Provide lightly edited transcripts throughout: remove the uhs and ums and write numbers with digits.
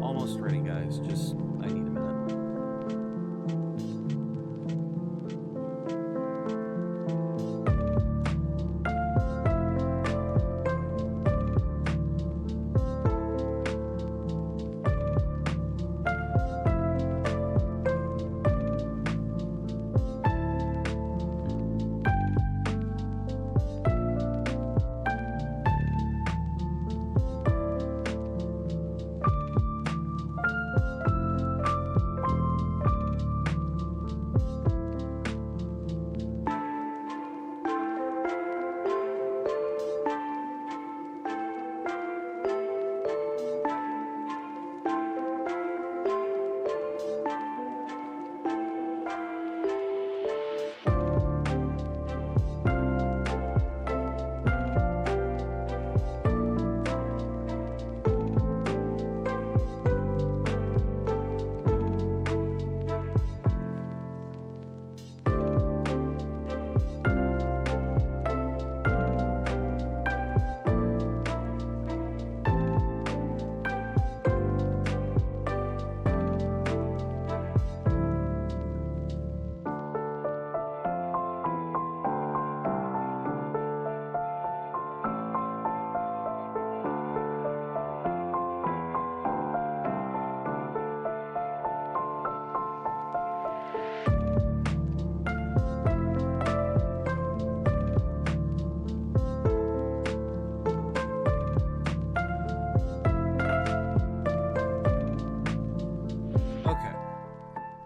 Almost ready, guys. Just, I need a minute.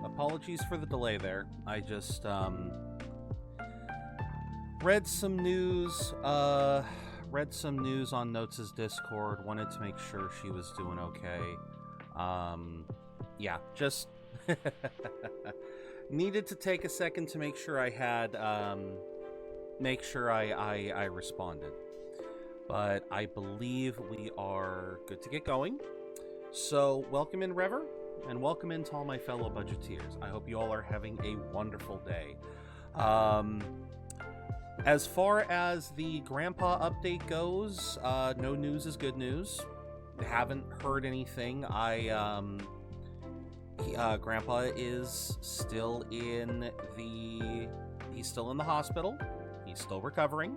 Apologies for the delay there. I just read some news on Notes' Discord, wanted to make sure she was doing okay. Yeah, just needed to take a second to make sure I had I responded. But I believe we are good to get going. So welcome in, Rever. And welcome in to all my fellow budgeteers. I hope you all are having a wonderful day. As far as the Grandpa update goes, no news is good news. Haven't heard anything. I Grandpa is still in the hospital. He's still recovering.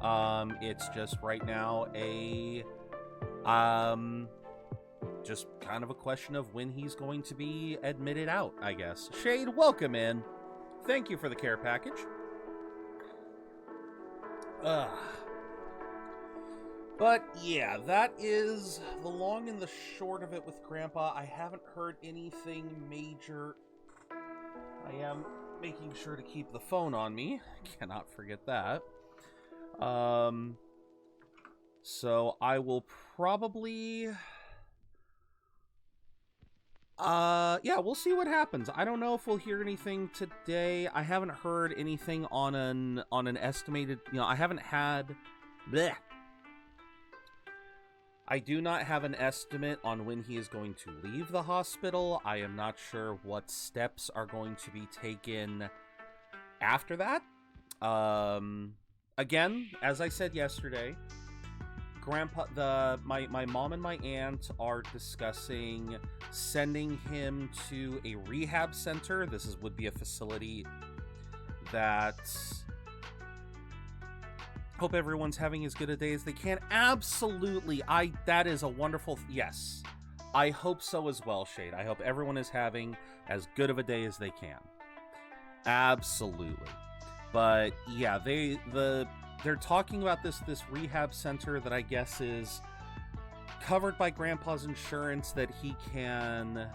It's just right now just kind of a question of when he's going to be admitted out, I guess. Shade, welcome in. Thank you for the care package. But yeah, that is the long and the short of it with Grandpa. I haven't heard anything major. I am making sure to keep the phone on me. Cannot forget that. So I will probably... yeah, we'll see what happens. I don't know if we'll hear anything today. I haven't heard anything on an estimated, I haven't had... Bleh. I do not have an estimate on when he is going to leave the hospital. I am not sure what steps are going to be taken after that. Again, as I said yesterday, my mom and my aunt are discussing sending him to a rehab center. This would be a facility that... Hope everyone's having as good a day as they can. Absolutely. That is a wonderful... Yes. I hope so as well, Shade. I hope everyone is having as good of a day as they can. Absolutely. But yeah, they're talking about this rehab center that I guess is covered by Grandpa's insurance, that he can...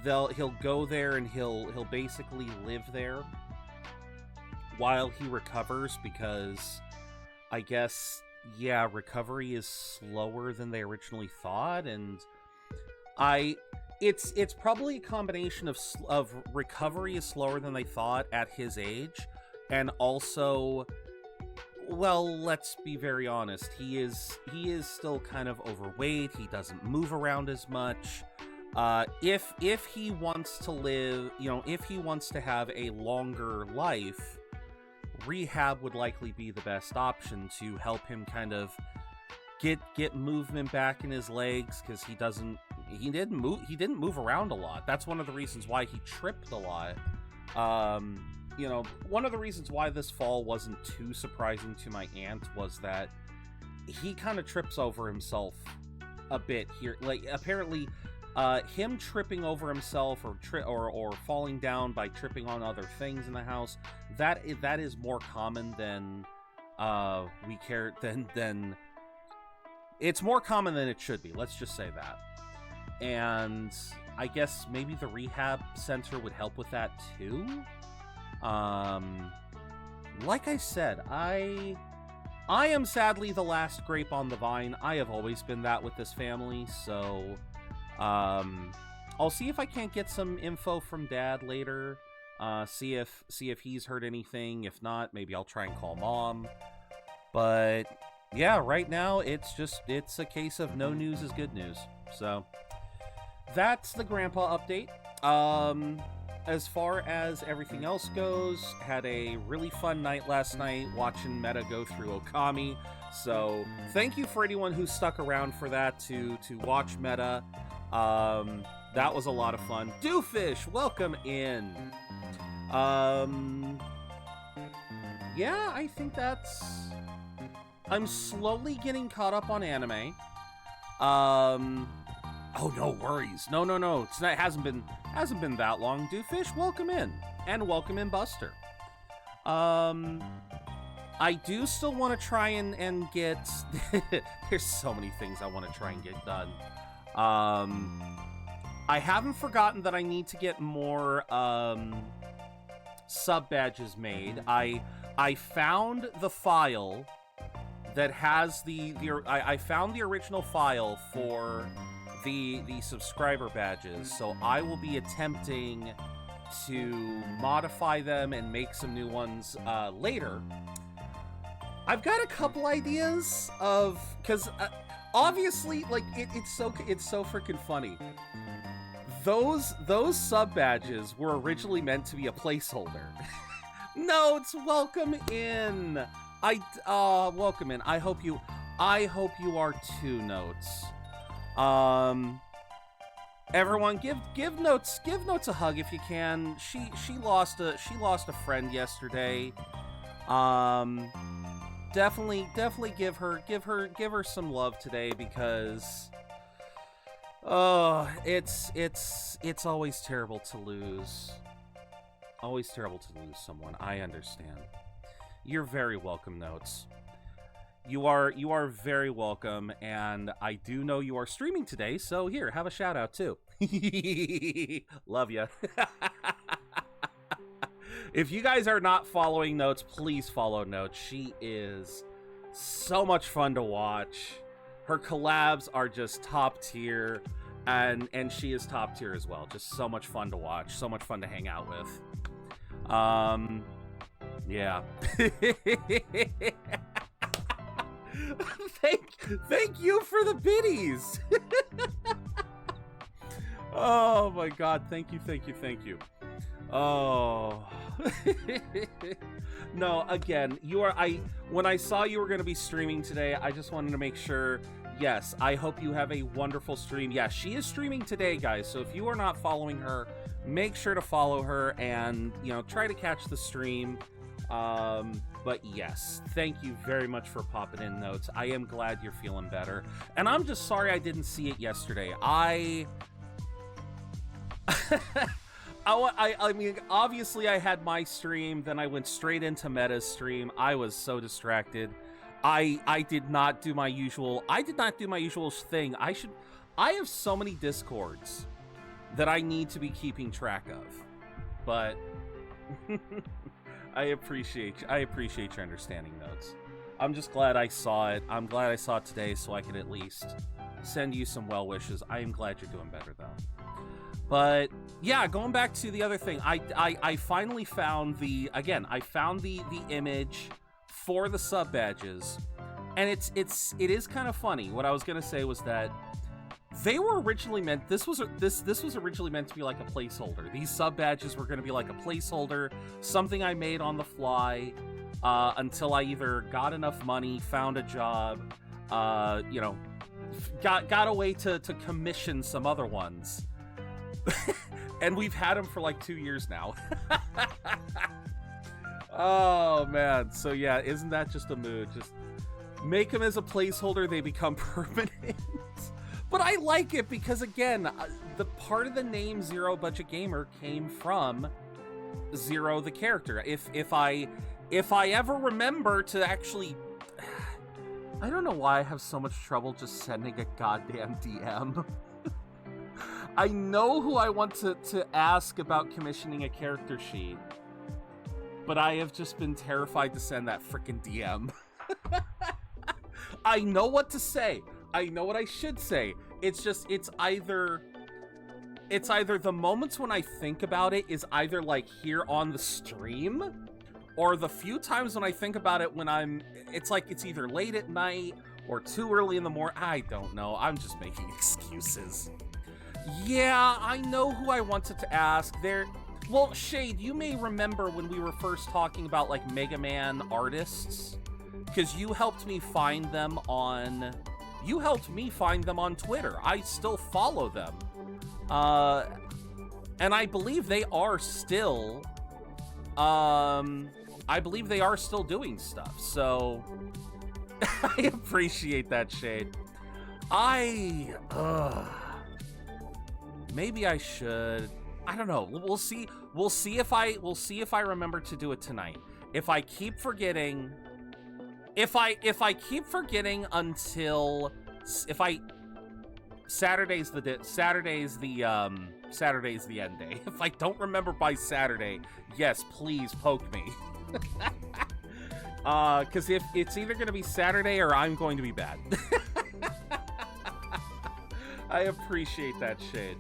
He'll go there and he'll basically live there while he recovers, because I guess, yeah, recovery is slower than they originally thought, and it's probably a combination of recovery is slower than they thought at his age, and also, well, let's be very honest, he is still kind of overweight. He doesn't move around as much. If he wants to live, if he wants to have a longer life, rehab would likely be the best option to help him kind of get movement back in his legs, because he didn't move around a lot. That's one of the reasons why he tripped a lot. One of the reasons why this fall wasn't too surprising to my aunt was that he kind of trips over himself a bit here. Like, apparently him tripping over himself or falling down by tripping on other things in the house, that is more common than it's more common than it should be. Let's just say that. And I guess maybe the rehab center would help with that too. Like I said, I am sadly the last grape on the vine. I have always been that with this family, so I'll see if I can't get some info from Dad later. See if he's heard anything. If not, maybe I'll try and call Mom. But yeah, right now it's a case of no news is good news. So that's the Grandpa update. As far as everything else goes, had a really fun night last night watching Meta go through Okami. So thank you for anyone who stuck around for that to watch Meta. That was a lot of fun. Doofish, welcome in. Yeah, I think I'm slowly getting caught up on anime. Oh, no worries. No. It's not. Hasn't been that long. Doofish, welcome in, and welcome in, Buster. I do still want to try and get. There's so many things I want to try and get done. I haven't forgotten that I need to get more sub badges made. I found the file that has I found the original file for the subscriber badges, so I will be attempting to modify them and make some new ones later. I've got a couple ideas because obviously, like, it's so freaking funny. Those sub badges were originally meant to be a placeholder. Notes, welcome in. Welcome in. I hope you are too, Notes. Everyone, give Notes a hug if you can. She lost a friend yesterday. Definitely give her some love today, because it's always terrible to lose. Always terrible to lose someone. I understand. You're very welcome, Notes. You are very welcome, and I do know you are streaming today, so here, have a shout out too. Love ya. If you guys are not following Notes, please follow Notes. She is so much fun to watch. Her collabs are just top tier, and she is top tier as well. Just so much fun to watch, so much fun to hang out with. Yeah. Thank you for the biddies. Oh my god, thank you. Oh. No, again, when I saw you were going to be streaming today, I just wanted to make sure. Yes, I hope you have a wonderful stream. Yeah, she is streaming today, guys, so if you are not following her, make sure to follow her and, try to catch the stream. But yes, thank you very much for popping in, Notes. I am glad you're feeling better. And I'm just sorry I didn't see it yesterday. I mean, obviously I had my stream, then I went straight into Meta's stream. I was so distracted. I did not do my usual thing. I have so many Discords that I need to be keeping track of. But I appreciate your understanding, Notes. I'm just glad I saw it. I'm glad I saw it today so I could at least send you some well wishes. I am glad you're doing better, though. But yeah, going back to the other thing, I finally found the image for the sub badges, and it is kind of funny. What I was gonna say was that they were originally meant, this was originally meant to be like a placeholder. These sub badges were going to be like a placeholder, something I made on the fly, until I either got enough money, found a job, got a way to commission some other ones. And we've had them for like 2 years now. Oh man, so yeah, isn't that just a mood? Just make them as a placeholder, they become permanent. But I like it because, again, the part of the name ZeroBudgetGamer came from Zero the character. If I ever remember to actually, I don't know why I have so much trouble just sending a goddamn DM. I know who I want to ask about commissioning a character sheet, but I have just been terrified to send that frickin' DM. I know what to say. I know what I should say. It's just, it's either the moments when I think about it is either like here on the stream, or the few times when I think about it when it's like it's either late at night or too early in the morning. I don't know. I'm just making excuses. Yeah, I know who I wanted to ask. Well, Shade, you may remember when we were first talking about like Mega Man artists, because you helped me find them on Twitter. I still follow them. And I believe they are still doing stuff. So I appreciate that, Shade. Maybe I should. I don't know. We'll see. We'll see if I remember to do it tonight. If I keep forgetting, Saturday's the end day. If I don't remember by Saturday, yes, please poke me. Because if it's either going to be Saturday or I'm going to be bad. I appreciate that, Shade.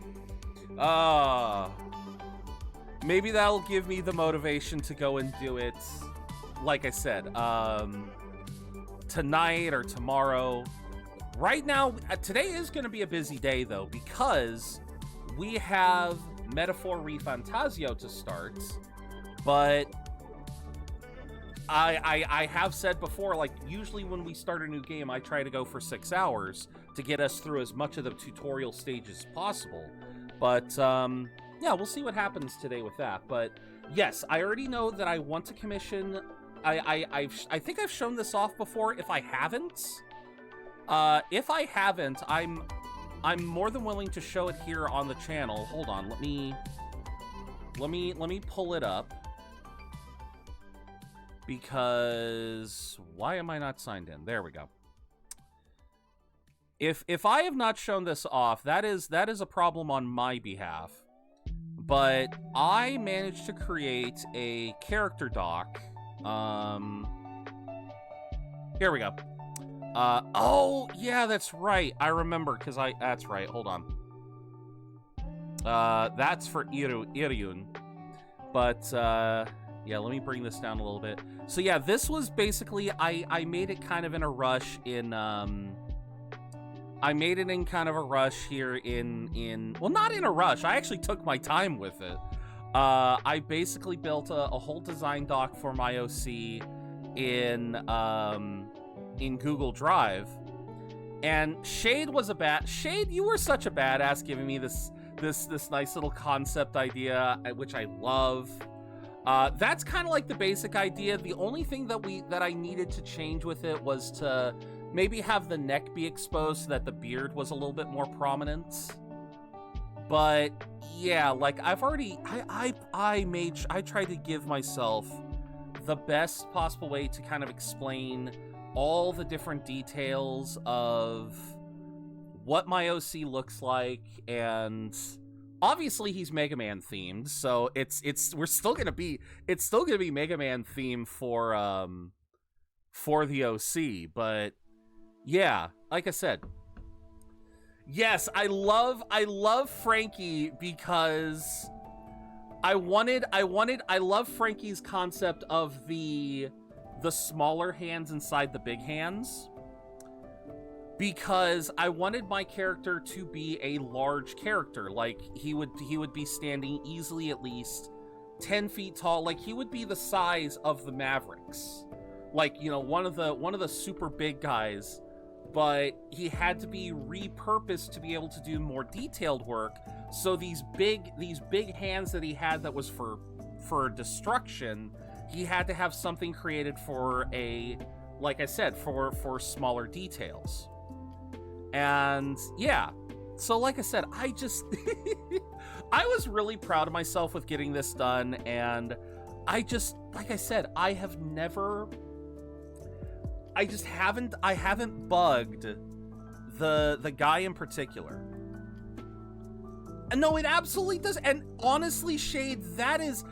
Maybe that'll give me the motivation to go and do it, like I said, tonight or tomorrow. Right now, today is going to be a busy day, though, because we have Metaphor ReFantazio to start, but I have said before, like, usually when we start a new game, I try to go for 6 hours to get us through as much of the tutorial stages as possible. But, yeah, we'll see what happens today with that. But, yes, I already know that I want to commission... I think I've shown this off before. If I haven't, I'm more than willing to show it here on the channel. Hold on, let me pull it up. Because why am I not signed in? There we go. If I have not shown this off, that is a problem on my behalf. But I managed to create a character doc. Here we go. Oh yeah, that's right. I remember because that's right. Hold on. That's for Iryun. But yeah, let me bring this down a little bit. So yeah, this was basically I made it kind of in a rush in I made it in kind of a rush here in well, not in a rush. I actually took my time with it. I basically built a whole design doc for my OC in Google Drive. And Shade was Shade, you were such a badass giving me this nice little concept idea, which I love. That's kind of like the basic idea. The only thing that I needed to change with it was to maybe have the neck be exposed so that the beard was a little bit more prominent. But yeah, like I've already I tried to give myself the best possible way to kind of explain all the different details of what my OC looks like. And obviously he's Mega Man themed, so it's still gonna be Mega Man themed for the OC. But yeah, like I said, yes, I love Frankie because I love Frankie's concept of the smaller hands inside the big hands, because I wanted my character to be a large character. Like he would be standing easily at least 10 feet tall. Like he would be the size of the Mavericks, like, you know, one of the super big guys. But he had to be repurposed to be able to do more detailed work. So these big hands that he had that was for destruction, he had to have something created for like I said, for smaller details. And yeah, so like I said, I just I was really proud of myself with getting this done. And like I said, I haven't bugged the guy in particular. And no, it absolutely does. And honestly, Shade, that is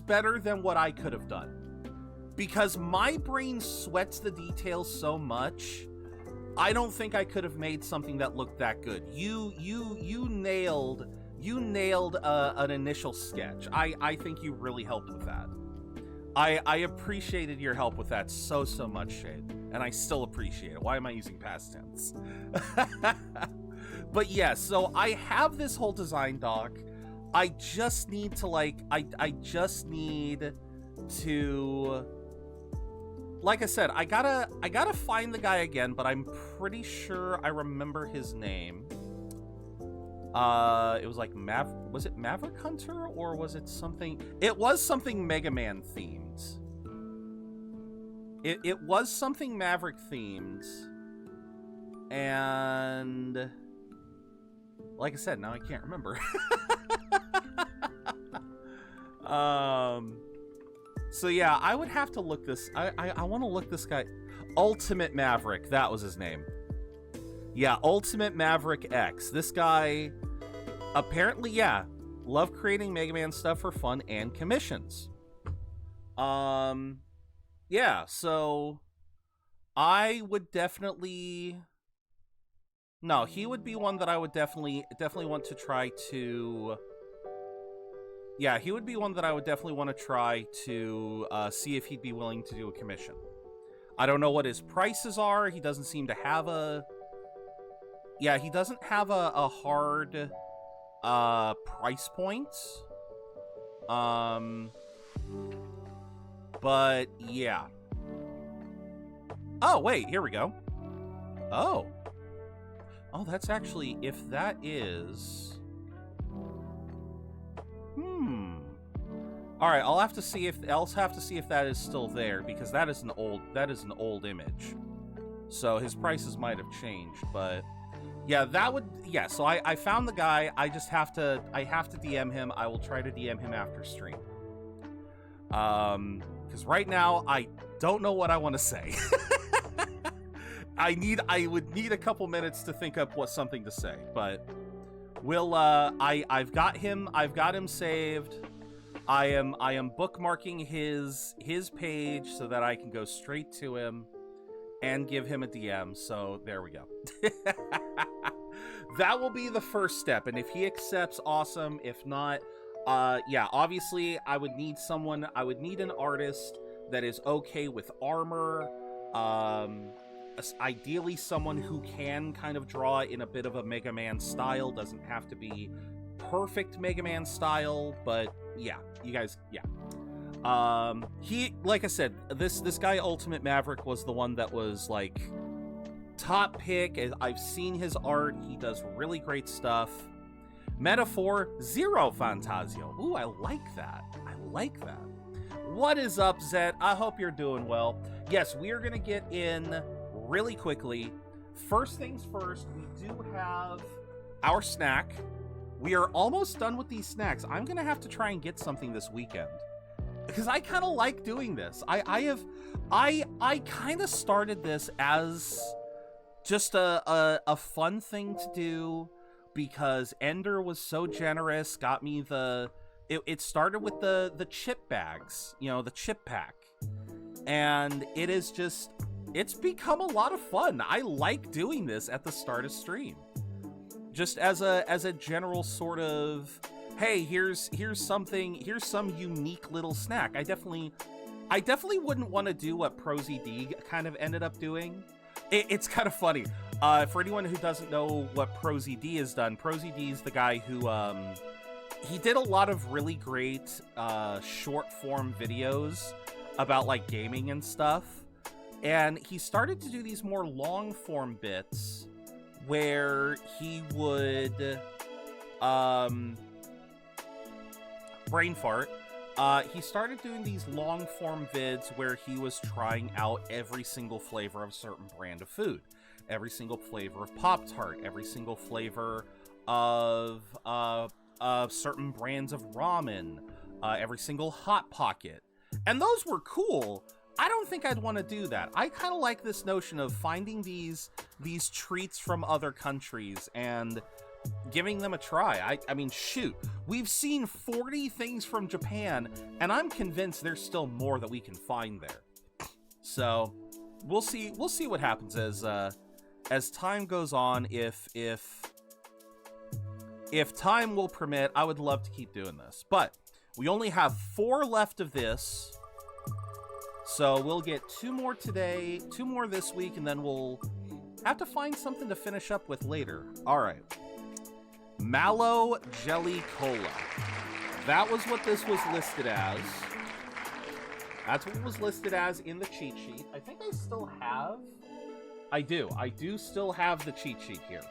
better than what I could have done, because my brain sweats the details so much. I don't think I could have made something that looked that good. You nailed an initial sketch. I think you really helped with that. I appreciated your help with that so much, Shade, and I still appreciate it. Why am I using past tense? But yeah, so I have this whole design doc. I just need to like I just need to, like I said, I gotta find the guy again, but I'm pretty sure I remember his name. It was like was it Maverick Hunter, or was it something? It was something Mega Man themed. It was something Maverick themed. And like I said, now I can't remember. So yeah, I would have to look this. I want to look this guy. Ultimate Maverick, that was his name. Yeah, Ultimate Maverick X. This guy, apparently, yeah, loved creating Mega Man stuff for fun and commissions. Yeah, so I would definitely... No, he would be one that I would definitely want to try to... Yeah, he would be one that I would definitely want to try to see if he'd be willing to do a commission. I don't know what his prices are. He doesn't seem to have a... Yeah, he doesn't have a hard price point. But yeah. Oh, wait, here we go. Oh. Oh, that's actually, if that is... All right, I'll have to see if that is still there, because that is an old image. So his prices might have changed, but yeah, so I found the guy. I have to DM him. I will try to DM him after stream. Because right now I don't know what I want to say. I would need a couple minutes to think up something to say, but I've got him saved. I am bookmarking his page so that I can go straight to him and give him a DM. So there we go. That will be the first step, and if he accepts, awesome. If not, yeah, obviously I would need an artist that is okay with armor. Ideally someone who can kind of draw in a bit of a Mega Man style. Doesn't have to be perfect Mega Man style, but yeah, you guys, yeah. He, like I said, this guy Ultimate Maverick was the one that was like top pick. I've seen his art. He does really great stuff. Metaphor, ReFantazio. Ooh, I like that. What is up, Zed? I hope you're doing well. Yes, we are gonna get in really quickly. First things first, we do have our snack. We are almost done with these snacks. I'm gonna have to try and get something this weekend, because I kind of like doing this. I kind of started this as just a fun thing to do, because Ender was so generous, got me it started with the chip bags, the chip pack, and it's become a lot of fun. I like doing this at the start of stream, just as a general sort of, hey, here's some unique little snack. I definitely wouldn't want to do what ProZD kind of ended up doing. It's kind of funny. For anyone who doesn't know what ProZD has done, ProZD is the guy who he did a lot of really great short form videos about like gaming and stuff, and he started to do these more long form bits where he would brain fart. He started doing these long form vids where he was trying out every single flavor of a certain brand of food, every single flavor of Pop-Tart, every single flavor of certain brands of ramen, every single Hot Pocket. And those were cool. I don't think I'd want to do that. I kind of like this notion of finding these treats from other countries and giving them a try. I mean, shoot, we've seen 40 things from Japan, and I'm convinced there's still more that we can find there. So we'll see what happens as time goes on. If time will permit, I would love to keep doing this, but we only have 4 left of this. So we'll get 2 more today, 2 more this week, and then we'll have to find something to finish up with later. All right. Mallow Jelly Cola. That was what this was listed as. That's what it was listed as in the cheat sheet. I think I still have... I do still have the cheat sheet here.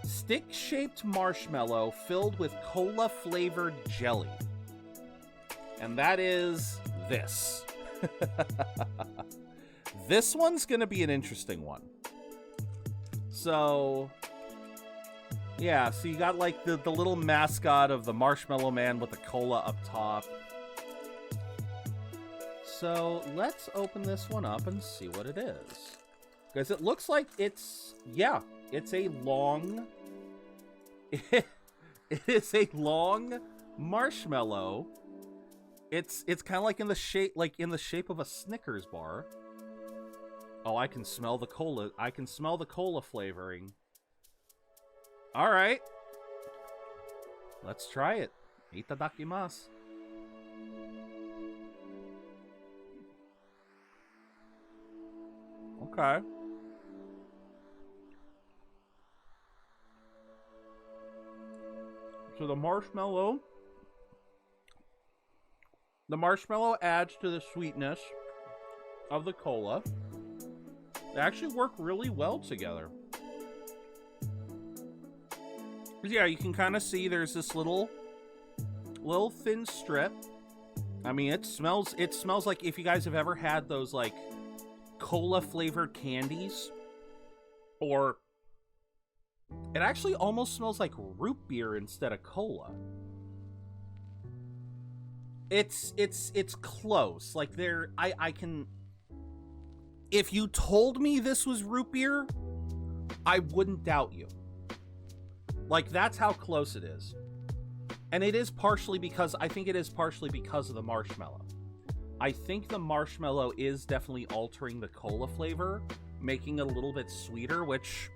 Stick-shaped marshmallow filled with cola-flavored jelly. And that is this. This one's gonna be an interesting one. So, yeah, so you got like the little mascot of the Marshmallow Man with the cola up top. So let's open this one up and see what it is. Because it looks like it's a long... It is a long marshmallow. It's kind of like in the shape of a Snickers bar. Oh, I can smell the cola. I can smell the cola flavoring. All right. Let's try it. Itadakimasu. Okay. So the marshmallow The marshmallow adds to the sweetness of the cola. They actually work really well together. Yeah, you can kind of see there's this little thin strip. I mean, it smells like if you guys have ever had those like cola flavored candies, or it actually almost smells like root beer instead of cola. It's close. Like I can, if you told me this was root beer, I wouldn't doubt you. Like, that's how close it is. And it is partially because, I think it is partially because of the marshmallow. I think the marshmallow is definitely altering the cola flavor, making it a little bit sweeter, which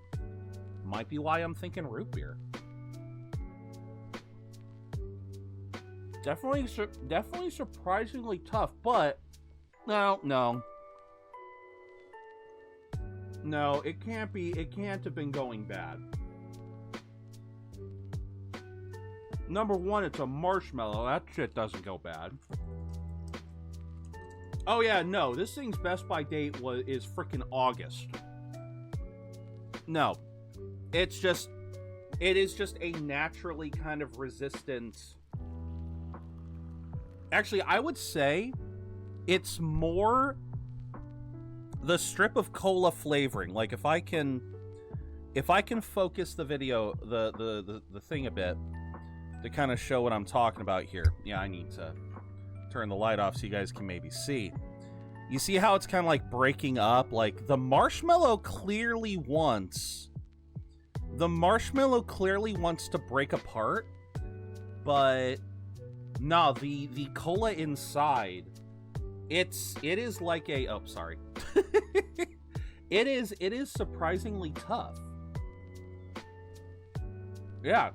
might be why I'm thinking root beer. Definitely surprisingly tough, but no, it can't have been going bad. Number one, it's a marshmallow. That shit doesn't go bad. Oh yeah, no, this thing's Best By date is freaking August. No, it is just a naturally kind of resistant. Actually, I would say it's more the strip of cola flavoring. Like, if I can focus the video, the thing a bit to kind of show what I'm talking about here. Yeah, I need to turn the light off so you guys can maybe see. You see how it's kind of like breaking up? Like, the marshmallow clearly wants to break apart, but no, the cola inside, it is like a, oh, sorry. it is surprisingly tough. Yeah.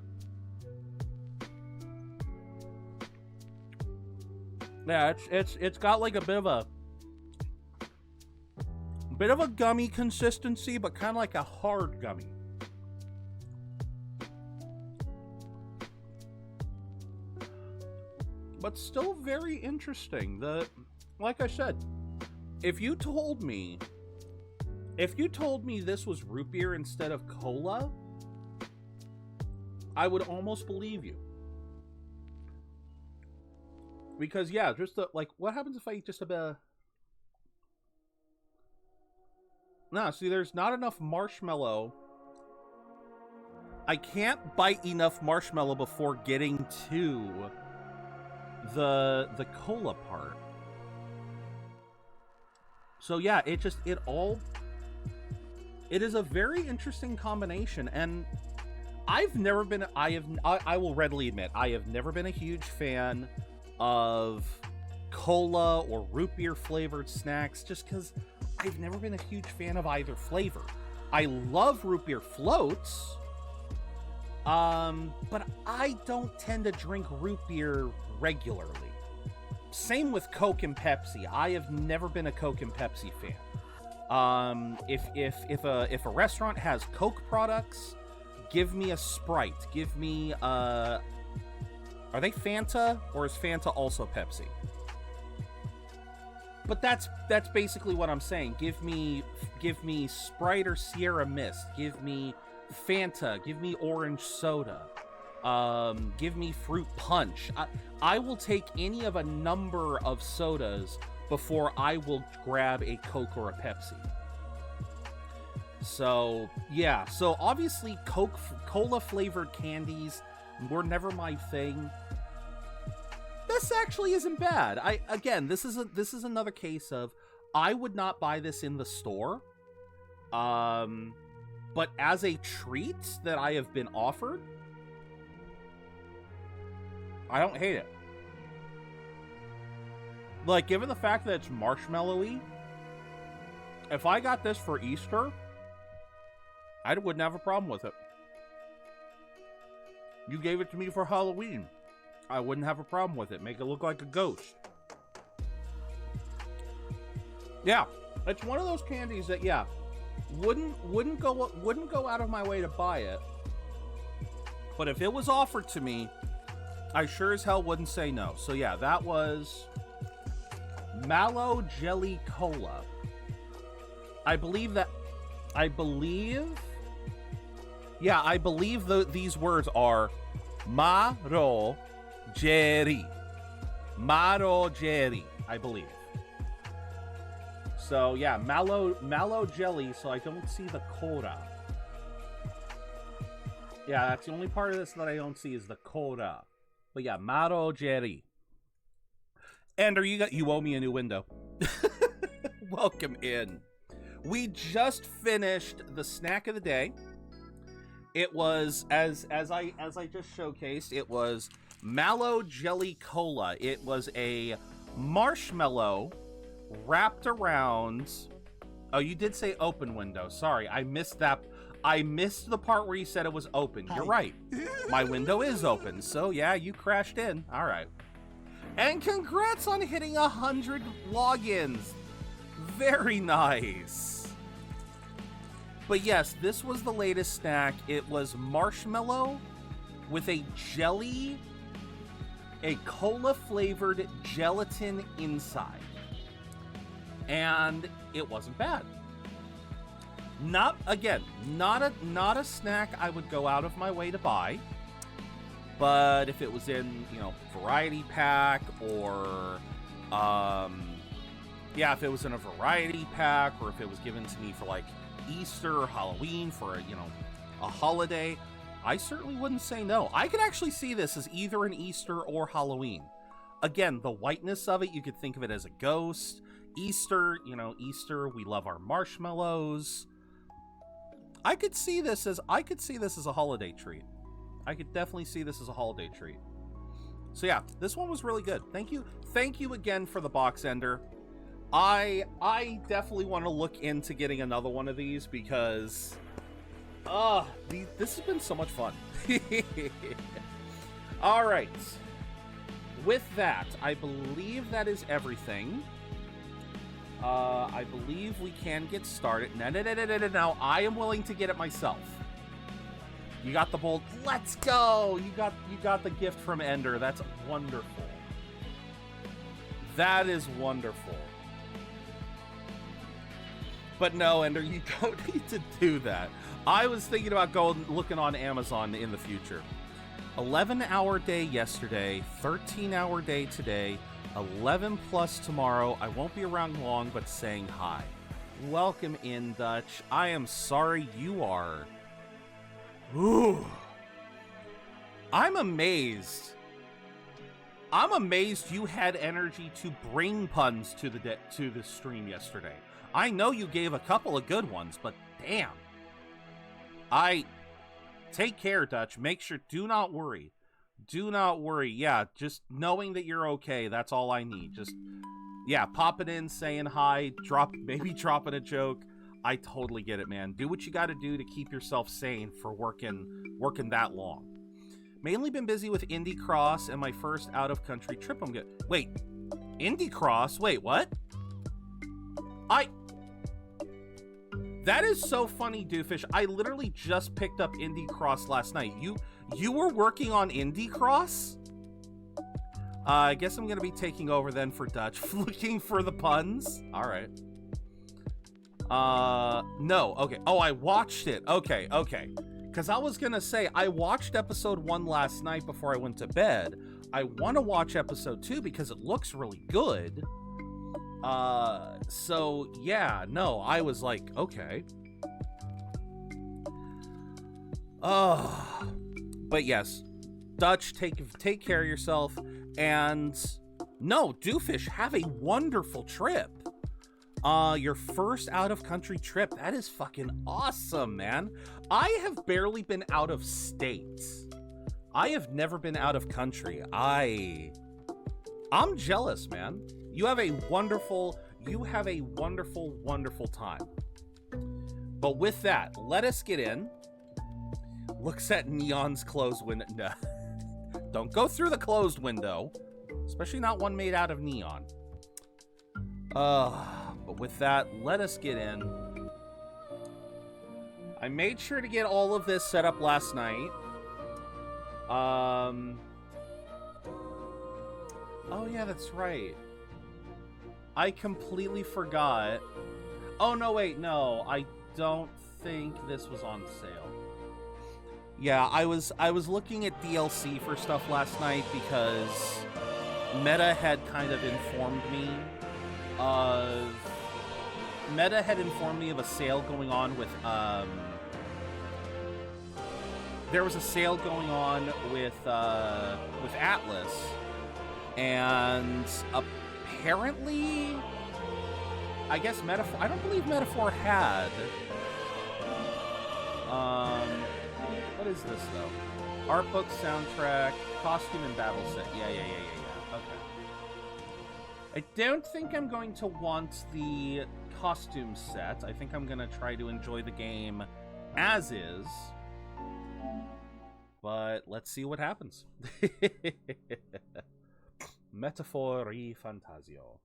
Yeah, it's got like a bit of a gummy consistency, but kind of like a hard gummy. But still very interesting. Like I said, if you told me this was root beer instead of cola, I would almost believe you. Because, yeah, just like, what happens if I eat just a bit? No, see, there's not enough marshmallow. I can't bite enough marshmallow before getting to the cola part. So, yeah, it is a very interesting combination, and I will readily admit, I have never been a huge fan of cola or root beer flavored snacks, just because I've never been a huge fan of either flavor. I love root beer floats, but I don't tend to drink root beer regularly. Same with Coke and Pepsi. I have never been a Coke and Pepsi fan. If a restaurant has Coke products, give me a Sprite. Give me are they Fanta, or is Fanta also Pepsi? But that's basically what I'm saying. Give me Sprite or Sierra Mist. Give me Fanta. Give me orange soda. Give me fruit punch. I will take any of a number of sodas before I will grab a Coke or a Pepsi. So, yeah. So, obviously, cola-flavored candies were never my thing. This actually isn't bad. This is another case of, I would not buy this in the store. But as a treat that I have been offered, I don't hate it. Like, given the fact that it's marshmallowy, if I got this for Easter, I wouldn't have a problem with it. You gave it to me for Halloween, I wouldn't have a problem with it. Make it look like a ghost. Yeah, it's one of those candies that, yeah, wouldn't go out of my way to buy it. But if it was offered to me, I sure as hell wouldn't say no. So yeah, that was Mallow Jelly Cola. I believe, these words are Maro Jerry. Maro Jerry, I believe. So, yeah, mallow jelly, so I don't see the cola. Yeah, that's the only part of this that I don't see is the cola. But yeah, Maro Jerry. Ender, you owe me a new window. Welcome in. We just finished the snack of the day. It was, as I just showcased, it was Mallow Jelly Cola. It was a marshmallow wrapped around... Oh, you did say open window. Sorry, I missed that. I missed the part where you said it was open. You're right. My window is open. So, yeah, you crashed in. All right. And congrats on hitting 100 logins. Very nice. But yes, this was the latest snack. It was marshmallow with a cola-flavored gelatin inside. And it wasn't bad. Not a snack I would go out of my way to buy. But if it was in, variety pack or, if it was in a variety pack or if it was given to me for like Easter or Halloween for a holiday, I certainly wouldn't say no. I could actually see this as either an Easter or Halloween. Again, the whiteness of it, you could think of it as a ghost. Easter, we love our marshmallows. I could see this as a holiday treat. I could definitely see this as a holiday treat. So yeah, this one was really good. Thank you again for the box, Ender. I definitely want to look into getting another one of these because this has been so much fun. All right. With that, I believe that is everything. I believe we can get started. No, I am willing to get it myself. You got the bold. Let's go. You got the gift from Ender. That's wonderful. That is wonderful. But no, Ender, you don't need to do that. I was thinking about looking on Amazon in the future. 11-hour day yesterday, 13-hour day today, 11 plus tomorrow. I won't be around long, but saying hi. Welcome in, Dutch. I am sorry you are. Ooh. I'm amazed you had energy to bring puns to the stream yesterday. I know you gave a couple of good ones, but damn. Take care, Dutch. Make sure, do not worry. Do not worry. Yeah, just knowing that you're okay, that's all I need. Just, yeah, popping in, saying hi, maybe dropping a joke. I totally get it, man. Do what you got to do to keep yourself sane for working that long. Mainly been busy with Indie Cross and my first out-of-country trip. Wait, Indie Cross? Wait, what? That is so funny, Doofus. I literally just picked up Indie Cross last night. You were working on Indie Cross? I guess I'm gonna be taking over then for Dutch, looking for the puns. All right. No, okay. Oh, I watched it. Okay. Because I was gonna say, I watched episode 1 last night before I went to bed. I want to watch episode 2 because it looks really good. So, yeah, no, I was like, okay. But yes, Dutch, take care of yourself. And, no, Doofus, have a wonderful trip. Your first out-of-country trip. That is fucking awesome, man. I have barely been out of state. I have never been out of country. I'm jealous, man. You have a wonderful, wonderful time. But with that, let us get in. Looks at Neon's closed window. No. Don't go through the closed window. Especially not one made out of neon. But with that, let us get in. I made sure to get all of this set up last night. Oh yeah, that's right. I completely forgot. Oh, no, wait, no. I don't think this was on sale. Yeah, I was looking at DLC for stuff last night because Meta had kind of informed me of... Meta had informed me of a sale going on with, there was a sale going on with Atlas, and apparently, I guess Metaphor, I don't believe Metaphor had, what is this, though? Art book, soundtrack, costume, and battle set. Yeah. Okay. I don't think I'm going to want the costume set. I think I'm going to try to enjoy the game as is. But let's see what happens. Metaphor ReFantazio.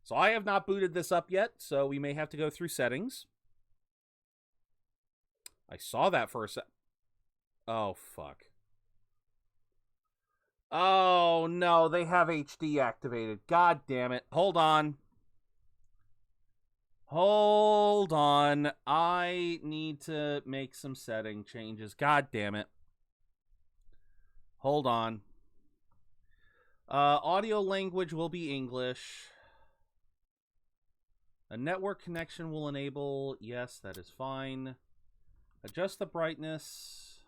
So I have not booted this up yet, so we may have to go through settings. I saw that for a sec. Oh, fuck. Oh, no, they have HD activated. God damn it. Hold on. Hold on. I need to make some setting changes. God damn it. Hold on. Audio language will be English. A network connection will enable. Yes, that is fine. Adjust the brightness.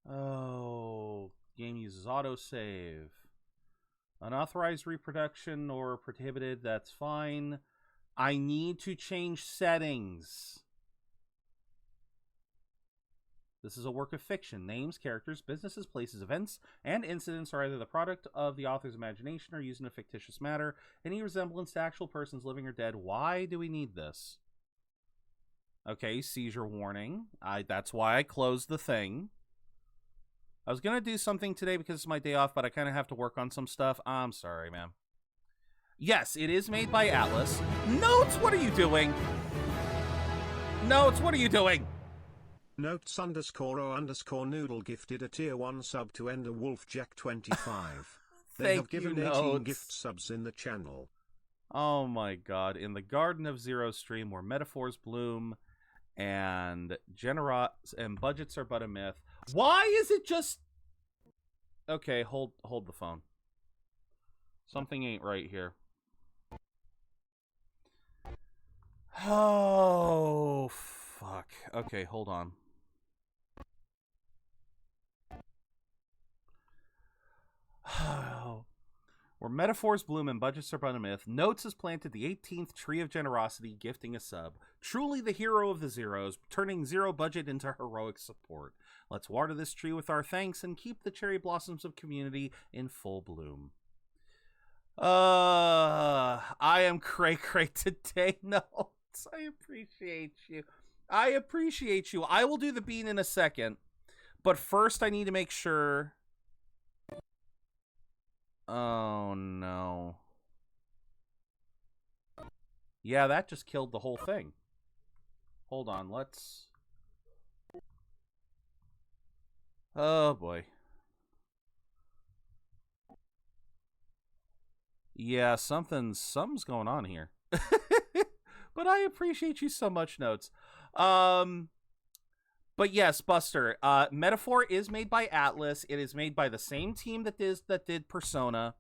Oh, game uses autosave. Unauthorized reproduction or prohibited, that's fine. I need to change settings. This is a work of fiction. Names, characters, businesses, places, events, and incidents are either the product of the author's imagination or used in a fictitious matter. Any resemblance to actual persons living or dead. Why do we need this? Okay, seizure warning. That's why I closed the thing. I was going to do something today because it's my day off, but I kind of have to work on some stuff. I'm sorry, man. Yes, it is made by Atlas. Notes, what are you doing? Notes, what are you doing? Notes_o_noodle gifted a tier 1 sub to Ender Wolfjack 25. They have given 18 Notes. gift subs in the channel. Oh my god. In the Garden of Zero stream where metaphors bloom and budgets are but a myth. Why is it just... Okay, hold the phone. Something ain't right here. Oh, fuck. Okay, hold on. Where metaphors bloom and budgets are but a myth, Notes has planted the 18th tree of generosity, gifting a sub. Truly the hero of the zeros, turning zero budget into heroic support. Let's water this tree with our thanks and keep the cherry blossoms of community in full bloom. I am cray today, Notes. I appreciate you. I will do the bean in a second. But first I need to make sure... Oh, no. Yeah, that just killed the whole thing. Hold on, let's... Oh, boy. Yeah, something's going on here. But I appreciate you so much, Notes. But yes, Buster, Metaphor is made by Atlas. It is made by the same team that did Persona.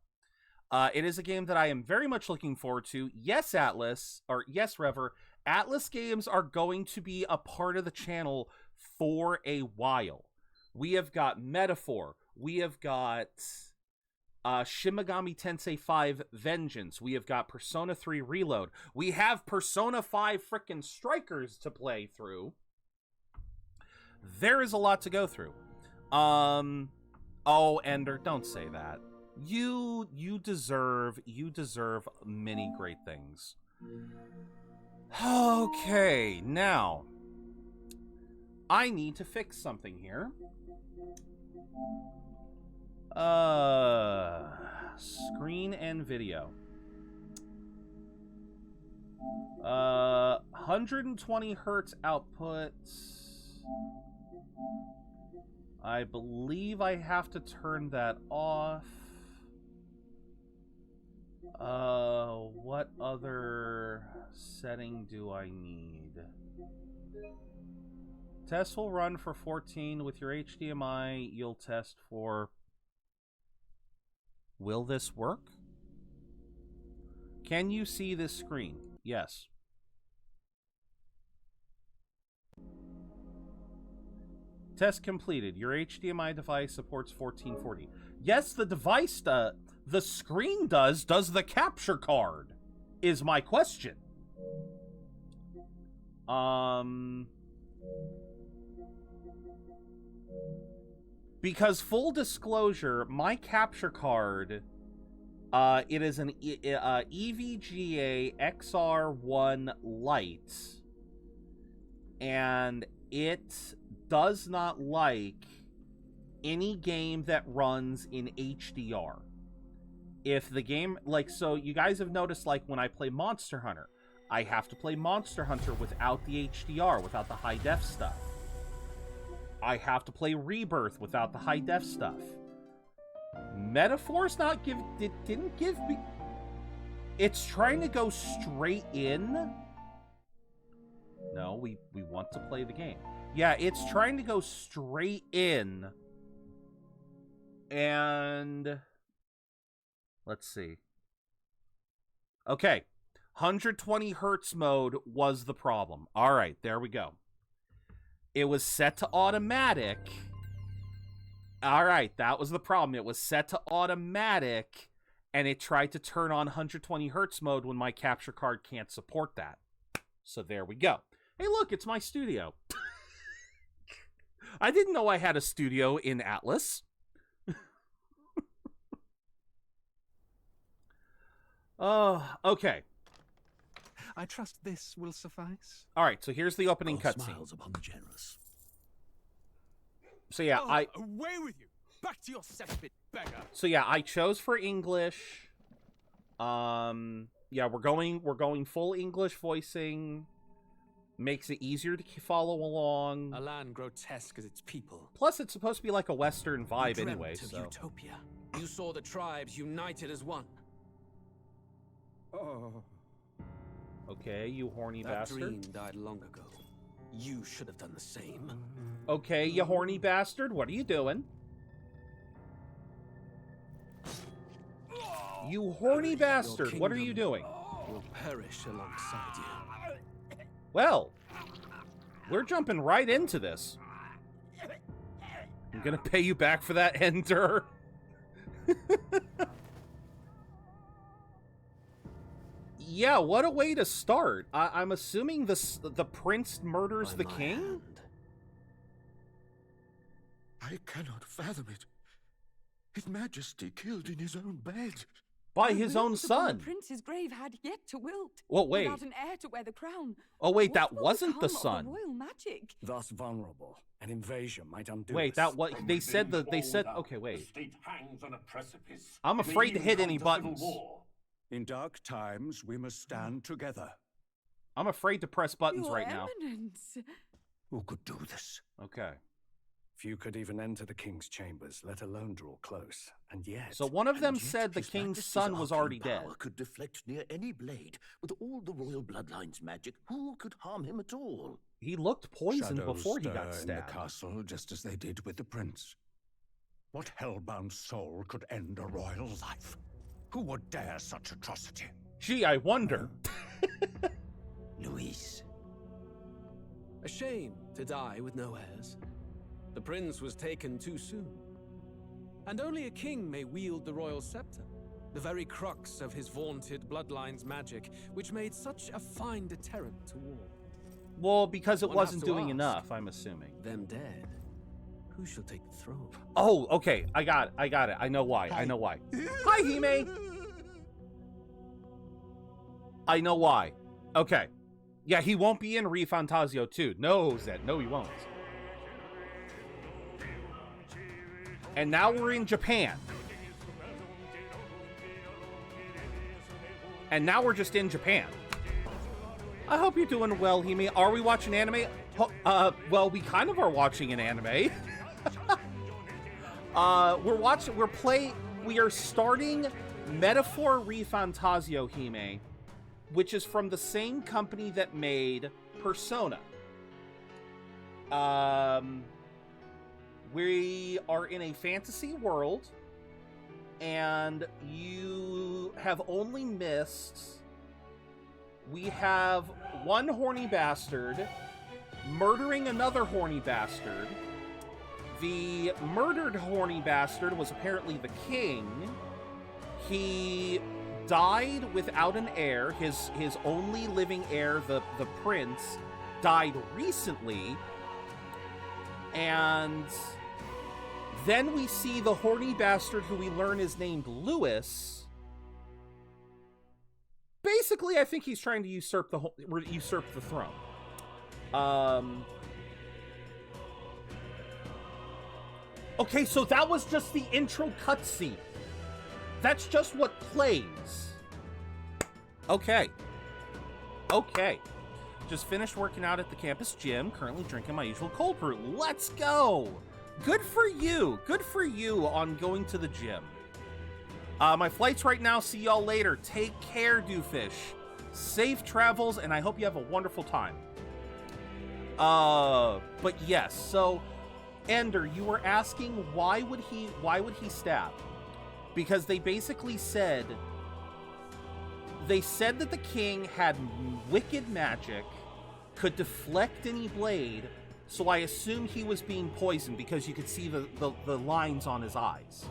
It is a game that I am very much looking forward to. Yes, Atlas, or yes, Rever, Atlas games are going to be a part of the channel for a while. We have got Metaphor. We have got Shin Megami Tensei 5 Vengeance. We have got Persona 3 Reload. We have Persona 5 frickin' Strikers to play through. There is a lot to go through. Oh, Ender, don't say that. You deserve many great things. Okay, now I need to fix something here. Screen and video. 120 hertz output. I believe I have to turn that off. What other setting do I need? Test will run for 14 with your HDMI. You'll test for... Will this work? Can you see this screen? Yes. Test completed. Your HDMI device supports 1440. Yes, the device does. The screen does. Does the capture card? Is my question. Because full disclosure, my capture card, it is an EVGA XR1 Lite, and it does not like any game that runs in HDR. If the game, like, so you guys have noticed, like, when I play Monster Hunter, I have to play Monster Hunter without the HDR, without the high def stuff. I have to play Rebirth without the high def stuff. Metaphor's not didn't give me... It's trying to go straight in. No, we want to play the game. Yeah, it's trying to go straight in. And... Let's see. Okay. 120 hertz mode was the problem. All right, there we go. It was set to automatic. All right, that was the problem. It was set to automatic, and it tried to turn on 120 hertz mode when my capture card can't support that. So there we go. Hey, look, it's my studio. I didn't know I had a studio in Atlas. Okay. I trust this will suffice. All right, so here's the opening cutscene. Smiles upon the generous. So yeah, away with you! Back to your cesspit, beggar! So yeah, I chose for English. Yeah, we're going full English voicing. Makes it easier to follow along. A land grotesque as its people. Plus, it's supposed to be like a Western vibe anyway. Of So utopia. You saw the tribes united as one. Oh. Okay, you horny That bastard. dream died long ago. You should have done the same. Okay, you horny bastard. What are you doing? You horny bastard. What are you doing? Will perish alongside you. Well, we're jumping right into this. I'm gonna pay you back for that, Ender. Yeah, what a way to start. I'm assuming the prince murders the king? Hand. I cannot fathom it. His Majesty killed in his own bed. By his own son. The prince's grave had yet to wilt. Well, wait. Without an heir to wear the crown. Oh, wait, What that will wasn't the become of son. The royal magic. Thus vulnerable. An invasion might undo Wait, us. that what they said okay, The wait. state hangs on a precipice. I'm afraid to hit any May come buttons. civil war. In dark times, we must stand together. I'm afraid to press buttons Your right now. Eminence. Who could do this? Okay. Few could even enter the king's chambers, let alone draw close. And yet... So one of them And yet said the His king's Majesty's son was arcane already dead. power could deflect near any blade. With all the royal bloodline's magic, who could harm him at all? He looked poisoned Shadows before he got stir in stabbed. the castle, just as they did with the prince. What hellbound soul could end a royal life? Who would dare such atrocity? Gee, I wonder. Luis. A shame to die with no heirs. The prince was taken too soon. And only a king may wield the royal scepter, the very crux of his vaunted bloodline's magic, which made such a fine deterrent to war. Well, because it One wasn't has to doing ask. enough, I'm assuming. Them dead, who shall take the throne? Oh, okay. I got it. I know why. I know why. Hi, Hime. I know why. Okay. Yeah, he won't be in ReFantazio 2. No, Zed. No, he won't. And now we're in Japan. And now we're just in Japan. I hope you're doing well, Hime. Are we watching anime? Well, we kind of are watching an anime. We are starting Metaphor ReFantazio Hime, which is from the same company that made Persona. We are in a fantasy world, and you have only missed... We have one horny bastard murdering another horny bastard. The murdered horny bastard was apparently the king. He died without an heir. His only living heir, the prince, died recently. And then we see the horny bastard, who we learn is named Louis. Basically, I think he's trying to usurp the throne. Okay, so that was just the intro cutscene. That's just what plays. Okay. Just finished working out at the campus gym. Currently drinking my usual cold brew. Let's go. Good for you. Good for you on going to the gym. My flight's right now. See y'all later. Take care, Doofus. Safe travels, and I hope you have a wonderful time. But yes, so Ender, you were asking why would he stab? Because they basically said that the king had wicked magic, could deflect any blade, so I assumed he was being poisoned because you could see the lines on his eyes.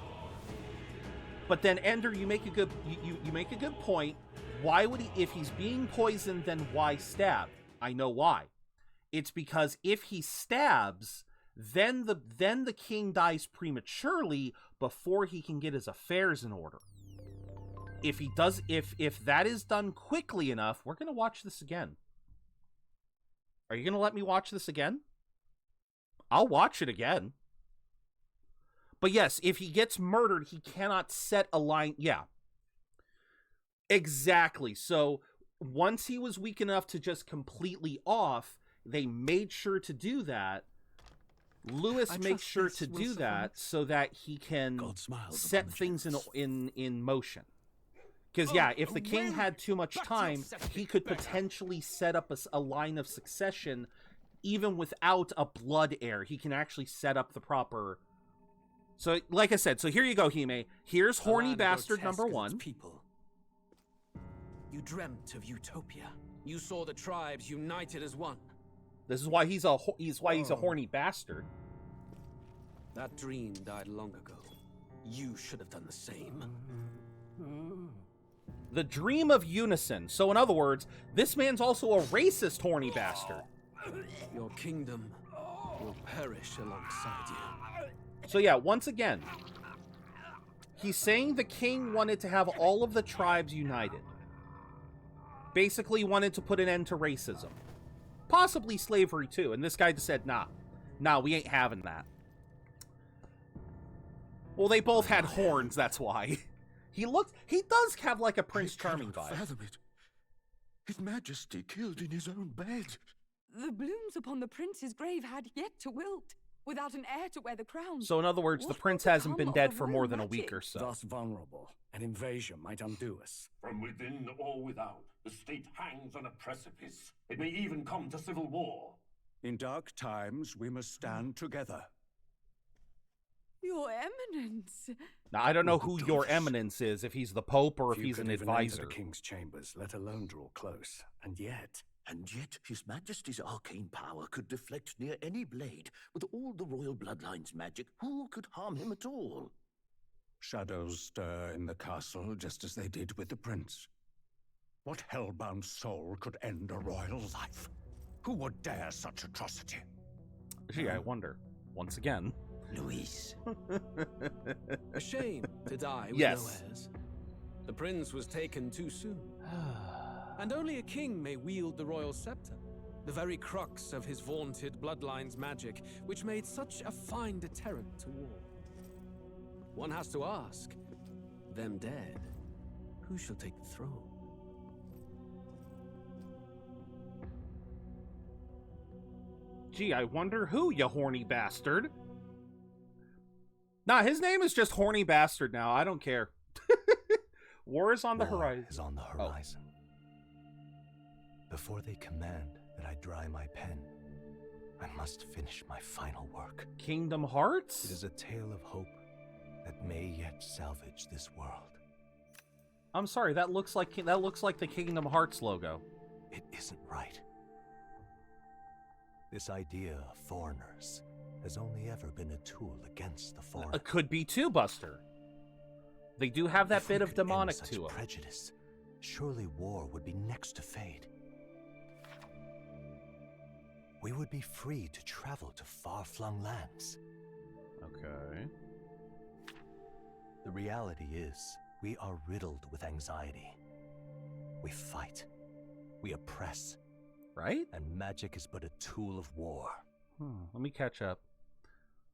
But then Ender, you make a good point. Why would he, if he's being poisoned, then why stab? I know why. It's because if he stabs, then the king dies prematurely before he can get his affairs in order. If he does, if that is done quickly enough, we're gonna watch this again. Are you gonna let me watch this again? I'll watch it again. But yes, if he gets murdered, he cannot set a line. Yeah. Exactly. So once he was weak enough to just completely off, they made sure to do that. Lewis makes sure to do that so that he can set things in motion. Because, yeah, if the king had too much time, he could potentially set up a line of succession even without a blood heir. He can actually set up the proper... So, like I said, so here you go, Hime. Here's horny bastard number 1. People. You dreamt of utopia. You saw the tribes united as one. This is why he's a horny bastard. That dream died long ago. You should have done the same. The dream of unison. So, in other words, this man's also a racist horny bastard. Your kingdom will perish alongside you. So yeah, once again, he's saying the king wanted to have all of the tribes united. Basically wanted to put an end to racism. Possibly slavery too. And this guy just said, nah, we ain't having that. Well, they both had horns, that's why. He does have like a Prince Charming vibe. Fathom it. His Majesty killed in his own bed. The blooms upon the prince's grave had yet to wilt, without an heir to wear the crown. So in other words, the prince hasn't been dead for more than a week or so. Thus vulnerable, an invasion might undo us. From within or without, the state hangs on a precipice. It may even come to civil war. In dark times, we must stand together. Your Eminence. Now, I don't know who your Eminence is, if he's the Pope or if he's an advisor. The king's chambers, let alone draw close. And yet, His Majesty's arcane power could deflect near any blade. With all the royal bloodline's magic, who could harm him at all? Shadows stir in the castle just as they did with the prince. What hellbound soul could end a royal life? Who would dare such atrocity? Gee, I wonder. Once again. Luis. A shame to die with yes. no heirs. The prince was taken too soon. And only a king may wield the royal scepter, the very crux of his vaunted bloodline's magic, which made such a fine deterrent to war. One has to ask, them dead, who shall take the throne? Gee, I wonder who, you horny bastard. Nah, his name is just Horny Bastard now. I don't care. War is on the War horizon. is on the horizon. Before they command that I dry my pen, I must finish my final work. Kingdom Hearts? It is a tale of hope that may yet salvage this world. I'm sorry, that looks like the Kingdom Hearts logo. It isn't right. This idea of foreigners has only ever been a tool against the foreigner. It could be too, Buster. They do have that If bit we of could end demonic such to them. prejudice, surely war would be next to fade. We would be free to travel to far-flung lands. Okay. The reality is, we are riddled with anxiety. We fight. We oppress. Right? And magic is but a tool of war. Let me catch up.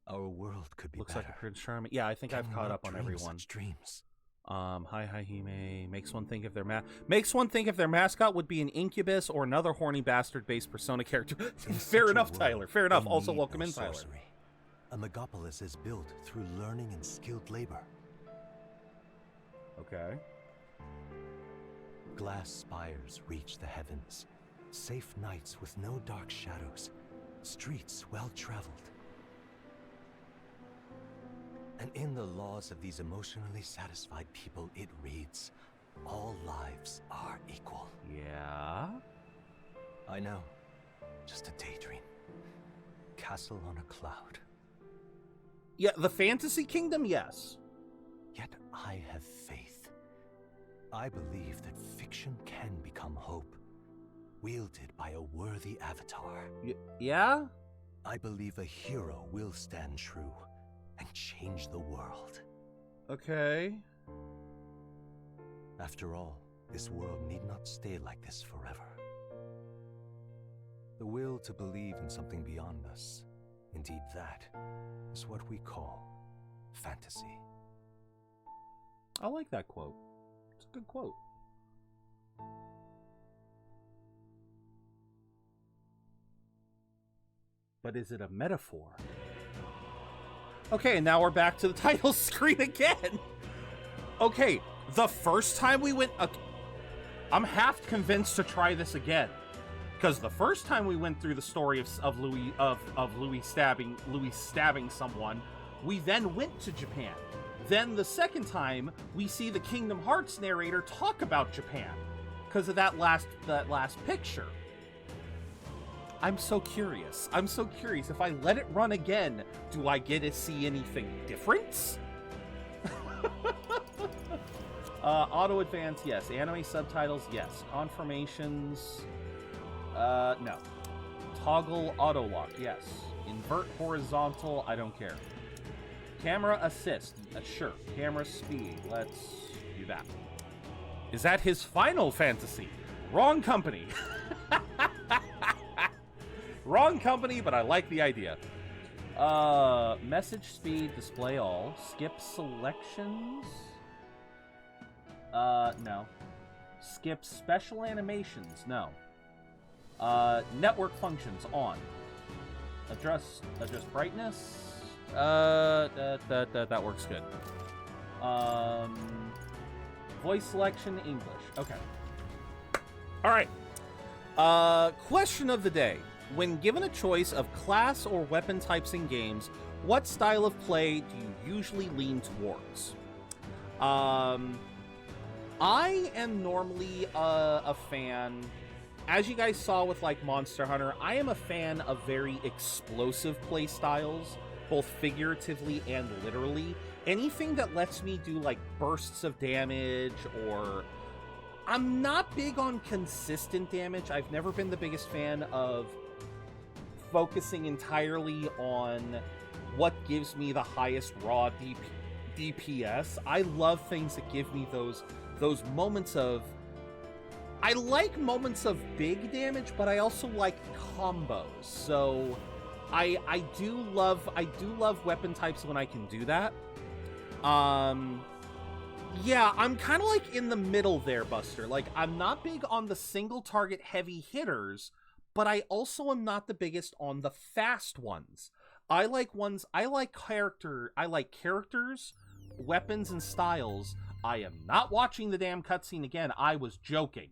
Our world could be Looks better. like a Prince Charming. Yeah, I think Can I've we caught not up on dream everyone. such dreams? Hi Hime makes one think if their mascot would be an incubus or another horny bastard-based Persona character. In Fair such a enough, world, Tyler. Fair enough. we Also, need welcome no in, Tyler. sorcery. A megapolis is built through learning and skilled labor. Okay. Glass spires reach the heavens. Safe nights with no dark shadows. Streets well-traveled. And in the laws of these emotionally satisfied people, it reads, all lives are equal. Yeah? I know. Just a daydream. Castle on a cloud. Yeah, the Fantasy Kingdom, yes. Yet I have faith. I believe that fiction can become hope, wielded by a worthy avatar. Yeah? I believe a hero will stand true and change the world. Okay. After all, this world need not stay like this forever. The will to believe in something beyond us, indeed that, is what we call fantasy. I like that quote. It's a good quote. But is it a metaphor? Okay, now we're back to the title screen again. Okay, the first time we went... I'm half convinced to try this again. Because the first time we went through the story of Louis stabbing someone, we then went to Japan. Then the second time, we see the Kingdom Hearts narrator talk about Japan. Because of that last picture. I'm so curious. I'm so curious. If I let it run again, do I get to see anything different? Auto advance, yes. Anime subtitles, yes. Confirmations, no. Toggle auto lock, yes. Invert horizontal, I don't care. Camera assist, sure. Camera speed, let's do that. Is that his Final Fantasy? Wrong company. Wrong company, but I like the idea. Message speed, display all. Skip selections. No. Skip special animations, no. Network functions, on. Adjust brightness. That works good. Voice selection, English. Okay. Alright. Question of the day. When given a choice of class or weapon types in games, what style of play do you usually lean towards? I am normally a fan, as you guys saw with like Monster Hunter, I am a fan of very explosive play styles, both figuratively and literally. Anything that lets me do like bursts of damage, or I'm not big on consistent damage. I've never been the biggest fan of focusing entirely on what gives me the highest raw DPS. I love things that give me those moments of... I like moments of big damage, but I also like combos. So I do love weapon types when I can do that. Yeah, I'm kind of like in the middle there, Buster. Like, I'm not big on the single target heavy hitters, but I also am not the biggest on the fast ones. I like characters, weapons, and styles. I am not watching the damn cutscene again. I was joking.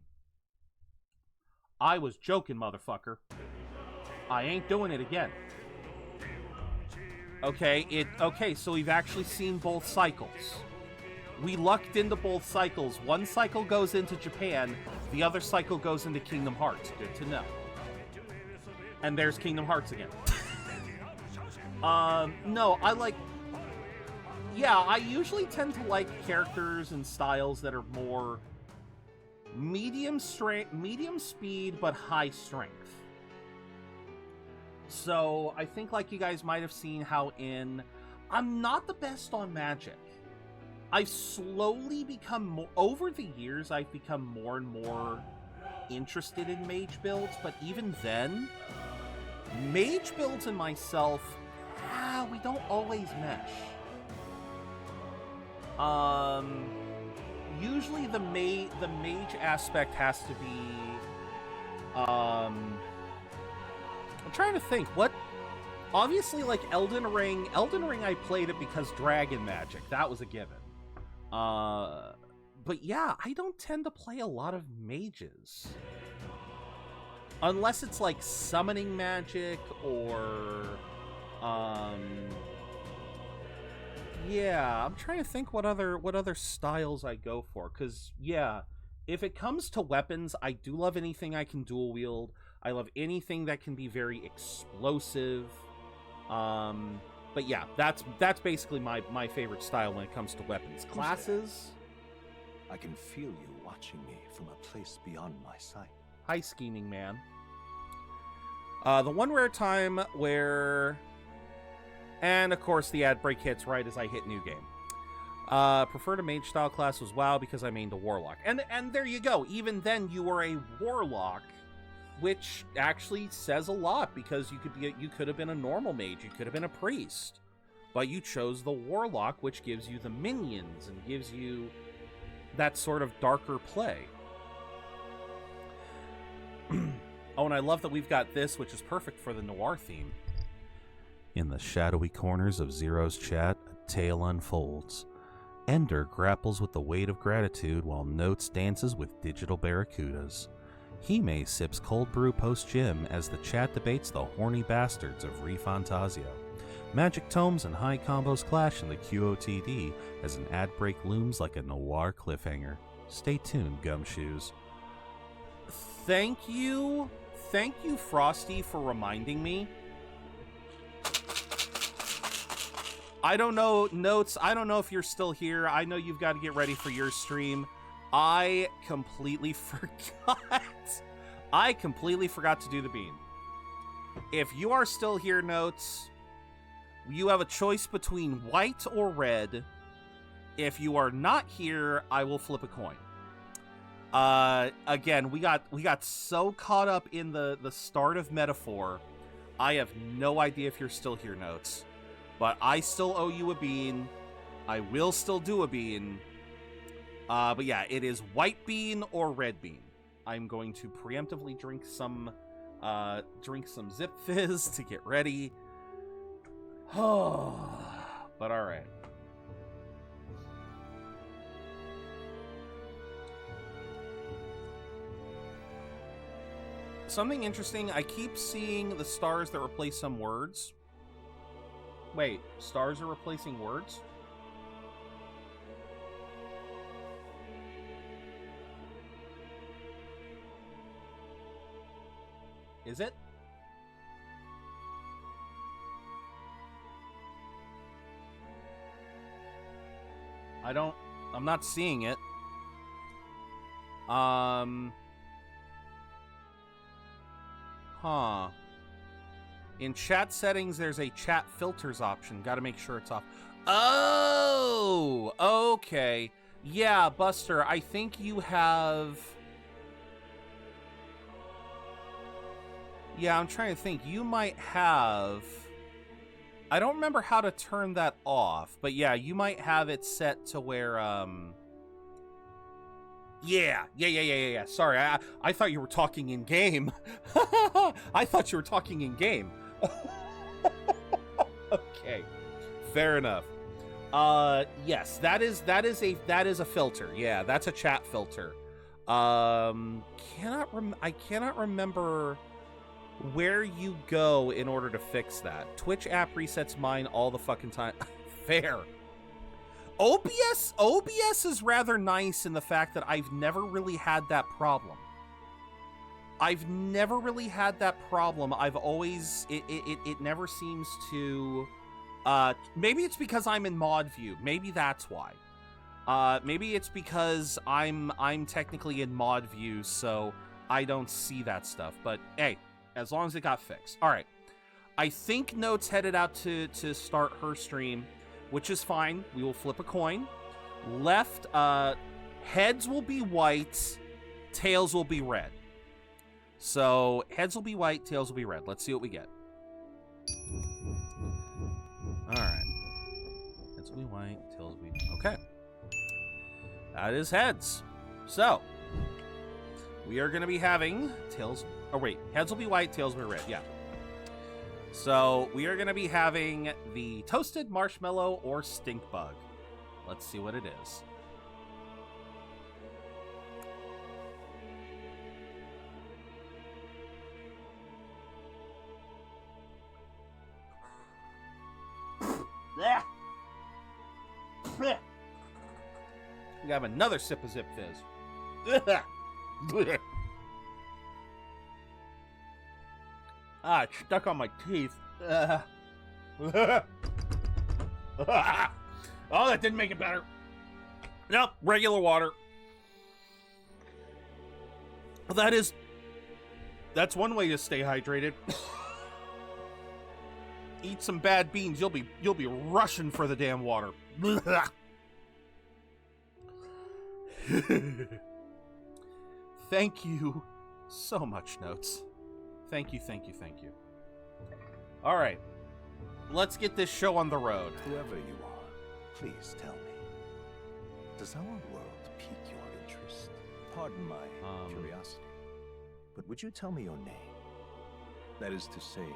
I was joking, motherfucker. I ain't doing it again. Okay, so we've actually seen both cycles. We lucked into both cycles. One cycle goes into Japan, the other cycle goes into Kingdom Hearts. Good to know. And there's Kingdom Hearts again. No, I usually tend to like characters and styles that are more medium speed, but high strength. So, I think like you guys might have seen how I'm not the best on magic. I've slowly become over the years, I've become more and more interested in mage builds, but even then, mage builds and myself, we don't always mesh. Usually the mage aspect has to be, I'm trying to think, obviously, like, Elden Ring, I played it because dragon magic, that was a given. But yeah, I don't tend to play a lot of mages. Unless it's, like, summoning magic, or, yeah, I'm trying to think what other styles I go for, because, yeah, if it comes to weapons, I do love anything I can dual wield. I love anything that can be very explosive. But yeah, that's basically my favorite style when it comes to weapons. Classes. I can feel you watching me from a place beyond my sight. Hi, scheming man. The one rare time where... And, of course, the ad break hits right as I hit new game. Preferred a mage style class was WoW because I mained a warlock. And there you go. Even then, you were a warlock, which actually says a lot, because you could have been a normal mage, you could have been a priest, but you chose the warlock, which gives you the minions and gives you that sort of darker play. Oh, and I love that we've got this, which is perfect for the noir theme. In the shadowy corners of Zero's chat, a tale unfolds. Ender grapples with the weight of gratitude while Notes dances with digital barracudas. Hime sips cold brew post-gym as the chat debates the horny bastards of ReFantazio. Magic tomes and high combos clash in the QOTD as an ad break looms like a noir cliffhanger. Stay tuned, gumshoes. Thank you, Frosty, for reminding me. I don't know, Notes, I don't know if you're still here. I know you've got to get ready for your stream. I completely forgot. I completely forgot to do the bean. If you are still here, Notes, you have a choice between white or red. If you are not here, I will flip a coin. Again, we got so caught up in the start of Metaphor. I have no idea if you're still here, Notes. But I still owe you a bean. I will still do a bean. But yeah, it is white bean or red bean. I'm going to preemptively drink some Zip Fizz to get ready. But all right. Something interesting, I keep seeing the stars that replace some words. Wait, stars are replacing words? Is it? I'm not seeing it. Huh. In chat settings, there's a chat filters option. Gotta make sure it's off. Oh! Okay. Yeah, Buster, I think you have... Yeah, I'm trying to think. You might have... I don't remember how to turn that off, but yeah, you might have it set to where, Yeah. Sorry, I thought you were talking in game. I thought you were talking in game. Okay, fair enough. Yes, that is a filter. Yeah, that's a chat filter. I cannot remember where you go in order to fix that. Twitch app resets mine all the fucking time. Fair. OBS is rather nice in the fact that I've never really had that problem. I've always it never seems to maybe it's because I'm in mod view. Maybe that's why. Maybe it's because I'm technically in mod view, so I don't see that stuff. But hey, as long as it got fixed. All right. I think Note's headed out to start her stream, which is fine. We will flip a coin. Left, heads will be white, tails will be red. So heads will be white, tails will be red. Let's see what we get. All right. Heads will be white, tails will be... Okay. That is heads. So, we are going to be having tails... Oh, wait. Heads will be white, tails will be red. Yeah. So, we are going to be having the toasted marshmallow or stink bug. Let's see what it is. We have another sip of Zip Fizz. Ah, it's stuck on my teeth. Oh, that didn't make it better. Nope, regular water. Well, that's one way to stay hydrated. Eat some bad beans, you'll be rushing for the damn water. Thank you so much, Notes. Thank you. All right, let's get this show on the road. Whoever you are, please tell me. Does our world pique your interest? Pardon my curiosity, but would you tell me your name? That is to say,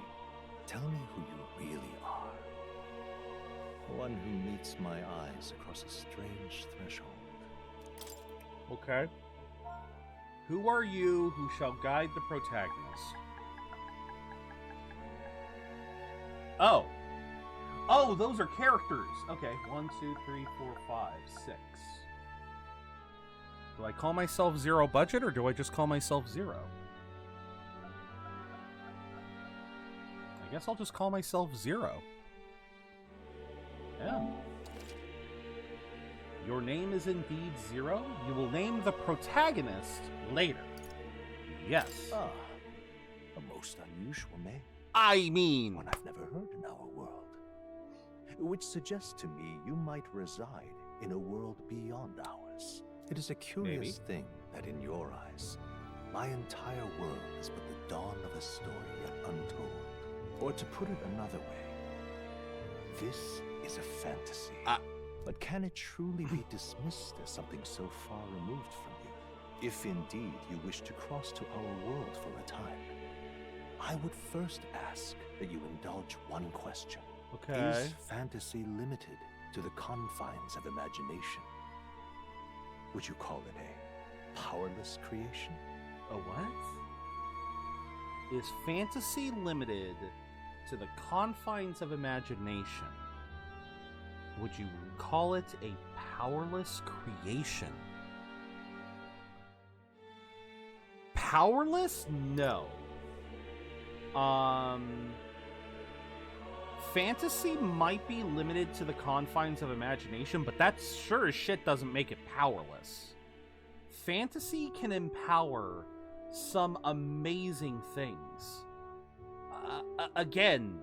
tell me who you really are. One who meets my eyes across a strange threshold. Okay. Who are you who shall guide the protagonist? Oh. Oh, those are characters. Okay. 1, 2, 3, 4, 5, 6. Do I call myself Zero Budget or do I just call myself Zero? I guess I'll just call myself Zero. Yeah. Your name is indeed Zero. You will name the protagonist later. Yes. Ah, a most unusual name. I mean... One I've never heard in our world. Which suggests to me you might reside in a world beyond ours. It is a curious thing that in your eyes, my entire world is but the dawn of a story yet untold. Or to put it another way, this is a fantasy. But can it truly be dismissed as something so far removed from you? If indeed you wish to cross to our world for a time, I would first ask that you indulge one question. Okay. Is fantasy limited to the confines of imagination? Would you call it a powerless creation? A what? Is fantasy limited to the confines of imagination? Would you call it a powerless creation? Powerless? No. Fantasy might be limited to the confines of imagination, but that sure as shit doesn't make it powerless. Fantasy can empower some amazing things. Again,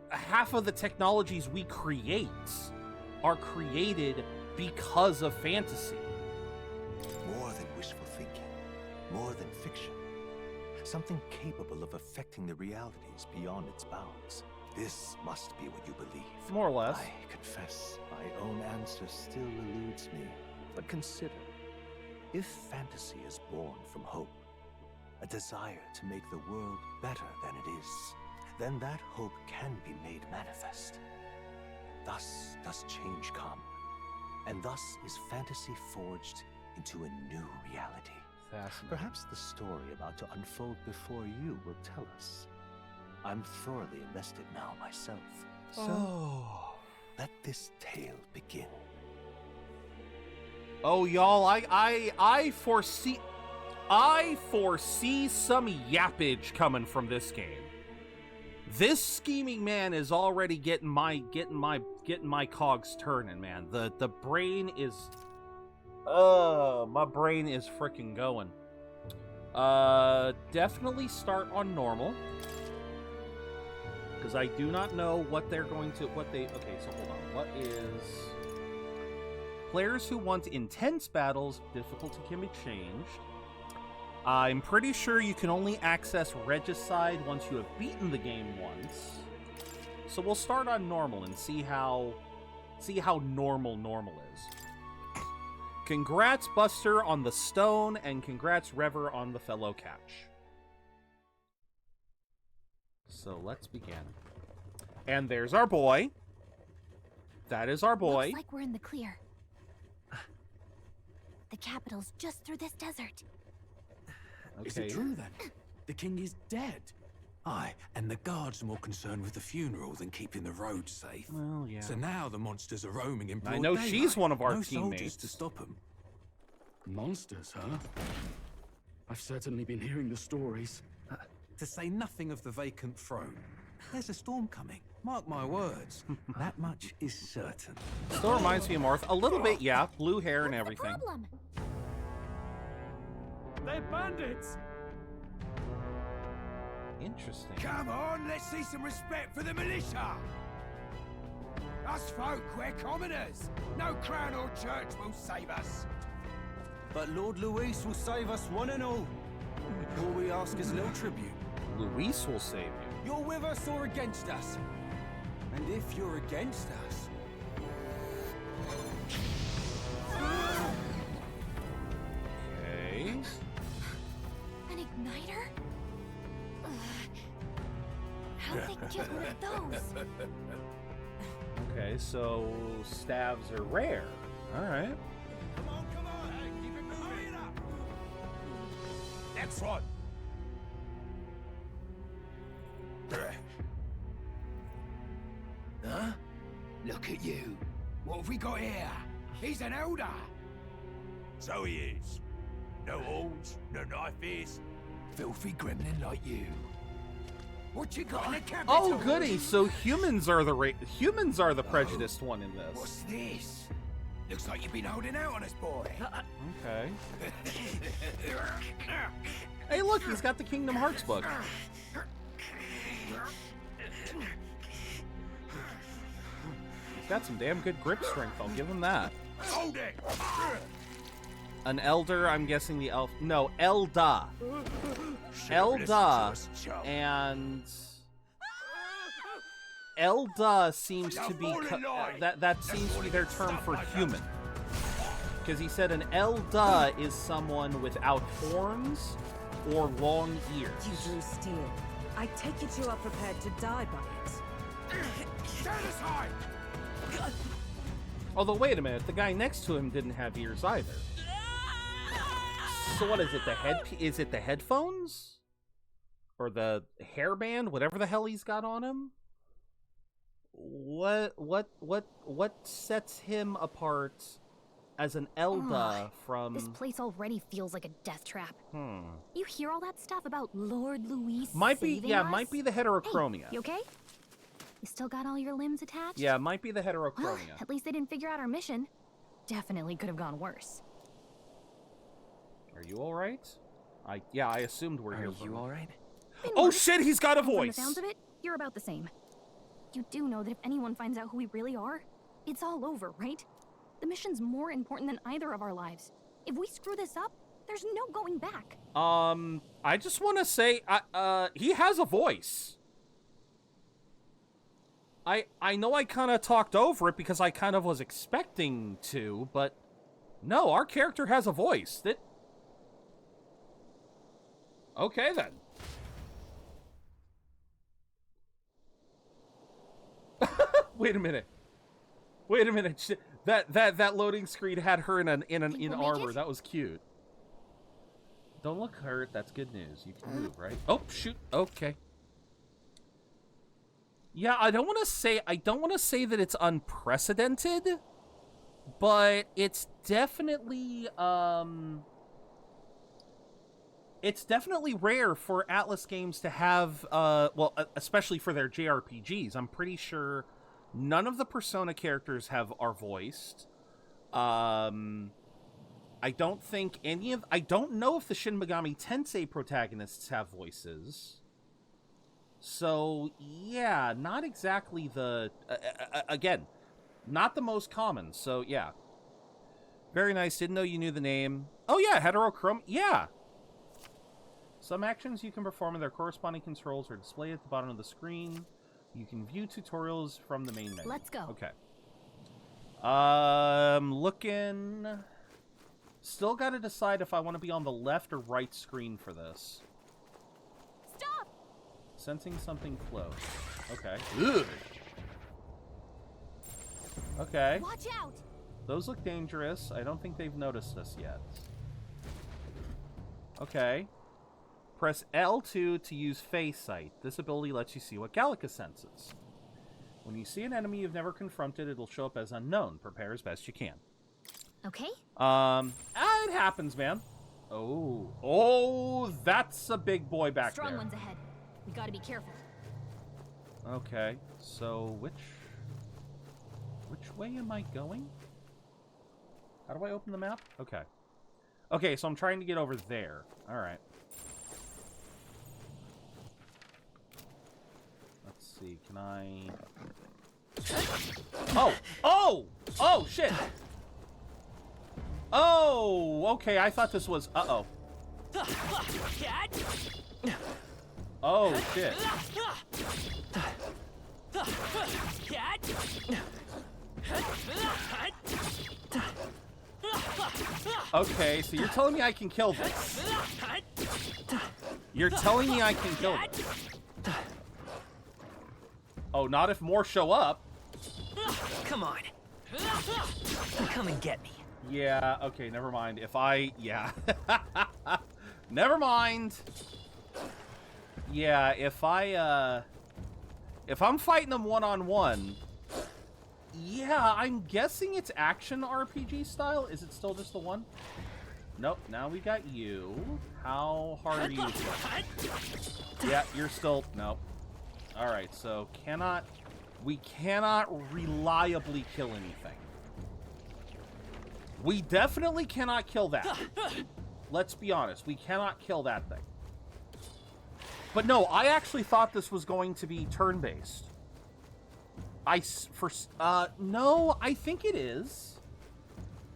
half of the technologies we create are created because of fantasy. More than wishful thinking, more than fiction. Something capable of affecting the realities beyond its bounds. This must be what you believe. More or less. I confess, my own answer still eludes me. But consider, if fantasy is born from hope, a desire to make the world better than it is, then that hope can be made manifest. thus does change come. And thus is fantasy forged into a new reality. Fascinating. Perhaps the story about to unfold before you will tell us. I'm thoroughly invested now myself. So, let this tale begin. Oh, y'all, I foresee some yappage coming from this game. This scheming man is already getting my cogs turning, man. The brain is my brain is freaking going. Definitely start on normal. Because I do not know what they're going to okay, so hold on. What is players who want intense battles, difficulty can be changed. I'm pretty sure you can only access Regicide once you have beaten the game once. So we'll start on normal and see how normal is. Congrats Buster on the stone, and congrats Rever on the fellow catch. So let's begin. And there's our boy. That is our boy. Looks like we're in the clear. The capital's just through this desert. Okay. Is it true then? The king is dead. Aye, and the guards are more concerned with the funeral than keeping the roads safe. Well, yeah. So now the monsters are roaming in broad I know daylight. she's one of our no teammates. soldiers to stop them. Monsters, huh? I've certainly been hearing the stories. To say nothing of the vacant throne. There's a storm coming. Mark my words. That much is certain. Still reminds me of Marth. A little bit, yeah. Blue hair and everything. What's the problem? They're bandits! Interesting. Come on, let's see some respect for the militia! Us folk, we're commoners. No crown or church will save us. But Lord Luis will save us one and all. All we ask is no tribute. Luis will save you. You're with us or against us? And if you're against us... Okay. An igniter? How did they get one of those? Okay, so staves are rare. Alright. Come on, hey, keep it moving. Hurry it up. Next one. Huh? Look at you. What have we got here? He's an elder. So he is. No horns, no knife ears. Filthy gremlin like you. What you got in the capital? Oh, goody! So humans are the prejudiced one in this. What's this? Looks like you've been holding out on us, boy. Okay. Hey, look, he's got the Kingdom Hearts book. He's got some damn good grip strength. I'll give him that. Hold it! An elder, I'm guessing the elf. No, Elda. Elda. And Elda seems to be that seems to be their term for human. Because he said an Elda is someone without horns or long ears. You drew steel. I take it you are prepared to die by it. Stand aside! Although, wait a minute, the guy next to him didn't have ears either. So what is it? Is it the headphones? Or the hairband? Whatever the hell he's got on him? What sets him apart as an Elda from... This place already feels like a death trap. You hear all that stuff about Lord Luis might be, saving yeah, us? might be the heterochromia. Hey, you okay? You still got all your limbs attached? Yeah, might be the heterochromia. Well, at least they didn't figure out our mission. Definitely could have gone worse. Are you alright? I assumed we're here. Are you alright? Oh shit, he's got a And from voice! the sounds of it, you're about the same. You do know that if anyone finds out who we really are, it's all over, right? The mission's more important than either of our lives. If we screw this up, there's no going back. I just want to say, he has a voice. I know I kind of talked over it because I kind of was expecting to, but no, our character has a voice. Okay, then. Wait a minute. Wait a minute. That loading screen had her in armor. That was cute. Don't look hurt. That's good news. You can move, right? Oh shoot. Okay. Yeah, I don't want to say that it's unprecedented, but it's definitely rare for Atlas Games to have well, especially for their JRPGs. I'm pretty sure none of the Persona characters are voiced. I don't know if the Shin Megami Tensei protagonists have voices. So, yeah, not exactly again, not the most common. So, yeah. Very nice. Didn't know you knew the name. Oh, yeah, heterochrome. Yeah. Some actions you can perform and their corresponding controls are displayed at the bottom of the screen. You can view tutorials from the main menu. Let's go. Okay. Looking... Still got to decide if I want to be on the left or right screen for this. Stop! Sensing something close. Okay. Ugh. Okay. Watch out! Those look dangerous. I don't think they've noticed us yet. Okay. Press L2 to use Phase Sight. This ability lets you see what Gallica senses. When you see an enemy you've never confronted, it'll show up as unknown. Prepare as best you can. Okay. It happens, man. Oh, that's a big boy back there. Strong ones ahead. We gotta be careful. Okay, so which way am I going? How do I open the map? Okay. Okay, so I'm trying to get over there. All right. Let's see. Can I? Oh, shit. Oh, okay. I thought this was. Uh-oh. Oh, shit. Okay, so you're telling me I can kill this. You're telling me I can kill this. Oh, not if more show up. Come on. Come and get me. Yeah, okay, never mind. Yeah. Never mind. Yeah, if I'm fighting them one-on-one, yeah, I'm guessing it's action RPG style. Is it still just the one? Nope, now we got you. How hard are you? Yeah, you're still, nope. Alright, so we cannot reliably kill anything. We definitely cannot kill that. Let's be honest, we cannot kill that thing. But no, I actually thought this was going to be turn-based. No, I think it is.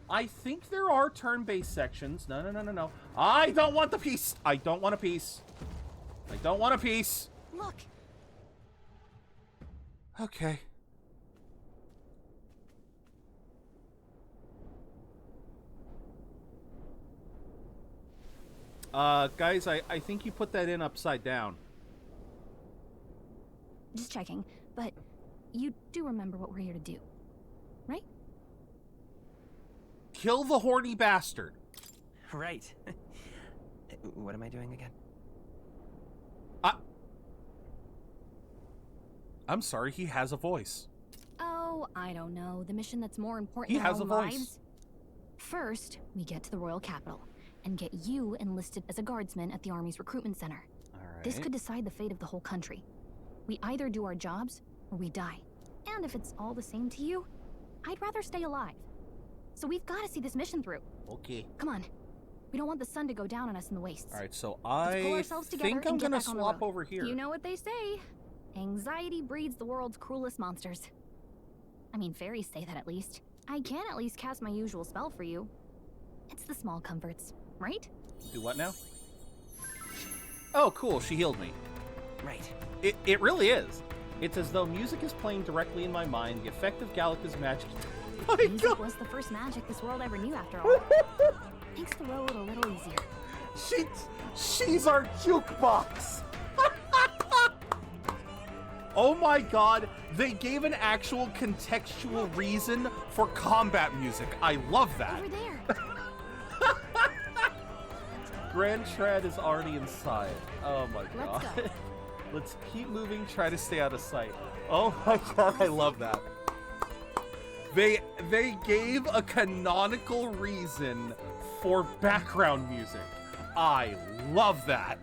I think there are turn-based sections. No. I don't want the piece. I don't want a piece. I don't want a piece. Look. Okay. Guys, I think you put that in upside down. Just checking, but you do remember what we're here to do, right? Kill the horny bastard. Right. What am I doing again? I'm sorry, he has a voice. Oh, I don't know. The mission that's more important than our own lives. Voice. First, we get to the royal capital and get you enlisted as a guardsman at the army's recruitment center. All right. This could decide the fate of the whole country. We either do our jobs or we die. And if it's all the same to you, I'd rather stay alive. So we've got to see this mission through. Okay. Come on. We don't want the sun to go down on us in the wastes. All right, so Let's pull ourselves together think I'm and get gonna back on the swap road. over here. You know what they say. Anxiety breeds the world's cruelest monsters. I mean, fairies say that at least. I can at least cast my usual spell for you. It's the small comforts, right? Do what now? Oh, cool. She healed me. Right. It really is. It's as though music is playing directly in my mind. The effect of Gallica's magic. Music was the first magic this world ever knew, after all. Makes the road a little easier. She's our jukebox. Oh my god, they gave an actual contextual reason for combat music. I love that. Over there. Grand Tread is already inside. Oh my god. Let's go. Let's keep moving, try to stay out of sight. Oh my god, I love that. They gave a canonical reason for background music. I love that.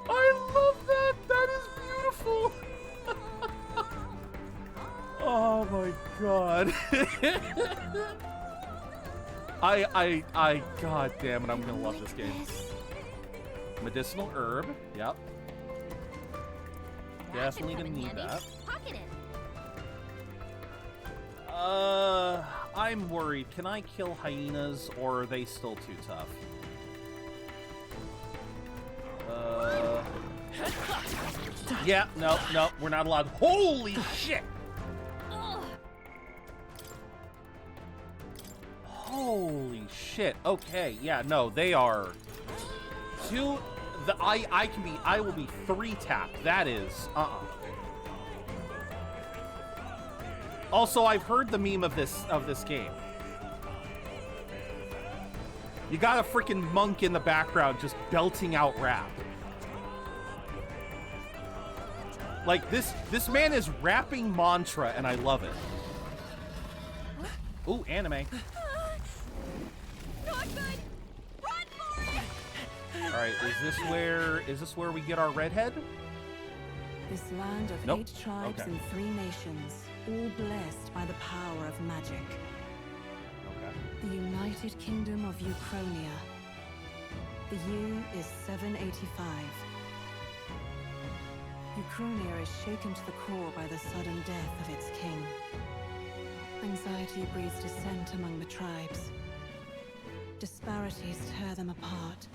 I love that. That is beautiful. Oh my god. I god damn it, I'm gonna love this game. Medicinal herb, yep. Definitely gonna need that. Pocket it. I'm worried. Can I kill hyenas, or are they still too tough? Yeah, no, we're not allowed. Holy shit! Holy shit. Okay, yeah, no, they are two. I will be 3 tapped. That is Also, I've heard the meme of this game. You got a freaking monk in the background just belting out rap. Like this man is rapping mantra and I love it. Ooh, anime. Not good. Run for it. All right, is this where we get our redhead? This land of 8 tribes and 3 nations, all blessed by the power of magic. Okay. The United Kingdom of Uchronia. The year is 785. Uchronia is shaken to the core by the sudden death of its king. Anxiety breeds dissent among the tribes. Disparities tear them apart,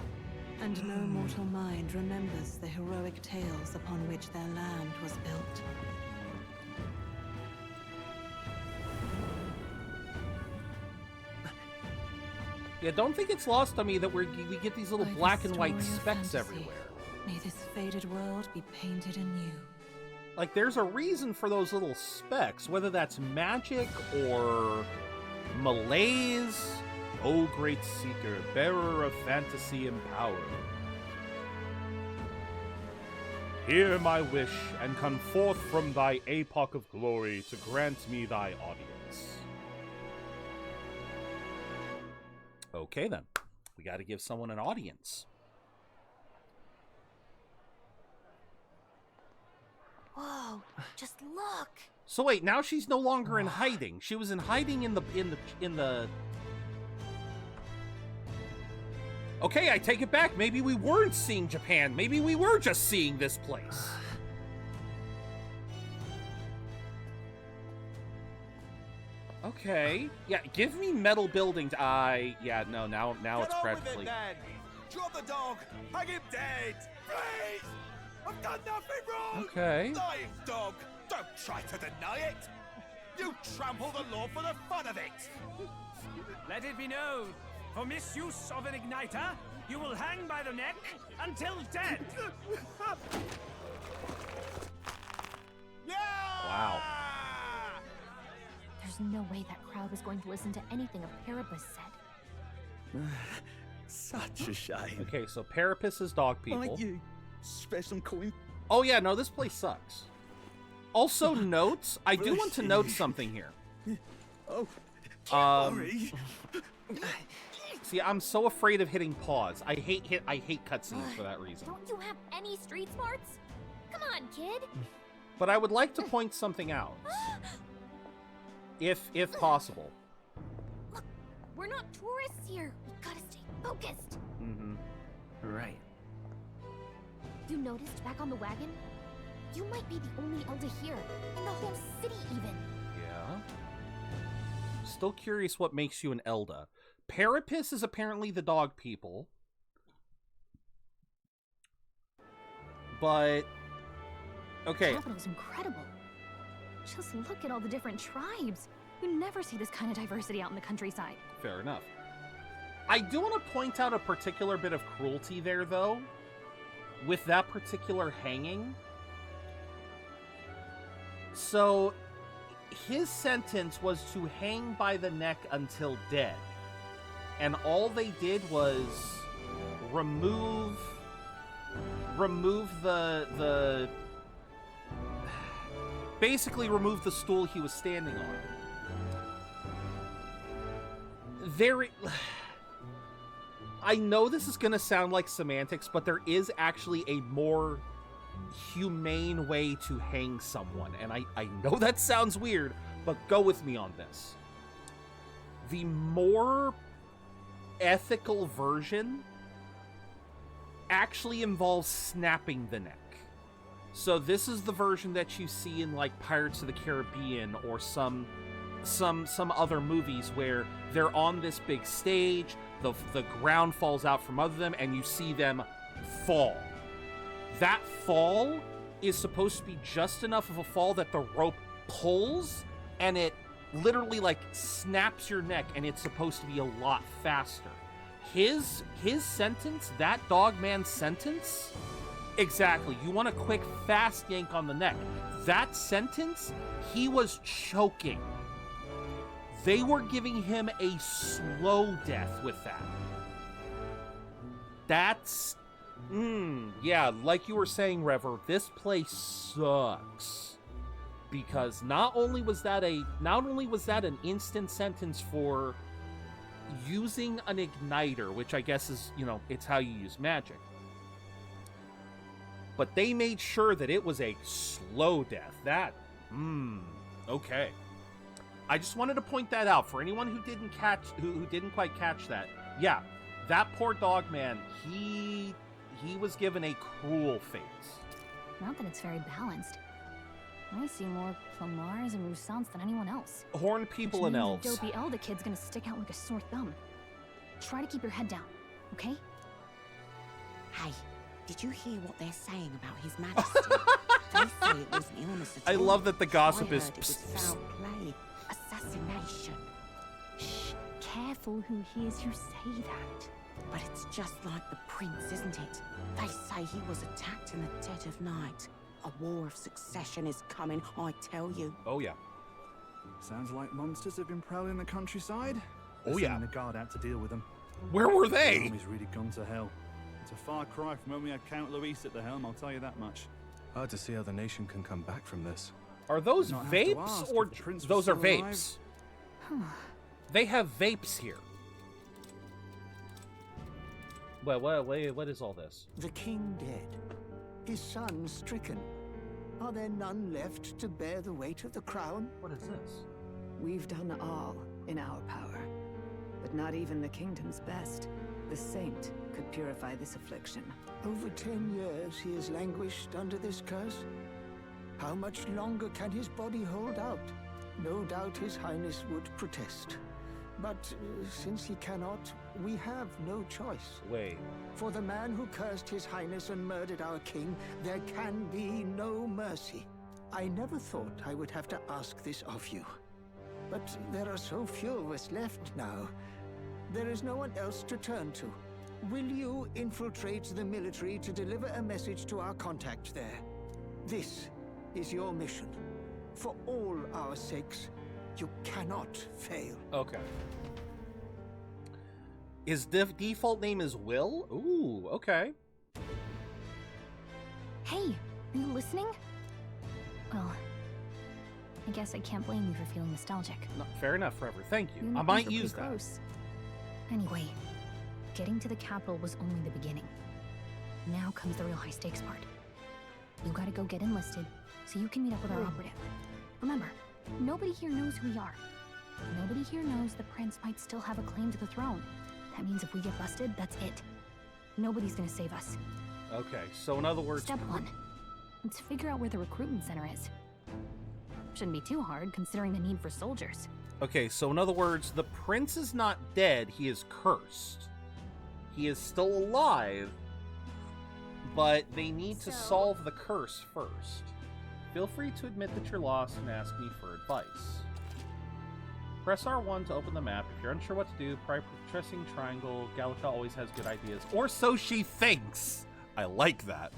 and no mortal mind remembers the heroic tales upon which their land was built. Yeah, don't think it's lost on me that we get these little By the black and white story of specks fantasy, everywhere. May this faded world be painted anew. Like, there's a reason for those little specks, whether that's magic or malaise. O great seeker, bearer of fantasy and power, hear my wish and come forth from thy epoch of glory to grant me thy audience. Okay then, we got to give someone an audience. Whoa, just look. So wait, now she's no longer in hiding. She was in hiding in the Okay, I take it back. Maybe we weren't seeing Japan. Maybe we were just seeing this place. Okay. Yeah, give me metal buildings. Yeah, no, now it's practically... Drop the dog! Hang him dead! Please! I've done nothing wrong! Okay. Lying dog! Don't try to deny it! You trample the law for the fun of it! Let it be known, for misuse of an igniter, you will hang by the neck until dead! Wow. There's no way that crowd was going to listen to anything a Parapus said. Such a shame. Okay, so Parapus is dog people. Might you spare some coin? Oh yeah, no, this place sucks. Also, notes. I do want to note something here. Oh, sorry. See, I'm so afraid of hitting pause. I hate cutscenes for that reason. Don't you have any street smarts? Come on, kid. But I would like to point something out, if possible. Look, we're not tourists here. We gotta stay focused. Mm-hmm. Right. You noticed back on the wagon? You might be the only Elder here, in the whole city even. Yeah. Still curious what makes you an Elda. Parapus is apparently the dog people. But... okay. The capital's incredible. Just look at all the different tribes. You never see this kind of diversity out in the countryside. Fair enough. I do want to point out a particular bit of cruelty there, though. with that particular hanging. So his sentence was to hang by the neck until dead. And all they did was remove the basically remove the stool he was standing on. I know this is going to sound like semantics, but there is actually a more humane way to hang someone. And I know that sounds weird, but go with me on this. The more ethical version actually involves snapping the neck. So this is the version that you see in like Pirates of the Caribbean or some other movies where they're on this big stage, the ground falls out from under them, and you see them fall. That fall is supposed to be just enough of a fall that the rope pulls, and it literally like snaps your neck, and it's supposed to be a lot faster. His sentence, that dogman's sentence, exactly. You want a quick, fast yank on the neck. That sentence, he was choking. They were giving him a slow death with that. That's... yeah, like you were saying, Rever, this place sucks. Because not only was that an instant sentence for using an igniter, which I guess is, it's how you use magic. But they made sure that it was a slow death. That, okay. I just wanted to point that out for anyone who didn't quite catch that. Yeah, that poor dog man, he was given a cruel fate. Not that it's very balanced. I see more Clamars and Roussants than anyone else. Horned people and elves. The dopey elder kid's gonna stick out like a sore thumb. Try to keep your head down, okay? Hey, did you hear what they're saying about His Majesty? They say it was an illness at I all. love that the gossip I is... heard it was foul play, assassination. Shh, careful who hears you say that. But it's just like the prince, isn't it? They say he was attacked in the dead of night. A war of succession is coming, I tell you. Oh, yeah. Sounds like monsters have been prowling the countryside. Oh, yeah. Sending a guard out to deal with them. Where were they? The army's really gone to hell. It's a far cry from when we had Count Luis at the helm, I'll tell you that much. Hard to see how the nation can come back from this. Are those vapes or those are vapes? They have vapes here. Well, what is all this? The king dead, his son stricken. Are there none left to bear the weight of the crown? What is this? We've done all in our power, but not even the kingdom's best. The saint could purify this affliction. Over 10 years he has languished under this curse. How much longer can his body hold out? No doubt his highness would protest. But since he cannot, we have no choice. Wait. For the man who cursed his highness and murdered our king, there can be no mercy. I never thought I would have to ask this of you. But there are so few of us left now. There is no one else to turn to. Will you infiltrate the military to deliver a message to our contact there? This is your mission. For all our sakes, you cannot fail. Okay. His default name is Will? Ooh, okay. Hey, are you listening? Well, I guess I can't blame you for feeling nostalgic. No, fair enough, Forever. Thank you. You I might use that. Close. Anyway, getting to the capital was only the beginning. Now comes the real high-stakes part. You gotta go get enlisted, so you can meet up with our operative. Remember, nobody here knows who we are. Nobody here knows the prince might still have a claim to the throne. That means if we get busted, that's it. Nobody's gonna save us. Okay, so in other words... Step 1. Let's figure out where the recruitment center is. Shouldn't be too hard, considering the need for soldiers. Okay, so in other words, the prince is not dead, he is cursed. He is still alive, but they need to solve the curse first. Feel free to admit that you're lost and ask me for advice. Press R1 to open the map. If you're unsure what to do, pressing triangle. Gallica always has good ideas. Or so she thinks! I like that.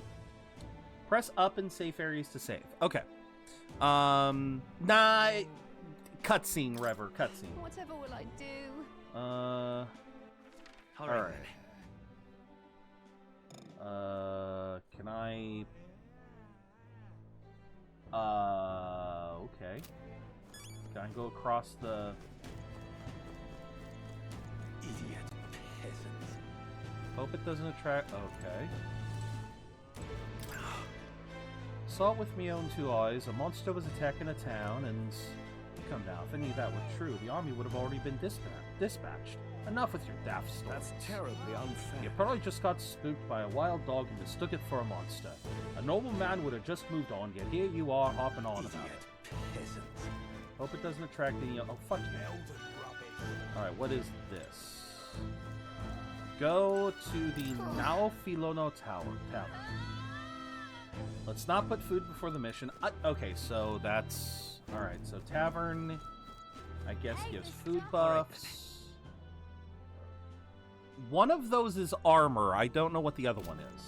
Press up in safe areas to save. Okay. Nah. Cutscene, Rever. Cutscene. Whatever will I do? All right. Can I? Okay. Can I go across the? Idiot peasant. Hope it doesn't attract. Okay. Saw it with me own two eyes. A monster was attacking a town, and come now. If any of that were true, the army would have already been dispatched. Enough with your daft stories. That's terribly unfair. You probably just got spooked by a wild dog and mistook it for a monster. A normal man would have just moved on, yet here you are hopping on about it. Peasant. Hope it doesn't attract any. Oh, fuck you. Alright, what is this? Go to the Naofilono Tower. Let's not put food before the mission. Okay, so that's... Alright, so tavern, I guess, gives food buffs. One of those is armor. I don't know what the other one is.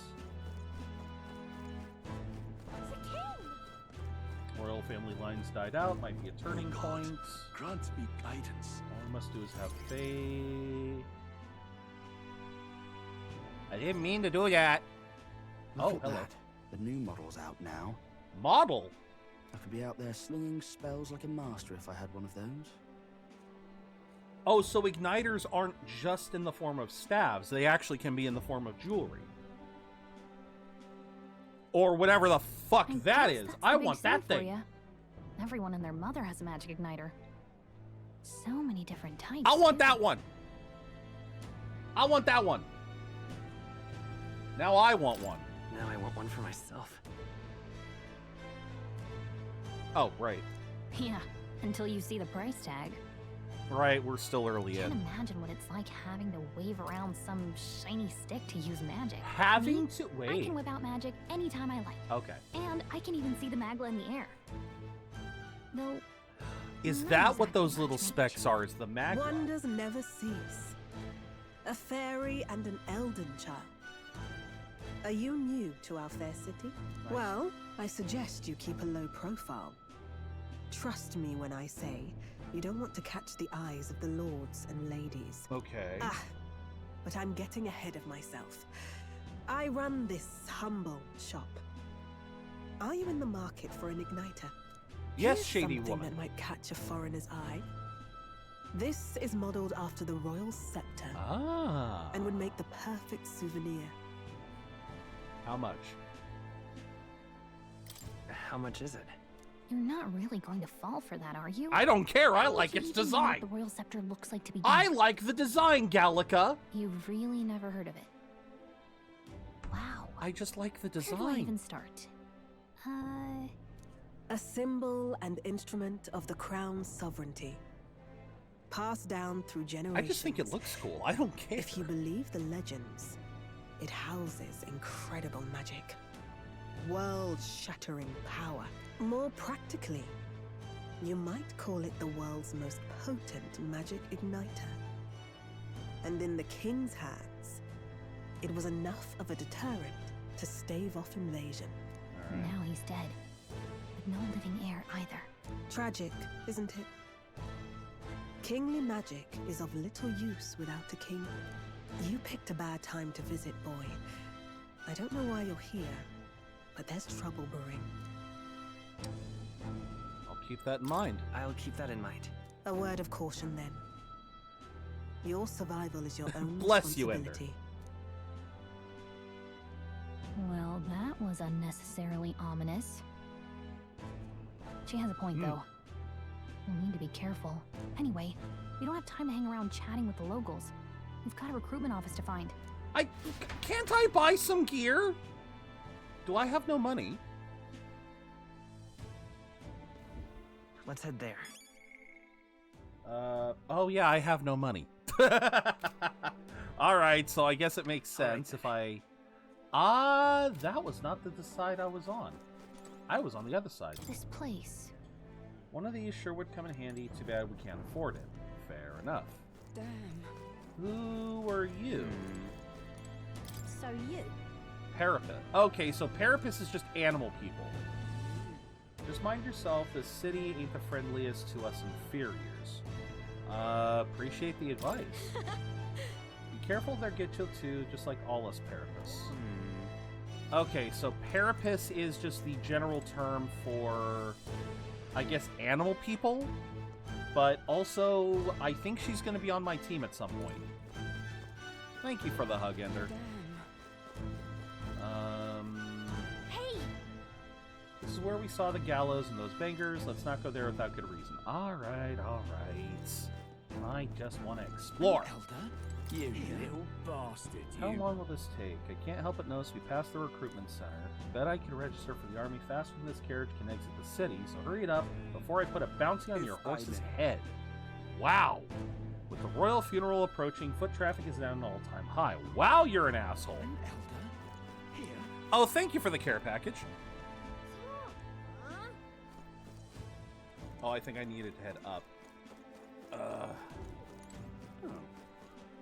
Royal family lines died out. Might be a turning point. Grant me guidance. All we must do is have faith. I didn't mean to do that. Look at that. The new model's out now. Model? I could be out there slinging spells like a master if I had one of those. Oh, so igniters aren't just in the form of staves. They actually can be in the form of jewelry. Or whatever the fuck that is. I want that thing. Everyone and their mother has a magic igniter. So many different types. I want that one. I want that one. Now I want one. Now I want one for myself. Oh, right. Yeah, until you see the price tag. Right, we're still early I in. can't imagine what it's like having to wave around some shiny stick to use magic. Having to I wait. can whip out magic anytime I like. Okay. And I can even see the magla in the air. Though. Is that what those little specks are? Is the mag? Wonders never cease. A fairy and an elden child. Are you new to our fair city? Nice. Well, I suggest you keep a low profile. Trust me when I say you don't want to catch the eyes of the lords and ladies. Okay. But I'm getting ahead of myself. I run this humble shop. Are you in the market for an igniter? Yes, Here's shady something woman. that might catch a foreigner's eye. This is modeled after the royal scepter. And would make the perfect souvenir. How much? How much is it? You're not really going to fall for that, are you? I don't care. I How like would you its even know what design. the royal scepter looks like to begin I with? like the design, Gallica. You've really never heard of it. Wow. I just like the Where do I design. even start? A symbol and instrument of the crown's sovereignty. Passed down through generations. I just think it looks cool. I don't care. If you believe the legends, it houses incredible magic. World-shattering power. More practically, you might call it the world's most potent magic igniter. And in the king's hands, it was enough of a deterrent to stave off invasion. Now he's dead. With no living heir either. Tragic, isn't it? Kingly magic is of little use without a king. You picked a bad time to visit, boy. I don't know why you're here, but there's trouble brewing. I'll keep that in mind. I'll keep that in mind. A word of caution, then. Your survival is your own Bless you, Ender. responsibility. Well, that was unnecessarily ominous. She has a point, though. We'll need to be careful. Anyway, we don't have time to hang around chatting with the locals. We've got a recruitment office to find. Can't I buy some gear? Do I have no money? Let's head there. Oh yeah, I have no money. Alright, so I guess it makes sense if I... that was not the side I was on. I was on the other side. This place. One of these sure would come in handy. Too bad we can't afford it. Fair enough. Damn. Who are you? So you? Parapet. Okay, so Parapet is just animal people. Just mind yourself, this city ain't the friendliest to us inferiors. Appreciate the advice. Be careful there get you too, just like all us Parapets. Okay, so Parapet is just the general term for, I guess, animal people. But also, I think she's going to be on my team at some point. Thank you for the hug, Ender. Hey! This is where we saw the gallows and those bangers. Let's not go there without good reason. Alright, alright. I just want to explore. Elder, you little bastard, How long will this take? I can't help but notice we passed the recruitment center. Bet I could register for the army faster than this carriage can exit the city, so hurry it up before I put a bounty on your horse's head. Wow! With the royal funeral approaching, foot traffic is at an all-time high. Wow, you're an asshole! Here. Oh, thank you for the care package. Oh, I think I needed to head up.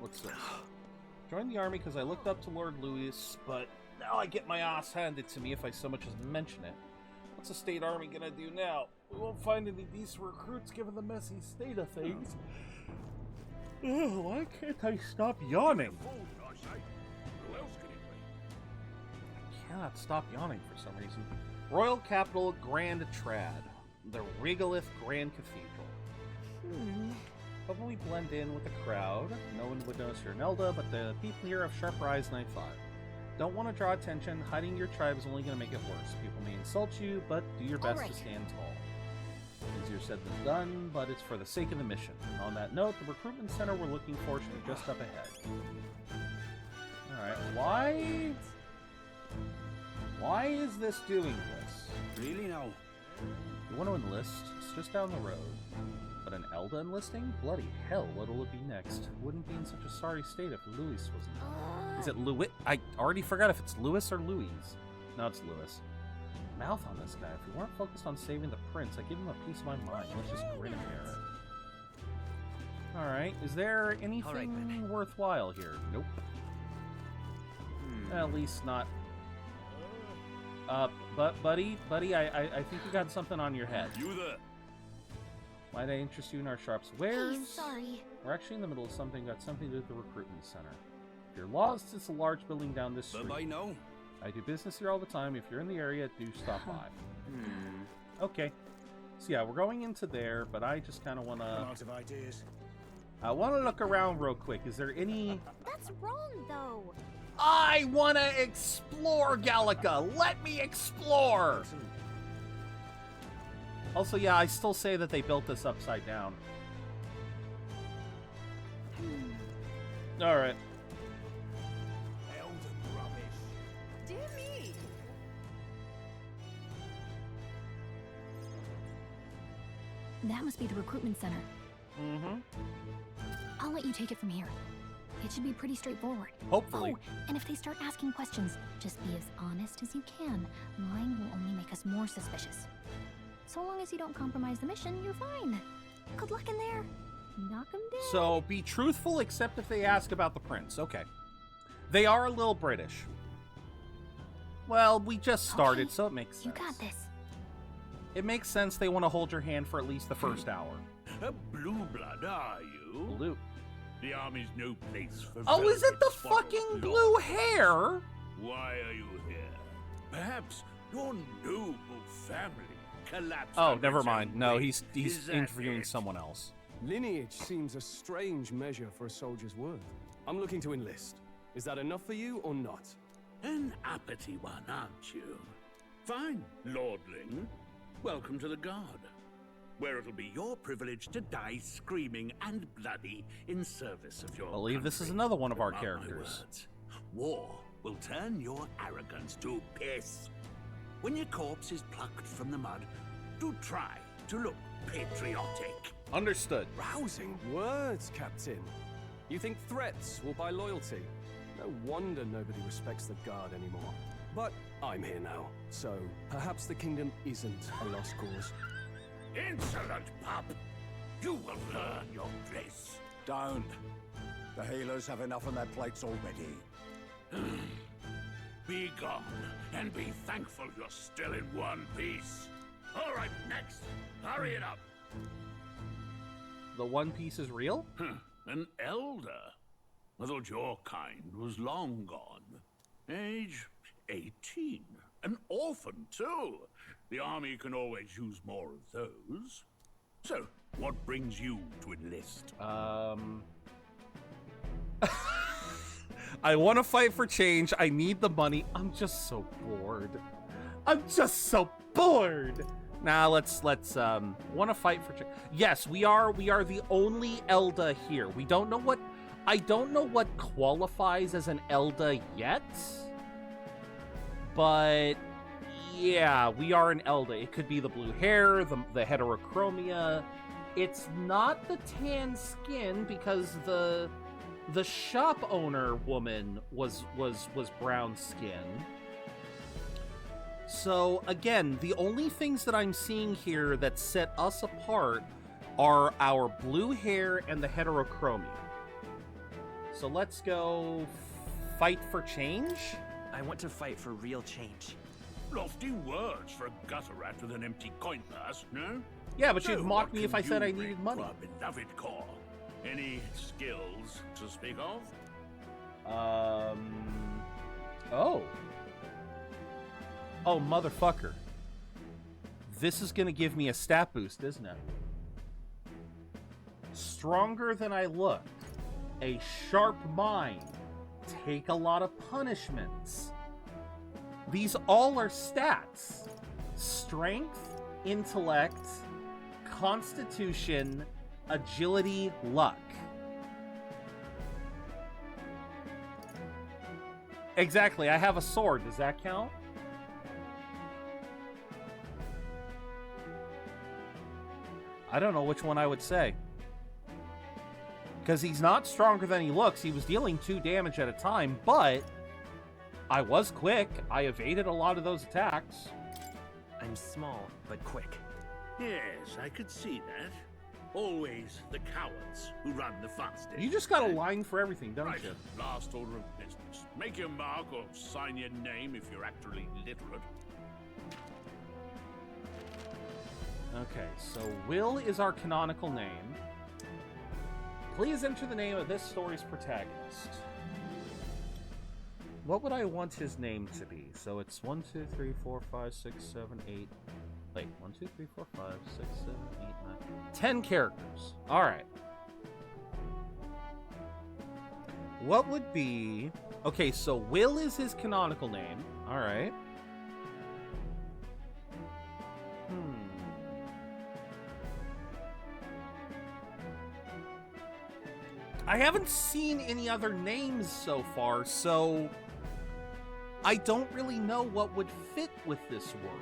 What's this? Joined the army because I looked up to Lord Louis, but now I get my ass handed to me if I so much as mention it. What's the state army gonna do now? We won't find any decent recruits given the messy state of things. Ugh, why can't I stop yawning? I cannot stop yawning for some reason. Royal Capital Grand Trad. The Regalith Grand Cathedral. But when we blend in with the crowd, no one would notice you're an Elda, but the people here have sharper eyes than I thought. Don't want to draw attention. Hiding your tribe is only going to make it worse. People may insult you, but do your best to stand tall. Easier said than done, but it's for the sake of the mission. And on that note, the recruitment center we're looking for should be just up ahead. Alright, why is this doing this? Really now? You want to enlist? It's just down the road. But an Elda enlisting? Bloody hell, what'll it be next? Wouldn't be in such a sorry state if Louis wasn't. Is it Louis? I already forgot if it's Louis or Louise. No, it's Louis. Mouth on this guy. If we weren't focused on saving the prince, I'd give him a piece of my mind. Let's just grin and bear it. Alright, is there anything worthwhile here? Nope. At least not. But buddy, I think you got something on your head. You there? Might I interest you in our sharp's wares? Hey, sorry. We're actually in the middle of something got something to do with the recruitment center. If you're lost, it's a large building down this street. I know. I do business here all the time. If you're in the area, do stop by. Okay. So yeah, we're going into there, but I just kind of want to... Lots of ideas. I want to look around real quick. Is there any... That's wrong, though. I want to explore, Gallica. Let me explore. Also, yeah, I still say that they built this upside down. All right. Elden rubbish. Dear me. That must be the recruitment center. Mm-hmm. I'll let you take it from here. It should be pretty straightforward. Hopefully. Oh, and if they start asking questions, just be as honest as you can. Lying will only make us more suspicious. So long as you don't compromise the mission, you're fine. Good luck in there. Knock 'em down. So be truthful, except if they ask about the prince. Okay. They are a little British. Well, we just started, so it makes sense. You got this. It makes sense they want to hold your hand for at least the first hour. A blue blood, are you? Blue. The army's no place for... Oh, is it the velvet fucking spotted blue lord. hair? Why are you here? Perhaps your noble family collapsed... Oh, under never its mind. own No, weight. he's Is that interviewing it? someone else. Lineage seems a strange measure for a soldier's word. I'm looking to enlist. Is that enough for you or not? An uppity one, aren't you? Fine, lordling. Welcome to the Guard, where it'll be your privilege to die screaming and bloody in service of your I believe this is another one of our characters. War will turn your arrogance to piss. When your corpse is plucked from the mud, do try to look patriotic. Understood. Rousing words, Captain. You think threats will buy loyalty? No wonder nobody respects the Guard anymore. But I'm here now, so perhaps the kingdom isn't a lost cause. Insolent pup! You will learn your place. Don't. The healers have enough on their plates already. Be gone, and be thankful you're still in one piece. All right, next. Hurry it up. The One Piece is real? An elder. I thought your kind was long gone. Age 18. An orphan, too. The army can always use more of those. So, what brings you to enlist? I want to fight for change. I need the money. I'm just so bored. I'm just so bored. Nah, let's want to fight for change. Yes, we are the only Elda here. We don't know what, I don't know what qualifies as an Elda yet. But yeah, we are an Elda. It could be the blue hair, the heterochromia. It's not the tan skin because the shop owner woman was brown skin. So again, the only things that I'm seeing here that set us apart are our blue hair and the heterochromia. So let's go fight for change. I want to fight for real change. Lofty words for a gutter rat with an empty coin purse, no? Yeah, but she'd So mock what me if can I said you I needed bring money. to our beloved core? Any skills to speak of? Oh, motherfucker. This is gonna give me a stat boost, isn't it? Stronger than I look. A sharp mind. Take a lot of punishments. These all are stats. Strength, intellect, constitution, agility, luck. Exactly, I have a sword. Does that count? I don't know which one I would say. Because he's not stronger than he looks. He was dealing 2 damage at a time, but I was quick. I evaded a lot of those attacks. I'm small, but quick. Yes, I could see that. Always the cowards who run the fastest. You just got a line for everything, don't Right, you? last order of business. Make your mark or sign your name if you're actually literate. Okay, so Will is our canonical name. Please enter the name of this story's protagonist. What would I want his name to be? So it's 1, 2, 3, 4, 5, 6, 7, 8. Wait, 1, 2, 3, 4, 5, 6, 7, 8, 9. 10 characters. Alright. What would be... Okay, so Will is his canonical name. Alright. I haven't seen any other names so far, so I don't really know what would fit with this world.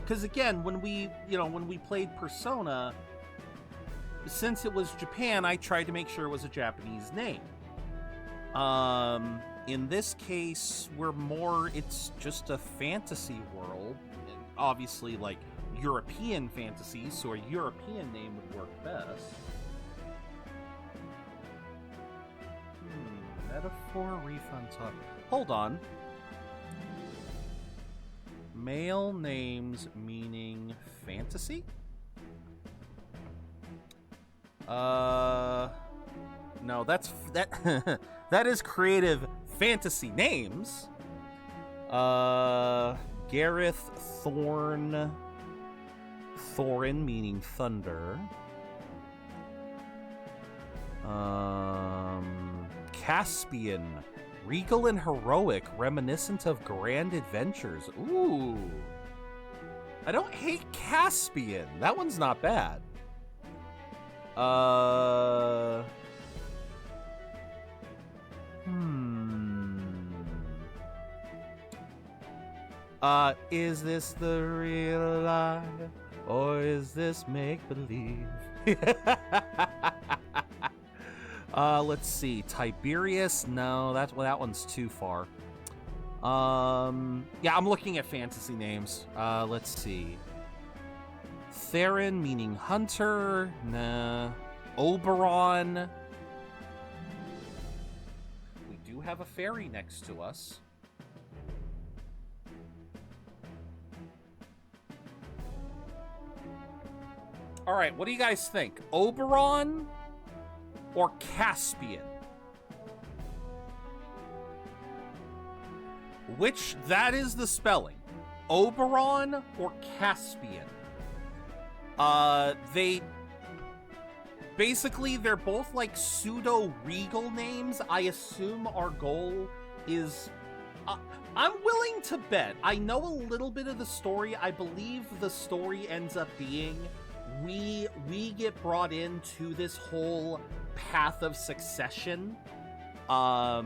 Because again, when we played Persona, since it was Japan, I tried to make sure it was a Japanese name. In this case, it's just a fantasy world. Obviously, like, European fantasy, so a European name would work best. Metaphor, ReFantazio. Hold on. Male names meaning fantasy? No, that is creative fantasy names. Gareth Thorin meaning thunder. Caspian, regal and heroic, reminiscent of grand adventures. Ooh. I don't hate Caspian. That one's not bad. Is this the real life, or is this make-believe? Let's see. Tiberius? No, that one's too far. Yeah, I'm looking at fantasy names. Let's see. Theron, meaning hunter. Nah. Oberon. We do have a fairy next to us. All right, what do you guys think? Oberon or Caspian? Which, that is the spelling. Oberon or Caspian? They're both like pseudo-regal names. I assume our goal is... I'm willing to bet. I know a little bit of the story. I believe the story ends up being we get brought into this whole path of succession. I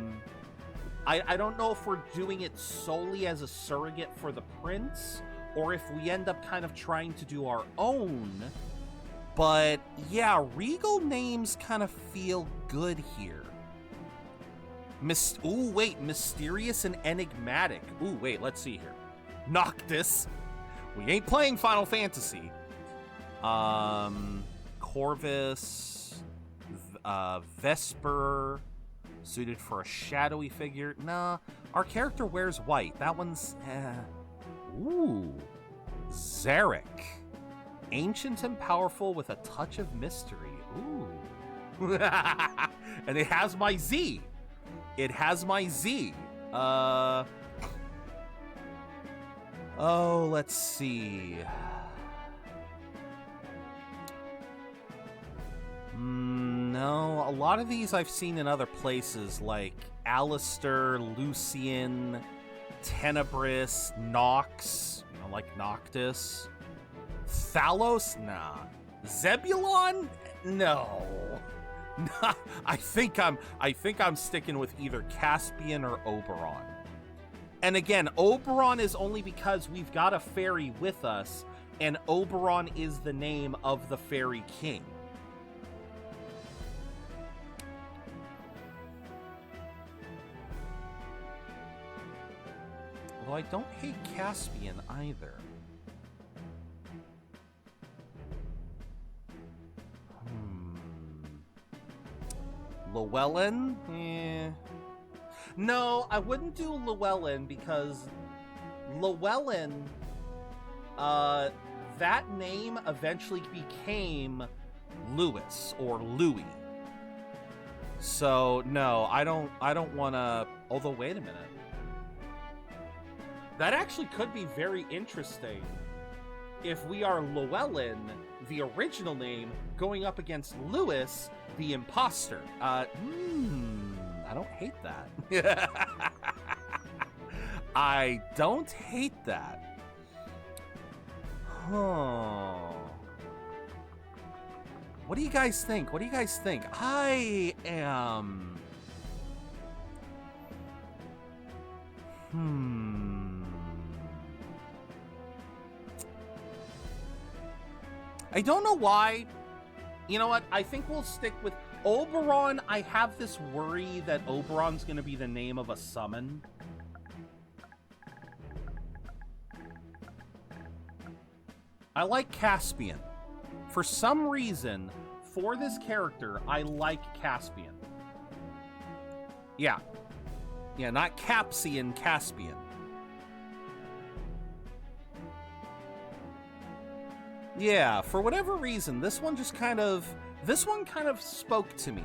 don't know if we're doing it solely as a surrogate for the prince, or if we end up kind of trying to do our own. But yeah, regal names kind of feel good here. Ooh, wait, mysterious and enigmatic. Ooh, wait, let's see here. Noctis. We ain't playing Final Fantasy. Corvus. Vesper. Suited for a shadowy figure. Nah, our character wears white. That one's... Ooh. Zarek. Ancient and powerful with a touch of mystery. Ooh. And it has my Z. It has my Z. Oh, let's see. No, a lot of these I've seen in other places, like Alistair, Lucian, Tenebris, Nox, like Noctis. Thalos? Nah. Zebulon? No. I think I'm sticking with either Caspian or Oberon. And again, Oberon is only because we've got a fairy with us, and Oberon is the name of the fairy king. Although I don't hate Caspian either. Llewellyn? No, I wouldn't do Llewellyn because Llewellyn, that name eventually became Louis or Louis. So no, I don't want to. Although, wait a minute. That actually could be very interesting if we are Llewellyn, the original name, going up against Louis, the imposter. I don't hate that. I don't hate that. Huh. What do you guys think? What do you guys think? I am... I don't know why. You know what? I think we'll stick with Oberon. I have this worry that Oberon's going to be the name of a summon. I like Caspian. For some reason, for this character, I like Caspian. Yeah. Yeah, not Capsian, Caspian. Yeah, for whatever reason, this one kind of spoke to me.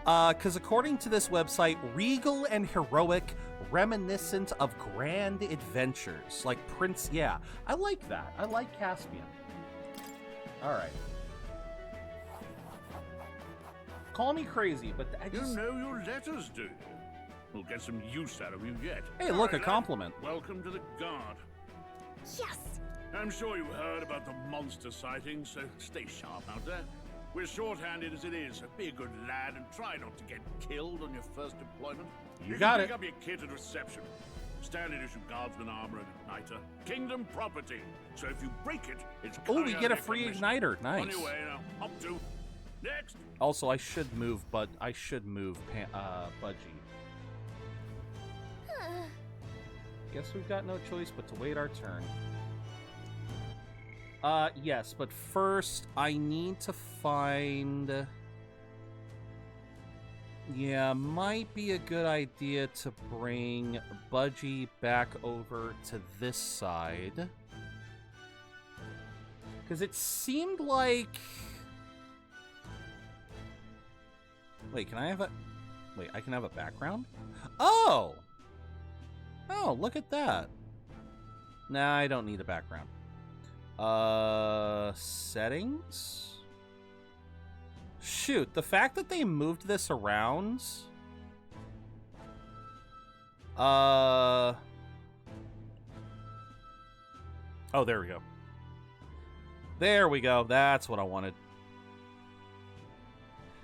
Because according to this website, regal and heroic, reminiscent of grand adventures. Like Prince, yeah. I like that. I like Caspian. Alright. Call me crazy, but I just... You know your letters, do you? We'll get some use out of you yet. Hey, look, a compliment. Welcome to the Guard. Yes! I'm sure you heard about the monster sightings, so stay sharp out there. We're short-handed as it is, so be a good lad and try not to get killed on your first deployment. You got pick it. up your kit at reception. Standard issue guardsman armor and igniter. Kingdom property. So if you break it, it's... Oh, we get a free igniter. Nice. On your way now. Up to. Next. Also, I should move Budgie. Guess we've got no choice but to wait our turn. Yes, but first I need to find... Yeah, might be a good idea to bring Budgie back over to this side. Because it seemed like... Wait, can I have a... Wait, I can have a background? Oh! Oh, look at that. Nah, I don't need a background. Settings? Shoot, the fact that they moved this around... Oh, there we go. There we go. That's what I wanted.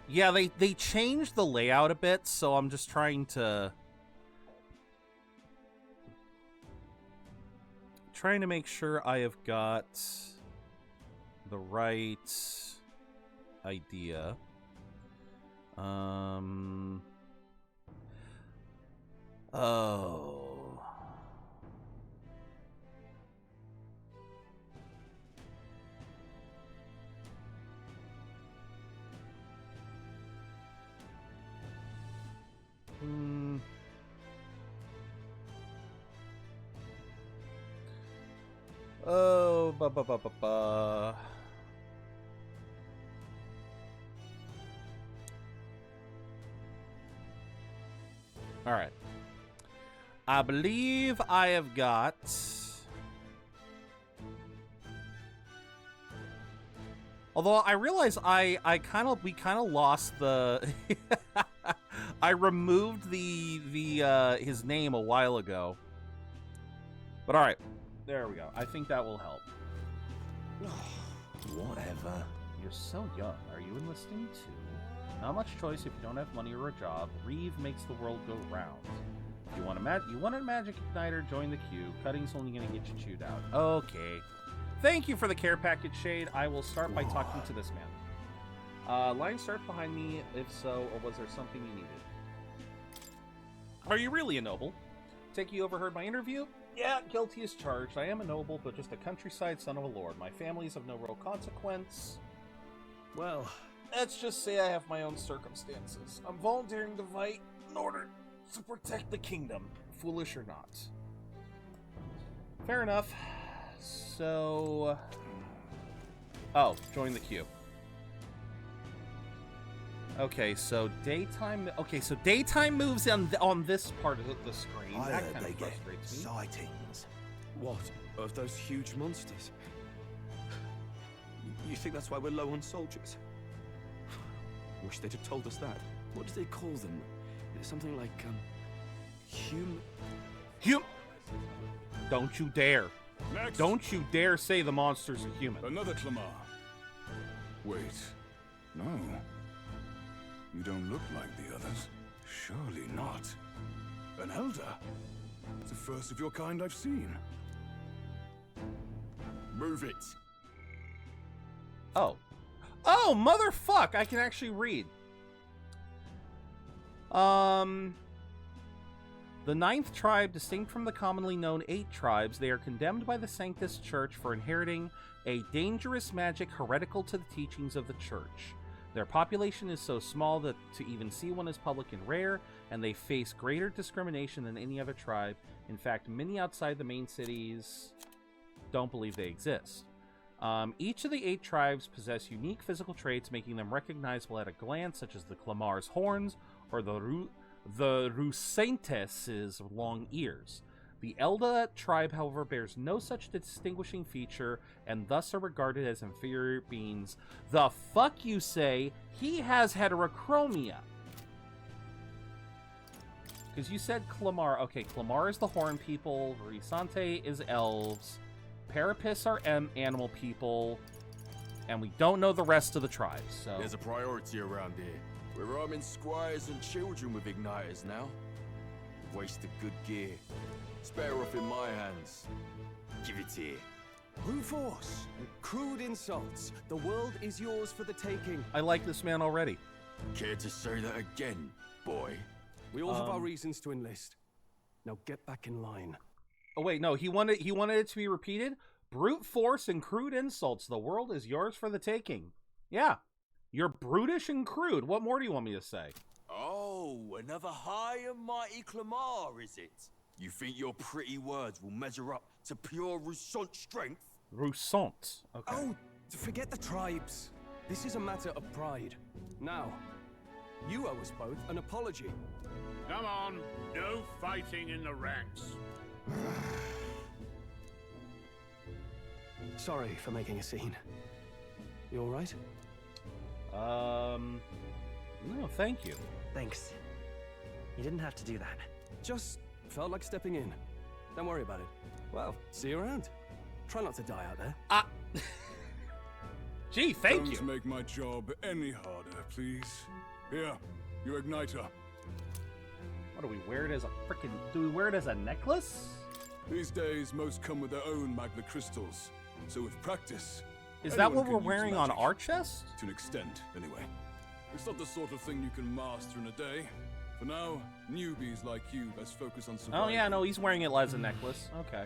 Yeah, they changed the layout a bit, so I'm just trying to... Trying to make sure I have got the right idea. Oh. Oh, ba. All right. I believe I have got... Although I realize we kind of lost the... I removed his name a while ago. But all right. There we go. I think that will help. Whatever. You're so young. Are you enlisting too? Not much choice if you don't have money or a job. Reeve makes the world go round. If you want a magic igniter, join the queue. Cutting's only gonna get you chewed out. Okay. Thank you for the care package, Shade. I will start by talking to this man. Line start behind me, if so, or was there something you needed? Are you really a noble? Take you overheard my interview? Yeah, guilty as charged. I am a noble, but just a countryside son of a lord. My family is of no real consequence. Well, let's just say I have my own circumstances. I'm volunteering to fight in order to protect the kingdom, foolish or not. Fair enough. So... Oh, join the queue. Okay, so daytime... Okay, so daytime moves on this part of the screen. That kind of frustrates me. Sightings. What? Of those huge monsters? You think that's why we're low on soldiers? Wish they'd have told us that. What do they call them? Something like, Don't you dare. Next. Don't you dare say the monsters are human. Another Clamar. Wait. No. You don't look like the others. Surely not. An elder? It's the first of your kind I've seen. Move it. Oh. Oh, motherfuck! I can actually read. The 9th tribe, distinct from the commonly known 8 tribes, they are condemned by the Sanctus Church for inheriting a dangerous magic heretical to the teachings of the Church. Their population is so small that to even see one is public and rare, and they face greater discrimination than any other tribe. In fact, many outside the main cities don't believe they exist. Each of the 8 tribes possess unique physical traits, making them recognizable at a glance, such as the Clamar's horns or the Rusaintes' long ears. The Elda tribe, however, bears no such distinguishing feature, and thus are regarded as inferior beings. The fuck you say? He has heterochromia. Because you said Clamar. Okay, Clamar is the horn people, Risante is elves, Parapis are animal people, and we don't know the rest of the tribes, so... There's a priority around here. We're arming squires and children with igniters now. Wasted good gear. It's better off in my hands. Give it here. Brute force and crude insults. The world is yours for the taking. I like this man already. Care to say that again, boy? We all have our reasons to enlist. Now get back in line. Oh wait, no, he wanted it to be repeated. Brute force and crude insults. The world is yours for the taking. Yeah. You're brutish and crude. What more do you want me to say? Oh, another high and mighty clamor, is it? You think your pretty words will measure up to pure Roussant strength? Roussant. Okay. Oh, forget the tribes. This is a matter of pride. Now, you owe us both an apology. Come on, no fighting in the ranks. Sorry for making a scene. You all right? No, thank you. Thanks. You didn't have to do that. Just felt like stepping in. Don't worry about it. Well, see you around. Try not to die out there. Gee, thank you. Don't make my job any harder, please. Here, your igniter. What do we wear it as a frickin'? Do we wear it as a necklace? These days, most come with their own magna crystals. So with practice... Is that what we're wearing on our chest? To an extent, anyway. It's not the sort of thing you can master in a day. For now, newbies like you best focus on survival. Oh yeah, no, he's wearing it as a necklace. Okay.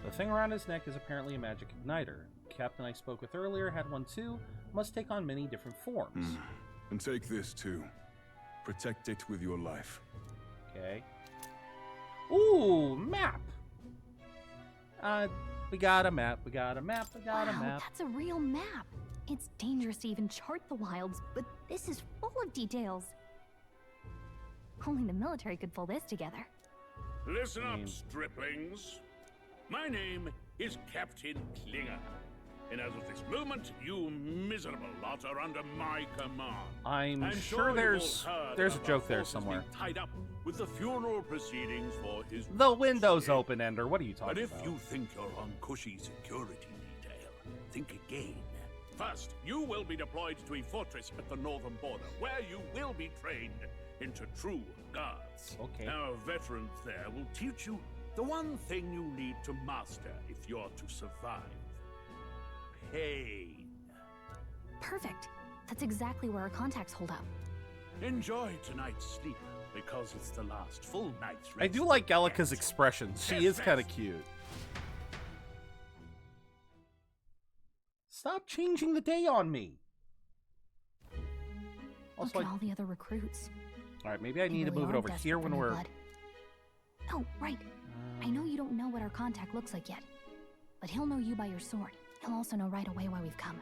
The thing around his neck is apparently a magic igniter. The captain I spoke with earlier had one too. Must take on many different forms. And take this too. Protect it with your life. Okay. Ooh, map! We got a map, we got a map, we got a map. That's a real map. It's dangerous to even chart the wilds, but this is full of details. Only the military could pull this together. Listen up, striplings. My name is Captain Klinger. And as of this moment, you miserable lot are under my command. I'm sure there's a joke there somewhere. Tied up with the funeral proceedings for his... The window's open, Ender. What are you talking about? But if you think you're on cushy security detail, think again. First, you will be deployed to a fortress at the northern border, where you will be trained into true guards. Okay. Our veterans there will teach you the one thing you need to master if you're to survive. Pain. Perfect. That's exactly where our contacts hold up. Enjoy tonight's sleep, because it's the last full night's rest. I do like Gallica's expressions. She is kind of cute. Stop changing the day on me. Also, look at all the other recruits. All right, maybe I need to move it over here when we're... Oh, right. I know you don't know what our contact looks like yet, but he'll know you by your sword. He'll also know right away why we've come.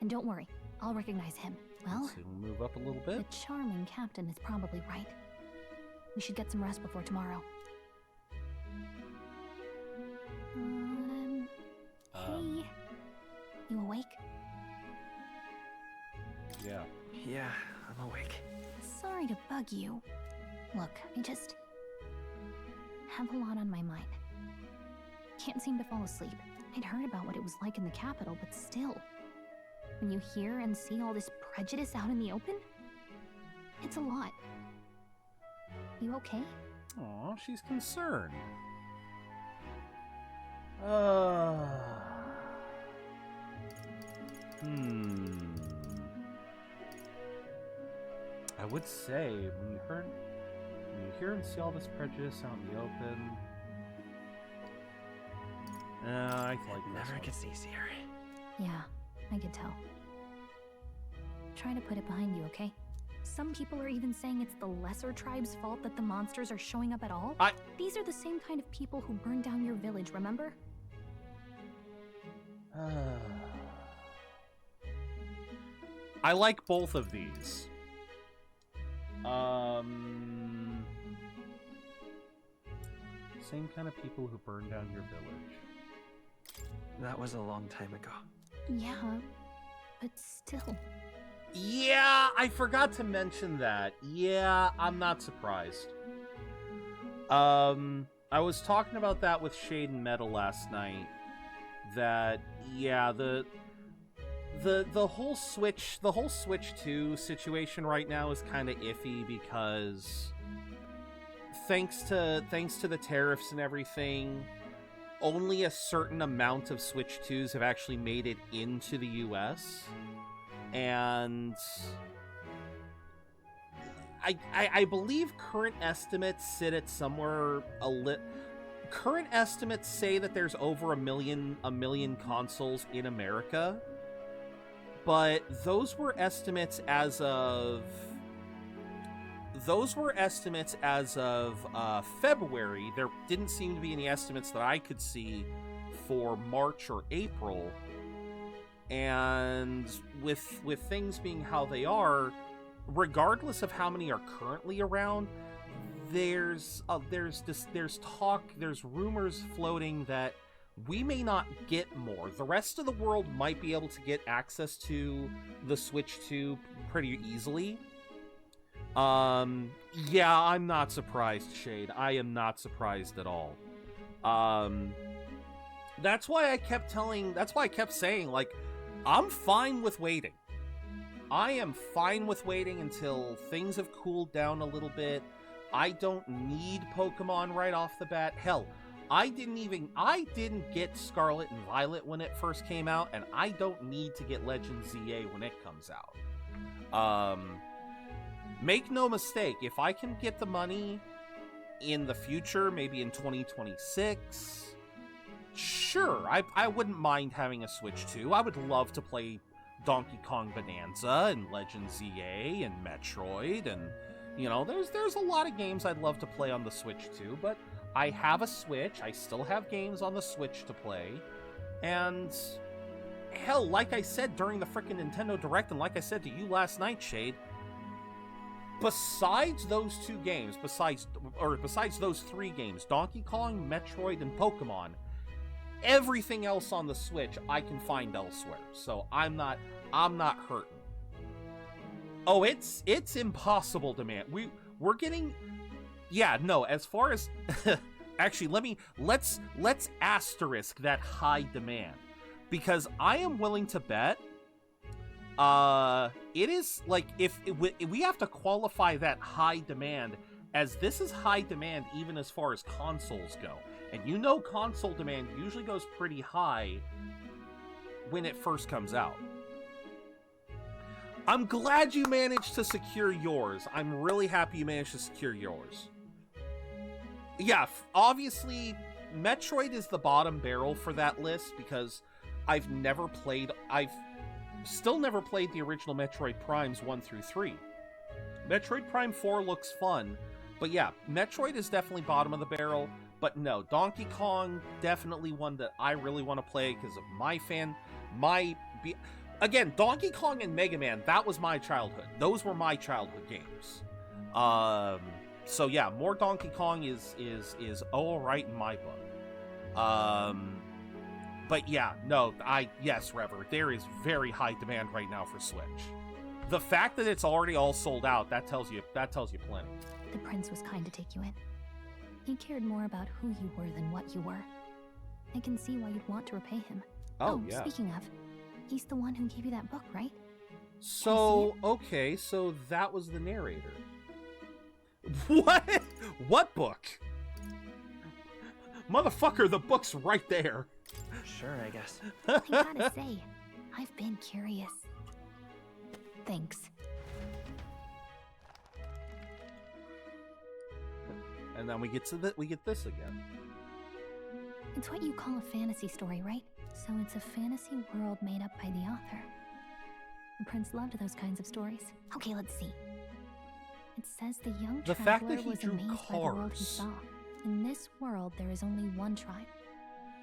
And don't worry, I'll recognize him. Well, so we'll move up a little bit. The charming captain is probably right. We should get some rest before tomorrow. Hey, you awake? Yeah. Yeah, I'm awake. Sorry to bug you. Look, I just have a lot on my mind. Can't seem to fall asleep. I'd heard about what it was like in the capital, but still. When you hear and see all this prejudice out in the open, it's a lot. You okay? Aw, she's concerned. I would say, when you hear and see all this prejudice out in the open... I like this never one. gets easier. Yeah, I could tell. Try to put it behind you, okay? Some people are even saying it's the lesser tribe's fault that the monsters are showing up at all. These are the same kind of people who burned down your village, remember? I like both of these. Same kind of people who burned down your village. That was a long time ago. Yeah, but still. Yeah, I forgot to mention that. Yeah, I'm not surprised. I was talking about that with Shade and Meta last night. That, yeah, the whole Switch 2 situation right now is kind of iffy because thanks to the tariffs and everything, only a certain amount of Switch 2s have actually made it into the US. And I believe current estimates sit at somewhere current estimates say that there's over a million consoles in America, but those were estimates as of February. There didn't seem to be any estimates that I could see for March or April. And with things being how they are, regardless of how many are currently around, there's talk, there's rumors floating that we may not get more. The rest of the world might be able to get access to the Switch 2 pretty easily. Yeah, I'm not surprised, Shade. I am not surprised at all. That's why I kept saying, like, I'm fine with waiting. I am fine with waiting until things have cooled down a little bit. I don't need Pokemon right off the bat. Hell, I didn't get Scarlet and Violet when it first came out, and I don't need to get Legend ZA when it comes out. Make no mistake, if I can get the money in the future, maybe in 2026, sure, I wouldn't mind having a Switch 2. I would love to play Donkey Kong Bonanza and Legend ZA and Metroid, and you know, there's a lot of games I'd love to play on the Switch too, but I have a Switch, I still have games on the Switch to play, and hell, like I said during the frickin' Nintendo Direct, and like I said to you last night, Shade, besides those two games, besides those three games, Donkey Kong, Metroid, and Pokemon, everything else on the Switch I can find elsewhere, so I'm not hurting. Oh, it's impossible demand. We're getting, yeah, no, as far as actually let's asterisk that high demand, because I am willing to bet it is like, if we have to qualify that high demand as this is high demand even as far as consoles go. And you know console demand usually goes pretty high when it first comes out. I'm glad you managed to secure yours. I'm really happy you managed to secure yours. Yeah, obviously, Metroid is the bottom barrel for that list because I've still never played the original Metroid Primes 1 through 3. Metroid Prime 4 looks fun, but yeah, Metroid is definitely bottom of the barrel. But no, Donkey Kong, definitely one that I really want to play because of again, Donkey Kong and Mega Man, that was my childhood. Those were my childhood games. So yeah, more Donkey Kong is all right in my book. But yeah, no, yes, Rever, there is very high demand right now for Switch. The fact that it's already all sold out, that tells you plenty. The prince was kind to take you in. He cared more about who you were than what you were. I can see why you'd want to repay him. Oh, yeah. Speaking of, he's the one who gave you that book, right? So, okay, so that was the narrator. What? What book? Motherfucker, the book's right there. Sure, I guess. I gotta say, I've been curious. Thanks. And then we get this again. It's what you call a fantasy story, right? So it's a fantasy world made up by the author. The prince loved those kinds of stories. Okay, let's see. It says the young traveler was amazed by the world he saw. In this world, there is only one tribe.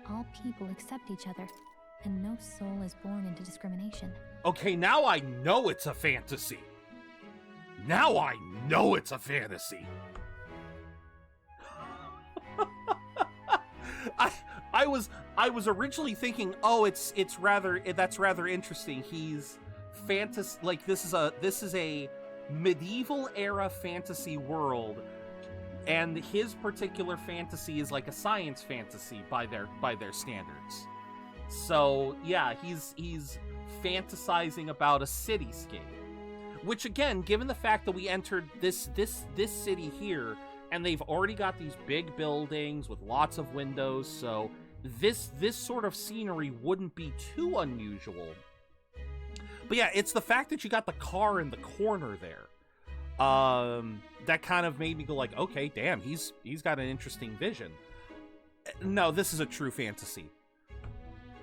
All people accept each other, and no soul is born into discrimination. Okay, now I know it's a fantasy. Now I know it's a fantasy. I was originally thinking, oh, that's rather interesting. He's fantasy, like this is a medieval era fantasy world, and his particular fantasy is like a science fantasy by their standards. So yeah, he's fantasizing about a cityscape, which again, given the fact that we entered this city here, and they've already got these big buildings with lots of windows, so this sort of scenery wouldn't be too unusual. But yeah, it's the fact that you got the car in the corner there that kind of made me go like, okay, damn, he's got an interesting vision. No, this is a true fantasy.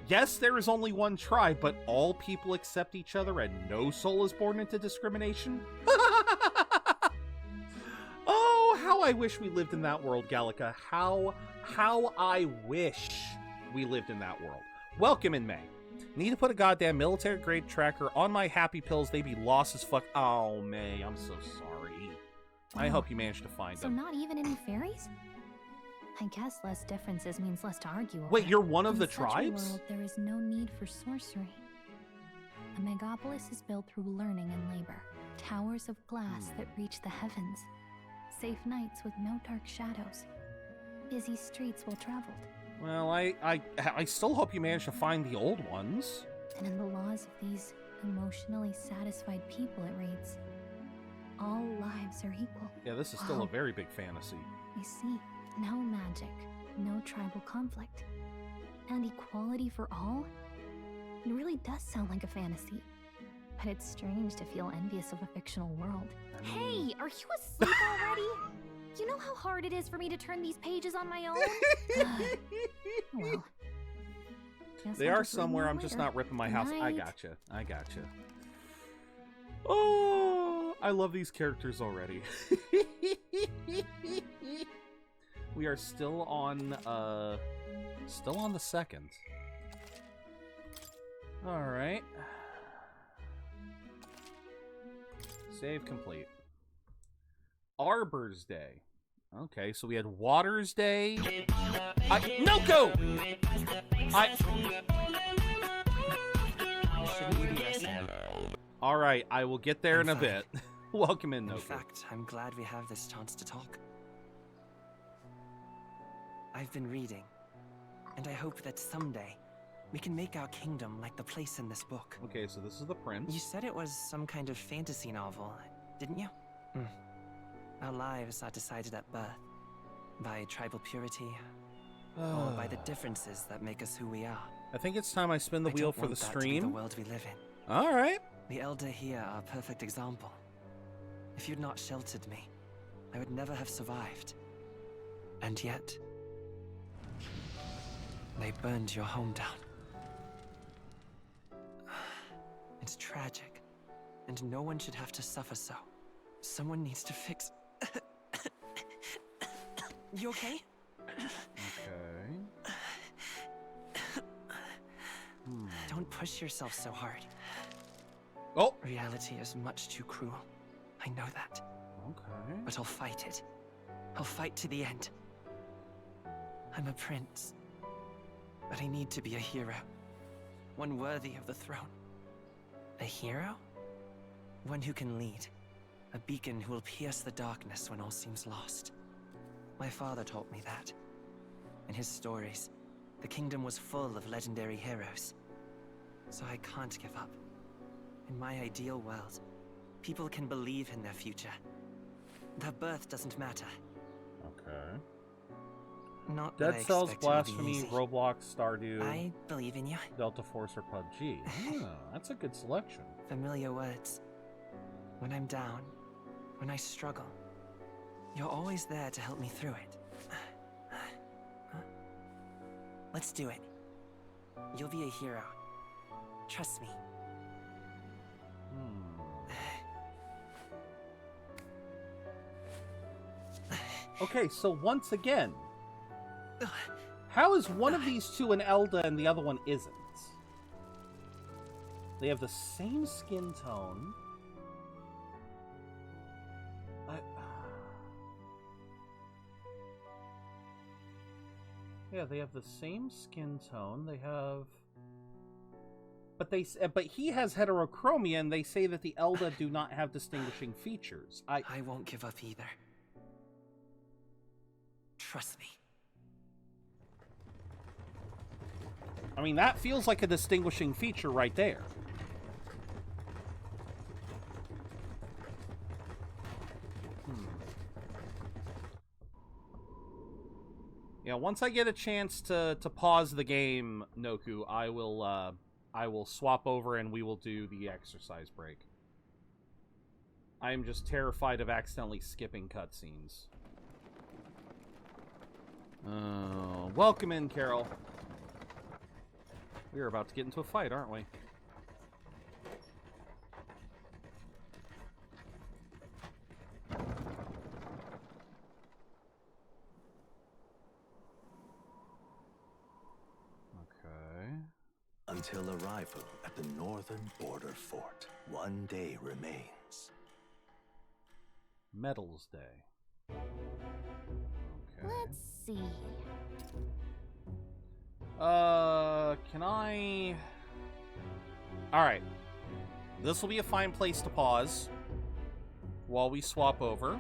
Yes, there is only one tribe, but all people accept each other and no soul is born into discrimination? Oh, how I wish we lived in that world, Gallica. How I wish we lived in that world. Welcome in May. Need to put a goddamn military-grade tracker on my happy pills. They be lost as fuck. Oh, May, I'm so sorry. I hope you managed to find them. So not even any fairies? I guess less differences means less to argue over. Wait, you're one of the In such a tribes? world, there is no need for sorcery. A megapolis is built through learning and labor. Towers of glass that reach the heavens. Safe nights with no dark shadows. Busy streets well traveled. Well, I still hope you managed to find the old ones. And in the laws of these emotionally satisfied people, it reads, all lives are equal. Yeah, this is still a very big fantasy. I see. No magic, no tribal conflict, and equality for all? It really does sound like a fantasy. But it's strange to feel envious of a fictional world. Hey, are you asleep already? You know how hard it is for me to turn these pages on my own? Well, They are somewhere, I'm just not ripping my house. I gotcha. Oh, I love these characters already. We are still on the second. Alright. Save complete. Arbor's Day. Okay, so we had Water's Day. Noko! Shouldn't you be resting? Alright, I will get there in a bit. Welcome in, Noko. In fact, I'm glad we have this chance to talk. I've been reading, and I hope that someday we can make our kingdom like the place in this book. Okay, so this is the prince. You said it was some kind of fantasy novel, didn't you? Our lives are decided at birth, by tribal purity, or by the differences that make us who we are. I think it's time I spin the wheel for the That to be stream. the world we live in. Alright. The Elder here are a perfect example. If you'd not sheltered me, I would never have survived. And yet, they burned your home down. It's tragic, and no one should have to suffer so. Someone needs to fix... You okay? Okay. Don't push yourself so hard. Oh! Reality is much too cruel. I know that. Okay. But I'll fight it. I'll fight to the end. I'm a prince. But I need to be a hero. One worthy of the throne. A hero? One who can lead. A beacon who will pierce the darkness when all seems lost. My father taught me that. In his stories, the kingdom was full of legendary heroes. So I can't give up. In my ideal world, people can believe in their future. Their birth doesn't matter. Okay. Not that I Dead Cells, expect it would be Blasphemy, easy. Roblox, Stardew, I believe in you. Delta Force, or PUBG. Oh, that's a good selection. Familiar words. When I'm down, when I struggle, you're always there to help me through it. Let's do it. You'll be a hero. Trust me. Okay, so once again, how is one of these two an Elda and the other one isn't? They have the same skin tone. Yeah, they have the same skin tone. They have... But he has heterochromia, and they say that the Elda do not have distinguishing features. I won't give up either. Trust me. I mean, that feels like a distinguishing feature right there. Yeah, once I get a chance to pause the game, Noku, I will swap over and we will do the exercise break. I am just terrified of accidentally skipping cutscenes. Oh Welcome in, Carol. We are about to get into a fight, aren't we? Okay. Until arrival at the northern border fort, 1 day remains. Metals Day. Okay. Let's see. Can I... Alright. This will be a fine place to pause while we swap over.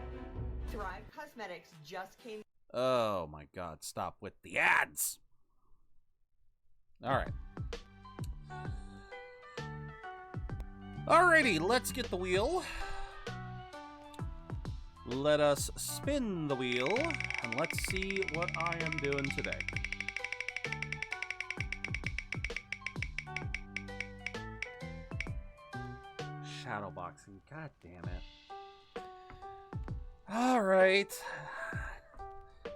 Thrive Cosmetics just came. Oh my god, stop with the ads! Alright. Alrighty, let's get the wheel. Let us spin the wheel, and let's see what I am doing today. Shadowboxing, god damn it. Alright.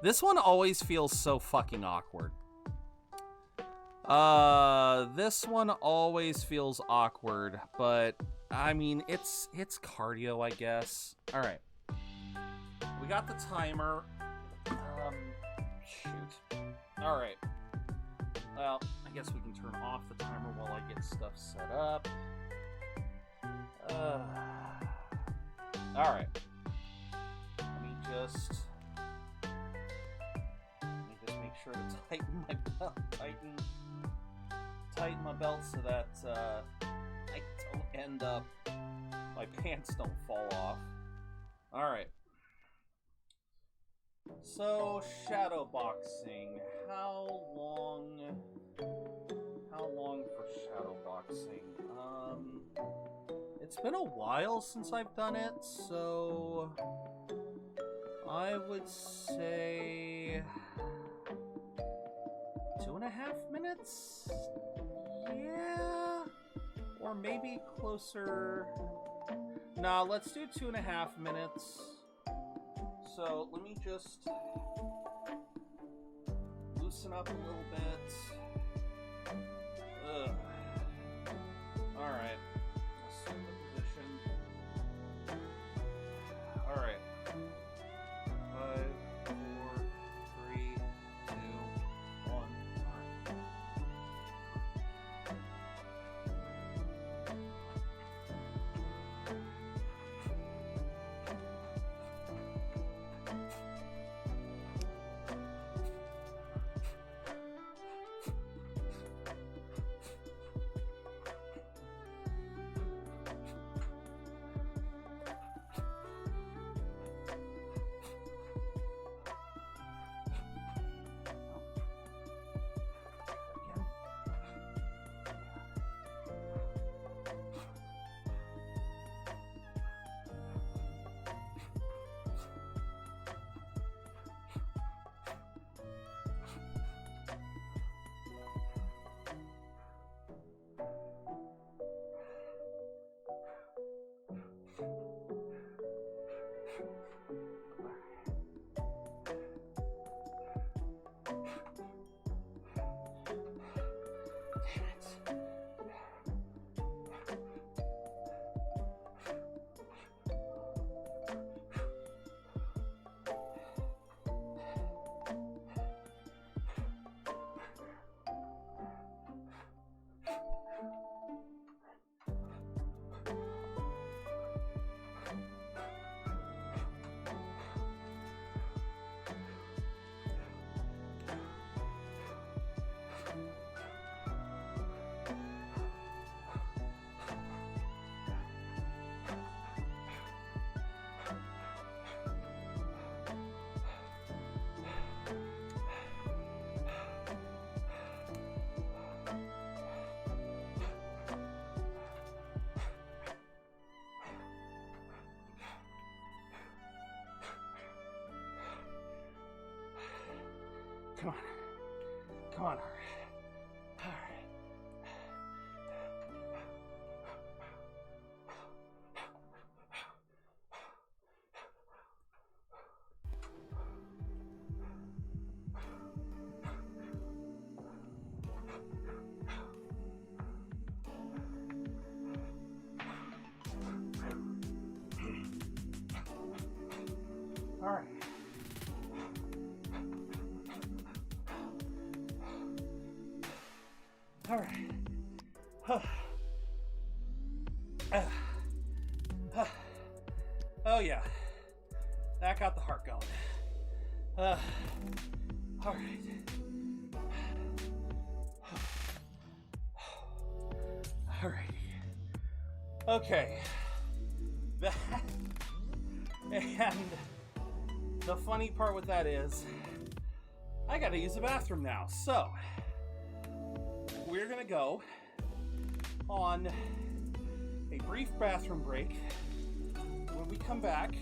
This one always feels so fucking awkward. This one always feels awkward, but I mean, it's cardio, I guess. Alright. We got the timer. Shoot. Alright. Well, I guess we can turn off the timer while I get stuff set up. Alright. Let me just make sure to tighten my belt. Tighten my belt so that I don't end up, my pants don't fall off. Alright. So, shadowboxing. How long for shadowboxing? It's been a while since I've done it, so I would say 2.5 minutes? Yeah, or maybe closer. Nah, let's do 2.5 minutes. So let me just loosen up a little bit. Ugh. All right. Assume the position. All right. 5, 4, 3, 2, 1. Come on. Come on. All right. All right. Oh yeah, that got the heart going. All right. All right. Okay. That, and the funny part with that is, I gotta use the bathroom now. So we're gonna go on a brief bathroom break. When we come back,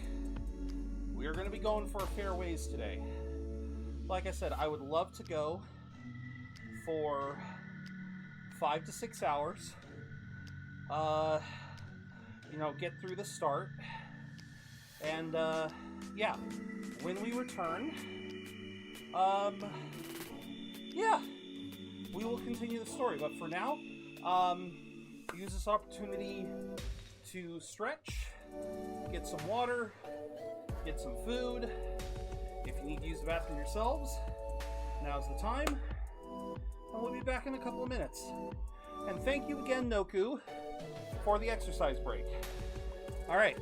we are going to be going for a fair ways today. Like I said, I would love to go for 5 to 6 hours. You know, get through the start. And, yeah, when we return, yeah, we will continue the story. But for now, use this opportunity to stretch, get some water, get some food. If you need to use the bathroom yourselves, now's the time. And we'll be back in a couple of minutes. And thank you again, Noku, for the exercise break. All right,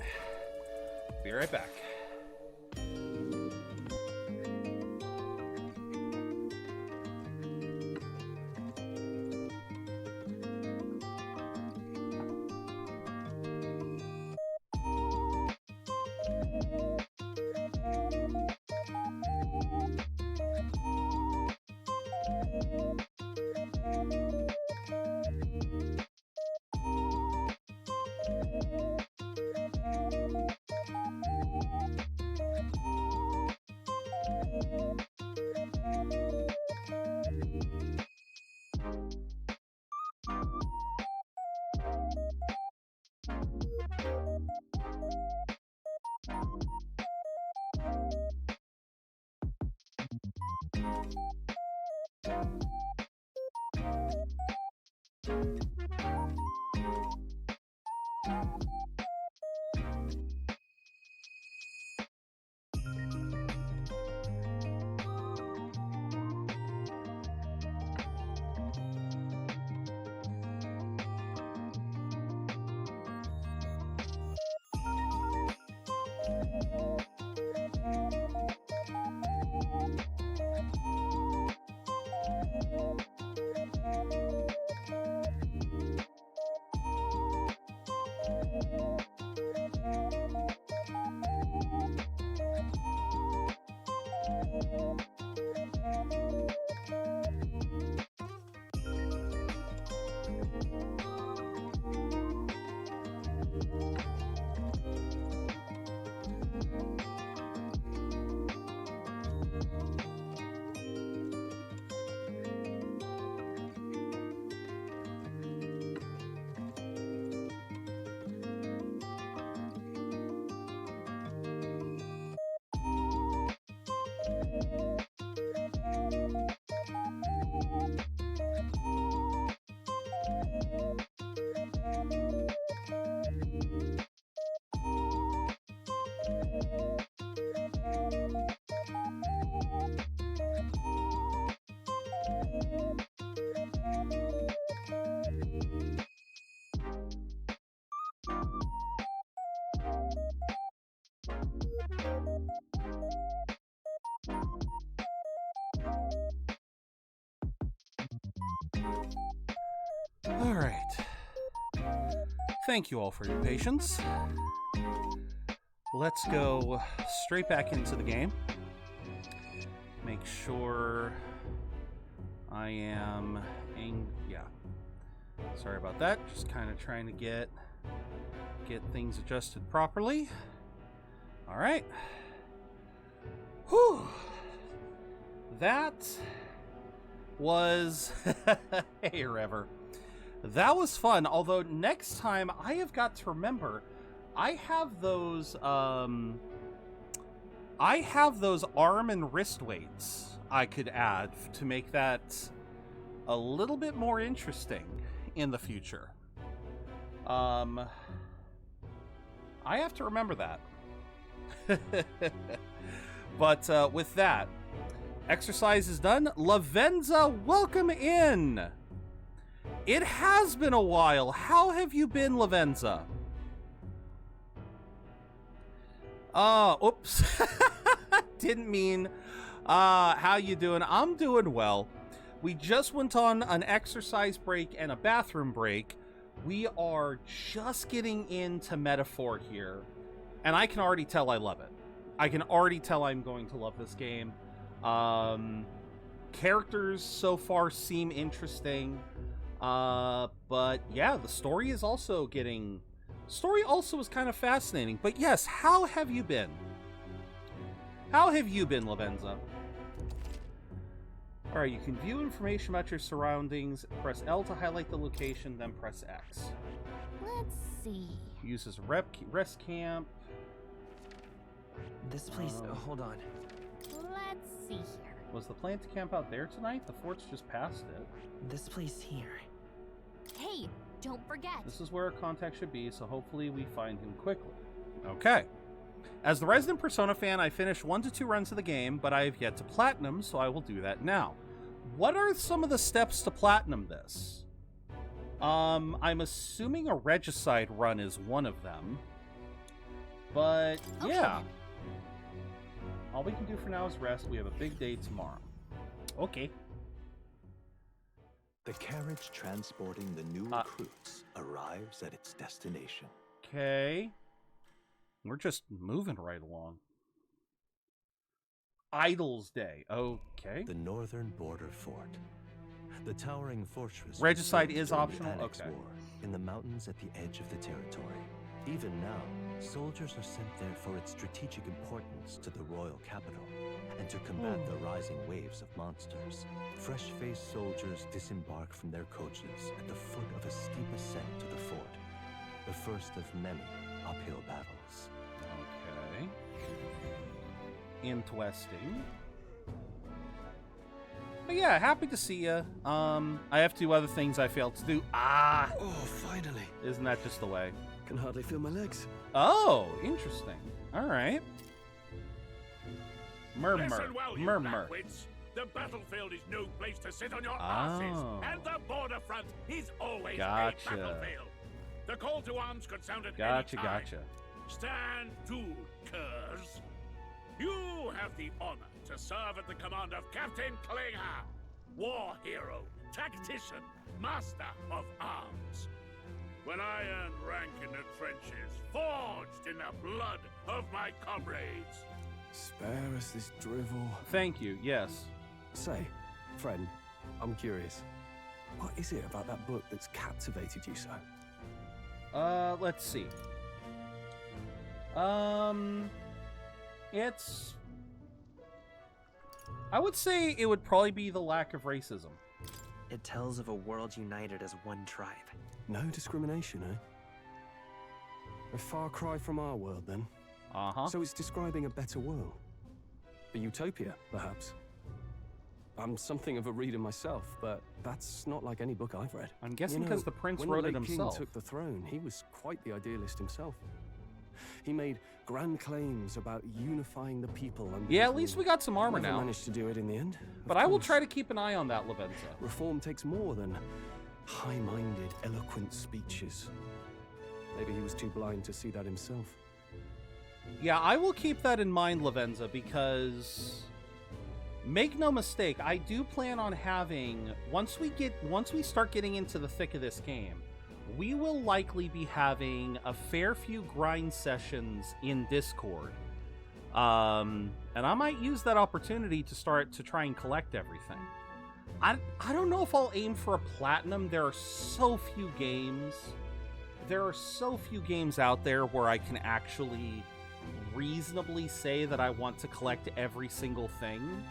be right back. All right. Thank you all for your patience. Let's go straight back into the game. Make sure I am yeah. Sorry about that. Just kind of trying to get things adjusted properly. All right. Whew. That was hey, Rever. That was fun. Although next time I have got to remember, I have those arm and wrist weights I could add to make that a little bit more interesting in the future. I have to remember that. But with that, exercise is done. Lavenza, welcome in. It has been a while. How have you been, Lavenza? Oops. Didn't mean. How you doing? I'm doing well. We just went on an exercise break and a bathroom break. We are just getting into Metaphor here, and I can already tell I love it. I can already tell I'm going to love this game. Characters so far seem interesting. But yeah, the story is also getting... Story also is kind of fascinating. But yes, how have you been? How have you been, Lavenza? Alright, you can view information about your surroundings. Press L to highlight the location, then press X. Let's see. Uses rest camp. This place... hold on. Let's see here. Was the plan to camp out there tonight? The fort's just past it. This place here. Hey, don't forget. This is where our contact should be, so hopefully we find him quickly. Okay. As the resident Persona fan, I finished 1 to 2 runs of the game, but I have yet to platinum, so I will do that now. What are some of the steps to platinum this? I'm assuming a Regicide run is one of them. But, yeah. All we can do for now is rest. We have a big day tomorrow. Okay. The carriage transporting the new recruits arrives at its destination. Okay. We're just moving right along. Idol's Day. Okay. The northern border fort. The towering fortress. Regicide is optional? Okay. War in the mountains at the edge of the territory. Even now, soldiers are sent there for its strategic importance to the royal capital and to combat the rising waves of monsters. Fresh-faced soldiers disembark from their coaches at the foot of a steep ascent to the fort, the first of many uphill battles. Okay. Interesting. But yeah, happy to see you. I have 2 other things I failed to do. Oh, finally. Isn't that just the way? Can hardly feel my legs. Oh, interesting. All right. Murmur. Listen well, you Murmur. nitwits. The battlefield is no place to sit on your asses, and the border front is always Gotcha. a battlefield. The call to arms could sound at Gotcha, any time. gotcha. Stand to, curs. You have the honor to serve at the command of Captain Klinger, war hero, tactician, master of arms. When I earned rank in the trenches, forged in the blood of my comrades. Spare us this drivel. Thank you, yes. Say, friend, I'm curious. What is it about that book that's captivated you so? Let's see. It's... I would say it would probably be the lack of racism. It tells of a world united as one tribe. No discrimination, eh? A far cry from our world, then. Uh-huh. So it's describing a better world. A utopia, perhaps. I'm something of a reader myself, but that's not like any book I've read. I'm guessing because the prince wrote it himself. When the king took the throne, he was quite the idealist himself. He made grand claims about unifying the people. And yeah, at least we got some armor now. Managed to do it in the end. But I will try to keep an eye on that, Lavenza. Reform takes more than high-minded, eloquent speeches. Maybe he was too blind to see that himself. Yeah, I will keep that in mind, Lavenza, because make no mistake, I do plan on having, once we start getting into the thick of this game, we will likely be having a fair few grind sessions in Discord. And I might use that opportunity to start to try and collect everything. I don't know if I'll aim for a platinum. There are so few games. There are so few games out there where I can actually reasonably say that I want to collect every single thing.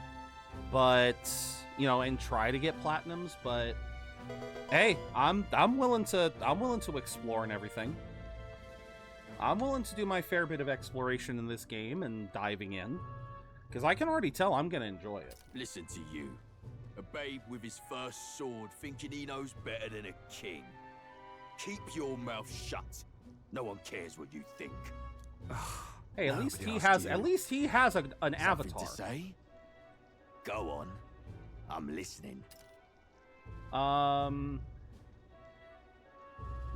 But, you know, and try to get platinums, but hey, I'm willing to explore and everything. I'm willing to do my fair bit of exploration in this game and diving in, because I can already tell I'm gonna enjoy it. Listen to you, a babe with his first sword thinking he knows better than a king. Keep your mouth shut. No one cares what you think. Hey, at least he has an avatar. To say? Go on. I'm listening.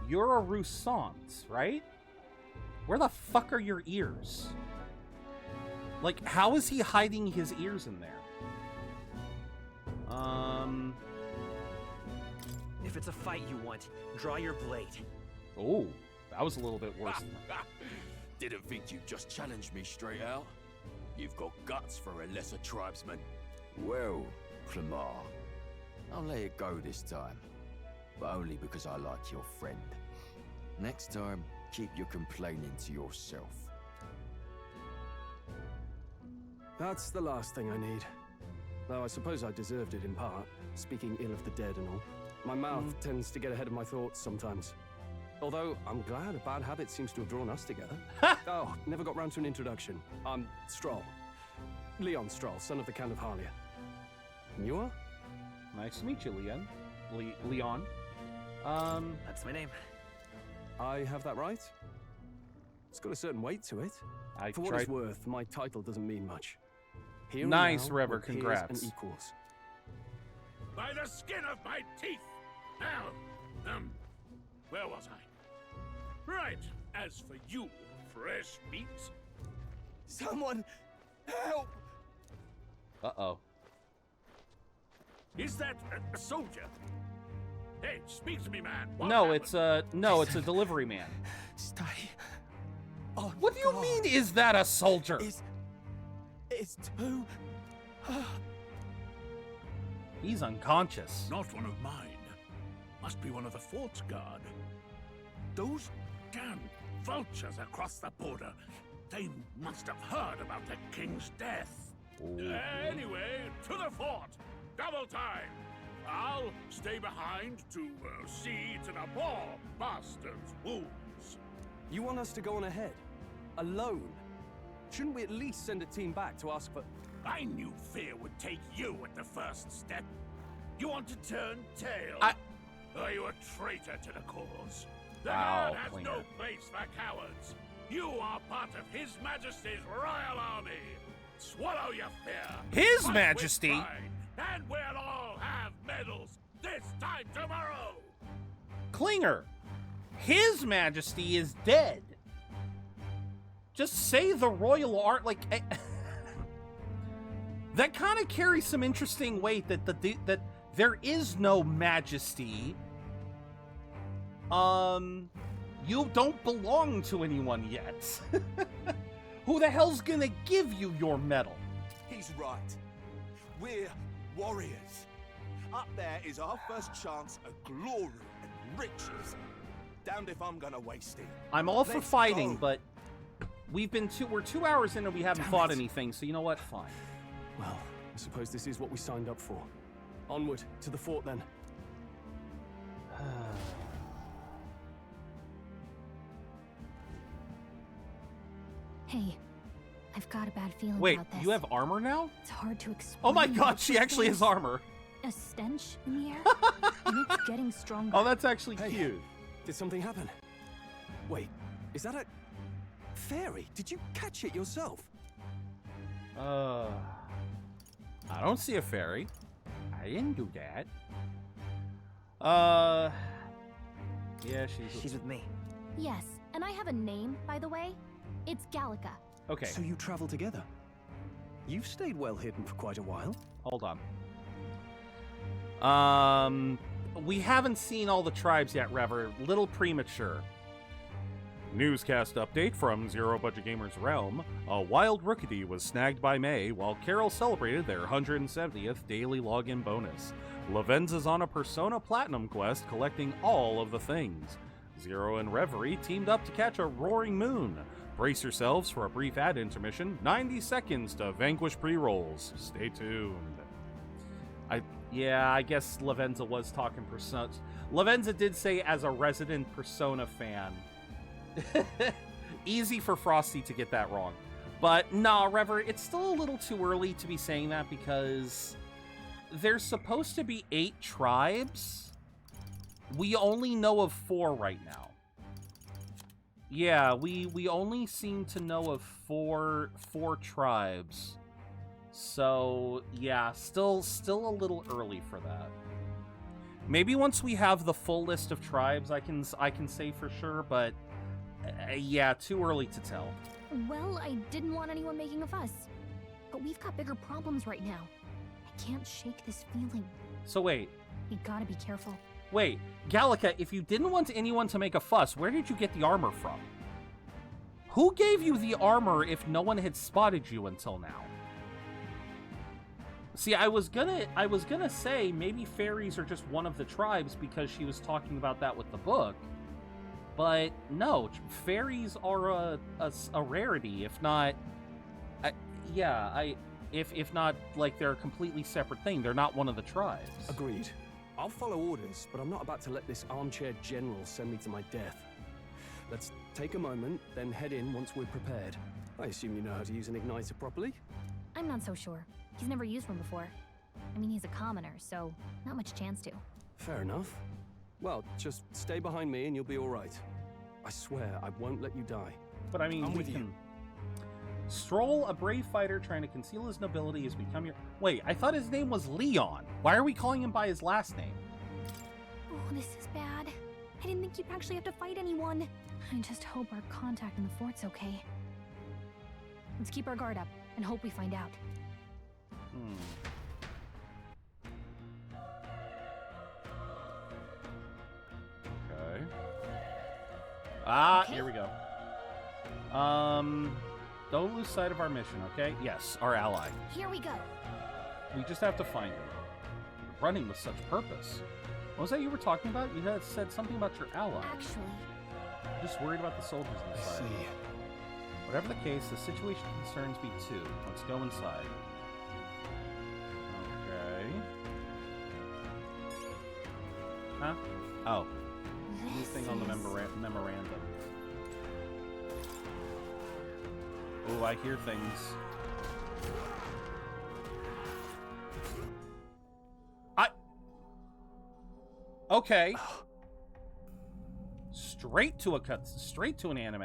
You're a Roussant, right? Where the fuck are your ears? Like, how is he hiding his ears in there? If it's a fight you want, draw your blade. Oh, that was a little bit worse. Didn't think you'd just challenge me straight out. You've got guts for a lesser tribesman. Well, Clemar, I'll let it go this time. But only because I like your friend. Next time, keep your complaining to yourself. That's the last thing I need. Though I suppose I deserved it in part, speaking ill of the dead and all. My mouth tends to get ahead of my thoughts sometimes. Although, I'm glad a bad habit seems to have drawn us together. Oh, never got round to an introduction. I'm Stroll. Leon Stroll, son of the Count of Harlia. And you are? Nice to meet you, Leon. Leon. That's my name. I have that right? It's got a certain weight to it. For what it's worth, my title doesn't mean much. Here nice, now, Rever, congrats. And equals. By the skin of my teeth! Now, where was I? Right, as for you, fresh meat. Someone help! Uh-oh. Is that a soldier? Hey, speak to me, man. No, it's a delivery man. Stay. Oh, what do you mean, is that a soldier? It's too... He's unconscious. Not one of mine. Must be one of the fort's guard. Those damn vultures across the border. They must have heard about the king's death. Anyway, to the fort. Double time. I'll stay behind to see to the poor bastard's wounds. You want us to go on ahead? Alone? Shouldn't we at least send a team back to ask for... I knew fear would take you at the first step. You want to turn tail? Are you a traitor to the cause? The Wow, man has no place for cowards. You are part of His Majesty's Royal Army. Swallow your fear. His Fight Majesty? with pride, and we'll all have medals this time tomorrow. Klinger, His Majesty is dead. Just say the royal art, like... that kind of carries some interesting weight that that there is no majesty. You don't belong to anyone yet. Who the hell's gonna give you your medal? He's right. We're warriors. Up there is our first chance at glory and riches. Damned if I'm gonna waste it. I'm all for Let's fighting, go. but we're 2 hours in and we haven't fought anything, so you know what? Fine. Well, I suppose this is what we signed up for. Onward, to the fort then. Hey, I've got a bad feeling Wait, about this. you have armor now? It's hard to explain. Oh my god, but she actually has there's armor. A stench in the air, and it's getting stronger. Oh, that's actually cute. Did something happen? Wait, is that a... fairy? Did you catch it yourself? I don't see a fairy. I didn't do that. Yeah, She's with me. Yes, and I have a name, by the way. It's Gallica. Okay. So you travel together? You've stayed well hidden for quite a while. Hold on. We haven't seen all the tribes yet, Rever. Little premature. Newscast update from ZeroBudgetGamer's realm. A wild rookity was snagged by May while Carol celebrated their 170th daily login bonus. Lavenza's on a Persona Platinum quest collecting all of the things. Zero and Reverie teamed up to catch a roaring moon. Brace yourselves for a brief ad intermission. 90 seconds to vanquish pre-rolls. Stay tuned. Yeah, I guess Lavenza was talking Persona. Lavenza did say as a resident Persona fan. Easy for Frosty to get that wrong. But nah, Rever, it's still a little too early to be saying that because there's supposed to be 8 tribes. We only know of 4 right now. Yeah, we only seem to know of four tribes. So, yeah, still a little early for that. Maybe once we have the full list of tribes, I can say for sure, but yeah, too early to tell. Well, I didn't want anyone making a fuss. But we've got bigger problems right now. I can't shake this feeling. So wait. We gotta be careful. Wait, Gallica, if you didn't want anyone to make a fuss, where did you get the armor from? Who gave you the armor if no one had spotted you until now? See, I was gonna say maybe fairies are just one of the tribes because she was talking about that with the book. But no, fairies are a rarity, if not... if not, like, they're a completely separate thing. They're not one of the tribes. Agreed. I'll follow orders, but I'm not about to let this armchair general send me to my death. Let's take a moment, then head in once we're prepared. I assume you know how to use an igniter properly? I'm not so sure. He's never used one before. I mean, he's a commoner, so not much chance to. Fair enough. Well, just stay behind me and you'll be all right. I swear I won't let you die. But I mean, I'm with you. Stroll, a brave fighter trying to conceal his nobility, has become your... Wait, I thought his name was Leon. Why are we calling him by his last name? Oh, this is bad. I didn't think you'd actually have to fight anyone. I just hope our contact in the fort's okay. Let's keep our guard up and hope we find out. Okay. Okay. Here we go. Don't lose sight of our mission, okay? Yes, our ally. Here we go. We just have to find him. Running with such purpose. What was that you were talking about? You had said something about your ally. Actually, I'm just worried about the soldiers inside. I see. Whatever the case, the situation concerns me too. Let's go inside. Okay. Huh? Oh. Anything on the memorandum. Oh, I hear things. Okay. Straight to an anime.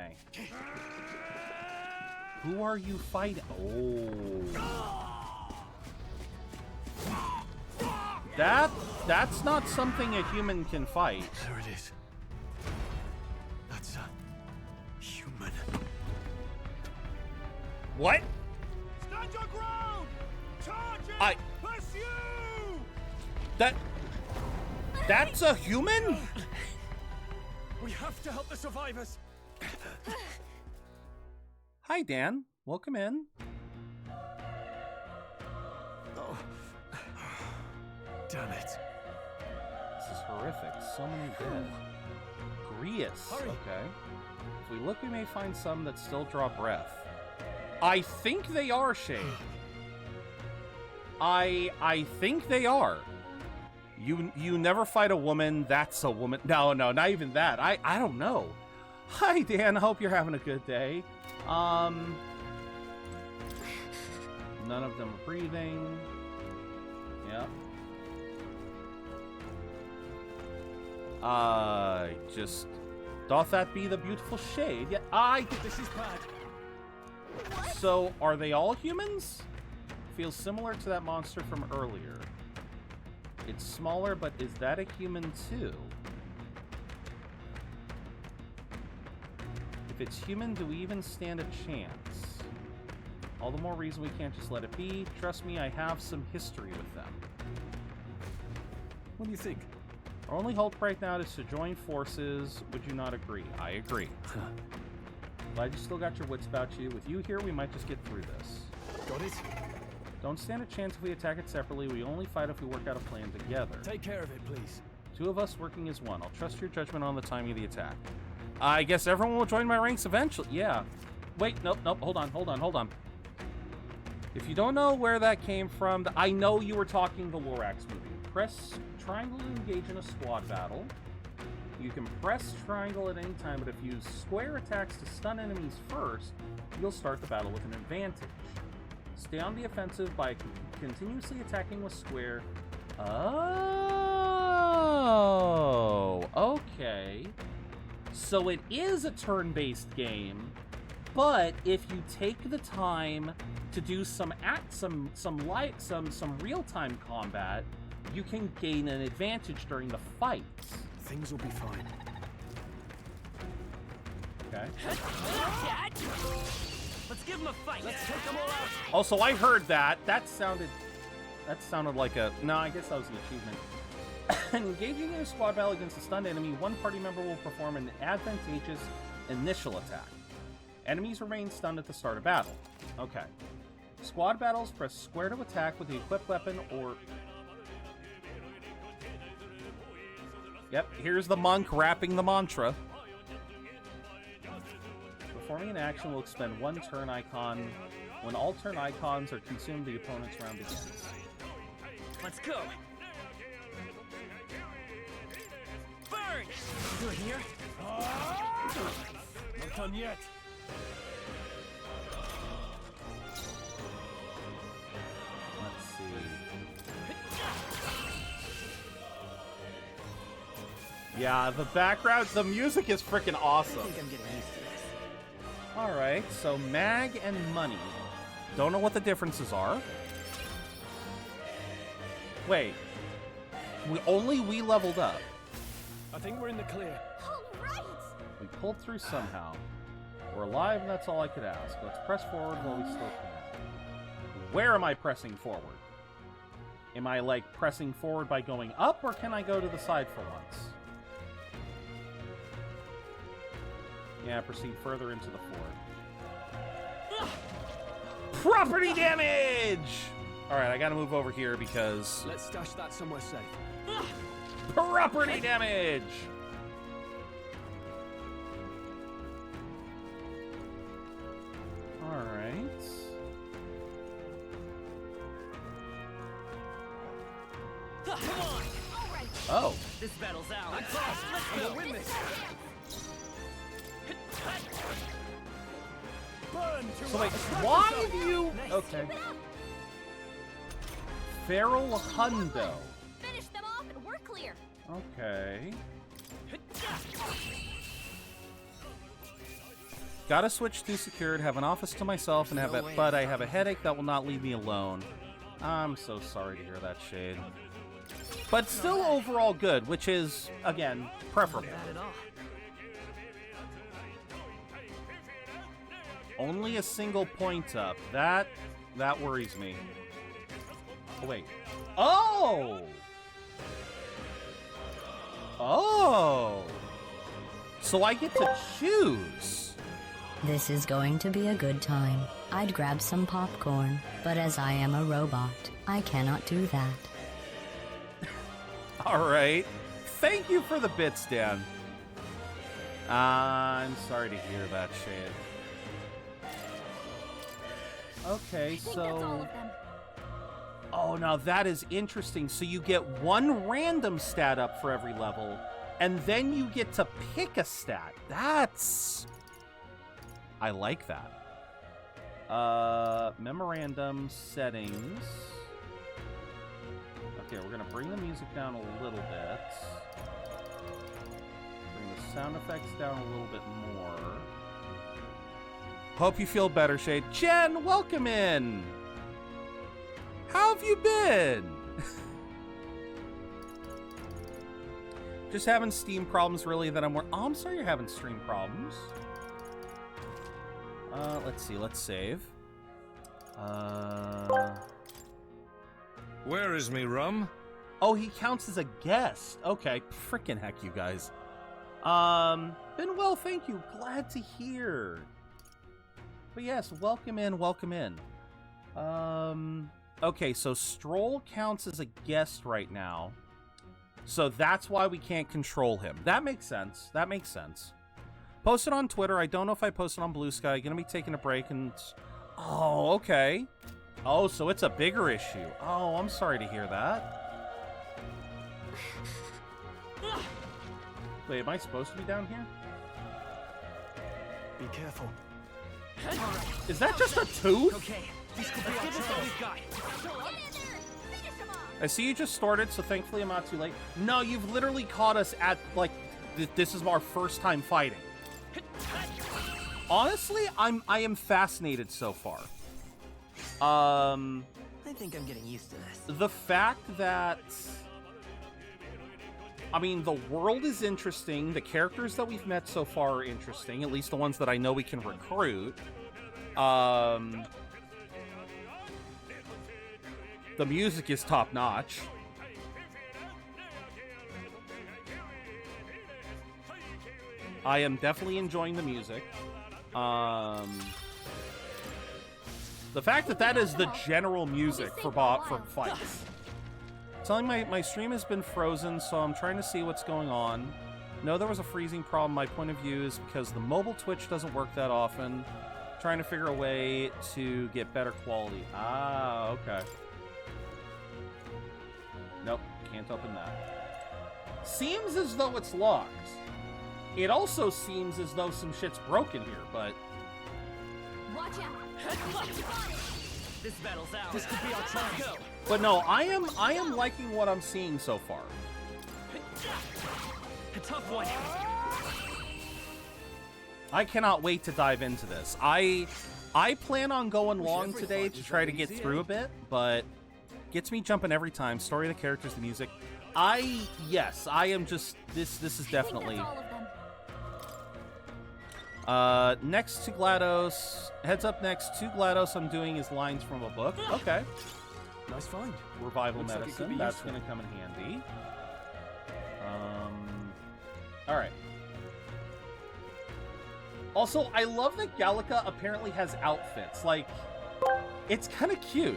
Who are you fighting? Oh. That's not something a human can fight. There it is. That's a human. What? Stand your ground! Charge it! Pursue! That's a human? We have to help the survivors. Hi, Dan. Welcome in. Oh. Damn it. This is horrific. So many dead. Grius. Okay. If we look, we may find some that still draw breath. I think they are, Shade. I think they are. You never fight a woman, that's a woman. No, not even that. I don't know. Hi, Dan. I hope you're having a good day. None of them are breathing. Yep. Just doth that be the beautiful shade? Yeah, This is bad. So, are they all humans? Feels similar to that monster from earlier. It's smaller, but is that a human too? If it's human, do we even stand a chance? All the more reason we can't just let it be. Trust me, I have some history with them. What do you think? Our only hope right now is to join forces. Would you not agree? I agree. Glad you still got your wits about you. With you here, we might just get through this. Got it? Don't stand a chance if we attack it separately. We only fight if we work out a plan together. Take care of it, please. Two of us working as one. I'll trust your judgment on the timing of the attack. I guess everyone will join my ranks eventually. Yeah. Wait, nope. Hold on. If you don't know where that came from, I know you were talking the Lorax movie. Press triangle to engage in a squad battle. You can press triangle at any time, but if you use square attacks to stun enemies first, you'll start the battle with an advantage. Stay on the offensive by continuously attacking with square. Oh, okay. So it is a turn-based game, but if you take the time to do some real-time combat, you can gain an advantage during the fights. Things will be fine. Okay. Let's give him a fight. Let's take them all out. Also, I heard that. That sounded like a... No, I guess that was an achievement. Engaging in a squad battle against a stunned enemy, one party member will perform an advantageous initial attack. Enemies remain stunned at the start of battle. Okay. Squad battles, press square to attack with the equipped weapon or... Yep, here's the monk rapping the mantra. Performing an action will expend one turn icon. When all turn icons are consumed, the opponent's round begins. Let's go. Burn! You're here? Not done yet. Let's see. Yeah, the background, the music is freaking awesome. I think I'm getting used to this. Alright, so mag and money. Don't know what the differences are. Wait. We leveled up. I think we're in the clear. We pulled through somehow. We're alive, and that's all I could ask. Let's press forward while we still can. Where am I pressing forward? Am I, like, pressing forward by going up, or can I go to the side for once? Yeah, proceed further into the fort. Property damage! Alright, I gotta move over here because... Let's stash that somewhere safe. Property damage! Alright. Come on! Oh. This battle's out. Let's go. Win this. So wait, why have you... Okay. Feral Hundo. Finish them off and we're clear. Okay. Gotta switch to secured, have an office to myself, and have it, but I have a headache that will not leave me alone. I'm so sorry to hear that, Shade. But still overall good, which is, again, preferable. Only a single point up. That worries me. Oh, wait. Oh! Oh! So I get to choose. This is going to be a good time. I'd grab some popcorn, but as I am a robot, I cannot do that. Alright. Thank you for the bits, Dan. I'm sorry to hear that, Shade. Okay, so... Oh, now that is interesting. So you get one random stat up for every level, and then you get to pick a stat. That's... I like that. Memorandum settings. Okay, we're gonna bring the music down a little bit. Bring the sound effects down a little bit more. Hope you feel better, Shade. Jen, welcome in! How have you been? Just having Steam problems, really, that I'm... Oh, I'm sorry you're having stream problems. Let's see, let's save. Where is me rum? Oh, he counts as a guest. Okay, frickin' heck, you guys. Been well, thank you. Glad to hear. But yes, welcome in, welcome in. Okay, so Stroll counts as a guest right now. So that's why we can't control him. That makes sense. That makes sense. Posted on Twitter. I don't know if I posted on Blue Sky. Gonna be taking a break and... Oh, okay. Oh, so it's a bigger issue. Oh, I'm sorry to hear that. Wait, am I supposed to be down here? Be careful. Is that just a tooth? Okay, this could be all we've got. I see you just started, so thankfully I'm not too late. No, you've literally caught us at, like, this is our first time fighting. Honestly, I am fascinated so far. I I think I'm getting used to this. The fact that, I mean, the world is interesting. The characters that we've met so far are interesting, at least the ones that I know we can recruit. The music is top-notch. I am definitely enjoying the music. The fact that that is the general music for fights. Telling my stream has been frozen, so I'm trying to see what's going on. No, there was a freezing problem. My point of view is because the mobile Twitch doesn't work that often. Trying to figure a way to get better quality. Ah, okay. Nope, can't open that. Seems as though it's locked. It also seems as though some shit's broken here, but... Watch out! This battle's out. This could be our chance. Go. But no, I am liking what I'm seeing so far. A tough one. I cannot wait to dive into this. I plan on going long today to try to get through a bit, but gets me jumping every time. Story of the characters, the music. Yes, I am just this is definitely next to GLaDOS. Heads up next to GLaDOS. I'm doing his lines from a book. Okay. Nice find. Revival medicine. That's going to come in handy. All right. Also, I love that Gallica apparently has outfits. Like, it's kind of cute.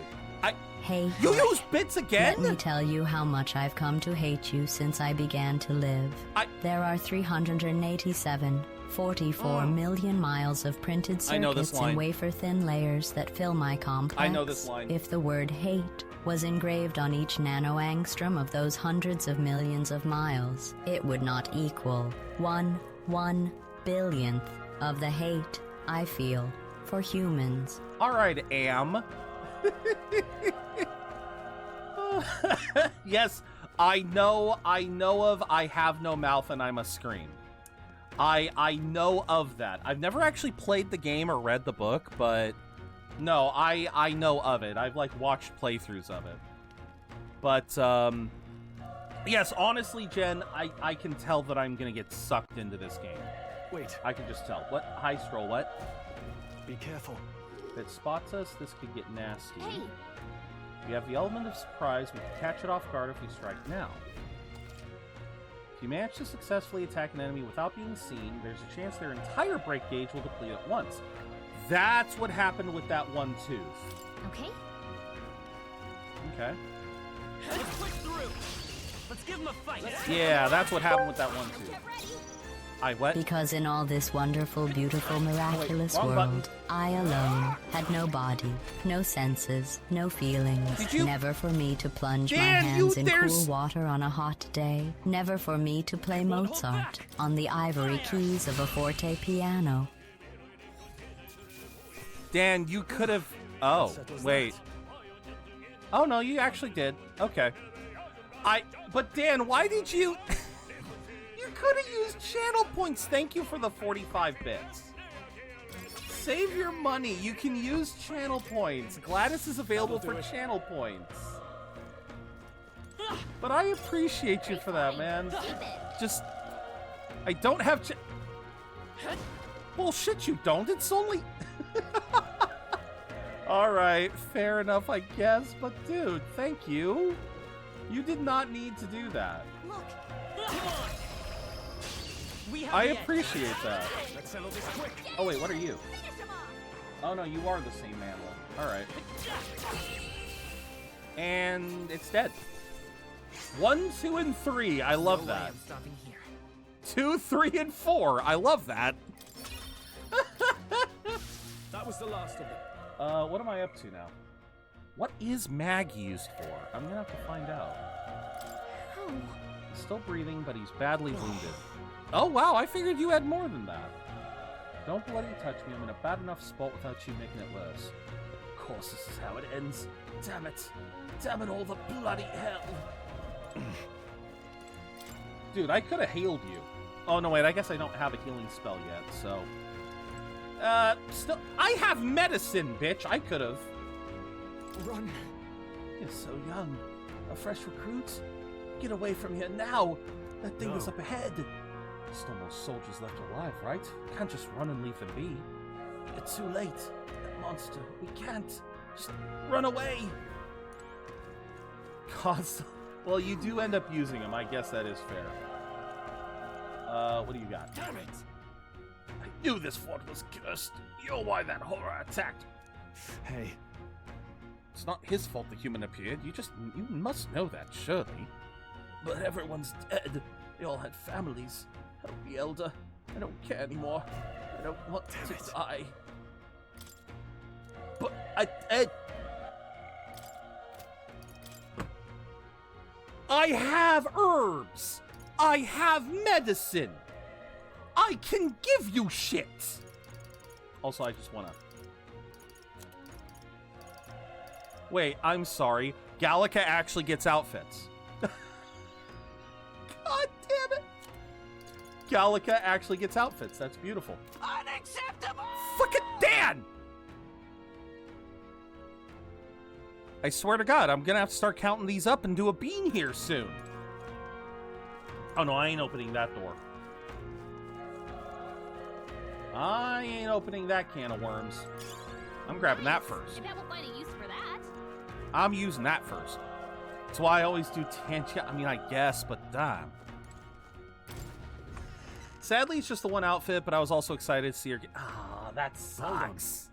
Hey, you use bits again? Let me tell you how much I've come to hate you since I began to live. There are 387.44 million miles of printed circuits in wafer-thin layers that fill my complex. I know this line. If the word hate was engraved on each nanoangstrom of those hundreds of millions of miles, it would not equal 1 billionth of the hate I feel for humans. All right, Am. Yes, I know of I have no mouth and I must scream. I know of that. I've never actually played the game or read the book, but no, I know of it. I've like watched playthroughs of it. But yes, honestly, Jen, I can tell that I'm gonna get sucked into this game. Wait. I can just tell. What? Hi, Stroll, what? Be careful. If it spots us, this could get nasty. Hey. We have the element of surprise. We can catch it off guard if we strike now. If you manage to successfully attack an enemy without being seen, there's a chance their entire break gauge will deplete at once. That's what happened with that one tooth. Okay. Okay. Let's push through. Let's give him a fight. Yeah, that's what happened with that one tooth. What? Because in all this wonderful, beautiful, miraculous world, I alone had no body, no senses, no feelings. Never for me to plunge my hands in cool water on a hot day. Never for me to play Mozart on the ivory keys of a forte piano. Dan, you could have... Oh, wait. Oh, no, you actually did. Okay. But Dan, why did you... You could have used channel points. Thank you for the 45 bits. Save your money. You can use channel points. GLaDOS is available for channel points. But I appreciate you for that, man. Just... I don't have Bullshit, you don't. It's only... Alright, fair enough, I guess. But dude, thank you. You did not need to do that. Look. Come on. I appreciate that. Let's settle this quick. Oh wait, what are you? Oh no, you are the same animal. Alright. And it's dead. 1, 2, and 3. I love that. 2, 3, and 4. I love that. That was the last of it. What am I up to now? What is Mag used for? I'm gonna have to find out. Oh. He's still breathing, but he's badly wounded. Oh, wow, I figured you had more than that. Don't bloody touch me. I'm in a bad enough spot without you making it worse. Of course, this is how it ends. Damn it. Damn it all the bloody hell. Dude, I could have healed you. Oh, no, wait, I guess I don't have a healing spell yet, so... still... I have medicine, bitch! I could have. Run. You're so young. A fresh recruit? Get away from here now! That thing is up ahead! Still no soldiers left alive, right? Can't just run and leave them be. It's too late. That monster. We can't. Just run away! Well, you do end up using him. I guess that is fair. What do you got? Damn it! I knew this fort was cursed. You're why that horror attacked. Hey. It's not his fault the human appeared. You must know that, surely. But everyone's dead. They all had families. Help me, Elder. I don't care anymore. I don't want to die. But I have herbs. I have medicine. I can give you shit. Also, I just wanna... Wait, I'm sorry. Gallica actually gets outfits. God damn it. Gallica actually gets outfits. That's beautiful. Unacceptable! Fucking Dan! I swear to God, I'm gonna have to start counting these up and do a bean here soon. Oh no, I ain't opening that door. I ain't opening that can of worms. I'm grabbing that first. That will find a use for that. I'm using that first. That's why I always do tangent. I mean, I guess, but damn. Sadly, it's just the one outfit, but I was also excited to see her get... Ah, that sucks.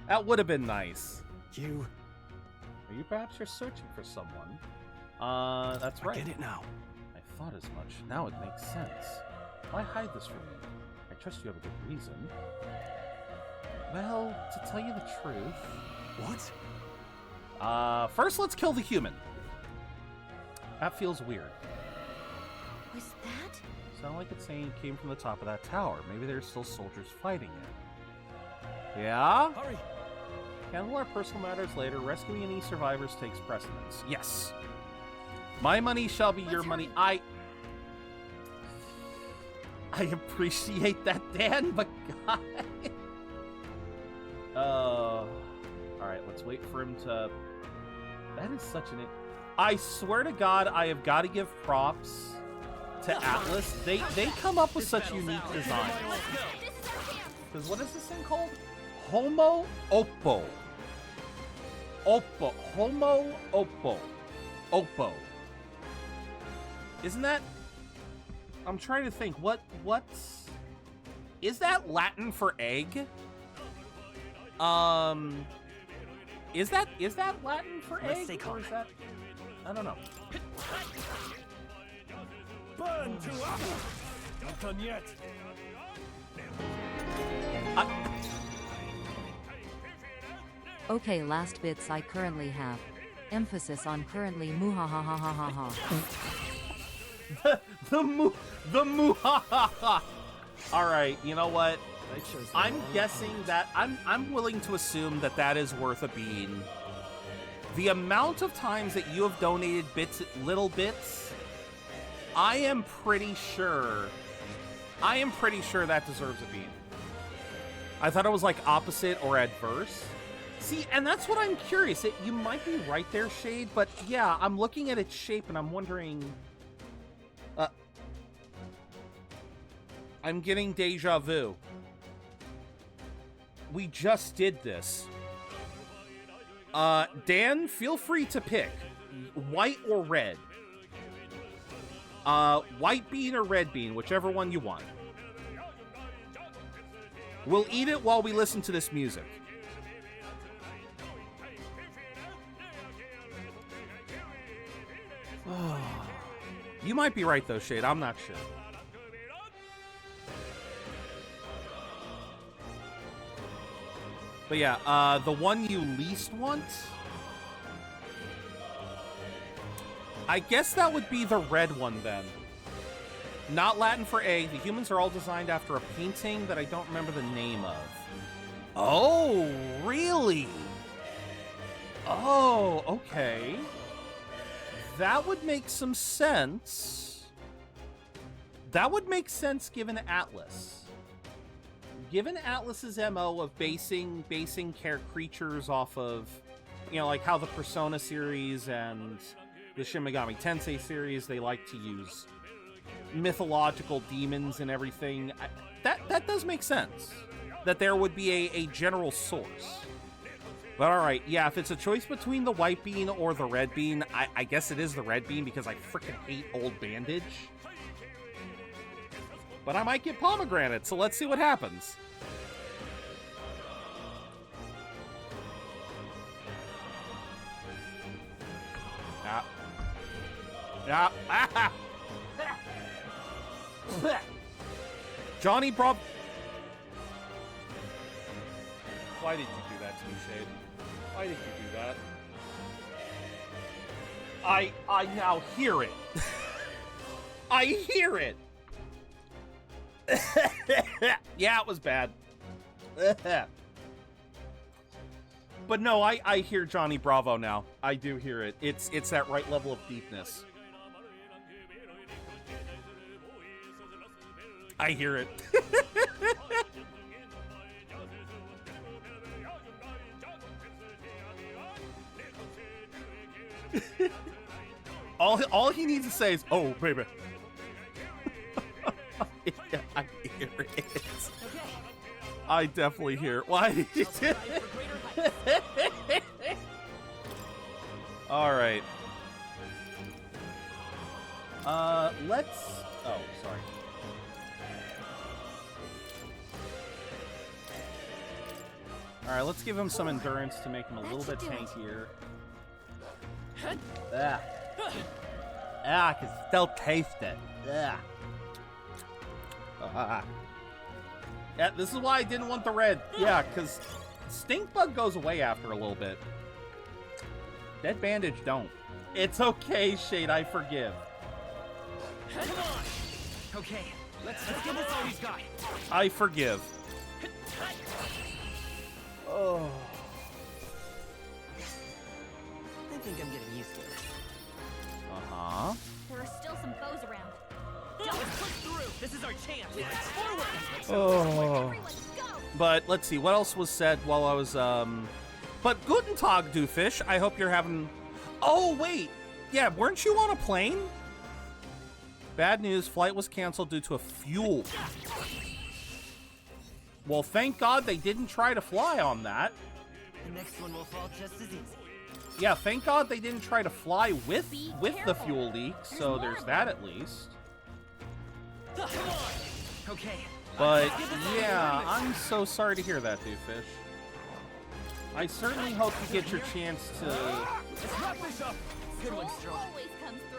That would have been nice. Are you perhaps searching for someone? That's right. I get it now. I thought as much. Now it makes sense. Why hide this from me? I trust you have a good reason. Well, to tell you the truth... What? First let's kill the human. That feels weird. Was that? Sound like it's saying it came from the top of that tower. Maybe there's still soldiers fighting it. Yeah? Hurry! Handle our personal matters later. Rescuing any survivors takes precedence. Yes. My money shall be your money. I appreciate that, Dan, but God. Alright, let's wait for him to... That is such an... I swear to God, I have got to give props to Atlas. They come up with such unique designs. Because what is this thing called? Homo Oppo. Homo Oppo. Isn't that... I'm trying to think. What is that Latin for egg? Is that Latin for egg? Or is that... I don't know. Burn to us! Not done yet. Okay, last bits I currently have. Emphasis on currently muhahahahaha. The muhahaha. All right, you know what? I'm guessing that I'm willing to assume that is worth a bean. The amount of times that you have donated little bits, I am pretty sure that deserves a bean. I thought it was like opposite or adverse. See, and that's what I'm curious. You might be right there, Shade, but yeah, I'm looking at its shape and I'm wondering... I'm getting deja vu. We just did this. Dan, feel free to pick. White or red. White bean or red bean, whichever one you want. We'll eat it while we listen to this music. You might be right, though, Shade. I'm not sure. But yeah, the one you least want? I guess that would be the red one, then. Not Latin for A. The humans are all designed after a painting that I don't remember the name of. Oh, really? Oh, okay. That would make some sense. That would make sense given Atlas. Given Atlas's MO of basing creatures off of you know, like how the Persona series and the Shin Megami Tensei series, they like to use mythological demons and everything. That does make sense. That there would be a general source. But alright, yeah, if it's a choice between the white bean or the red bean, I guess it is the red bean because I freaking hate old bandage. But I might get pomegranate, so let's see what happens. Yeah. Yeah. Ah! Johnny Bravo. Why did you do that to me, Shade? Why did you do that? I now hear it. I hear it. Yeah, it was bad. But no, I hear Johnny Bravo now. I do hear it. It's that right level of deepness. I hear it. all he needs to say is, "Oh, baby." Yeah, I hear it. I definitely hear it. Why did you do it? All right. Let's... Oh, sorry. All right, let's give him some endurance to make him a little bit tankier. Ah, I can still taste it. Yeah, this is why I didn't want the red. Yeah, because stink bug goes away after a little bit. Dead bandage don't. It's okay, Shade. I forgive. Come on. Okay, let's give this all he's got. I forgive. Oh. I think I'm getting used to it. Uh-huh. There are still some foes around. Let's push through. This is our chance. Forward. Oh. But let's see, what else was said while I was, But Guten Tag, Doofus. I hope you're having... Oh, wait. Yeah, weren't you on a plane? Bad news, flight was canceled due to a fuel. Well, thank God they didn't try to fly on that. The next one will fall just as easy. Yeah, thank God they didn't try to fly with the fuel leak, so there's that at least. Okay. But yeah, I'm so sorry to hear that, Doofus. I certainly hope you get your chance to... Let's wrap this up. Good one, Strong.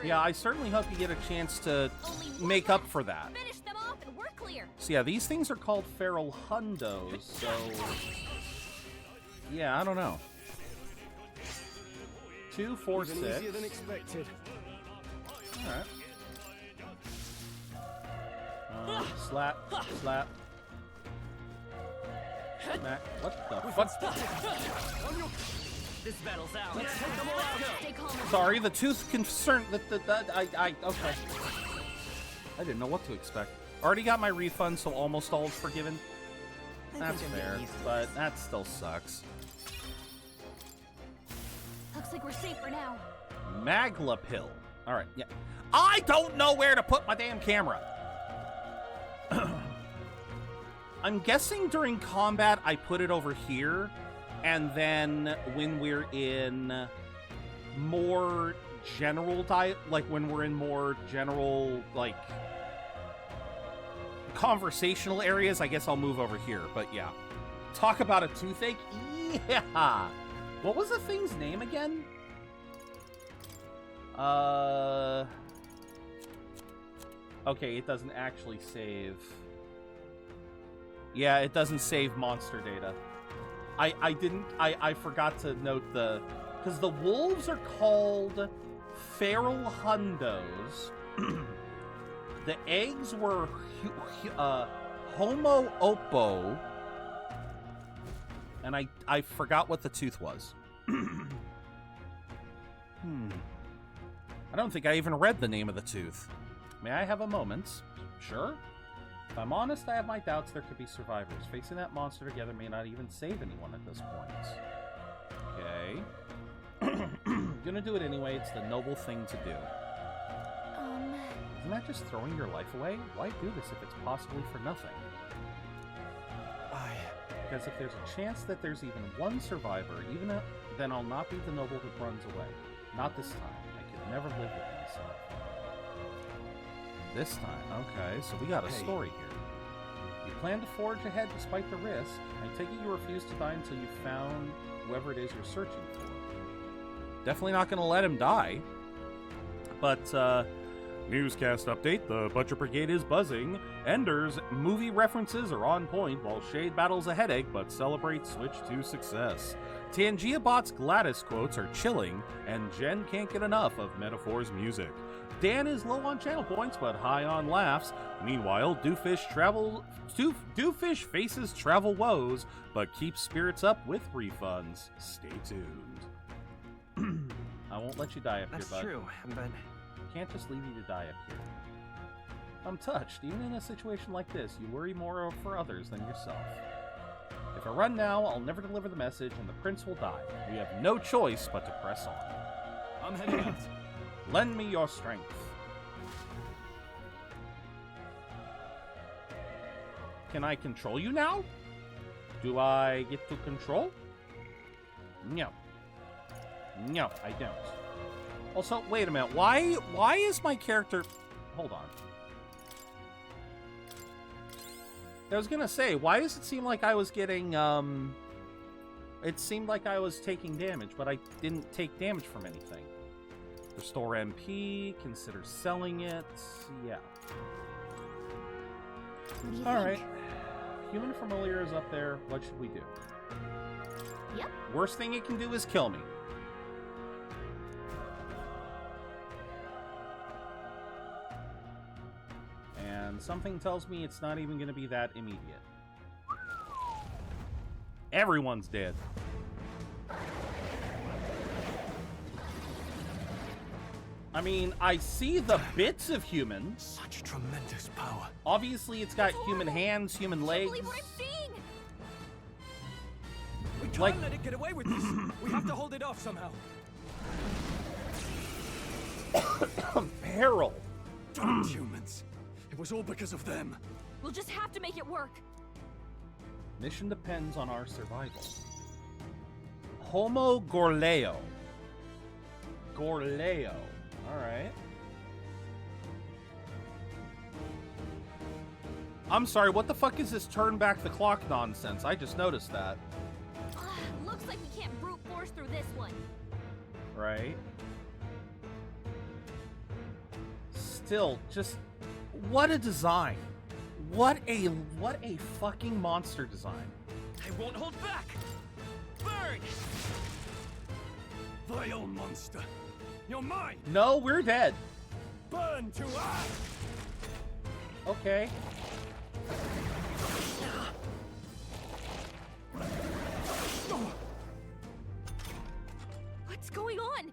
Yeah, I certainly hope you get a chance to make up for that. Finish them off and we're clear. So yeah, these things are called feral hundos, so... Yeah, I don't know. 2, 4, 6. Easier than expected. Alright. Slap, slap. Smack. What the fuck? This battle's out. Let's take them all out. Sorry, the tooth concern. Okay. I didn't know what to expect. Already got my refund, so almost all is forgiven. That's fair, but that still sucks. Looks like we're safe for now. Magla pill. All right, yeah. I don't know where to put my damn camera. I'm guessing during combat I put it over here, and then when we're in more general when we're in more general conversational areas, I guess I'll move over here. But yeah, talk about a toothache. Yeah. What was the thing's name again? Okay, it doesn't actually save. Yeah, it doesn't save monster data. I forgot to note because the wolves are called feral hundos. The eggs were Homo oppo, and I forgot what the tooth was. I don't think I even read the name of the tooth. May I have a moment? Sure. If I'm honest, I have my doubts there could be survivors. Facing that monster together may not even save anyone at this point. Okay. You're gonna do it anyway. It's the noble thing to do. Isn't that just throwing your life away? Why do this if it's possibly for nothing? Because if there's a chance that there's even one survivor, then I'll not be the noble who runs away. Not this time. I could never live with myself. This time, okay, so we got a story here. You plan to forge ahead despite the risk. I take it you refuse to die until you found whoever it is you're searching for. Definitely not going to let him die. But, newscast update, the Butcher Brigade is buzzing. Ender's movie references are on point, while Shade battles a headache but celebrates Switch 2 success. Tangia Bot's Gladys quotes are chilling, and Jen can't get enough of Metaphor's music. Dan is low on channel points but high on laughs. Meanwhile, Dooffish faces travel woes but keeps spirits up with refunds. Stay tuned. I won't let you die up here, bud. That's true, but... Can't just leave you to die up here. I'm touched. Even in a situation like this, you worry more for others than yourself. If I run now, I'll never deliver the message, and the prince will die. We have no choice but to press on. I'm heading out. Lend me your strength. Can I control you now? Do I get to control? No. No, I don't. Also, wait a minute. Why is my character... Hold on. I was gonna say, why does it seem like I was getting, It seemed like I was taking damage, but I didn't take damage from anything. Restore MP, consider selling it, yeah. Alright. Human Familiar is up there. What should we do? Yep. Worst thing it can do is kill me. And something tells me it's not even going to be that immediate. Everyone's dead. I mean, I see the bits of human. Such tremendous power. Obviously, it's got human hands, human legs. I can't believe what I'm seeing. We can't let it get away with this. We have to hold it off somehow. Peril. Damn humans. It was all because of them. We'll just have to make it work. Mission depends on our survival. Homo Gorleo. Gorleo. Alright. I'm sorry, what the fuck is this turn back the clock nonsense? I just noticed that. Looks like we can't brute force through this one. Right. Still, just... What a design. What a fucking monster design. I won't hold back. Burn! Vile monster. You're mine. No, we're dead. Burn to us. Okay. What's going on?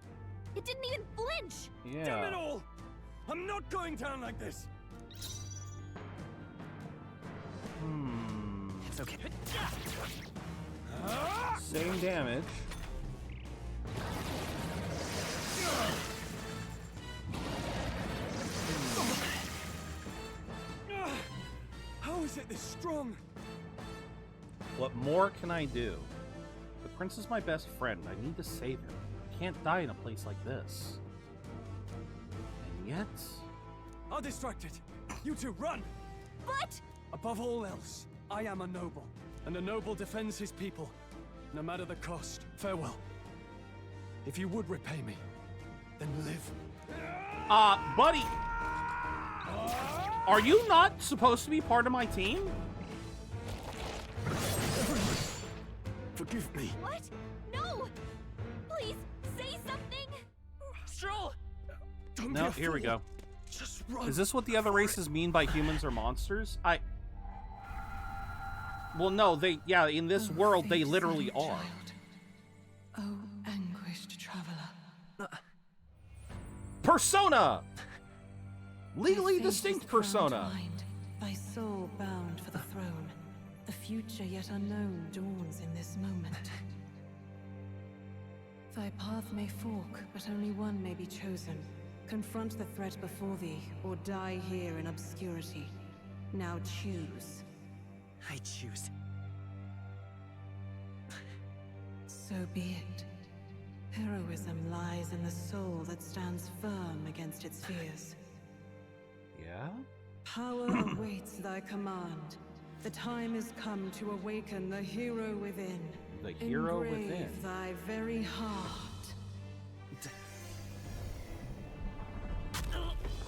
It didn't even flinch. Yeah. Damn it all! I'm not going down like this. It's okay. Same damage. How is it this strong? What more can I do? The prince is my best friend. I need to save him. I can't die in a place like this. And yet... I'll distract it. You two, run! But... Above all else, I am a noble, and a noble defends his people, no matter the cost. Farewell. If you would repay me, then live. Buddy! Are you not supposed to be part of my team? Forgive me. What? No! Please, say something! Stroll! No, here we go. Just run. Is this what the other races mean by humans or monsters? Well, no, yeah, in this world, they literally are. Oh, anguished traveler. Persona! Legally distinct persona. Thy soul bound for the throne. The future yet unknown dawns in this moment. Thy path may fork, but only one may be chosen. Confront the threat before thee, or die here in obscurity. Now choose. I choose. So be it. Heroism lies in the soul that stands firm against its fears. Yeah? Power awaits thy command. The time is come to awaken the hero within. The hero Engrave within. Thy very heart.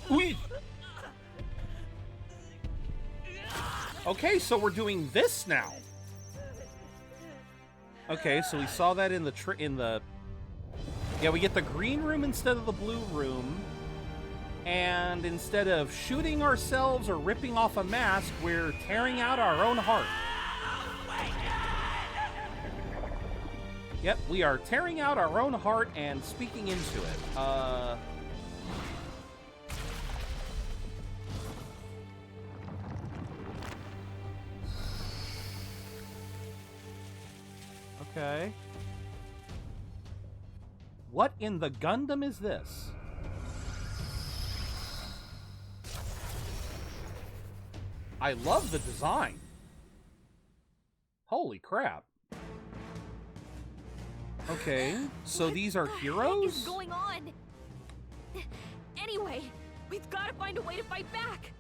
Oui. Okay, so we're doing this now. Okay, so we saw that in the yeah, we get the green room instead of the blue room. And instead of shooting ourselves or ripping off a mask, we're tearing out our own heart. Yep, we are tearing out our own heart and speaking into it. Okay. What in the Gundam is this? I love the design. Holy crap. Okay, so these are heroes? What is going on? Anyway, we've got to find a way to fight back.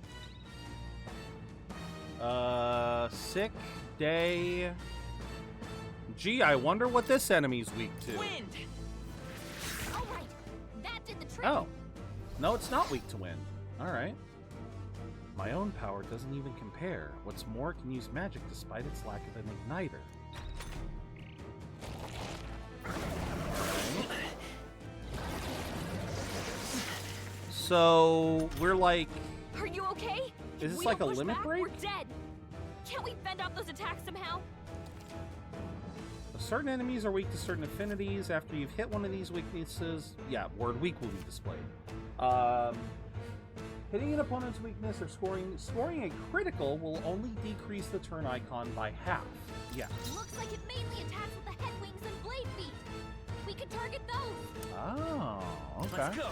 Sick day. Gee, I wonder what this enemy's weak to. Wind. All right, that did the trick. Oh, no, it's not weak to wind. All right. My own power doesn't even compare. What's more, it can use magic despite its lack of an igniter. Right. So we're like. Are you okay? Is this We like a don't push limit back, break? We're dead. Can't we fend off those attacks somehow? Certain enemies are weak to certain affinities. After you've hit one of these weaknesses, yeah, word weak will be displayed. Hitting an opponent's weakness or scoring a critical will only decrease the turn icon by half. Yeah. Looks like it mainly attacks with the head wings and blade feet. We could target those. Oh, okay. Let's go.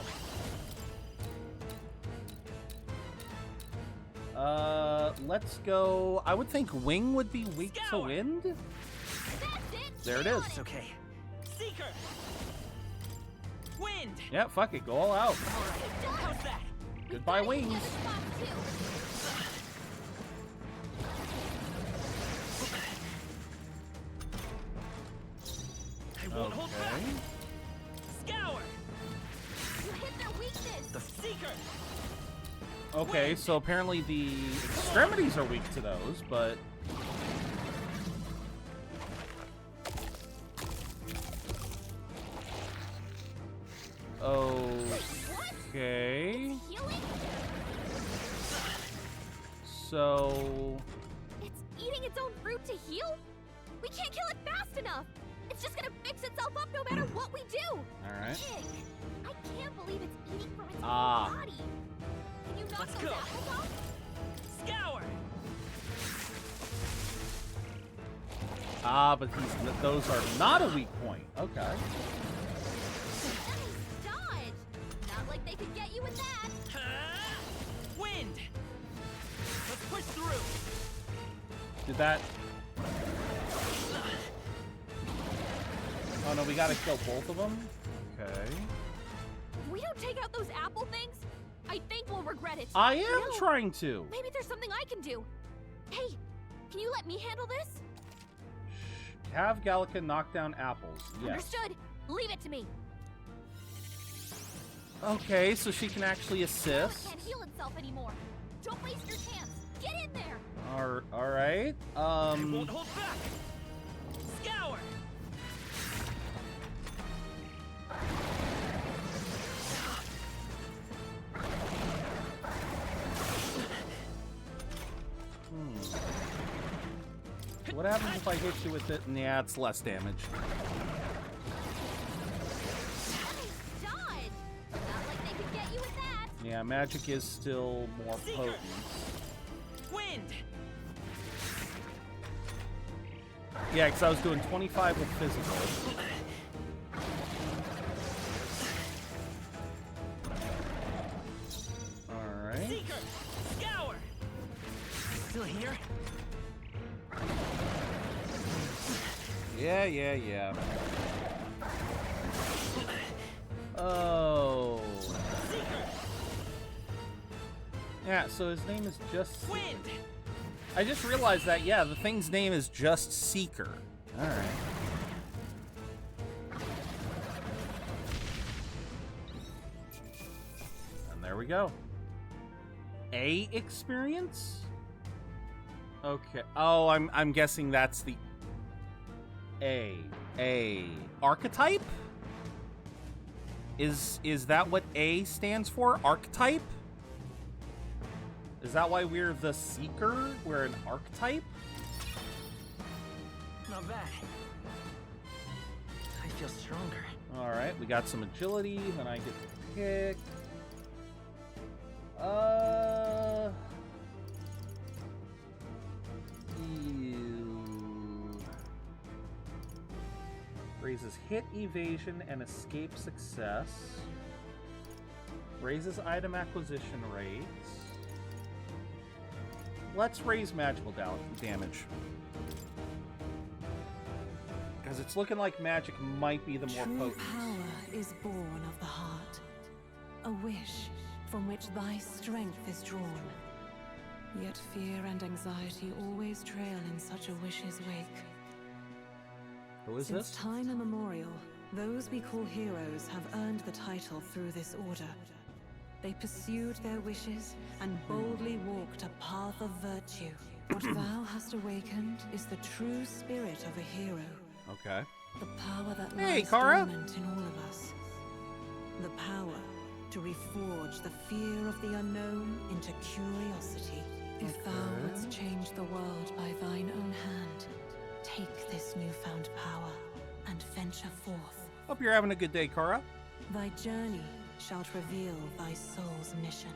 Let's go. I would think wing would be weak to wind. That's it. There it is. It's okay. Seeker. Wind. Yeah, fuck it. Go all out. All right. How's that? Goodbye, wings. I won't hold back. Scour. You hit their weakness. The Seeker. Okay, so apparently the extremities are weak to those, but... Okay... So... It's eating its own fruit to heal? We can't kill it fast enough. It's just gonna fix itself up no matter what we do. Alright. I can't believe it's eating from its own body. Can you knock those apples off? Scour. Ah, but those are not a weak point. Okay. Nice dodge. Not like they could get you with that. Wind. Let's push through. Did that... Oh no, we gotta kill both of them? Okay. If we don't take out those apple things, I think we'll regret it. I am trying to. Maybe there's something I can do. Hey, can you let me handle this? Have Gallica knock down apples. Yes. Understood. Leave it to me. Okay, so she can actually assist. It can't heal itself anymore. Don't waste your chance. Get in there. All right. I won't hold back. Scour. What happens if I hit you with it? Yeah, it's less damage. Nice dodge. Not like they could get you with that. Yeah, magic is still more potent. Wind. Yeah, because I was doing 25 with physical. Seeker, scour. Still here? Yeah. Oh. Yeah, so his name is just Wind. I just realized that, yeah, the thing's name is just Seeker. Alright. And there we go. A experience? Okay. Oh, I'm guessing that's the A archetype? Is that what A stands for? Archetype? Is that why we're the Seeker? We're an archetype? Not bad. I feel stronger. Alright, we got some agility, then I get to pick. Raises hit evasion and escape success. Raises item acquisition rates. Let's raise magical damage. Because it's looking like magic might be the more potent. True power is born of the heart. A wish from which thy strength is drawn. Yet fear and anxiety always trail in such a wish's wake. Who is Since this? time immemorial, those we call heroes have earned the title through this order. They pursued their wishes and boldly walked a path of virtue. What thou hast awakened is the true spirit of a hero. Okay. The power that Hey, lies Kara. dormant in all of us. The power to reforge the fear of the unknown into curiosity. If thou wouldst change the world by thine own hand, take this newfound power and venture forth. Hope you're having a good day, Kara. Thy journey shalt reveal thy soul's mission.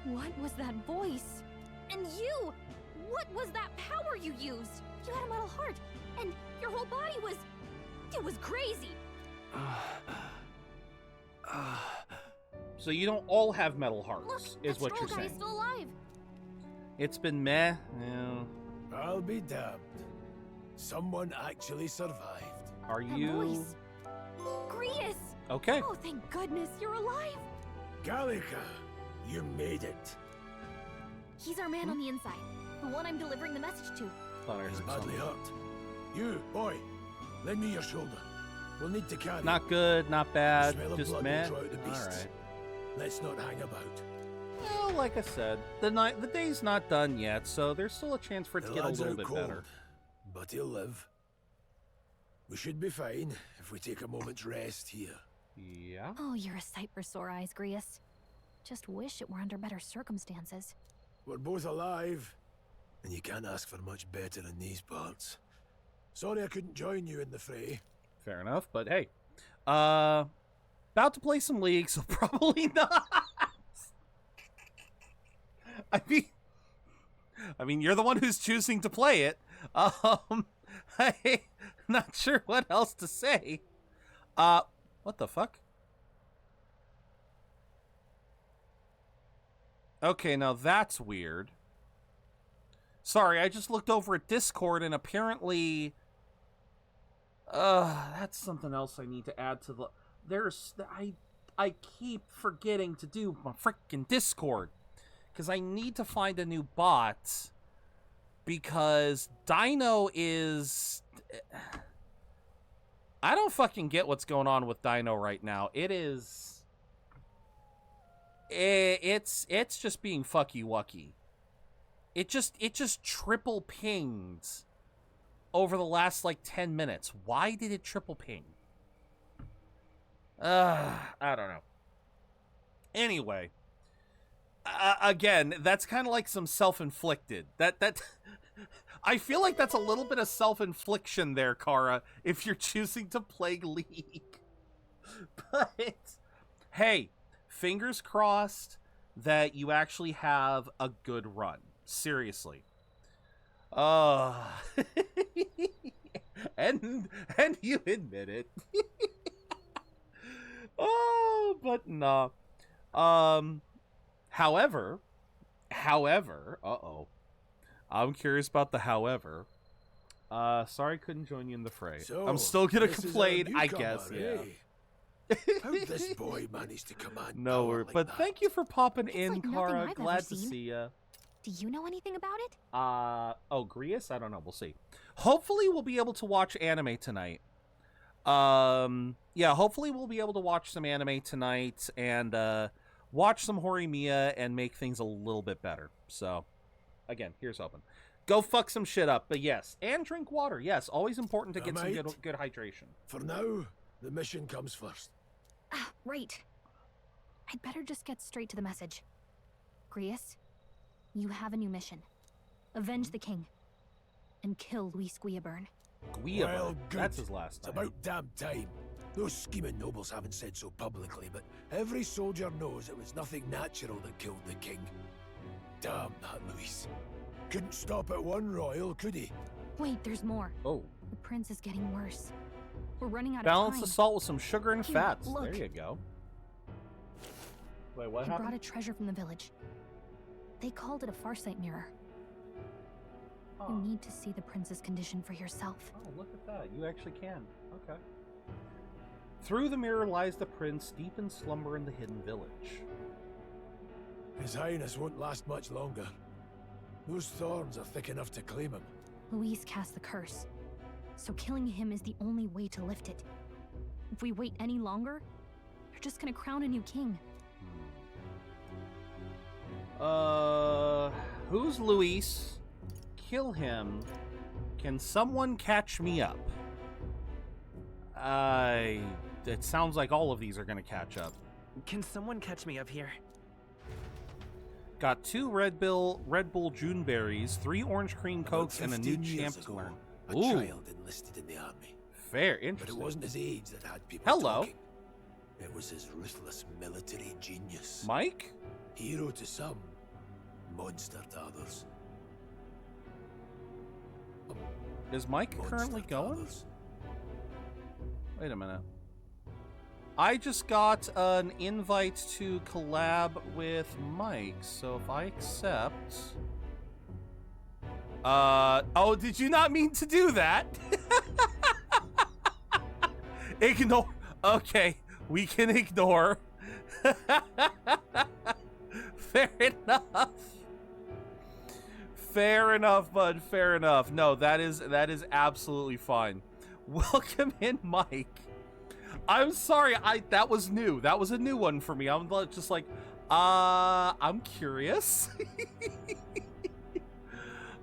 What was that voice? And you! What was that power you used? You had a metal heart, and your whole body was... It was crazy! So you don't all have metal hearts, Look, is that what you're troll guy's saying. still alive! It's been meh. Yeah. I'll be damned. Someone actually survived. Are That you... voice. Grius! Okay. Oh, thank goodness, you're alive! Gallica, you made it. He's our man on the inside. The one I'm delivering the message to. Thought I heard He's badly something. hurt. You, boy, lend me your shoulder. We'll need to carry Not him. good, not bad, The smell of just blood meh. will draw out the beasts. Alright. Let's not hang about. Well, like I said, the day's not done yet, so there's still a chance for it to The get a lad's little out bit cold, better. but he'll live. We should be fine if we take a moment's rest here. Yeah? Oh, you're a sight for sore eyes, Grius. Just wish it were under better circumstances. We're both alive, and you can't ask for much better in these parts. Sorry I couldn't join you in the fray. Fair enough, but hey. About to play some League, so probably not. I mean, you're the one who's choosing to play it. I'm not sure what else to say. What the fuck? Okay, now that's weird. Sorry, I just looked over at Discord and apparently... that's something else I need to add to the... I keep forgetting to do my freaking Discord. Because I need to find a new bot. Because Dino is... I don't fucking get what's going on with Dino right now. It is... It's just being fucky-wucky. It just triple pinged over the last, like, 10 minutes. Why did it triple ping? I don't know. Anyway. Again, that's kind of like some self-inflicted. That I feel like that's a little bit of self-infliction there, Kara, if you're choosing to play League. But, hey, fingers crossed that you actually have a good run. Seriously. And you admit it. Oh, but no. However, However, I'm curious about the however. Sorry I couldn't join you in the fray. So, I'm still gonna this is complain, our I newcomer, guess, yeah. How'd this boy manage to command No, power like but that? thank you for popping in, like nothing Kara. I've ever Glad to seen. see ya. Do you know anything about it? Grius? I don't know. We'll see. Hopefully we'll be able to watch anime tonight. Yeah, hopefully we'll be able to watch some anime tonight and, watch some Horimiya and make things a little bit better. So, again, here's hoping. Go fuck some shit up, but yes. And drink water. Yes, always important to get some good hydration. For now, the mission comes first. Ah, right. I'd better just get straight to the message. Grius, you have a new mission. Avenge the king. And kill Luis Guillaburn. Well, good. That's his last It's name. about damn time. Those scheming nobles haven't said so publicly, but every soldier knows it was nothing natural that killed the king. Damn that Luis. Couldn't stop at one royal, could he? Wait, there's more. Oh. The prince is getting worse. We're running out Balance of time. the salt with some sugar and Here, fats. look. There you go. Wait, what I happened? brought a treasure from the village. They called it a farsight mirror. Oh. You need to see the prince's condition for yourself. Oh, look at that. You actually can. Okay. Through the mirror lies the prince, deep in slumber in the hidden village. His Highness won't last much longer. Those thorns are thick enough to claim him. Luis cast the curse, so killing him is the only way to lift it. If we wait any longer, they're just gonna crown a new king. Who's Luis? Kill him. Can someone catch me up? It sounds like all of these are gonna catch up. Can someone catch me up here? Got 2 Red Bull June berries, 3 orange cream cokes, and a new 15 years champ to ago, learn. a Ooh, child enlisted in the army. fair, But interesting. it wasn't his age that had people Hello. talking. It was his ruthless military genius. Mike? Hero to some, monster to others. Is Mike Monster currently to going? others. Wait a minute. I just got an invite to collab with Mike, so if I accept... oh, did you not mean to do that? Ignore. Okay, we can ignore. Fair enough. Fair enough, bud. Fair enough. No, that is absolutely fine. Welcome in, Mike. I'm sorry, that was new. That was a new one for me. I'm just like, I'm curious.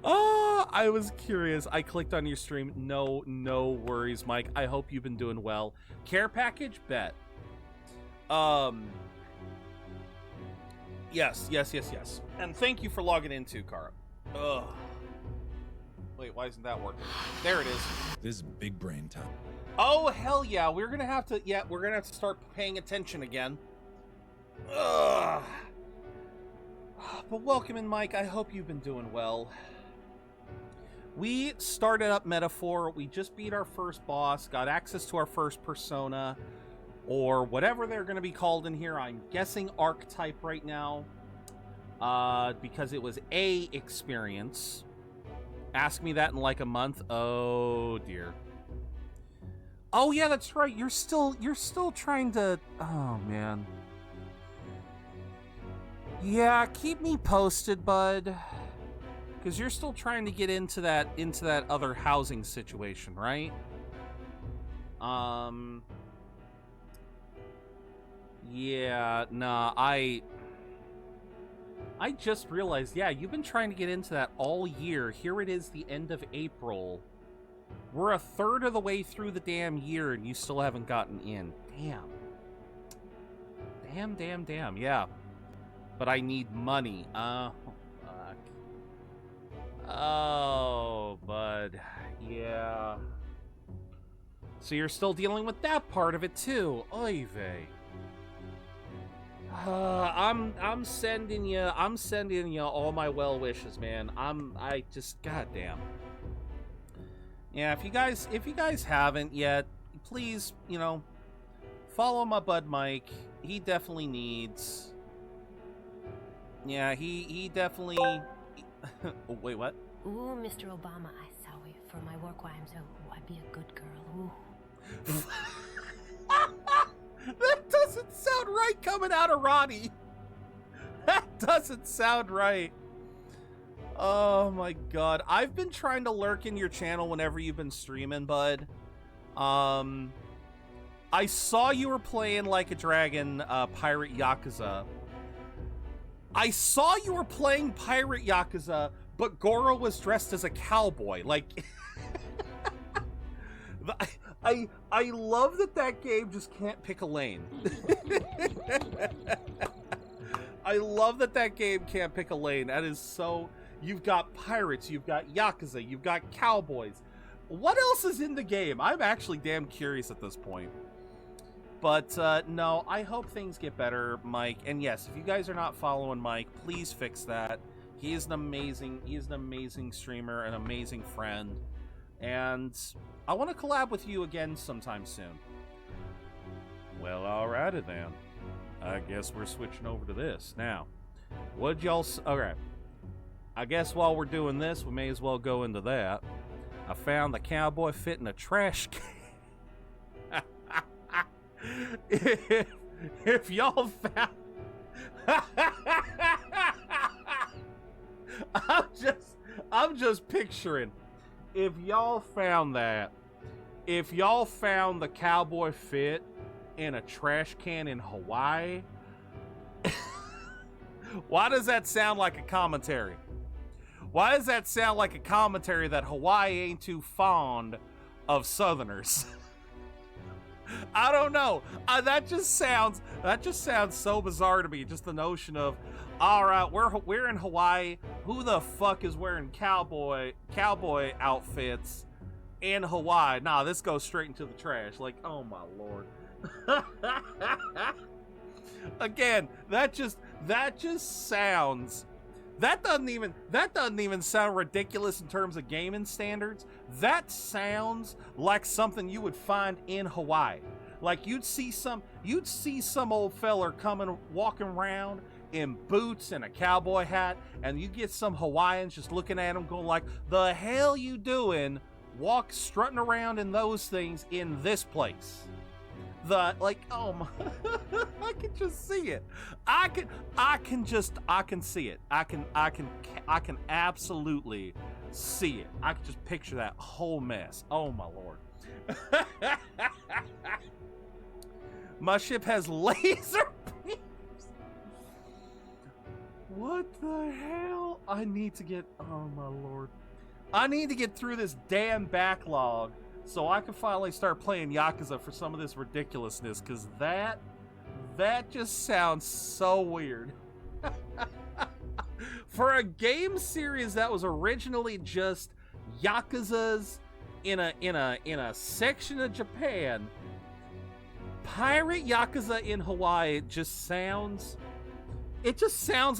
I was curious. I clicked on your stream. No worries, Mike. I hope you've been doing well. Care package? Bet. Yes. And thank you for logging in too, Kara. Ugh. Wait, why isn't that working? There it is. This is big brain time. Oh, hell yeah. We're gonna have to start paying attention again. Ugh. But welcome in, Mike. I hope you've been doing well. We started up Metaphor. We just beat our first boss, got access to our first persona, or whatever they're going to be called in here. I'm guessing archetype right now, because it was a experience. Ask me that in like a month. Oh dear. Oh yeah, that's right. You're still trying to. Oh man. Yeah, keep me posted, bud. Because you're still trying to get into that other housing situation, right? Yeah, nah, I just realized, yeah, you've been trying to get into that all year. Here it is, the end of April. We're a third of the way through the damn year, and you still haven't gotten in. Damn, yeah. But I need money. Fuck. Oh, bud. Yeah. So you're still dealing with that part of it too. Oy vey. I'm sending you all my well wishes, man. Goddamn. Yeah, if you guys haven't yet, please, follow my bud Mike. He definitely needs Yeah, he definitely... Oh, wait, what? Ooh, Mr. Obama, I saw you for my work while I'm so... Ooh, I'd be a good girl. Ooh. That doesn't sound right coming out of Ronnie. That doesn't sound right. Oh my god. I've been trying to lurk in your channel whenever you've been streaming, bud. I saw you were playing Like a Dragon, Pirate Yakuza. I saw you were playing Pirate Yakuza, but Goro was dressed as a cowboy. Like, I love that game just can't pick a lane. I love that game can't pick a lane. That is so... You've got pirates, you've got Yakuza, you've got cowboys. What else is in the game? I'm actually damn curious at this point. But no, I hope things get better, Mike. And yes, if you guys are not following Mike, please fix that. He is an amazing streamer, an amazing friend. And I want to collab with you again sometime soon. Well, alrighty then. I guess we're switching over to this. Now, what'd y'all... Alright. I guess while we're doing this, we may as well go into that. I found the cowboy fit in a trash can. if y'all found... I'm just picturing. If y'all found that, if y'all found the cowboy fit in a trash can in Hawaii, why does that sound like a commentary? Why does that sound like a commentary that Hawaii ain't too fond of Southerners? I don't know. That just sounds so bizarre to me. Just the notion of, all right, we're in Hawaii. Who the fuck is wearing cowboy outfits in Hawaii? Nah, this goes straight into the trash. Like, oh my lord. Again, that doesn't even sound ridiculous in terms of gaming standards. That sounds like something you would find in Hawaii. Like you'd see some old feller walking around in boots and a cowboy hat, and you get some Hawaiians just looking at him going like, the hell you doing strutting around in those things in this place? Oh my, I can just see it. I can see it. I can absolutely see it. I can just picture that whole mess. Oh my lord. My ship has laser beams. What the hell? Oh my lord. I need to get through this damn backlog so I can finally start playing Yakuza for some of this ridiculousness, because that just sounds so weird. For a game series that was originally just Yakuzas in a section of Japan, Pirate Yakuza in Hawaii just sounds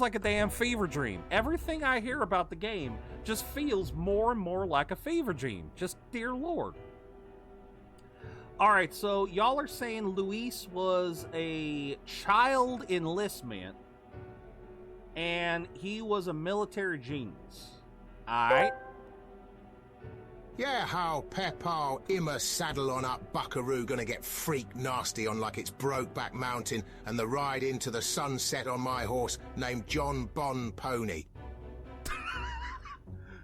like a damn fever dream. Everything I hear about the game just feels more and more like a fever dream. Just dear lord. All right, so y'all are saying Luis was a child enlistment and he was a military genius. All right. Yeah, how Peppo Imma saddle on up Buckaroo gonna get freak nasty on like it's Brokeback Mountain and the ride into the sunset on my horse named John Bon Pony.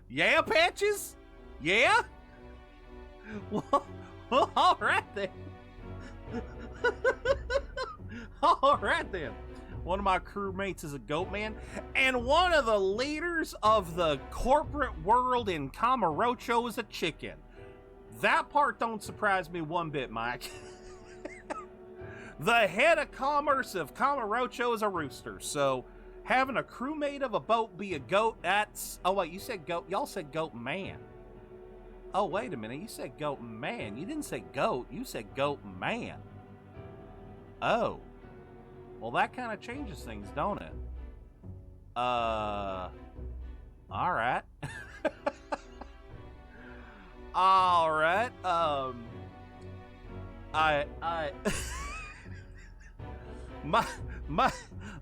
Yeah, Patches? Yeah? Well, all right then. All right then. One of my crewmates is a goat man, and one of the leaders of the corporate world in Kamurocho is a chicken. That part don't surprise me one bit, Mike. The head of commerce of Kamurocho is a rooster, so having a crewmate of a boat be a goat, that's... Oh, wait, you said goat. Y'all said goat man. Oh, wait a minute. You said goat man. You didn't say goat. You said goat man. Oh. Well, that kind of changes things, don't it? All right. All right.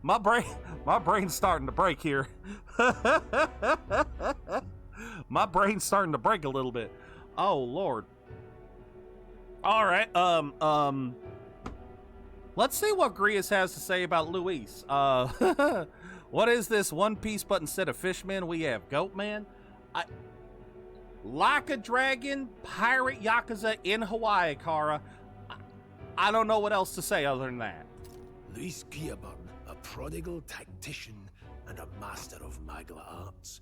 My brain's starting to break here. My brain's starting to break a little bit. Oh Lord. All right. Let's see what Grius has to say about Luis. What is this One Piece, but instead of Fishman, we have Goatman? Like a dragon, pirate Yakuza in Hawaii, Kara. I don't know what else to say other than that. Luis Gearburn, a prodigal tactician and a master of Magla arts.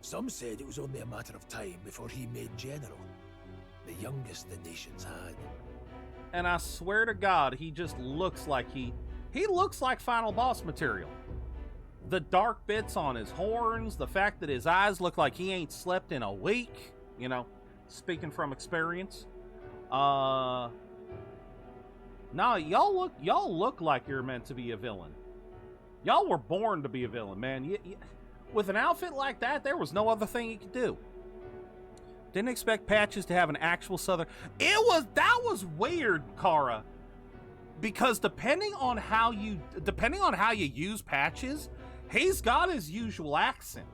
Some said it was only a matter of time before he made general, the youngest the nations had. And I swear to God, he just looks like he looks like final boss material. The dark bits on his horns, the fact that his eyes look like he ain't slept in a week, you know, speaking from experience. No, y'all look like you're meant to be a villain. Y'all were born to be a villain, man. With an outfit like that, there was no other thing you could do. Didn't expect Patches to have an actual southern. That was weird, Kara. Because depending on how you use Patches, he's got his usual accent.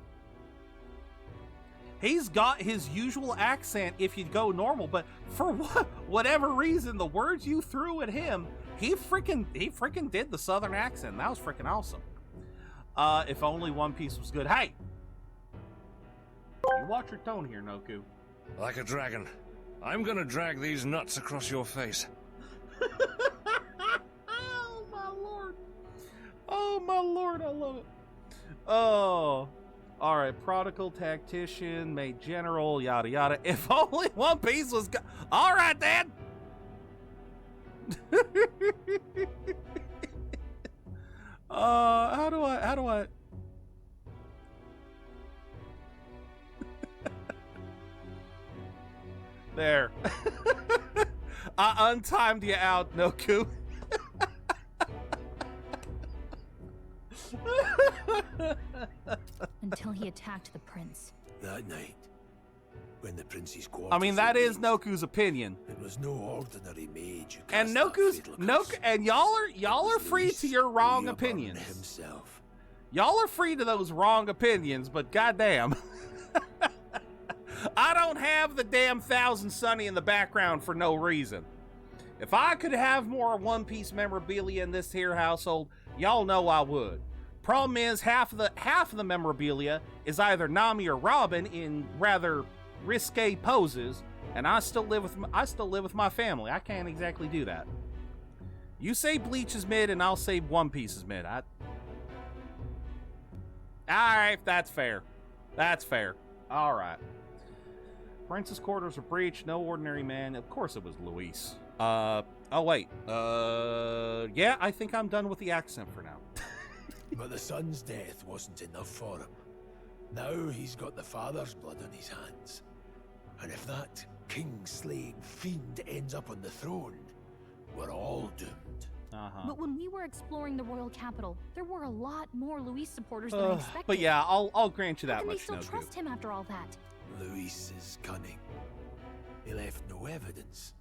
He's got his usual accent if you go normal, but for whatever reason, the words you threw at him, he freaking did the southern accent. That was freaking awesome. If only One Piece was good. Hey! You watch your tone here, Noku. Like a dragon. I'm gonna drag these nuts across your face. Oh, my Lord. Oh, my Lord, I love it. Oh. Alright, prodigal tactician, made general, yada yada. If only One Piece was Alright, then! How do I... There. I untimed you out, Noku. Until he attacked the prince. That night, when the prince's quarters... I mean, that is Noku's opinion. It was no ordinary mage who and y'all are free to your wrong opinions. Himself. Y'all are free to those wrong opinions, but goddamn. I don't have the damn Thousand Sunny in the background for no reason. If I could have more One Piece memorabilia in this here household, y'all know I would. Problem is, half of the memorabilia is either Nami or Robin in rather risque poses, and I still live with my family. I can't exactly do that. You say Bleach is mid, and I'll say One Piece is mid. All right, that's fair. That's fair. All right. Prince's quarters were breached. No ordinary man. Of course, it was Luis. Oh wait. Yeah, I think I'm done with the accent for now. But the son's death wasn't enough for him. Now he's got the father's blood on his hands. And if that king-slaying fiend ends up on the throne, we're all doomed. But when we were exploring the royal capital, there were a lot more Luis supporters than I expected. But yeah, I'll grant you that How can much. they still trust him after all that? Luis is cunning. He left no evidence.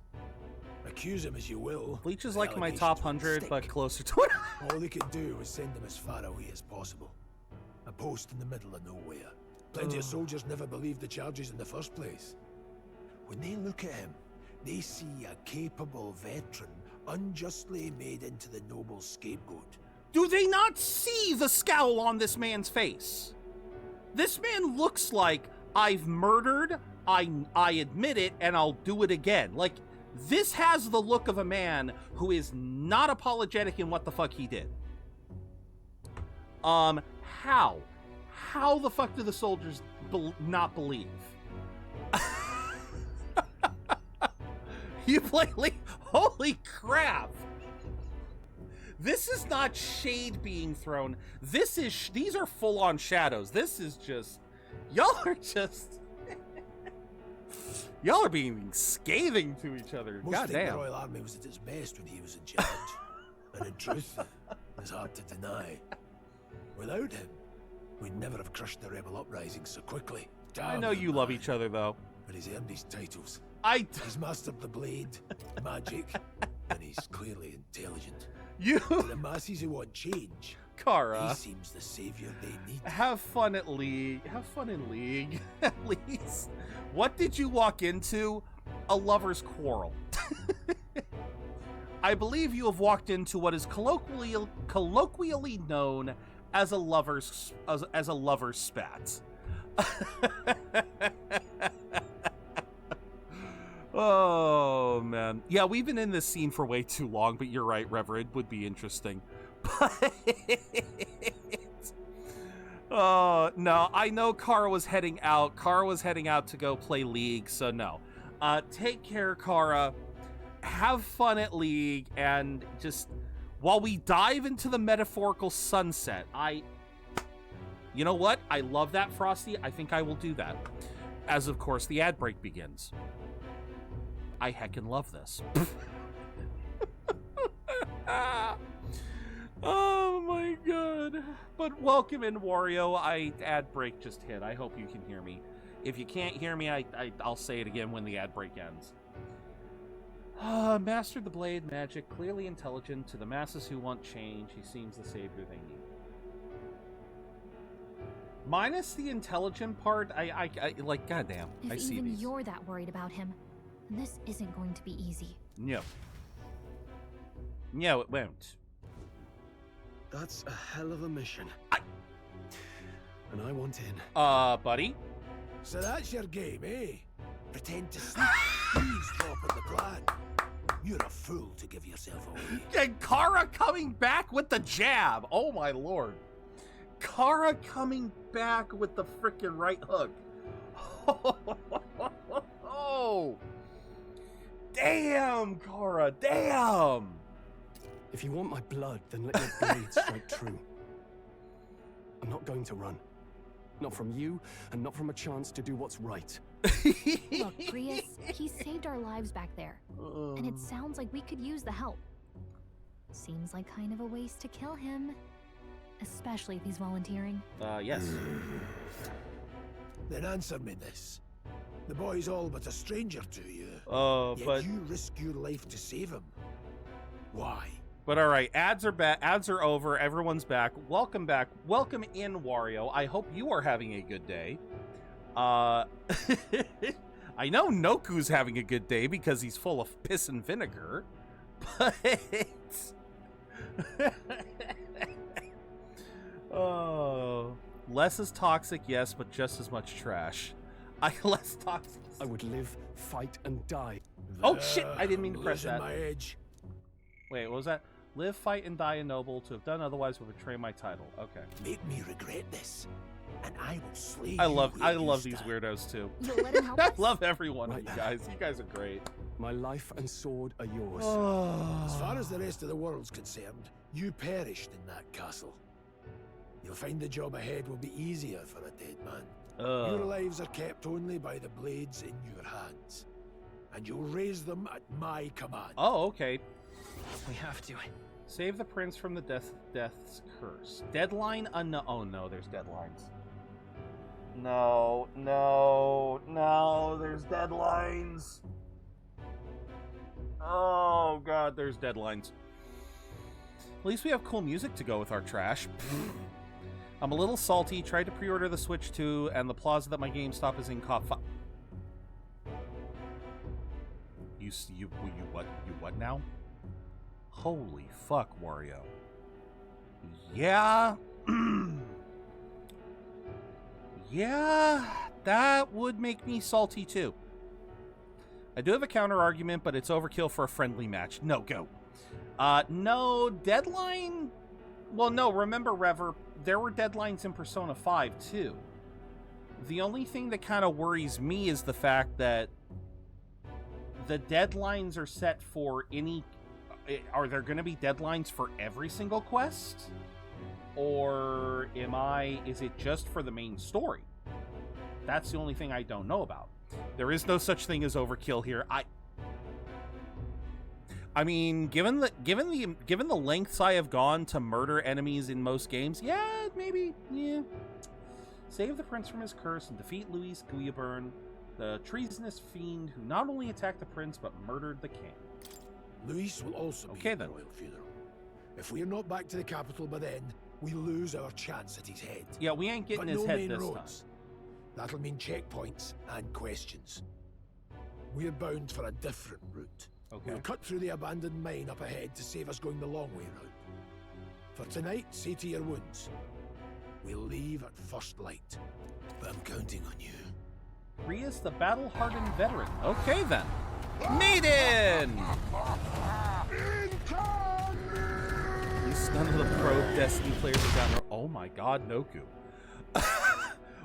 Accuse him as you will. Bleach is like my top 100, but closer to it. All they could do was send him as far away as possible. A post in the middle of nowhere. Plenty of soldiers never believed the charges in the first place. When they look at him, they see a capable veteran unjustly made into the noble scapegoat. Do they not see the scowl on this man's face? This man looks like, I've murdered, I admit it, and I'll do it again. Like, this has the look of a man who is not apologetic in what the fuck he did. How? How the fuck do the soldiers not believe? You play, holy crap! This is not shade being thrown. These are full-on shadows. This is just, y'all are being scathing to each other. Most God think damn. the Royal Army was at its best when he was in charge. And in truth, it's hard to deny. Without him, we'd never have crushed the rebel uprising so quickly. I know you love each other, though. But he's earned his titles. He's mastered the blade, magic, And he's clearly intelligent. You... To the masses who want change, Kara. he seems the savior they need. Have fun at League. Have fun in League, at least. What did you walk into? A lover's quarrel. I believe you have walked into what is colloquially known as a lover's spat. Oh man, yeah, we've been in this scene for way too long. But you're right, Reverend, would be interesting. Oh no, I know Kara was heading out. Kara was heading out to go play League, so no. Take care, Kara. Have fun at League, and just while we dive into the metaphorical sunset, you know what? I love that, Frosty. I think I will do that. As of course the ad break begins. I heckin' love this. Oh my god. But welcome in, Wario. Ad break just hit. I hope you can hear me. If you can't hear me, I'll say it again when the ad break ends. Mastered the blade magic, clearly intelligent. To the masses who want change, he seems the savior they need. Minus the intelligent part, I like, goddamn, I see even these. You're that worried about him, this isn't going to be easy. No. No, it won't. That's a hell of a mission. And I want in. Buddy? So that's your game, eh? Pretend to sneak, eavesdrop on the plan. You're a fool to give yourself away. And Kara coming back with the jab. Oh my lord. Kara coming back with the frickin' right hook. Oh. Damn, Kara, damn. If you want my blood, then let your blade strike true. I'm not going to run. Not from you, and not from a chance to do what's right. Look, Prius, he saved our lives back there. And it sounds like we could use the help. Seems like kind of a waste to kill him. Especially if he's volunteering. Yes. Then answer me this. The boy's all but a stranger to you. Yet But you risk your life to save him. Why? But all right, ads are back. Ads are over. Everyone's back. Welcome back. Welcome in, Wario. I hope you are having a good day. I know Noku's having a good day because he's full of piss and vinegar. But oh, less is toxic, yes, but just as much trash. Less toxic. I would live, fight, and die. Oh shit! I didn't mean to press that. My edge. Wait, what was that? Live, fight, and die a noble. To have done otherwise would betray my title. Okay. Make me regret this, and I will slay I you love where these stand. weirdos too. You'll let him help I us? love every one of you guys. You guys are great. My life and sword are yours. As far as the rest of the world's concerned, you perished in that castle. You'll find the job ahead will be easier for a dead man. Your lives are kept only by the blades in your hands, and you'll raise them at my command. Oh, okay. We have to. Save the prince from the death's curse. Deadline unknown. Oh no, there's deadlines. No, there's deadlines. Oh god, there's deadlines. At least we have cool music to go with our trash. I'm a little salty. Tried to pre-order the Switch 2, and the plaza that my GameStop is in caught fire. You what now? Holy fuck, Wario. Yeah. Yeah, that would make me salty too. I do have a counter argument, but it's overkill for a friendly match. No, go. No, deadline. Well, no, remember, Rever, there were deadlines in Persona 5 too. The only thing that kind of worries me is the fact that the deadlines are set for any... Are there going to be deadlines for every single quest? Or is it just for the main story? That's the only thing I don't know about. There is no such thing as overkill here. I mean, given the lengths I have gone to murder enemies in most games, yeah, maybe, yeah. Save the prince from his curse and defeat Louis Guyaburn, the treasonous fiend who not only attacked the prince but murdered the king. Luis will also be at the royal funeral. If we're not back to the capital by then, we lose our chance at his head. Yeah, we ain't getting his head this time. That'll mean checkpoints and questions. We're bound for a different route. Okay. We'll cut through the abandoned mine up ahead to save us going the long way round. For tonight, see to your wounds. We'll leave at first light. But I'm counting on you. Ria's the battle-hardened veteran. Okay, then. Maiden! At least none of the pro Destiny players are down there. Oh my god, Noku.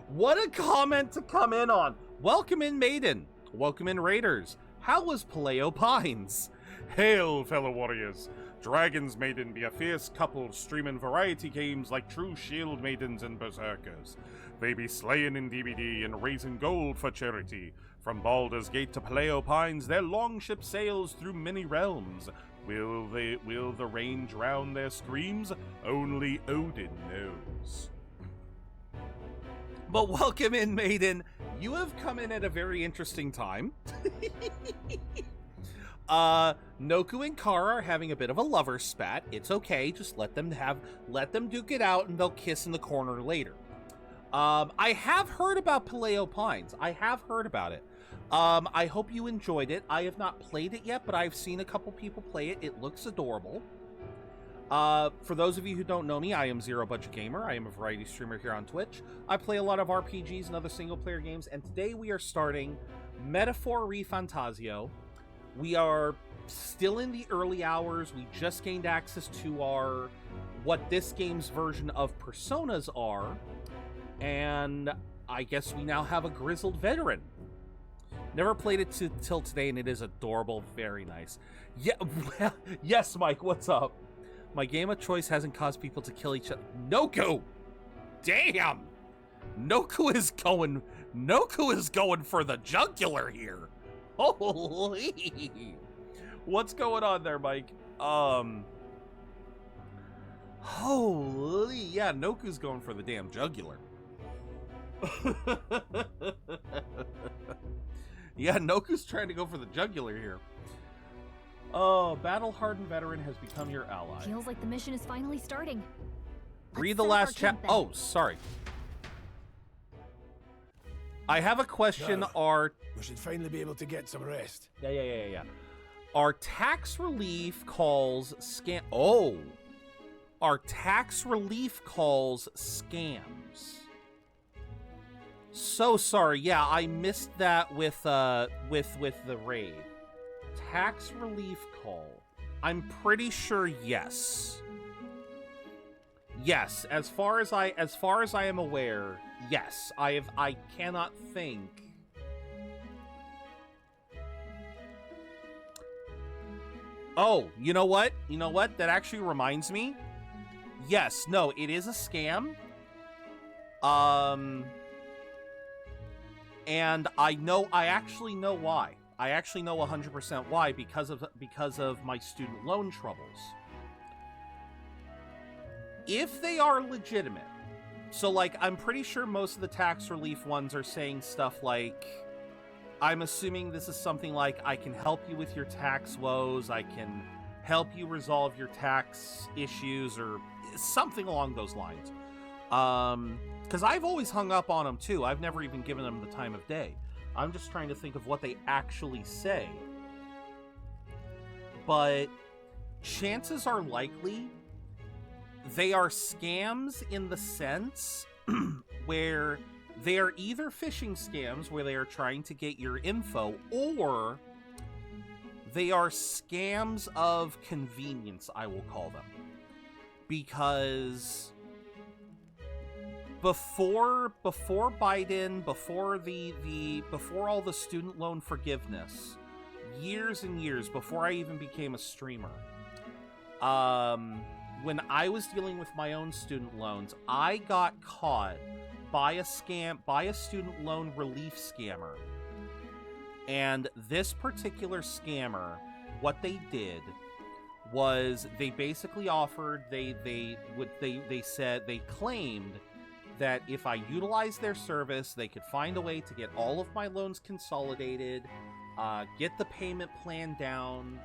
What a comment to come in on. Welcome in, Maiden. Welcome in, Raiders. How was Paleo Pines? Hail, fellow warriors. Dragons Maiden be a fierce couple streaming variety games like true shield maidens and berserkers. They be slaying in DBD and raising gold for charity. From Baldur's Gate to Paleo Pines, their longship sails through many realms. Will the rain drown their screams? Only Odin knows. But welcome in, Maiden. You have come in at a very interesting time. Noku and Kara are having a bit of a lover spat. It's okay, just let them duke it out and they'll kiss in the corner later. I have heard about Paleo Pines. I have heard about it. I hope you enjoyed it. I have not played it yet, but I've seen a couple people play it. It looks adorable. For those of you who don't know me, I am ZeroBudgetGamer. I am a variety streamer here on Twitch. I play a lot of RPGs and other single-player games, and today we are starting Metaphor ReFantazio. We are still in the early hours. We just gained access to what this game's version of Personas are, and I guess we now have a grizzled veteran. Never played it till today, and it is adorable. Very nice. Yeah, well, yes, Mike, what's up? My game of choice hasn't caused people to kill each other. Noku! Damn! Noku is going for the jugular here. Holy! What's going on there, Mike? Holy, yeah, Noku's going for the damn jugular. Yeah, Noku's trying to go for the jugular here. Oh, battle-hardened veteran has become your ally. Feels like the mission is finally starting. Read the last chat. Oh, sorry. I have a question. We should finally be able to get some rest. Yeah. Are tax relief calls scam? Oh, are tax relief calls scams? So sorry. Yeah, I missed that with the raid. Tax relief call. I'm pretty sure yes. Yes, as far as I am aware, yes. I cannot think. Oh, you know what? That actually reminds me. Yes, no, it is a scam. And I actually know why. I actually know 100% why, because of my student loan troubles. If they are legitimate, so like I'm pretty sure most of the tax relief ones are saying stuff like, I'm assuming this is something like, I can help you with your tax woes, I can help you resolve your tax issues, or something along those lines. Because I've always hung up on them too. I've never even given them the time of day. I'm just trying to think of what they actually say. But chances are likely they are scams in the sense where they are either phishing scams where they are trying to get your info, or they are scams of convenience, I will call them. Because before Biden, before all the student loan forgiveness, years and years before I even became a streamer, when I was dealing with my own student loans, I got caught by a student loan relief scammer. And this particular scammer, what they did was they basically offered, they claimed that if I utilized their service, they could find a way to get all of my loans consolidated, get the payment plan down,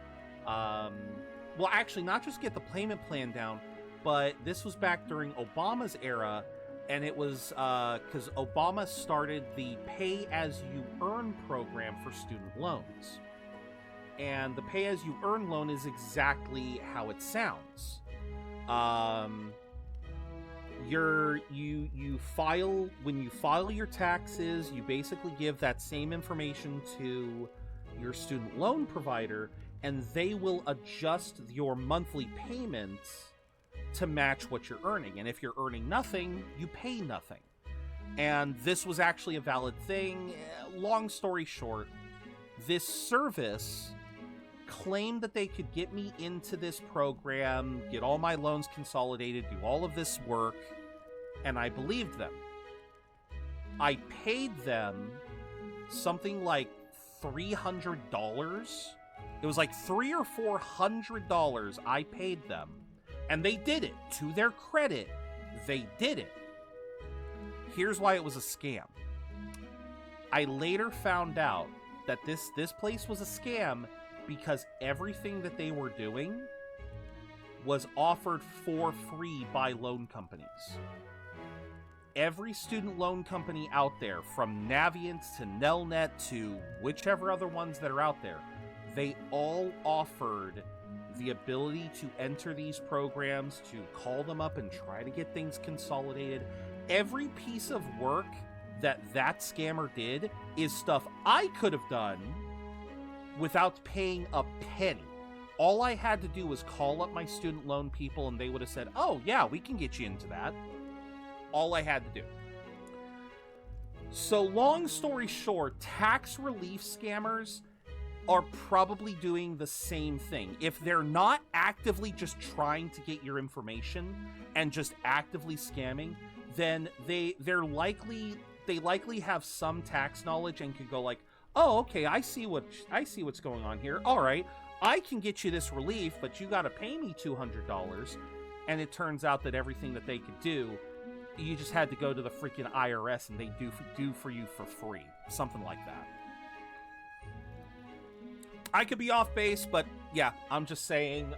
Well, actually, not just get the payment plan down, but this was back during Obama's era, and it was because Obama started the pay-as-you-earn program for student loans. And the pay-as-you-earn loan is exactly how it sounds. You file, when you file your taxes, you basically give that same information to your student loan provider, and they will adjust your monthly payments to match what you're earning. And if you're earning nothing, you pay nothing. And this was actually a valid thing. Long story short, this service claimed that they could get me into this program, get all my loans consolidated, do all of this work, and I believed them. I paid them something like $300. It was like $300 or $400 I paid them, and they did it. To their credit, they did it. Here's why it was a scam. I later found out that this place was a scam because everything that they were doing was offered for free by loan companies. Every student loan company out there, from Navient to Nelnet to whichever other ones that are out there, they all offered the ability to enter these programs, to call them up and try to get things consolidated. Every piece of work that scammer did is stuff I could have done without paying a penny. All I had to do was call up my student loan people, and they would have said, oh yeah, we can get you into that. All I had to do. So long story short, tax relief scammers are probably doing the same thing. If they're not actively just trying to get your information and just actively scamming, then they likely have some tax knowledge and can go like, oh, okay, I see what's going on here. All right, I can get you this relief, but you got to pay me $200. And it turns out that everything that they could do, you just had to go to the freaking IRS and they do for you for free. Something like that. I could be off base, but yeah, I'm just saying,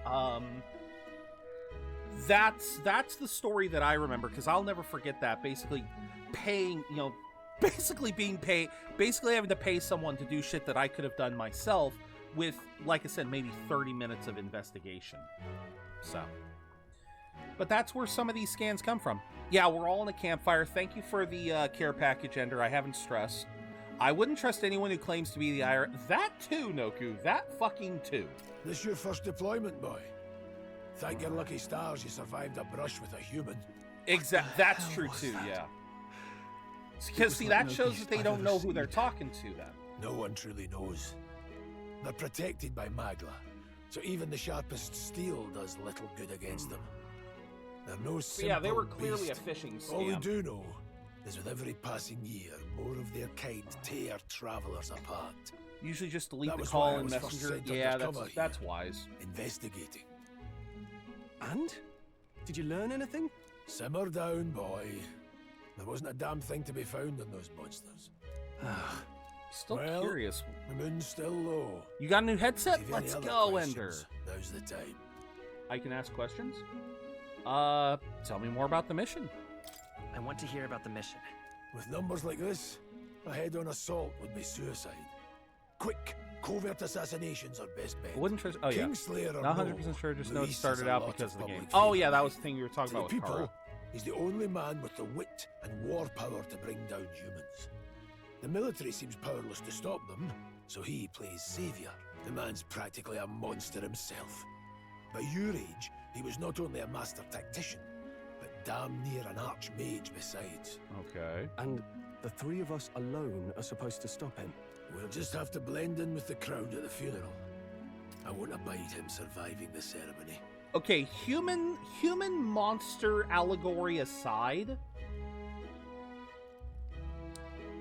that's the story that I remember, because I'll never forget that. Basically having to pay someone to do shit that I could have done myself with, like I said, maybe 30 minutes of investigation. So, but that's where some of these scans come from. Yeah, we're all in a campfire. Thank you for the care package, Ender. I haven't stressed. I wouldn't trust anyone who claims to be the IRS. That too, Noku. That fucking too. This your first deployment, boy? Thank your lucky stars you survived a brush with a human. That's true too, yeah. Because, see, that shows that they don't know who they're talking to, then. No one truly knows. They're protected by Magla, so even the sharpest steel does little good against them. They're no simple yeah, they were clearly beast. A phishing scam. All we do know is with every passing year, more of their kind tear travelers apart. Usually just delete the call in Messenger. Yeah, that's wise. Investigating. And? Did you learn anything? Simmer down, boy. There wasn't a damn thing to be found in those monsters. Still curious. The moon's still low. You got a new headset? Let's go, Ender. Now's the time. I can ask questions? Tell me more about the mission. I want to hear about the mission. With numbers like this, a head-on assault would be suicide. Quick, covert assassinations are best bet. Wouldn't trust. Oh yeah. Kingslayer Not 100% sure. Just know it started out because of the game. Oh yeah, that was the thing you were talking about with Kara. He's the only man with the wit and war power to bring down humans. The military seems powerless to stop them, so he plays savior. The man's practically a monster himself. By your age, he was not only a master tactician, but damn near an archmage besides. Okay. And the three of us alone are supposed to stop him? We'll just have to blend in with the crowd at the funeral. I won't abide him surviving the ceremony. Okay, human monster allegory aside,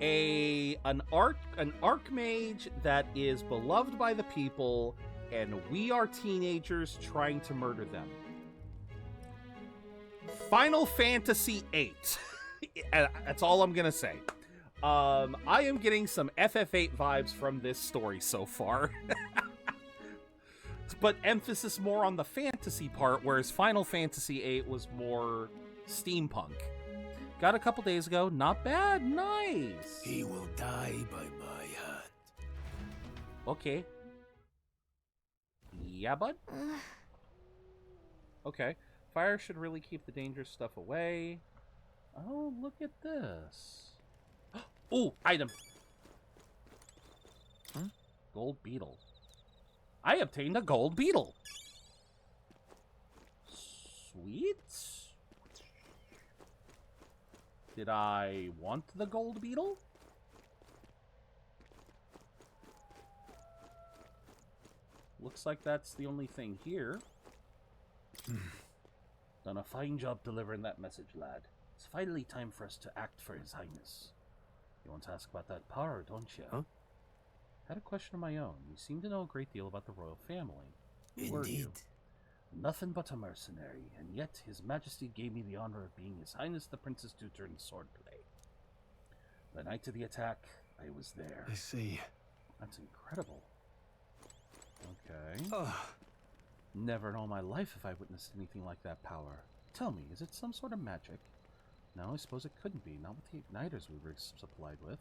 an archmage that is beloved by the people, and we are teenagers trying to murder them. Final Fantasy VIII. That's all I'm gonna say. I am getting some FF8 vibes from this story so far. but emphasis more on the fantasy part, whereas Final Fantasy VIII was more steampunk. Got a couple days ago. Not bad. Nice. He will die by my hand. Okay. Yeah, bud? Okay. Fire should really keep the dangerous stuff away. Oh, look at this. Ooh, item. Gold beetle. I obtained a gold beetle. Sweet. Did I want the gold beetle? Looks like that's the only thing here. Done a fine job delivering that message, lad. It's finally time for us to act for His Highness. You want to ask about that power, don't you? Huh? Had a question of my own. You seem to know a great deal about the royal family. Who were you? Indeed. Nothing but a mercenary, and yet His Majesty gave me the honor of being His Highness the Princess tutor in swordplay. The night of the attack, I was there. I see. That's incredible. Okay. Never in all my life have I witnessed anything like that power. Tell me, is it some sort of magic? No, I suppose it couldn't be. Not with the igniters we were supplied with.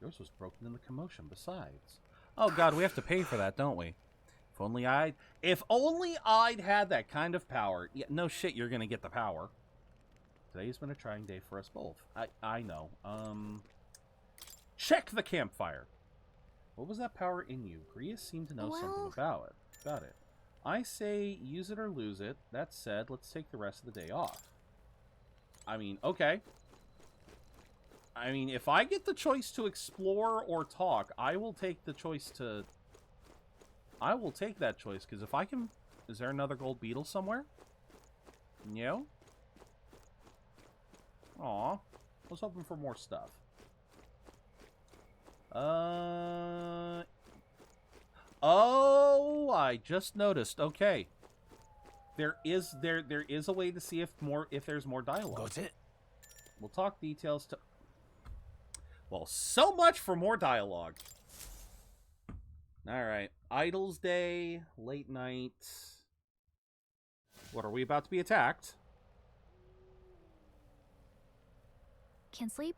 Yours was broken in the commotion besides. Oh god, we have to pay for that, don't we? If only I'd had that kind of power. Yeah, no shit, you're gonna get the power. Today's been a trying day for us both. I know. Check the campfire. What was that power in you? Gria seemed to know something about it. Got it. I say use it or lose it. That said, let's take the rest of the day off. I mean, okay. I mean, if I get the choice to explore or talk, I will take the choice to... I will take that choice, because if I can... Is there another gold beetle somewhere? No? Aw. I was hoping for more stuff. Oh, I just noticed. Okay. There is a way to see if there's more dialogue. Got it. We'll talk details to... Well, so much for more dialogue. Alright. Idols Day, late night. What, are we about to be attacked? Can't sleep?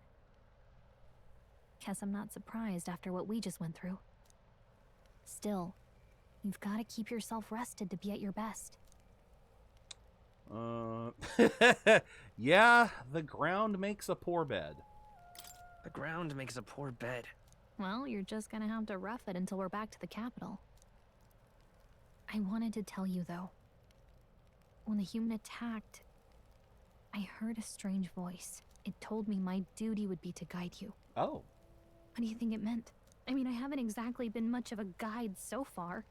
Guess I'm not surprised after what we just went through. Still, you've got to keep yourself rested to be at your best. Yeah, the ground makes a poor bed. The ground makes a poor bed. Well, you're just gonna have to rough it until we're back to the capital. I wanted to tell you, though. When the human attacked, I heard a strange voice. It told me my duty would be to guide you. Oh. What do you think it meant? I mean, I haven't exactly been much of a guide so far.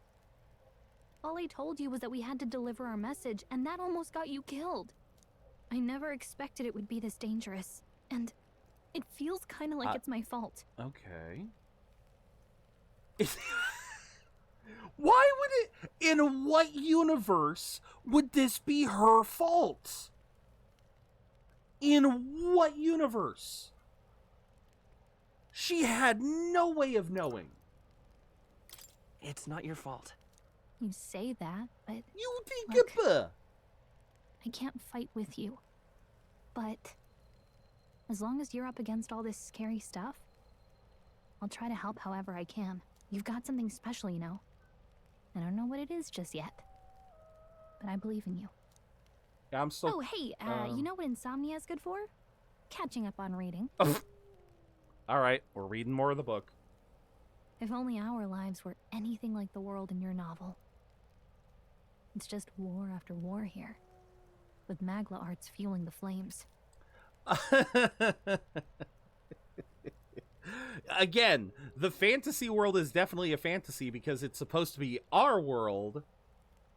All I told you was that we had to deliver our message, and that almost got you killed. I never expected it would be this dangerous, and it feels kind of like it's my fault. Okay. Why would it... In what universe would this be her fault? In what universe? She had no way of knowing. It's not your fault. You say that, but... You think look, it... I can't fight with you. But... as long as you're up against all this scary stuff, I'll try to help however I can. You've got something special, you know. I don't know what it is just yet. But I believe in you. Yeah, I'm still... Oh, hey, you know what insomnia is good for? Catching up on reading. Alright, we're reading more of the book. If only our lives were anything like the world in your novel. It's just war after war here, with Magla arts fueling the flames. Again, the fantasy world is definitely a fantasy because it's supposed to be our world,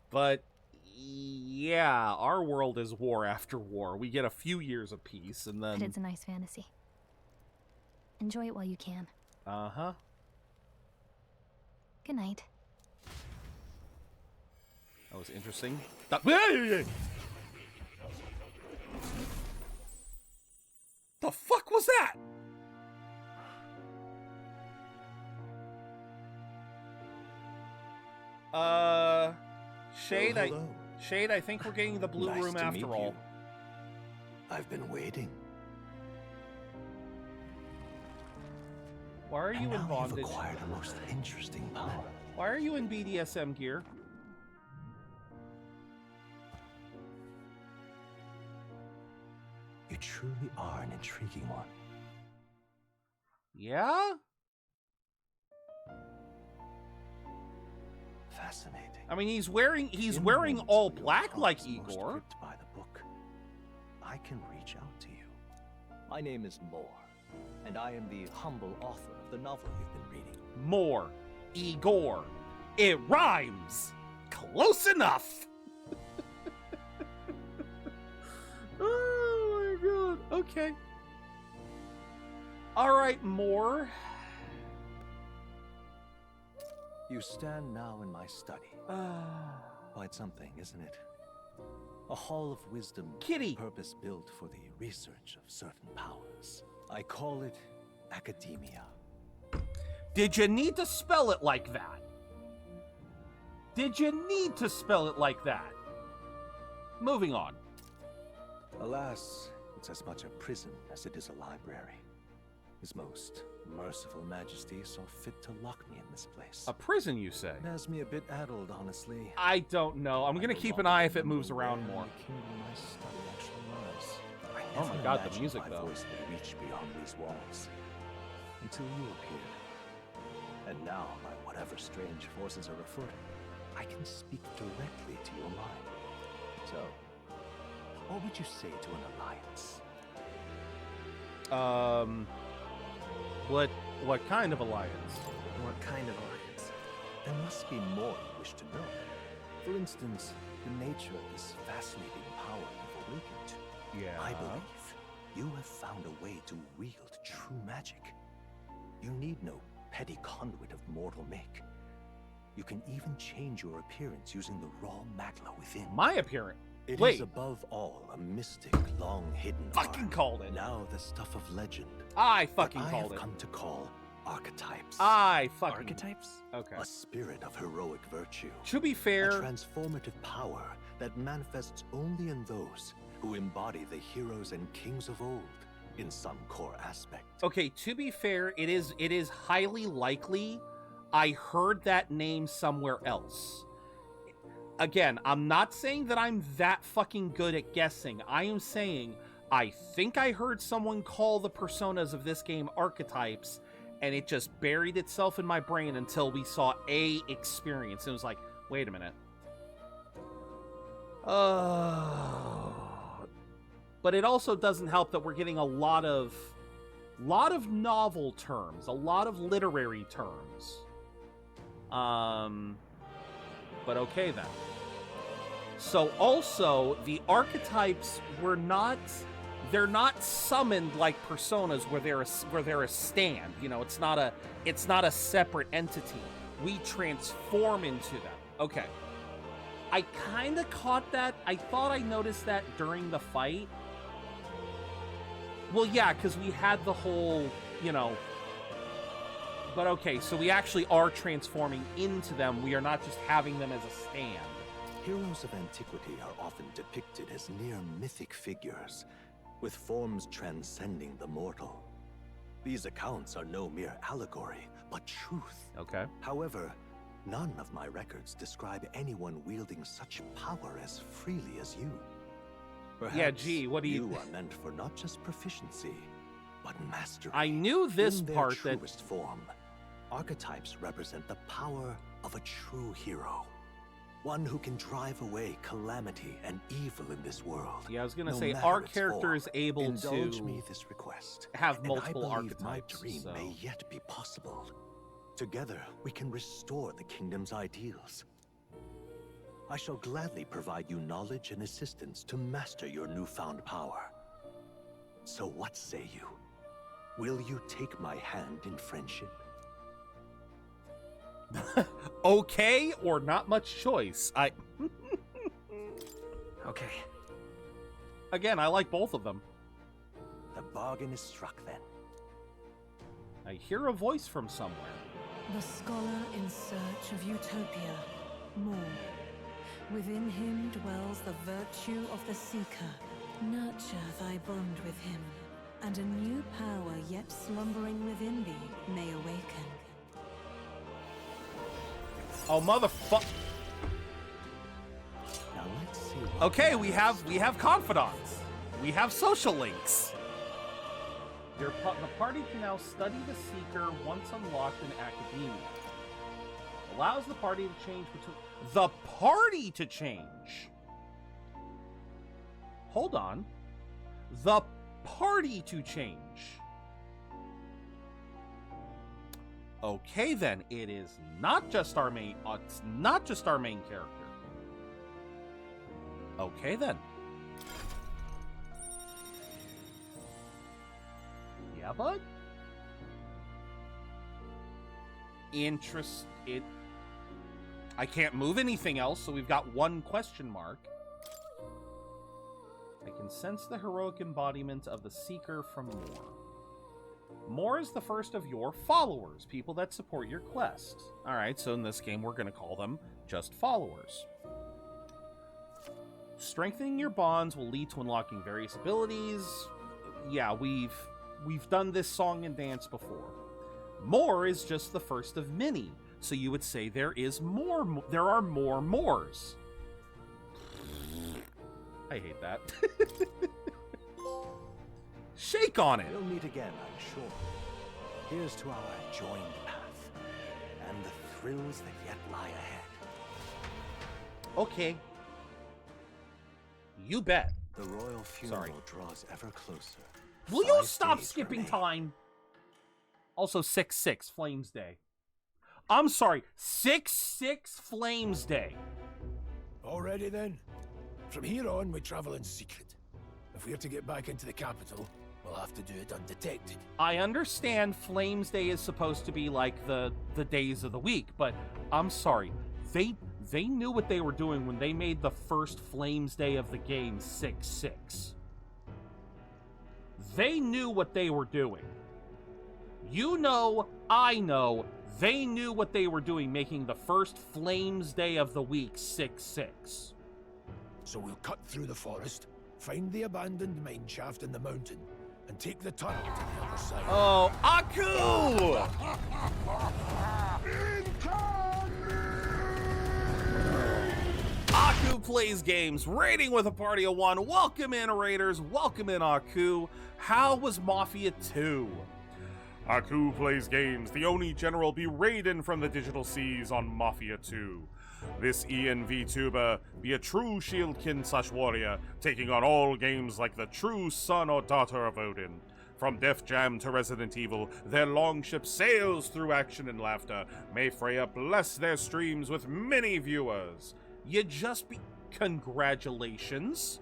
but yeah, our world is war after war. We get a few years of peace, and then... But it's a nice fantasy. Enjoy it while you can. Uh-huh. Good night. That was interesting. The fuck was that? Shade, Oh, hello. Shade, I think we're getting the blue Nice room to after meet all. you. I've been waiting. Why are you in bondage? You've acquired a most interesting power. Why are you in BDSM gear? You truly are an intriguing one. Yeah? Fascinating. I mean, he's wearing all black like Igor. By the book, I can reach out to you. My name is Moore, and I am the humble author of the novel you've been reading. More. Igor. It rhymes. Close enough. Oh my god. Okay. All right, Moore. You stand now in my study. Quite something, isn't it? A hall of wisdom, Kitty, purpose-built for the research of certain powers. I call it academia. Did you need to spell it like that? Did you need to spell it like that? Moving on. Alas, it's as much a prison as it is a library. His most merciful majesty saw fit to lock me in this place. A prison, you say? It has me a bit addled, honestly. I don't know. I'm gonna keep an eye if it moves around more. Oh my god, the music though. Voice may reach beyond these walls until you appeared. And now, by whatever strange forces are afoot, I can speak directly to your mind. So, what would you say to an alliance? What kind of alliance? What kind of alliance? There must be more you wish to know. For instance, the nature of this fascinating power you've awakened to. Yeah. I believe you have found a way to wield true magic. You need no petty conduit of mortal make. You can even change your appearance using the raw magma within. My appearance? It Wait. is above all a mystic, long-hidden Fucking art. called it. Now the stuff of legend. I fucking that called I it. have come to call archetypes. I fucking... Archetypes? Okay. A spirit of heroic virtue. To be fair... A transformative power that manifests only in those who embody the heroes and kings of old in some core aspect. Okay, to be fair, it is highly likely I heard that name somewhere else. Again, I'm not saying that I'm that fucking good at guessing. I am saying I think I heard someone call the personas of this game archetypes, and it just buried itself in my brain until we saw a experience. It was like, wait a minute. But it also doesn't help that we're getting a lot of novel terms, a lot of literary terms. But okay then. So also, the archetypes they're not summoned like personas where they're a stand. You know, it's not a separate entity. We transform into them. Okay. I kind of caught that. I thought I noticed that during the fight. Well, yeah, because we had the whole, you know... But okay, so we actually are transforming into them. We are not just having them as a stand. Heroes of antiquity are often depicted as near mythic figures, with forms transcending the mortal. These accounts are no mere allegory, but truth. Okay. However, none of my records describe anyone wielding such power as freely as you. Perhaps yeah, gee, what do you... You are meant for not just proficiency, but mastery. I knew this in their part that... truest form, archetypes represent the power of a true hero. One who can drive away calamity and evil in this world. Yeah, I was gonna no say, matter our its character form. is able Indulge to me this request, have and multiple I believe archetypes. my dream may yet be possible. Together, we can restore the kingdom's ideals. I shall gladly provide you knowledge and assistance to master your newfound power. So what say you? Will you take my hand in friendship? Okay, or not much choice. Okay. Again, I like both of them. The bargain is struck then. I hear a voice from somewhere. The scholar in search of utopia. More. Within him dwells the virtue of the Seeker. Nurture thy bond with him, and a new power yet slumbering within thee may awaken. Oh, motherfuck. Now let's see. Okay, we have confidants. We have social links. The party can now study the Seeker once unlocked in Academia. Allows the party to change between... The party to change! Hold on. The party to change. Okay, then. It is not just our main... it's not just our main character. Okay, then. Yeah, bud? I can't move anything else, so we've got one question mark. I can sense the heroic embodiment of the Seeker from Moore. Moore is the first of your followers, people that support your quest. Alright, so in this game, we're going to call them just followers. Strengthening your bonds will lead to unlocking various abilities. Yeah, we've done this song and dance before. Moore is just the first of many. So you would say there are more Moors. I hate that. Shake on it. We'll meet again, I'm sure. Here's to our joined path and the thrills that yet lie ahead. Okay. You bet. The royal funeral draws ever closer. Will you stop skipping time? Also 6/6 Flames Day. I'm sorry, 6/6 Flames Day. Already then? From here on, we travel in secret. If we're to get back into the capital, we'll have to do it undetected. I understand Flames Day is supposed to be like the days of the week, but I'm sorry. They knew what they were doing when they made the first Flames Day of the game 6/6. They knew what they were doing. You know, I know, they knew what they were doing making the first Flames Day of the week 6/6. So we'll cut through the forest, find the abandoned mine shaft in the mountain, and take the tunnel to the other side. Oh, Aku! Aku plays games, raiding with a party of one. Welcome in, Raiders. Welcome in, Aku. How was Mafia 2? Aku plays games, the only general be raiding from the digital seas on Mafia 2. This Ian VTuber be a true shieldkin/warrior, taking on all games like the true son or daughter of Odin. From Def Jam to Resident Evil, their longship sails through action and laughter. May Freya bless their streams with many viewers. You just be... Congratulations.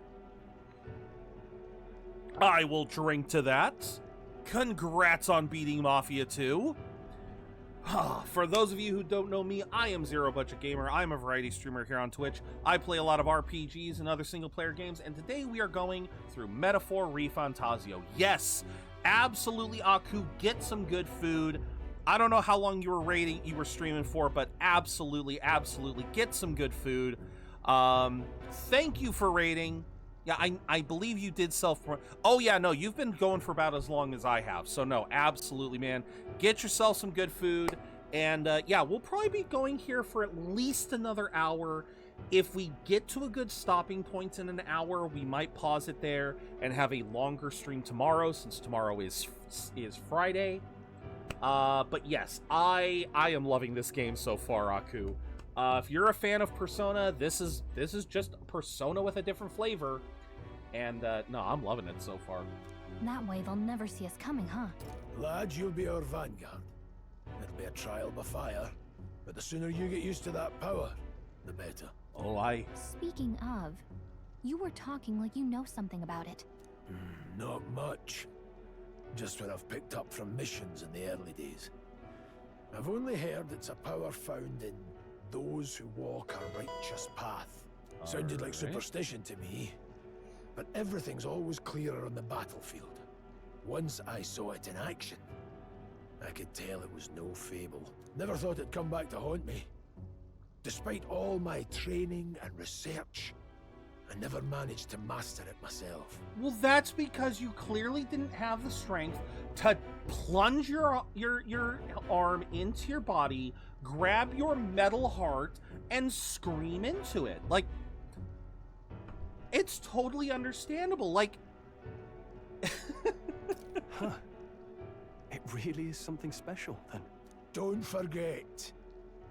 I will drink to that. Congrats on beating Mafia 2. For those of you who don't know me, I am ZeroBudgetGamer. I'm a variety streamer here on Twitch. I play a lot of RPGs and other single-player games, and today we are going through Metaphor ReFantazio. Yes, absolutely, Aku, get some good food. I don't know how long you were streaming for, but absolutely, absolutely, get some good food. Thank you for raiding. Yeah, I believe you did oh yeah, no, you've been going for about as long as I have. So no, absolutely, man. Get yourself some good food. And yeah, we'll probably be going here for at least another hour. If we get to a good stopping point in an hour, we might pause it there and have a longer stream tomorrow, since tomorrow is Friday. But yes, I am loving this game so far, Aku. If you're a fan of Persona, this is just Persona with a different flavor. And no, I'm loving it so far. That way they'll never see us coming, huh? Lad, you'll be our vanguard. It'll be a trial by fire, but the sooner you get used to that power, the better. Oh, Speaking of, you were talking like you know something about it. Not much. Just what I've picked up from missions in the early days. I've only heard it's a power found in those who walk a righteous path. Sounded like superstition to me, but everything's always clearer on the battlefield. Once I saw it in action, I could tell it was no fable. Never thought it'd come back to haunt me. Despite all my training and research, I never managed to master it myself. Well, that's because you clearly didn't have the strength to plunge your arm into your body, grab your metal heart, and scream into it. Like, it's totally understandable. Like, huh. It really is something special, then. Don't forget,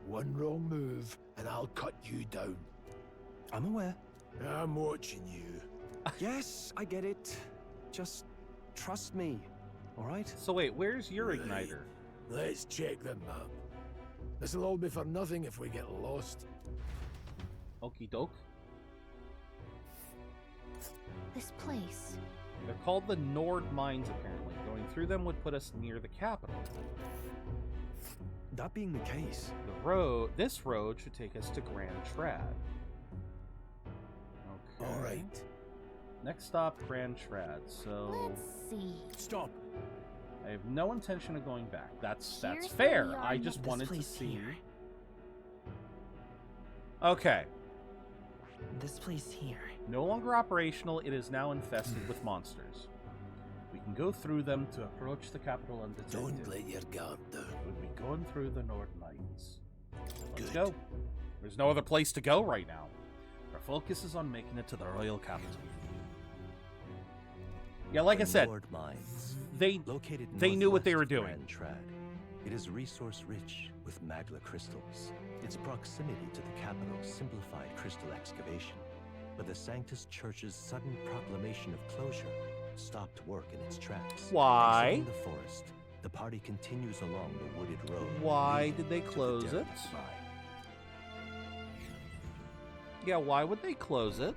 one wrong move and I'll cut you down. I'm aware. I'm watching you. Yes, I get it. Just trust me, all right? So wait, where's your igniter? Let's check the map. This'll all be for nothing if we get lost. Okie doke. This place. They're called the Nord Mines, apparently. Going through them would put us near the capital. That being the case, this road should take us to Grand Trad. Okay. All right. Next stop, Grand Trad. So let's see. Stop. I have no intention of going back. That's fair. I just wanted to see. Here. Okay. This place here. No longer operational. It is now infested with monsters. We can go through them to approach the capital undetected. Don't let your guard down. We'll be going through the Nord Mines. Let's Good. go. There's no other place to go right now. Our focus is on making it to the royal capital. Yeah, like I said, Nord Mines, they knew what they were doing. Grand Trad. It is resource-rich with magla crystals. Its proximity to the capital simplified crystal excavation, but the Sanctus Church's sudden proclamation of closure stopped work in its tracks. Why? Exiting the forest, the party continues along the wooded road. Why did they close it? Yeah, why would they close it?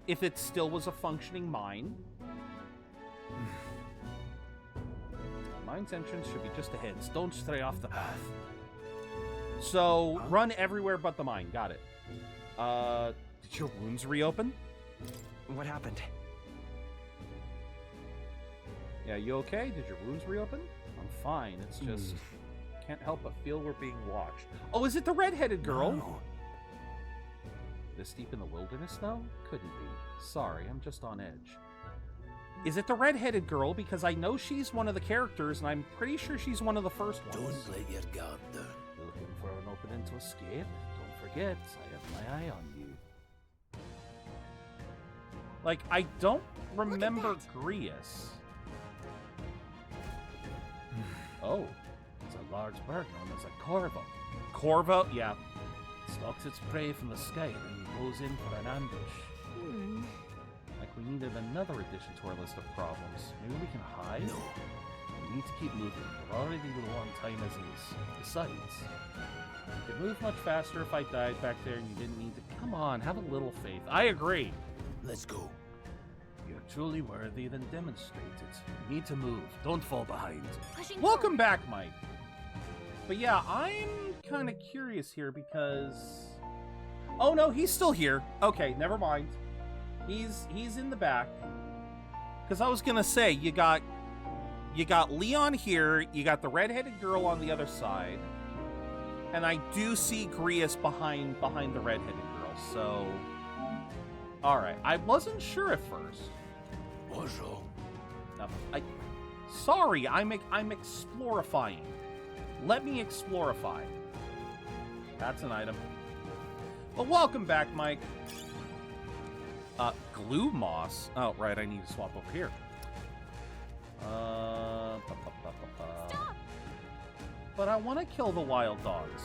If it still was a functioning mine? Mine's entrance should be just ahead. Don't stray off the path. So, run everywhere but the mine. Got it. Did your wounds reopen? What happened? Yeah, you okay? Did your wounds reopen? I'm fine. It's just... Can't help but feel we're being watched. Oh, is it the red-headed girl? No. This deep in the wilderness, though? Couldn't be. Sorry, I'm just on edge. Is it the red-headed girl? Because I know she's one of the characters, and I'm pretty sure she's one of the first ones. Don't let your guard down. Looking for an opening to escape? Don't forget, I have my eye on you. Like, I don't remember Grius. Oh, it's a large bird known as a corvo. Corvo? Yeah. Stalks its prey from the sky and goes in for an ambush. Like we needed another addition to our list of problems. Maybe we can hide? No. We need to keep moving. We're already low on time as is. Besides, you could move much faster if I died back there and you didn't need to. Come on, have a little faith. I agree. Let's go. You're truly worthy, then demonstrate it. You need to move. Don't fall behind. Welcome back, Mike. But yeah, I'm kind of curious here because... Oh no, he's still here. Okay, never mind. He's in the back. Because I was gonna say, you got Leon here, you got the redheaded girl on the other side, and I do see Grius behind the redheaded girl. So, all right, I wasn't sure at first. What's wrong? No, sorry, I'm explorifying. Let me explorify. That's an item. Well, welcome back, Mike. Glue moss. Oh, right, I need to swap over here. Stop! But I want to kill the wild dogs.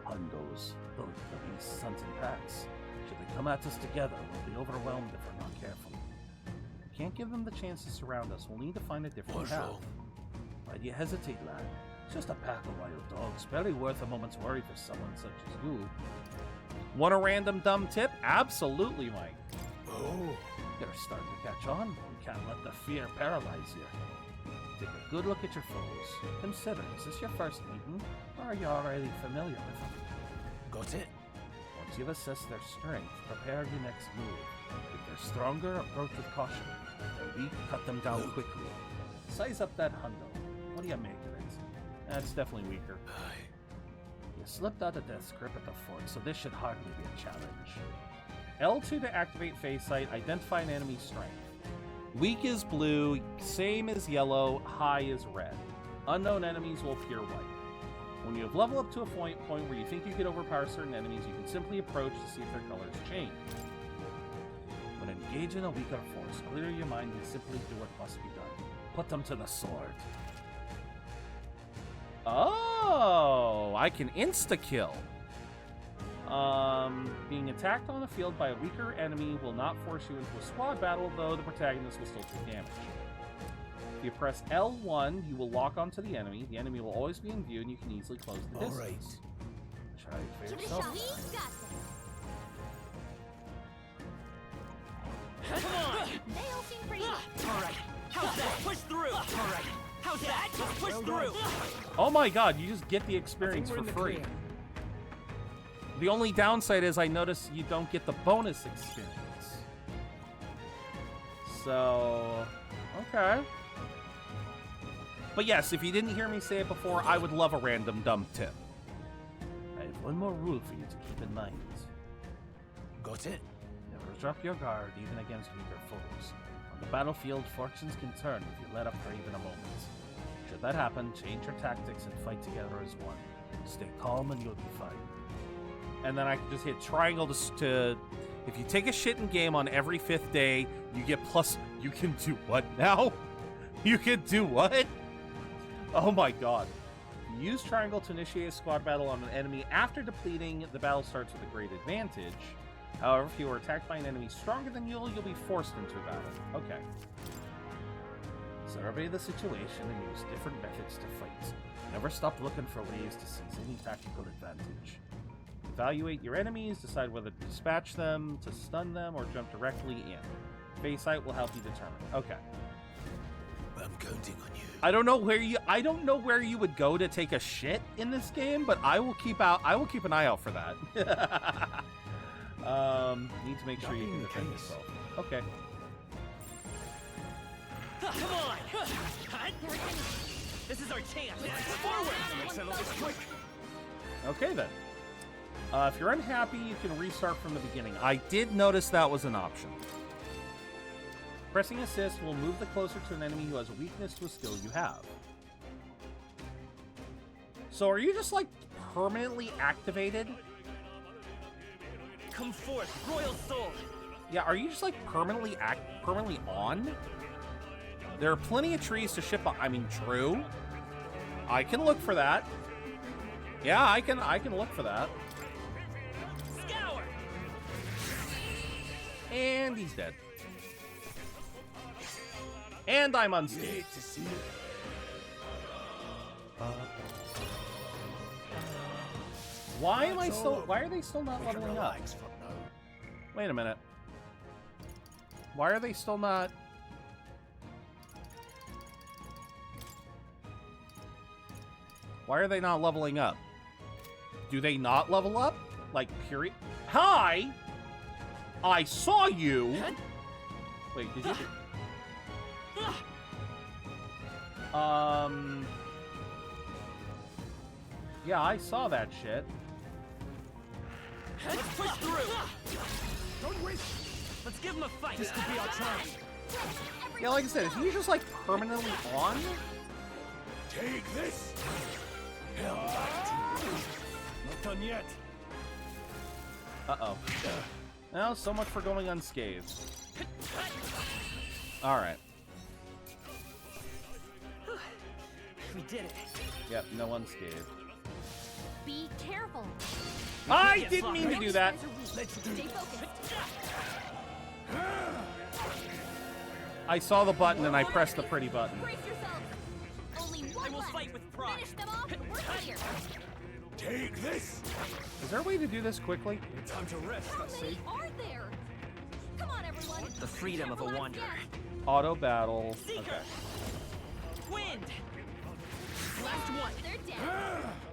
Hundos, those are these sons and packs. Should they come at us together, we'll be overwhelmed if we're not careful. We can't give them the chance to surround us. We'll need to find a different path. Why do you hesitate, lad? It's just a pack of wild dogs, barely worth a moment's worry for someone such as you. Want a random dumb tip? Absolutely, Mike. Oh. You're starting to catch on. We can't let the fear paralyze you. Take a good look at your foes. Consider, is this your first meeting, or are you already familiar with them? Got it. Once you've assessed their strength, prepare your next move. If they're stronger, approach with caution. If they're weak, cut them down quickly. Size up that hundo. What do you make of it? That's definitely weaker. You slipped out of Death's grip at the fort, so this should hardly be a challenge. L2 to activate Phase Sight, identify an enemy's strength. Weak is blue, same as yellow, high is red. Unknown enemies will appear white. When you have leveled up to a point where you think you can overpower certain enemies, you can simply approach to see if their colors change. When engaging a weaker force, clear your mind and simply do what must be done. Put them to the sword. Oh, I can insta-kill. Being attacked on the field by a weaker enemy will not force you into a squad battle, though the protagonist will still take damage. If you press L1, you will lock onto the enemy. The enemy will always be in view, and you can easily close the distance. All right. Try it for yourself. Come on! They all seem pretty. All right. How's that? Push through. All right. How's that? Just push through. Oh my god, you just get the experience for free. The only downside is I notice you don't get the bonus experience. So, okay. But yes, if you didn't hear me say it before, I would love a random dumb tip. I have one more rule for you to keep in mind. Got it? Never drop your guard, even against weaker foes. On the battlefield, fortunes can turn if you let up for even a moment. Should that happen, change your tactics and fight together as one. Stay calm and you'll be fine. And then I can just hit triangle to if you take a shit in game on every 5th day, you get plus. You can do what now? You can do what? Oh my god. Use triangle to initiate a squad battle on an enemy after depleting. The battle starts with a great advantage. However, if you are attacked by an enemy stronger than you'll be forced into a battle. Okay. Survey the situation and use different methods to fight. Never stop looking for ways to seize any tactical advantage. Evaluate your enemies, decide whether to dispatch them, to stun them, or jump directly in. Phase Sight will help you determine. Okay. I'm counting on you. I don't know where you would go to take a shit in this game, but I will keep an eye out for that. Need to make sure you can defend yourself. Okay. Come on! This is our chance! Forward! Let's settle this quick! Okay then. If you're unhappy, you can restart from the beginning. I did notice that was an option. Pressing assist will move the closer to an enemy who has a weakness to a skill you have. So are you just like permanently activated? Come forth, royal soul! Yeah, are you just like permanently on? There are plenty of trees to ship on. I mean, true. I can look for that. Yeah, I can look for that. Scour! And he's dead. And I'm unscathed. Why are they still not leveling up? Wait a minute. Why are they still not? Why are they not leveling up? Do they not level up? Like, period? Hi! I saw you! Wait, did you? Yeah, I saw that shit. Let's push through! Don't waste! Let's give him a fight! This could be our chance! Yeah, like I said, is he just like permanently on? Take this! Hell not done yet. Uh-oh. Well, so much for going unscathed. Alright. We did it. Yep, no unscathed. Be careful. I didn't mean to do that. Let's stay focused. I saw the button and I pressed the pretty button. Brace yourselves. Only one I will left. fight with pride. Finish them off and we're clear. Take this! Is there a way to do this quickly? Time to rest, How many are there? Come on, everyone. The freedom of a wanderer. Auto battle. Seeker. Okay. Wind. Last one. They're dead.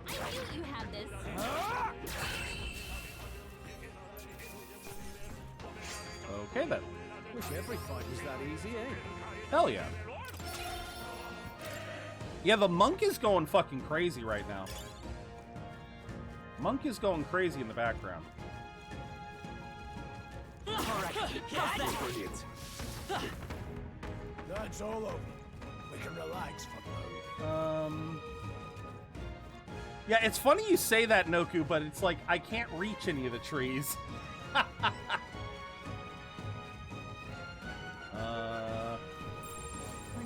I knew you had this. Okay then. Wish every fight was that easy, eh? Hell yeah. Yeah, the monk is going fucking crazy right now. Monk is going crazy in the background. Brilliant. That's all over. We can relax for now. Yeah, it's funny you say that, Noku, but it's like I can't reach any of the trees. We're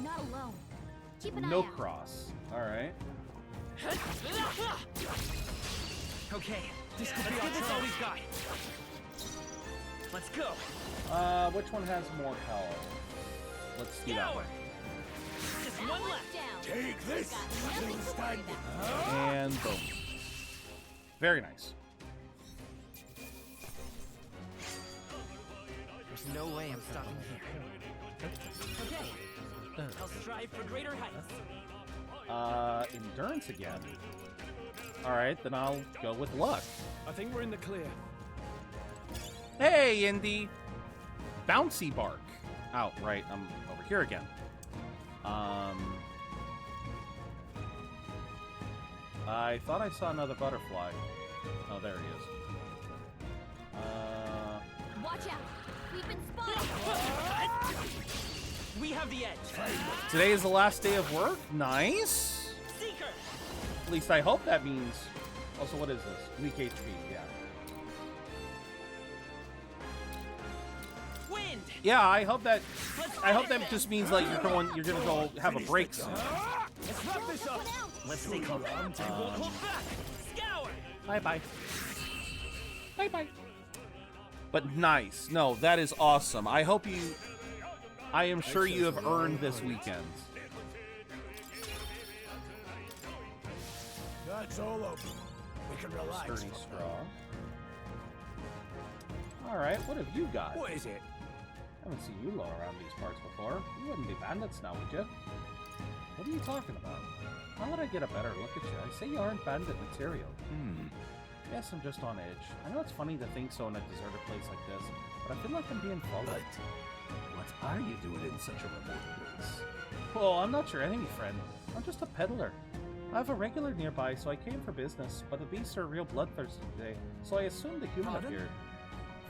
not alone. Keep an eye No out. cross. All right. Okay, this could be this all we've got. Let's go. Which one has more power? Let's do that one. Just one left. Take this, little stag. And boom. Very nice. There's no way I'm stopping here. Okay. I'll strive for greater heights. Endurance again. All right, then I'll go with luck. I think we're in the clear. Hey, Indy. Bouncy bark. Oh, right. I'm over here again. I thought I saw another butterfly. Oh, there he is. Watch out. We've been spotted. We have the edge. Today is the last day of work. Nice. Seeker. At least I hope that means. Also, what is this? Weak HP. Yeah. Wind. Yeah, I hope that. I hope that just means like you're gonna go have a break soon. Let's wrap this up. Let's take a round Won't hold back. Scour. Bye bye. Bye bye. But nice. No, that is awesome. I hope you. I am sure you have earned this weekend. That's all over. We can relax. Sturdy straw. All right, what have you got? What is it? I haven't seen you low around these parts before. You wouldn't be bandits now, would you? What are you talking about? How would I get a better look at you? I say you aren't bandit material. Yes, I'm just on edge. I know it's funny to think so in a deserted place like this, but I feel like I'm being followed. What are you doing in such a remote place? Well, I'm not your enemy, friend. I'm just a peddler. I have a regular nearby, so I came for business, but the beasts are real bloodthirsty today, so I assumed the human appeared.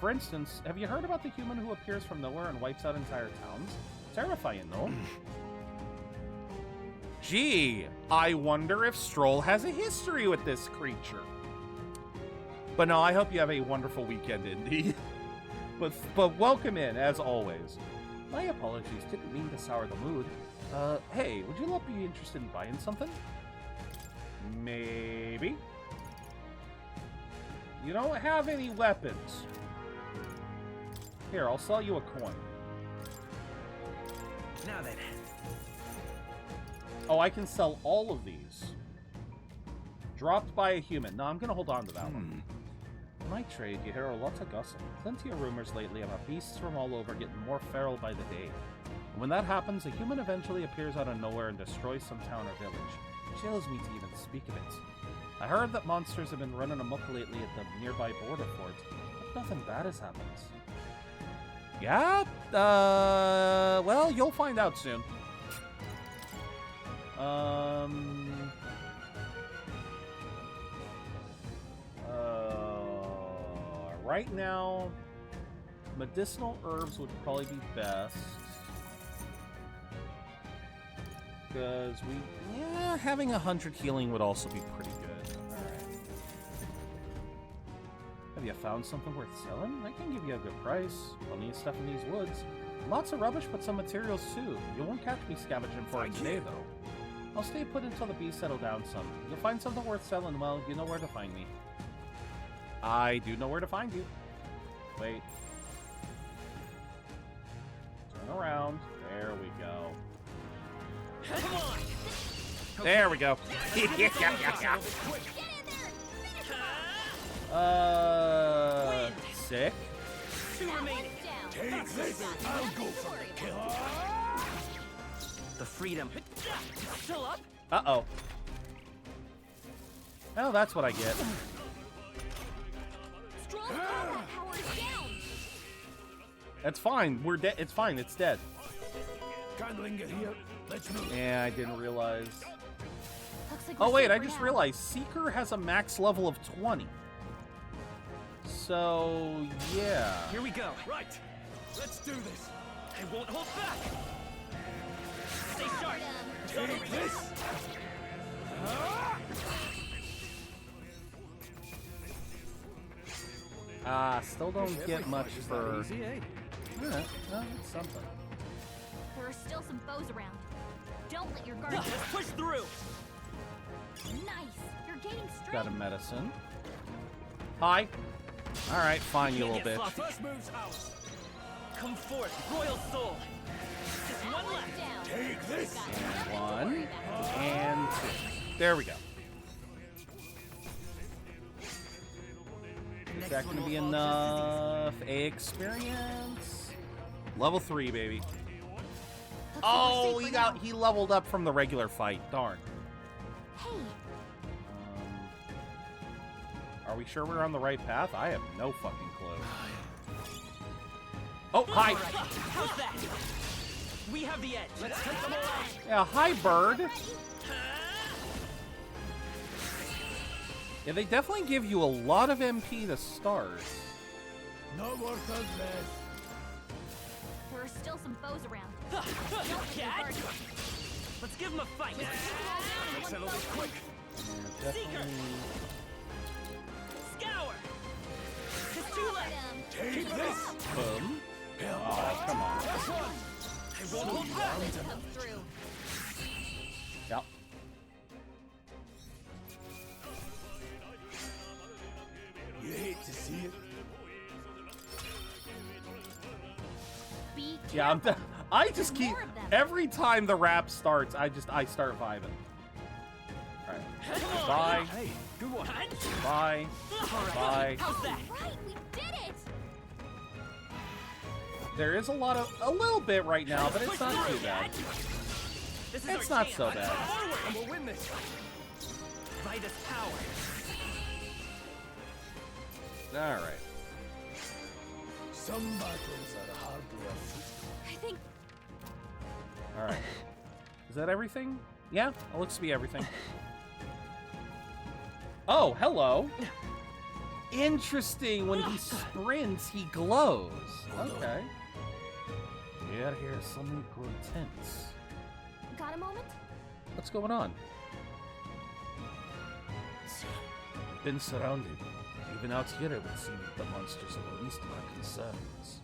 For instance, have you heard about the human who appears from nowhere and wipes out entire towns? Terrifying, no? Gee, I wonder if Stroll has a history with this creature. But no, I hope you have a wonderful weekend, Indy. but welcome in, as always. My apologies, didn't mean to sour the mood. Hey, would you lot be interested in buying something? Maybe. You don't have any weapons. Here, I'll sell you a coin. Now then. Oh, I can sell all of these. Dropped by a human. No, I'm gonna hold on to that one. In my trade, you hear a lot of gossip. Plenty of rumors lately about beasts from all over getting more feral by the day. And when that happens, a human eventually appears out of nowhere and destroys some town or village. Chills me to even speak of it. I heard that monsters have been running amok lately at the nearby border fort, but nothing bad has happened. Yeah? Well, you'll find out soon. Right now, medicinal herbs would probably be best. Because having 100 healing would also be pretty good. Alright. Have you found something worth selling? I can give you a good price. Plenty of stuff in these woods. Lots of rubbish, but some materials too. You won't catch me scavenging for it today, though. I'll stay put until the bees settle down some. You'll find something worth selling, well, you know where to find me. I do know where to find you. Wait. Turn around. There we go. Come on. There we go. Sick. Two remaining. Take this. I'll go for the kill. The freedom. Still up? Uh-oh. Well, that's what I get. Stroll's combat power is down. That's fine. We're dead. It's fine. It's dead. Can't linger here. Let's move. Yeah, I didn't realize. Looks like Oh we're wait, I safer just now. realized Seeker has a max level of 20. So, yeah. Here we go. Right. Let's do this. I won't hold back. Stay sharp. Take this. Still don't get much for... Easy, eh? Alright, well, that's something. There are still some foes around. Don't let your guard. Let's push through. Nice. You're gaining strength. Got a medicine. Hi. Alright, fine, you little Can't get bitch. sloppy. First move's ours. Come forth, royal soul. Just one left. Take this. And one. And two. There we go. Is that going to be enough experience? Level 3, baby. Oh, he leveled up from the regular fight. Darn. Hey. Are we sure we're on the right path? I have no fucking clue. Oh, hi. All right. How's that? We have the edge. Let's take them all out. Yeah, hi, bird. Yeah, they definitely give you a lot of MP to start. No more thugs left. There are still some foes around. Don't let your guard. Let's give them a fight. Let's settle this quick. Yeah, Seeker. Scour. Just two left. Take this. Boom. Oh, come on. I won't hold back. Come through. Yep. You hate to see it. Be Yeah, I just keep more of them. every time the rap starts, I start vibing. All right. Bye. Hey, good one. Bye. Bye. How's that? Right, we did it. There is a little bit right now, but it's not too bad. This is It's our not chance. so bad. Forward, and we'll win this. Vitus power. All right. Some battles are hardly a foot. I think All right. Is that everything? Yeah, it looks to be everything. Oh, hello. Interesting. When he sprints, he glows. Okay. Yeah, here's something intense. got a moment? What's going on? Been surrounded. Even out here, it would seem the monsters are the least of our concerns.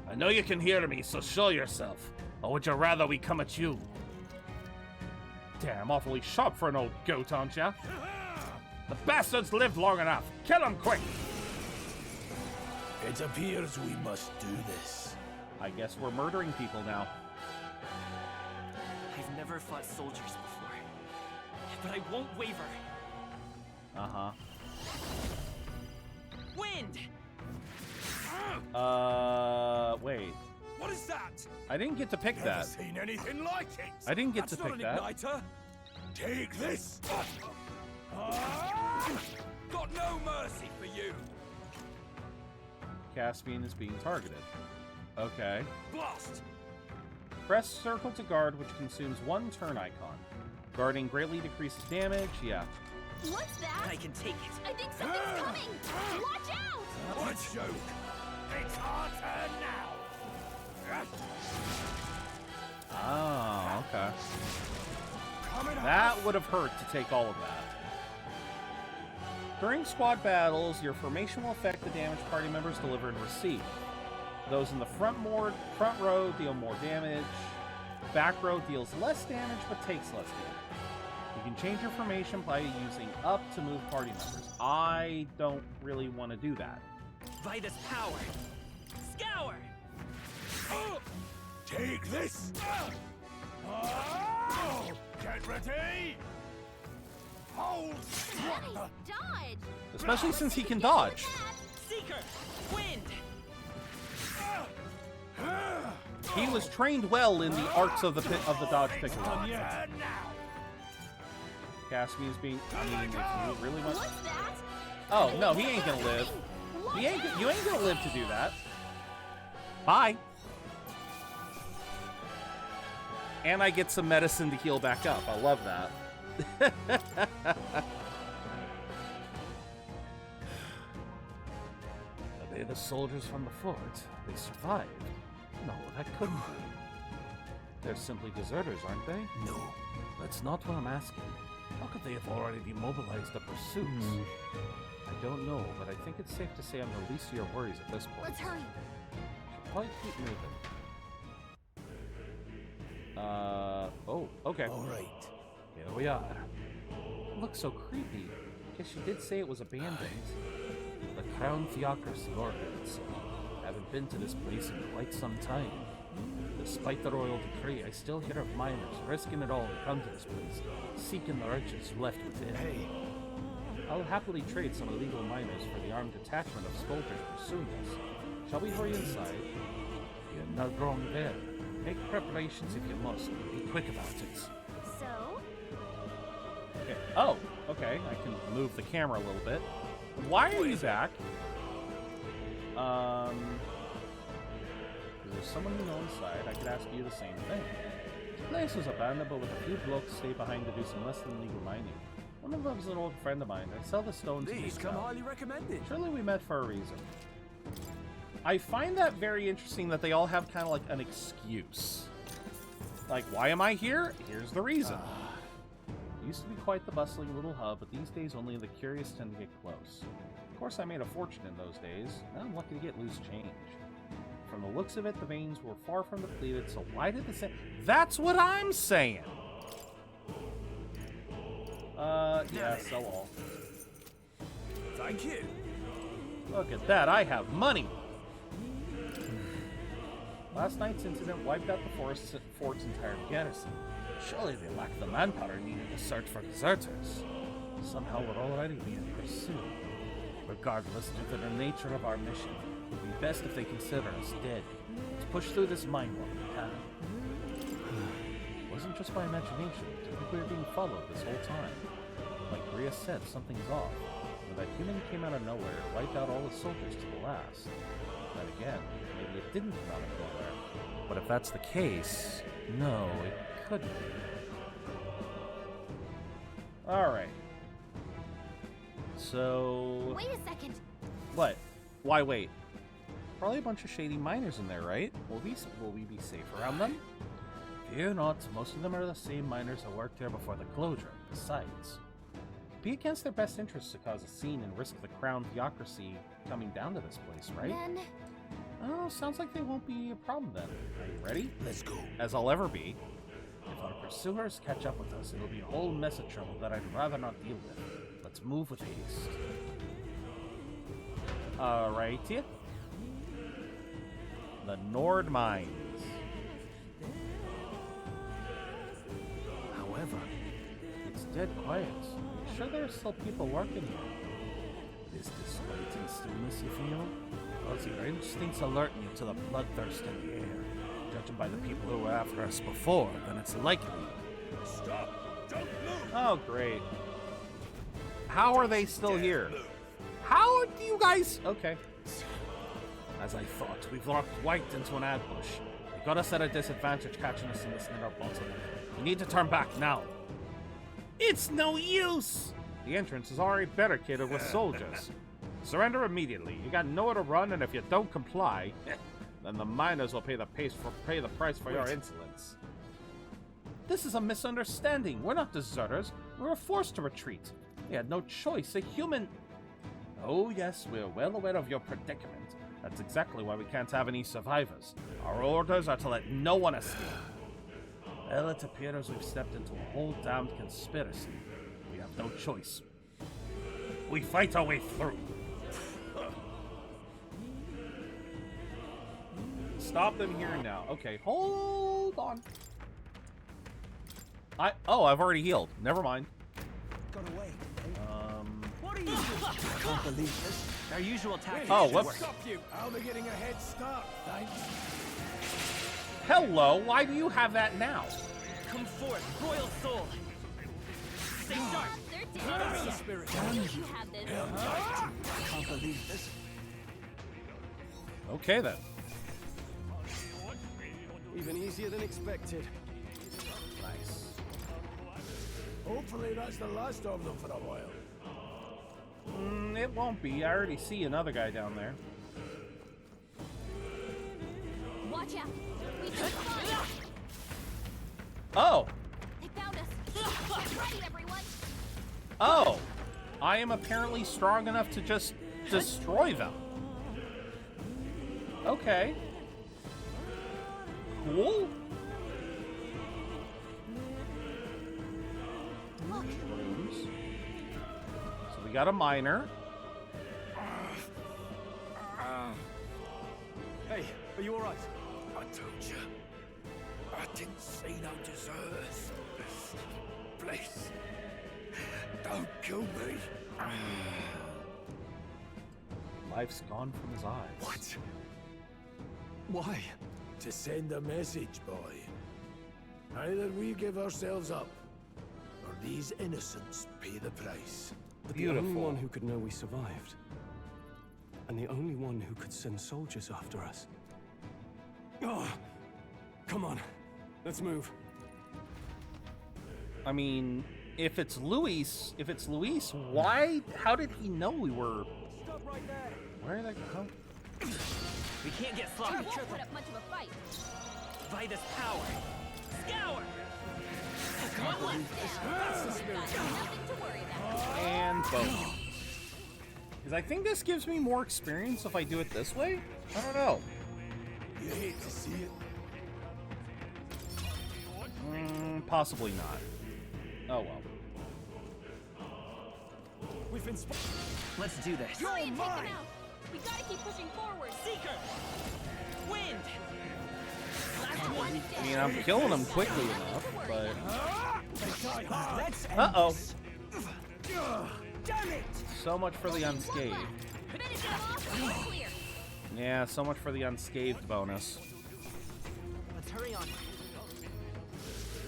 I know you can hear me, so show yourself. Or would you rather we come at you? Damn, awfully sharp for an old goat, aren't ya? The bastards lived long enough. Kill them quick. It appears we must do this. I guess we're murdering people now. I've never fought soldiers before, but I won't waver. Uh-huh. Wind! Wait. What is that? I didn't get to pick Never that. seen anything like it. I didn't get That's to not pick an that. igniter. Take this. Got no mercy for you. Caspian is being targeted. Okay. Blast. Press circle to guard, which consumes one turn icon. Guarding greatly decreases damage. Yeah. What's that? I can take it. I think something's coming. Watch out! What a joke. It's our turn now. Oh, okay. Coming up. That would have hurt to take all of that. During squad battles, your formation will affect the damage party members deliver and receive. Those in the front row deal more damage. Back row deals less damage but takes less damage. You can change your formation by using up to move party members. I don't really want to do that. Vitus power. Scour! Take this. Get ready. Hold. Nice dodge. Especially since he can dodge. Seeker! Wind! He was trained well in the arts of the dodge pickle. Caspian's being. I mean, if you really much. What's that? Oh no, he ain't gonna live. You ain't gonna live to do that. Bye. And I get some medicine to heal back up. I love that. Are they the soldiers from the fort? They survived. No, that couldn't be. They're simply deserters, aren't they? No. That's not what I'm asking. How could they have already demobilized the pursuits? I don't know, but I think it's safe to say I'm the least of your worries at this point. Let's hurry. Should probably keep moving. Oh, okay. All right. Here we are. It looks so creepy. Guess you did say it was abandoned. The Crown Theocracy orbits. Haven't been to this place in quite some time. Despite the royal decree, I still hear of miners risking it all to come to this place, seeking the riches left within. Hey. I'll happily trade some illegal miners for the armed detachment of soldiers pursuing us. Shall we hurry inside? You're not wrong there. Make preparations if you must, but be quick about it. So? Okay. Oh, okay. I can move the camera a little bit. Why are you back? There's someone you know inside. I could ask you the same thing. The place was abandoned, but with a few blokes stay behind to do some less than legal mining. One of them is an old friend of mine. I sell the stones. These come highly recommended. Surely we met for a reason. I find that very interesting that they all have kind of like an excuse. Like, why am I here? Here's the reason. It used to be quite the bustling little hub, but these days only the curious tend to get close. Of course, I made a fortune in those days. Now I'm lucky to get loose change. From the looks of it, the veins were far from depleted, so why did this... That's what I'm saying! Yeah, sell all. Thank you. Look at that, I have money! Last night's incident wiped out the fort's entire garrison. Surely they lacked the manpower needed to search for deserters. Somehow we're already being pursued. Regardless, due to the nature of our mission, it would be best if they consider us dead. Let's push through this mine while we can. It wasn't just my imagination. I think we were being followed this whole time. Like Rhea said, something's off. When that human came out of nowhere, it wiped out all the soldiers to the last. Then again, maybe it didn't come out of nowhere. But if that's the case, no, it couldn't be. Alright. So... Wait a second! What? Why wait? Probably a bunch of shady miners in there, right? Will we be safe around them? Fear not, most of them are the same miners that worked there before the closure. Besides, it'd be against their best interests to cause a scene and risk the Crown Theocracy coming down to this place, right? Then... Oh, sounds like they won't be a problem then. Are you ready? Let's go. As I'll ever be. If our pursuers catch up with us, it'll be a whole mess of trouble that I'd rather not deal with. Let's move with haste. Alrighty. The Nord Mines. However, it's dead quiet. I'm sure there's still people working here. Is this waiting stillness you feel? Or your instincts alerting you to the bloodthirst in the air? Judging by the people who were after us before, then it's likely. Stop! Don't move! Oh, great. How are they still here? How do you guys... Okay. As I thought, we've locked White into an ambush. They got us at a disadvantage catching us in this inner bottom. We need to turn back now. It's no use! The entrance is already barricaded with soldiers. Surrender immediately. You got nowhere to run, and if you don't comply, then the miners will pay the price for your insolence. This is a misunderstanding. We're not deserters. We were forced to retreat. We had no choice. A human... Oh yes, we're well aware of your predicament. That's exactly why we can't have any survivors. Our orders are to let no one escape. Well, it appears we've stepped into a whole damned conspiracy. We have no choice. We fight our way through. Stop them here now. Okay, hold on. I've already healed. Never mind. Got away. What are you doing? I can't believe this. Our usual tactics. Oh, whoops. Stop you. I'll be getting a head start. Thanks. Hello, why do you have that now? Come forth, royal soul. Stay sharp. That's the spirit. Damn you. I can't believe this. Okay then. Even easier than expected. Nice. Hopefully that's the last of them for a while. It won't be. I already see another guy down there. Watch out! We just fought. Oh! They found us. Get ready, everyone! Oh! I am apparently strong enough to just destroy them. Okay. Cool. Rooms. So we got a miner. Hey, are you alright? I told you. I didn't see no deserters. Please. Don't kill me. Life's gone from his eyes. What? Why? To send a message, boy. Either we give ourselves up, or these innocents pay the price. But the only one who could know we survived, and the only one who could send soldiers after us. Oh, come on, let's move. I mean, if it's Luis, why? How did he know we were? Stop right there. Where did I go? We can't get sloppy. We won't put up much of a fight. By this power. Scour! One left. That's the spirit. Nothing to worry about. And boom. Because I think this gives me more experience if I do it this way. I don't know. You hate to see it. Possibly not. Oh well. We've been Let's do this. Hurry and take them out. We gotta keep pushing forward. Seeker! Wind! I mean, I'm killing them quickly enough, but... Uh-oh. Damn it! So much for the unscathed. Yeah, so much for the unscathed bonus. Let's hurry on.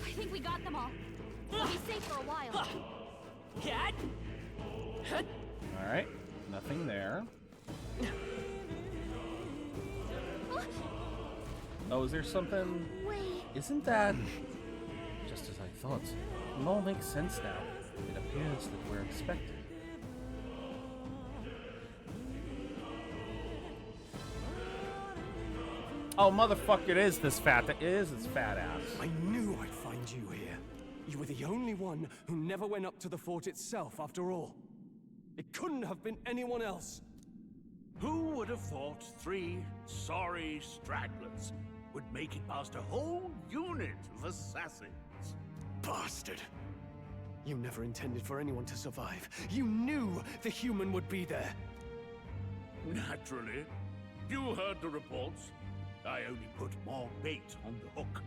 I think we got them all. We'll be safe for a while. Cat! Alright, nothing there. Oh, is there something? Wait. Isn't that... Just as I thought. It all makes sense now. It appears that we're expected. Oh, motherfucker, it is this fat ass. I knew I'd find you here. You were the only one who never went up to the fort itself, after all. It couldn't have been anyone else. Who would have thought 3 sorry stragglers would make it past a whole unit of assassins? Bastard! You never intended for anyone to survive. You knew the human would be there. Naturally. You heard the reports. I only put more bait on the hook.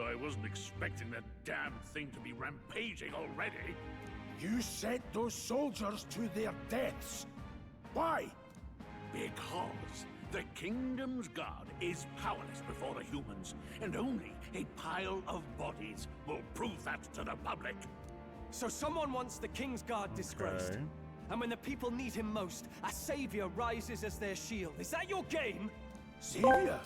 I wasn't expecting that damn thing to be rampaging already. You sent those soldiers to their deaths. Why? Because the Kingdom's Guard is powerless before the humans, and only a pile of bodies will prove that to the public. So someone wants the King's Guard disgraced. Okay. And when the people need him most, a savior rises as their shield. Is that your game? Savior?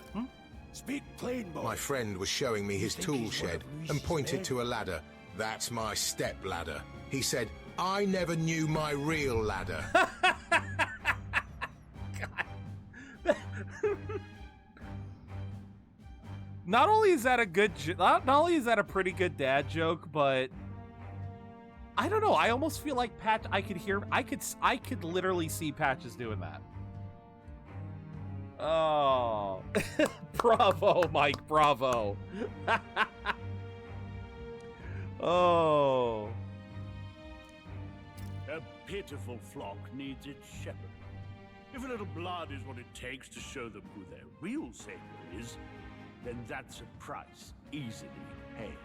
Speak plain, boy. My friend was showing me his tool shed and pointed to a ladder. That's my step ladder. He said, I never knew my real ladder. Not only is that a good, not only is that a pretty good dad joke, but I don't know. I almost feel like Patch. I could literally see Patches doing that. Oh, bravo, Mike, bravo. Oh. A pitiful flock needs its shepherd. If a little blood is what it takes to show them who their real savior is, then that's a price easily paid.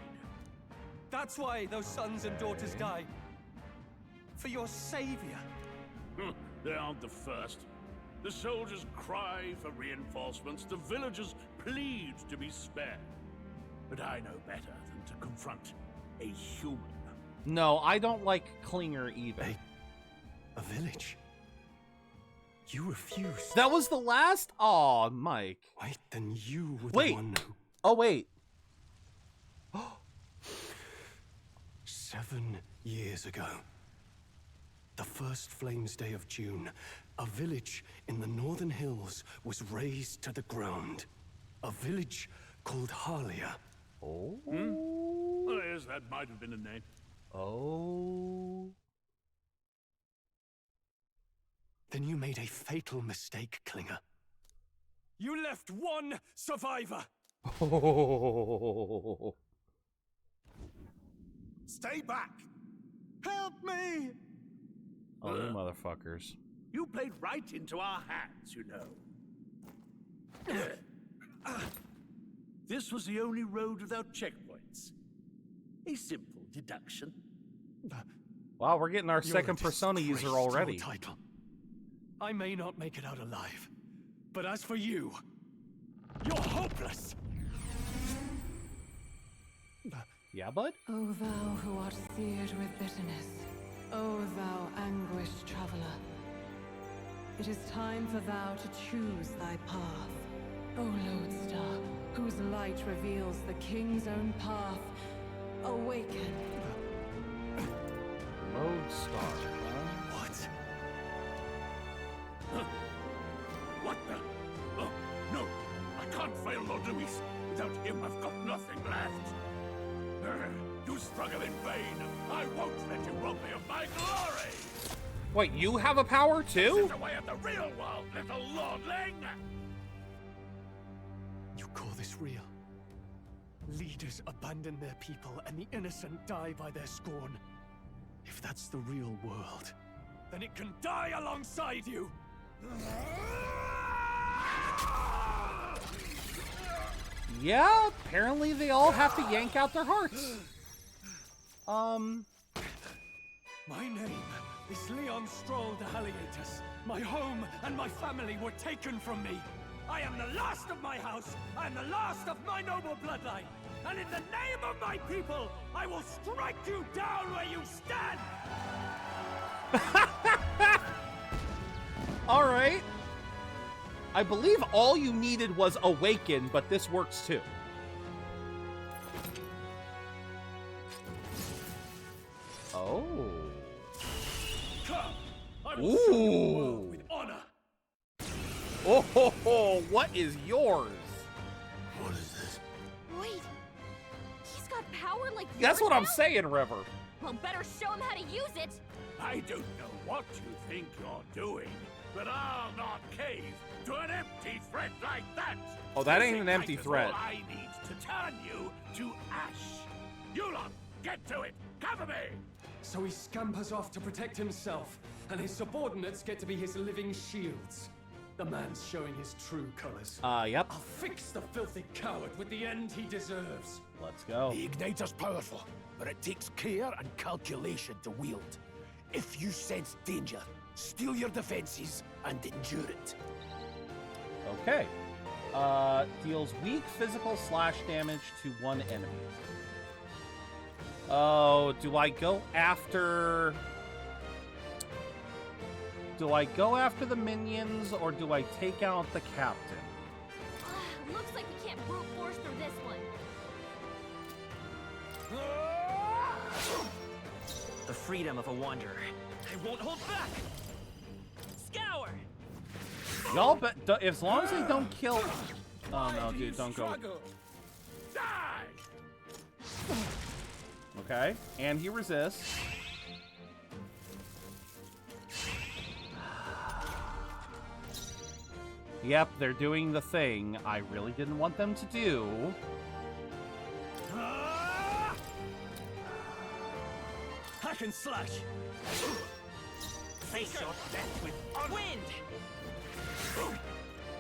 That's why those sons and daughters died. For your savior. They aren't the first. The soldiers cry for reinforcements, the villagers plead to be spared. But I know better than to confront a human. No, I don't like Klinger either. A village? You refused. That was the last? Aw, Mike. Wait, then you were the one who... Oh, wait. 7 7 years ago, the first Flames Day of June, a village in the northern hills was razed to the ground. A village called Harlia. Oh? Well, yes, that might have been a name. Oh? Then you made a fatal mistake, Klinger. You left one survivor! Stay back! Help me! Oh, you motherfuckers. You played right into our hands, you know. This was the only road without checkpoints. A simple deduction. Wow, we're getting our You're second a Persona user disgrace to already. your title. I may not make it out alive, but as for you, you're hopeless! Yeah, bud? O thou who art seared with bitterness, O thou anguished traveler, it is time for thou to choose thy path. O lodestar, whose light reveals the king's own path, awaken. Lodestar, huh? What? What the? Oh, no! I can't fail Lord Luis. Without him, I've got nothing left. You struggle in vain. I won't let you rob me of my glory! Wait, you have a power too? This is the way of the real world, little lordling! You call this real? Leaders abandon their people and the innocent die by their scorn. If that's the real world, Then it can die alongside you! Yeah, apparently they all have to yank out their hearts. My name is Leon Stroll de Halliatus. My home and my family were taken from me. I am the last of my house. I am the last of my noble bloodline. And in the name of my people, I will strike you down where you stand! Alright. I believe all you needed was awaken, but this works too. Oh. Come, I will show you the world Ooh. with honor. Oh, ho, ho, what is yours? What is this? Wait, he's got power like That's yours what I'm now? saying, River. Well, better show him how to use it. I don't know what you think you're doing, but I'll not cave to an empty threat like that. Oh, that This ain't an empty ignite is threat. all I need to turn you to ash. You lot, get to it. Cover me. So he scampers off to protect himself, and his subordinates get to be his living shields. The man's showing his true colors. Yep. I'll fix the filthy coward with the end he deserves. Let's go. The igniter's powerful, but it takes care and calculation to wield. If you sense danger, steel your defenses and endure it. Okay. Deals weak physical / damage to one enemy. Oh, do I go after... Do I go after the minions, or do I take out the captain? Looks like we can't brute force through this one. The freedom of a wanderer. I won't hold back! Scour! Y'all bet, as long as they don't kill... Oh no, dude, don't go. Okay, and he resists. Yep, they're doing the thing I really didn't want them to do. Hack and slash! Face your death with wind!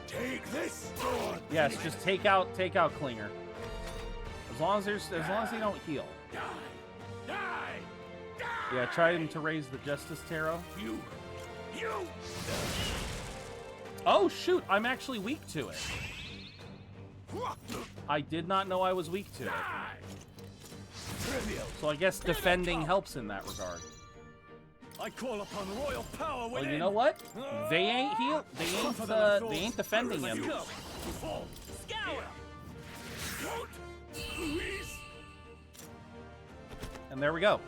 Take this sword! Yes, just take out Klinger. As long as they don't heal. Yeah, try him to raise the Justice Tarot. You. Oh shoot, I'm actually weak to it. I did not know I was weak to it. So I guess defending helps in that regard. I call upon royal power Well, within. you know what? They ain't heal. They ain't defending him. Scour! And there we go.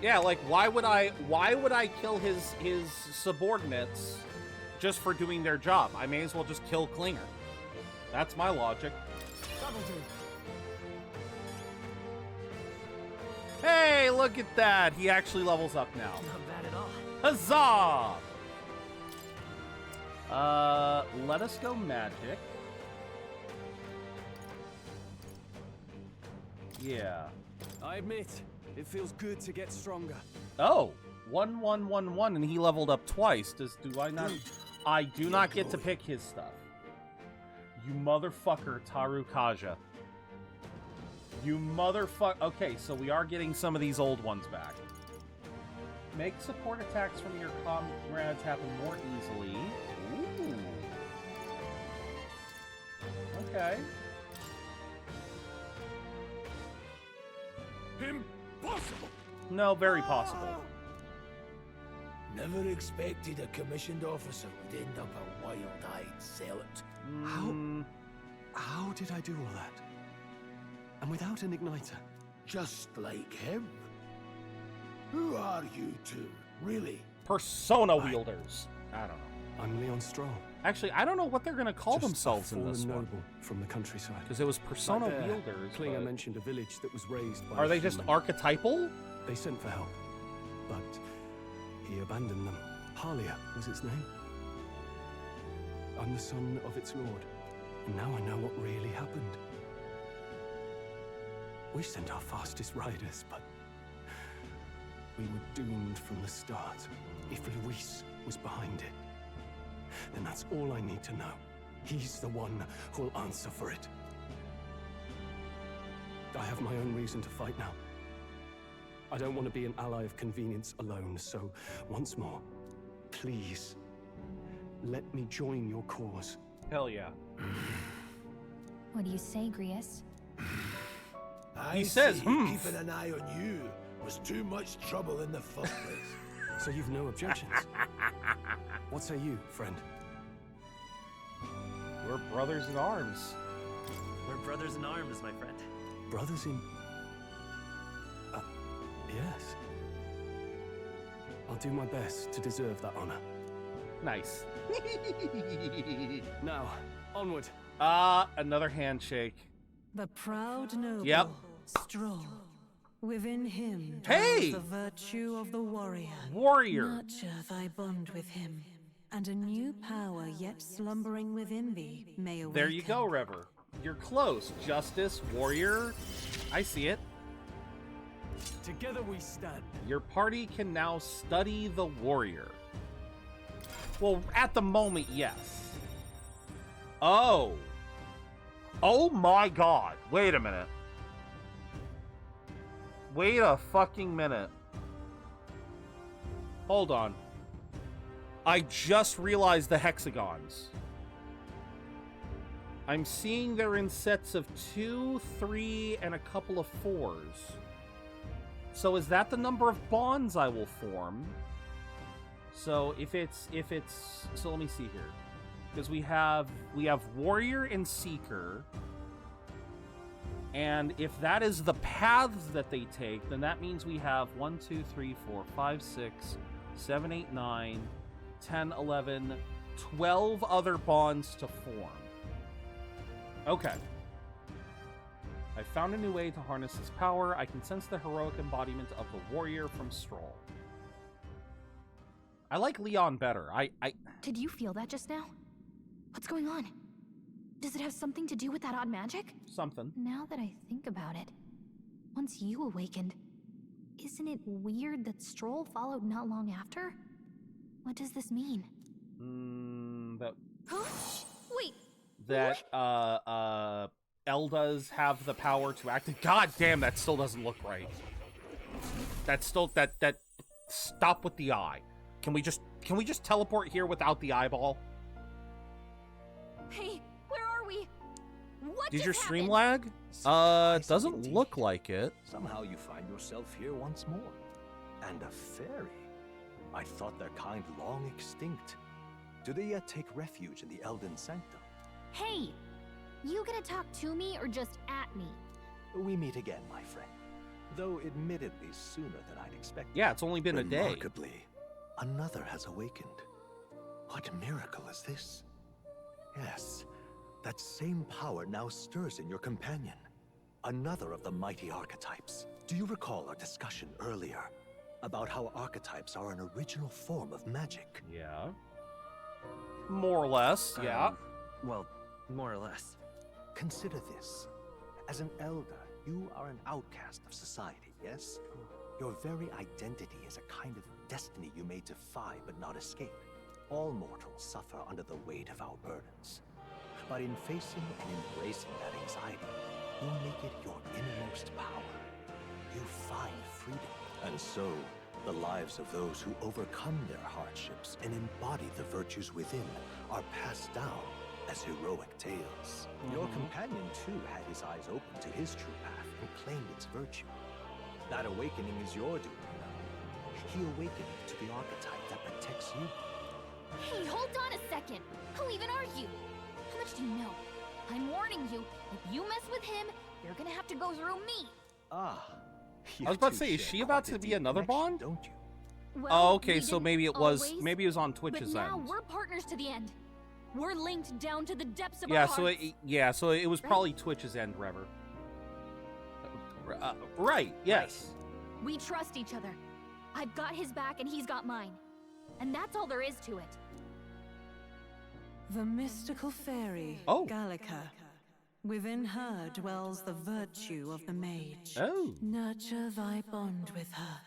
Yeah, like why would I kill his subordinates just for doing their job? I may as well just kill Klinger. That's my logic. Hey, look at that. He actually levels up now. Not bad at all. Huzzah! Let us go magic. Yeah. I admit, it feels good to get stronger. Oh, 1-1-1-1, and he leveled up twice. Do I not? I do not get to pick his stuff. You motherfucker, Taru Kaja. You motherfucker. Okay, so we are getting some of these old ones back. Make support attacks from your comrades happen more easily. Ooh. Okay. Impossible! No, very possible. Never expected a commissioned officer would end up a wild-eyed zealot. How did I do all that? And without an igniter? Just like him. Who are you two, really? Persona wielders. I don't know. I'm Leon Stroll. Actually, I don't know what they're going to call Just themselves in this noble one. From the countryside. Because it was Persona Back there, wielders. Klinger but... mentioned a village that was raised by Are they just archetypal? They sent for help, but he abandoned them. Halia was its name. I'm the son of its lord, and now I know what really happened. We sent our fastest riders, but we were doomed from the start. If Luis was behind it, then that's all I need to know. He's the one who'll answer for it. I have my own reason to fight now. I don't want to be an ally of convenience alone, so once more, please, let me join your cause. Hell yeah. What do you say, Grius? He says, keeping an eye on you was too much trouble in the first place. So you've no objections? What say you, friend? We're brothers in arms. We're brothers in arms, my friend. Brothers in... yes. I'll do my best to deserve that honor. Nice. Now, onward. Another handshake. The proud noble, Yep. Stroll. Within him Hey! dwells the virtue of the warrior. Warrior. Nurture thy bond with him, and a new power yet slumbering within thee may awaken. There you go, Rever. You're close. Justice, warrior. I see it. Together we stand. Your party can now study the warrior. Well, at the moment, yes. Oh. Oh my god. Wait a minute. Wait a fucking minute. Hold on. I just realized the hexagons. I'm seeing they're in sets of 2, 3, and a couple of 4s. So is that the number of bonds I will form? So if it's so let me see here. Because we have warrior and seeker. And if that is the paths that they take, then that means we have 1, 2, 3, 4, 5, 6, 7, 8, 9, 10, 11, 12 other bonds to form. Okay. I found a new way to harness his power. I can sense the heroic embodiment of the warrior from Stroll. I like Leon better. Did you feel that just now? What's going on? Does it have something to do with that odd magic? Something. Now that I think about it, once you awakened, isn't it weird that Stroll followed not long after? What does this mean? That... Huh? Wait! That, Eldas have the power to act... God damn, that still doesn't look right. That's still... That... Stop with the eye. Can we just teleport here without the eyeball? Hey, where are we? What Did just your stream happened? lag? It doesn't look like it. Somehow you find yourself here once more. And a fairy. I thought their kind long extinct. Do they yet take refuge in the Elden Sanctum? Hey! You gonna talk to me or just at me? We meet again, my friend. though admittedly sooner than I'd expected. Yeah, it's only been a day. Remarkably, another has awakened. What miracle is this? Yes, that same power now stirs in your companion. Another of the mighty archetypes. Do you recall our discussion earlier about how archetypes are an original form of magic? Yeah. More or less, yeah. Well, more or less. Consider this. As an elder, you are an outcast of society, yes? Your very identity is a kind of destiny you may defy but not escape. All mortals suffer under the weight of our burdens. But in facing and embracing that anxiety, you make it your innermost power. You find freedom. And so, the lives of those who overcome their hardships and embody the virtues within are passed down as heroic tales. Your companion, too, had his eyes open to his true path and claimed its virtue. That awakening is your doing, you know. He awakened to the archetype that protects you. Hey, hold on a second! Who even are you? How much do you know? I'm warning you, if you mess with him, you're gonna have to go through me! Ah. I was about to say, is she about to be another Bond? Don't you? Well, Oh, okay, we so didn't maybe it was always, on Twitch's but now end. we're partners to the end. We're linked down to the depths of Yeah, our so hearts. so it was probably Twitch's end, Rever. Right, yes. We trust each other. I've got his back and he's got mine. And that's all there is to it. The mystical fairy, Gallica. Within her dwells the virtue of the mage. Oh. Nurture thy bond with her,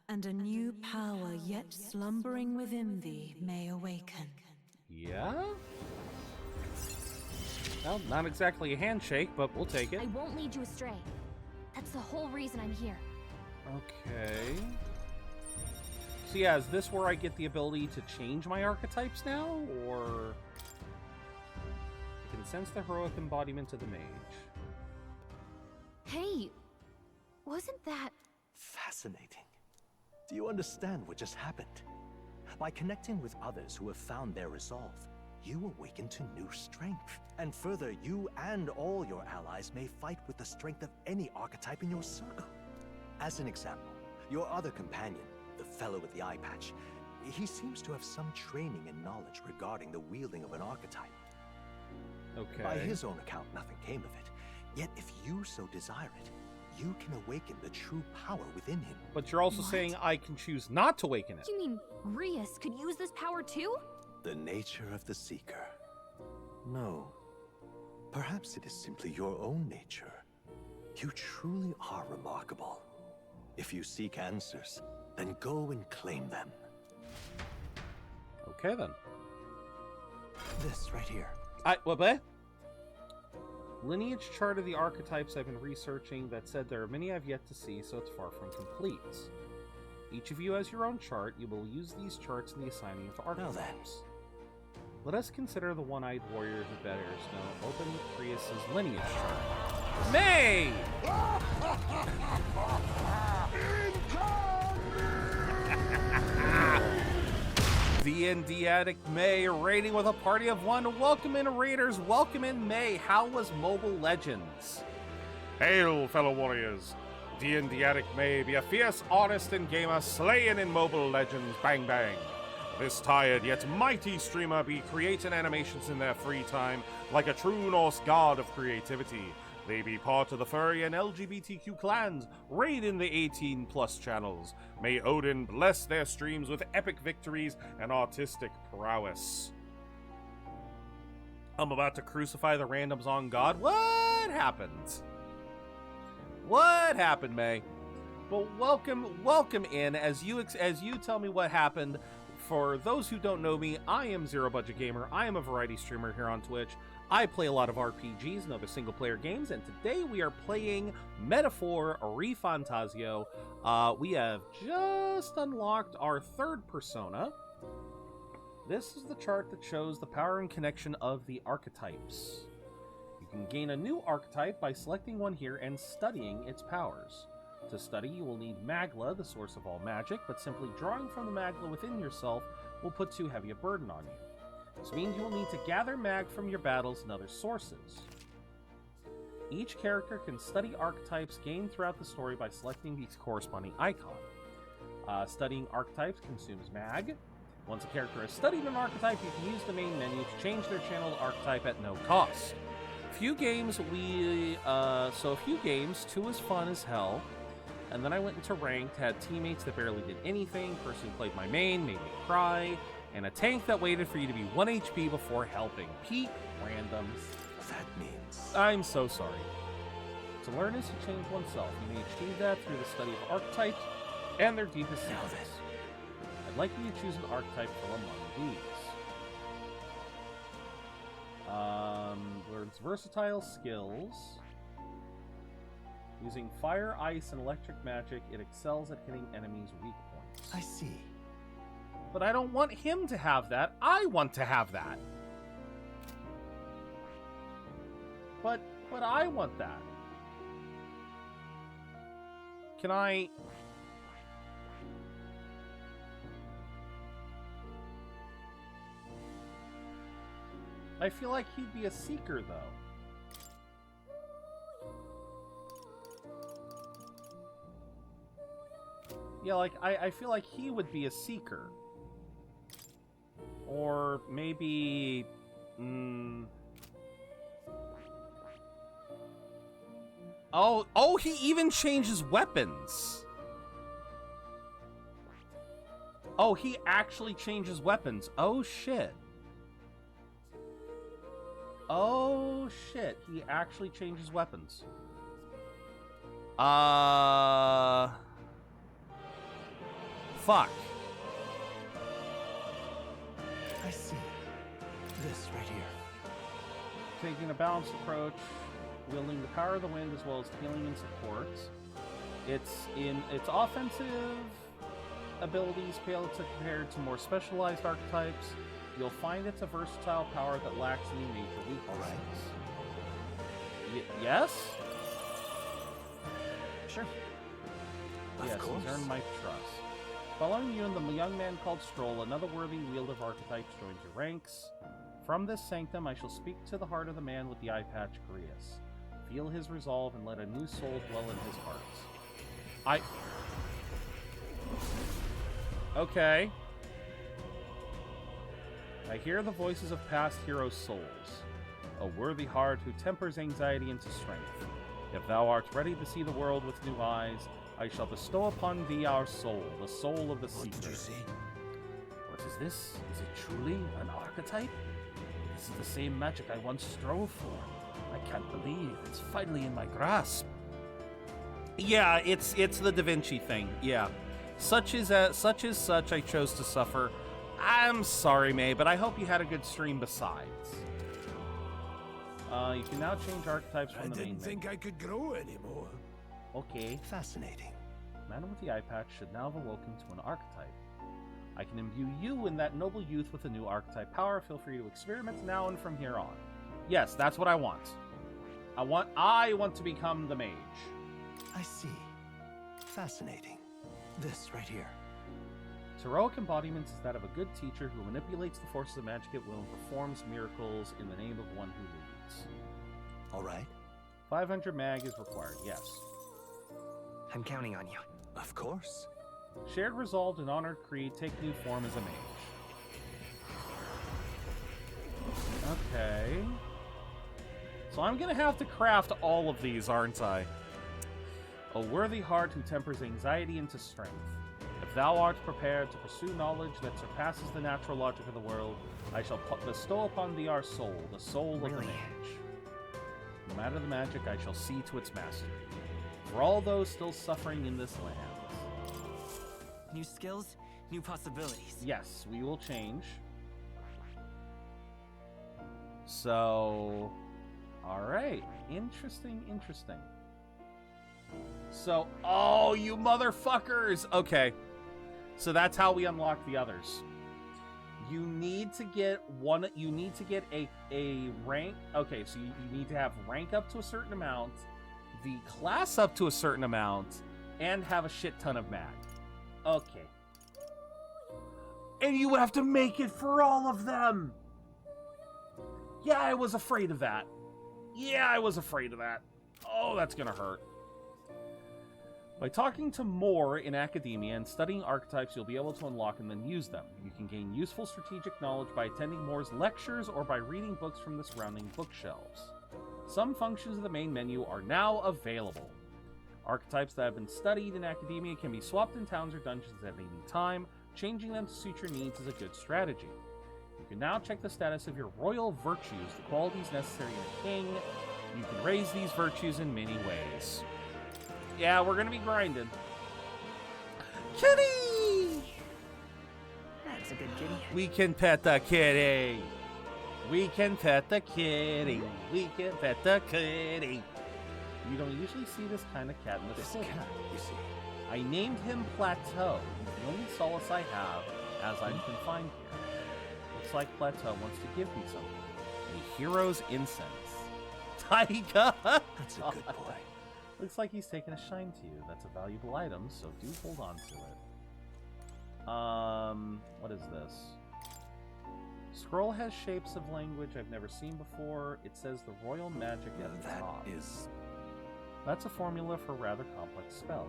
and a new power yet slumbering within thee may awaken. Yeah? Well, not exactly a handshake, but we'll take it. I won't lead you astray. That's the whole reason I'm here. Okay. So yeah, is this where I get the ability to change my archetypes now, or... I can sense the heroic embodiment of the mage. Hey, wasn't that... Fascinating. Do you understand what just happened? By connecting with others who have found their resolve, you awaken to new strength. And further, you and all your allies may fight with the strength of any archetype in your circle. As an example, your other companion, the fellow with the eye patch, he seems to have some training and knowledge regarding the wielding of an archetype. Okay. By his own account, nothing came of it. Yet if you so desire it, you can awaken the true power within him. But you're also saying I can choose not to awaken it. You mean Rias could use this power too? The nature of the Seeker. No. Perhaps it is simply your own nature. You truly are remarkable. If you seek answers, then go and claim them. Okay, then. This right here. What? Lineage chart of the archetypes I've been researching that said there are many I've yet to see, so it's far from complete. Each of you has your own chart. You will use these charts in the assigning of archetypes. Let us consider the one-eyed warrior who betters know. Open Prius's lineage chart. May! D&D Addict May raiding with a party of one. Welcome in, Raiders. Welcome in, May. How was Mobile Legends? Hail, fellow warriors. D&D Addict May be a fierce, honest, and gamer slaying in Mobile Legends. Bang, bang. This tired yet mighty streamer be creating animations in their free time like a true Norse god of creativity. They be part of the furry and LGBTQ clans, raiding the 18+ channels. May Odin bless their streams with epic victories and artistic prowess. I'm about to crucify the randoms on God. What happened? What happened, May? Well, welcome in. As you tell me what happened. For those who don't know me, I am ZeroBudgetGamer. I am a variety streamer here on Twitch. I play a lot of RPGs and other single-player games, and today we are playing Metaphor ReFantazio. We have just unlocked our third persona. This is the chart that shows the power and connection of the archetypes. You can gain a new archetype by selecting one here and studying its powers. To study, you will need Magla, the source of all magic, but simply drawing from the Magla within yourself will put too heavy a burden on you. This means you will need to gather mag from your battles and other sources. Each character can study archetypes gained throughout the story by selecting the corresponding icon. Studying archetypes consumes mag. Once a character has studied an archetype, you can use the main menu to change their channeled archetype at no cost. A few games, 2 was fun as hell. And then I went into ranked, had teammates that barely did anything, person who played my main made me cry, and a tank that waited for you to be 1 HP before helping. Peak randoms. That means... I'm so sorry. To learn is to change oneself. You may achieve that through the study of archetypes and their deepest secrets. I'd like you to choose an archetype from among these. Learns versatile skills. Using fire, ice, and electric magic, it excels at hitting enemies' weak points. I see. But I don't want him to have that. I want to have that. But I want that. Can I... I feel like he'd be a seeker, though. Yeah, like, I feel like he would be a seeker. Or maybe... Oh, he even changes weapons. Oh, he actually changes weapons. Oh, shit. Oh, shit. He actually changes weapons. Fuck. I see. This right here. Taking a balanced approach, wielding the power of the wind as well as healing and support. Its offensive abilities pale to compared to more specialized archetypes. You'll find it's a versatile power that lacks any major weaknesses. Yes? Sure. Yes, he's earned my trust. Following you and the young man called Stroll, another worthy wielder of archetypes joins your ranks. From this sanctum, I shall speak to the heart of the man with the eye patch, Carius. Feel his resolve and let a new soul dwell in his heart. Okay. I hear the voices of past heroes' souls. A worthy heart who tempers anxiety into strength. If thou art ready to see the world with new eyes, I shall bestow upon thee our soul, the soul of the seeker. What did you say? What is this? Is it truly an archetype? This is the same magic I once strove for. I can't believe it's finally in my grasp. Yeah, it's the Da Vinci thing. Yeah. Such is such I chose to suffer. I'm sorry, May, but I hope you had a good stream besides. You can now change archetypes from the main menu. I didn't think I could grow anymore. Okay. Fascinating. Man with the eye patch should now have awoken to an archetype. I can imbue you and that noble youth with a new archetype power. Feel free to experiment now and from here on. Yes, that's what I want. I want to become the mage. I see. Fascinating. This right here. Its heroic embodiment is that of a good teacher who manipulates the forces of magic at will and performs miracles in the name of one who leads. All right. 500 mag is required, yes. I'm counting on you. Of course. Shared resolved and honored creed, take new form as a mage. Okay. So I'm gonna have to craft all of these, aren't I? A worthy heart who tempers anxiety into strength. If thou art prepared to pursue knowledge that surpasses the natural logic of the world, I shall bestow upon thee our soul, the soul of the mage. No matter the magic, I shall see to its mastery. For all those still suffering in this land. New skills, new possibilities. Yes, we will change. So, alright. Interesting. So, oh, you motherfuckers! Okay. So that's how we unlock the others. You need to get a rank. Okay, so you need to have rank up to a certain amount, the class up to a certain amount, and have a shit ton of mag. Okay. And you have to make it for all of them! Yeah, I was afraid of that. Oh, that's gonna hurt. By talking to more in academia and studying archetypes, you'll be able to unlock and then use them. You can gain useful strategic knowledge by attending Moore's lectures or by reading books from the surrounding bookshelves. Some functions of the main menu are now available. Archetypes that have been studied in academia can be swapped in towns or dungeons at any time. Changing them to suit your needs is a good strategy. You can now check the status of your royal virtues, the qualities necessary in a king. You can raise these virtues in many ways. Yeah, we're gonna be grinding. Kitty! That's a good kitty. We can pet the kitty. We can pet the kitty. We can pet the kitty. You don't usually see this kind of cat in the city. Cat, you see. I named him Plateau. He's the only solace I have, as I'm confined here. Looks like Plateau wants to give me something. A hero's incense. Taiga! That's a good boy. Looks like he's taken a shine to you. That's a valuable item, so do hold on to it. What is this? Scroll has shapes of language I've never seen before. It says the royal magic at the top. That's a formula for a rather complex spell.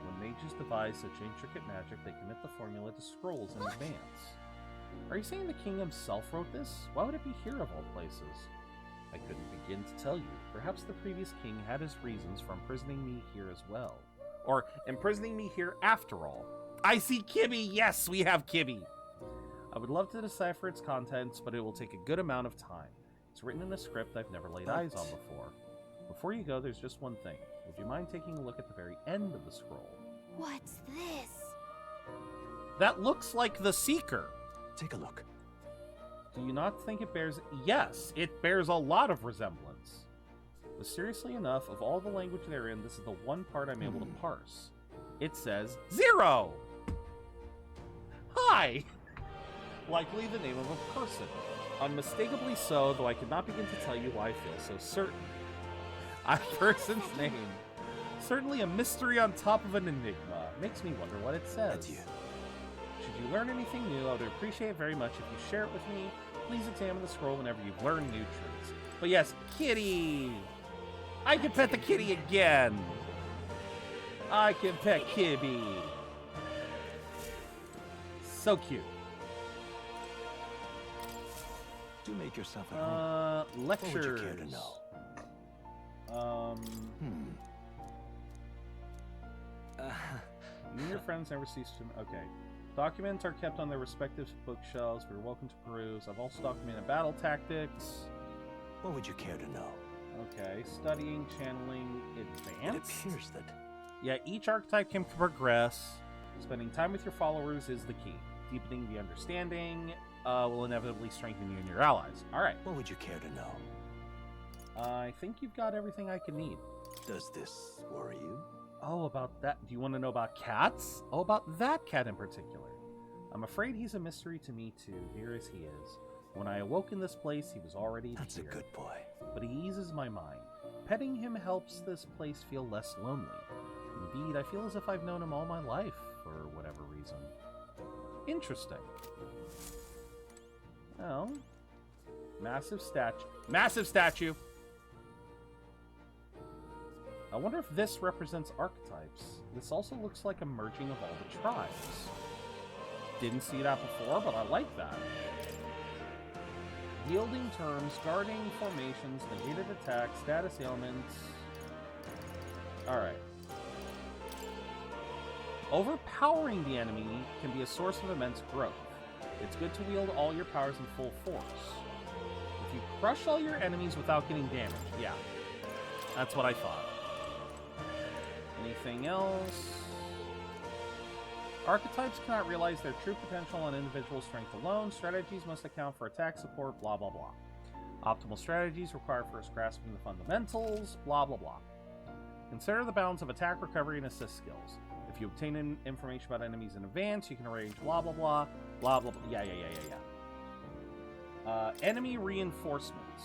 When mages devise such intricate magic, they commit the formula to scrolls in advance. Are you saying the king himself wrote this? Why would it be here of all places? I couldn't begin to tell you. Perhaps the previous king had his reasons for imprisoning me here as well. Or imprisoning me here after all. I see Kibby! Yes, we have Kibby! I would love to decipher its contents, but it will take a good amount of time. It's written in a script I've never laid eyes on before. Before you go, there's just one thing. Would you mind taking a look at the very end of the scroll? What's this? That looks like the Seeker. Take a look. Do you not think it bears... Yes, it bears a lot of resemblance. But seriously enough, of all the language therein, this is the one part I'm able to parse. It says, 0! Hi! Likely the name of a person. Unmistakably so, though I could not begin to tell you why I feel so certain. A person's name. Certainly a mystery on top of an enigma. Makes me wonder what it says. Should you learn anything new, I would appreciate it very much if you share it with me. Please examine the scroll whenever you've learned new truths. But yes, kitty! I can pet the kitty again! I can pet Kibby! So cute. Do make yourself at home. Lectures. What would you care to know? You and your friends never cease to... Okay. Documents are kept on their respective bookshelves. We're welcome to peruse. I've also documented battle tactics. What would you care to know? Okay. Studying, channeling, advanced? It appears that... Yeah, each archetype can progress. Spending time with your followers is the key. Deepening the understanding will inevitably strengthen you and your allies. Alright. What would you care to know? I think you've got everything I can need. Does this worry you? Oh, about that. Do you want to know about cats? Oh, about that cat in particular. I'm afraid he's a mystery to me too, dear as he is. When I awoke in this place, he was already That's here. a good boy. But he eases my mind. Petting him helps this place feel less lonely. Indeed, I feel as if I've known him all my life, for whatever reason. Interesting. Well, massive statue. Massive statue! I wonder if this represents archetypes. This also looks like a merging of all the tribes. Didn't see that before, but I like that. Yielding terms, guarding formations, negated attack, status ailments. Alright. Overpowering the enemy can be a source of immense growth. It's good to wield all your powers in full force. If you crush all your enemies without getting damaged, yeah. That's what I thought. Anything else? Archetypes cannot realize their true potential on individual strength alone. Strategies must account for attack support, blah blah blah. Optimal strategies require first grasping the fundamentals, blah blah blah. Consider the balance of attack, recovery, and assist skills. If you obtain information about enemies in advance, you can arrange blah blah blah, blah blah blah. Yeah. Enemy reinforcements.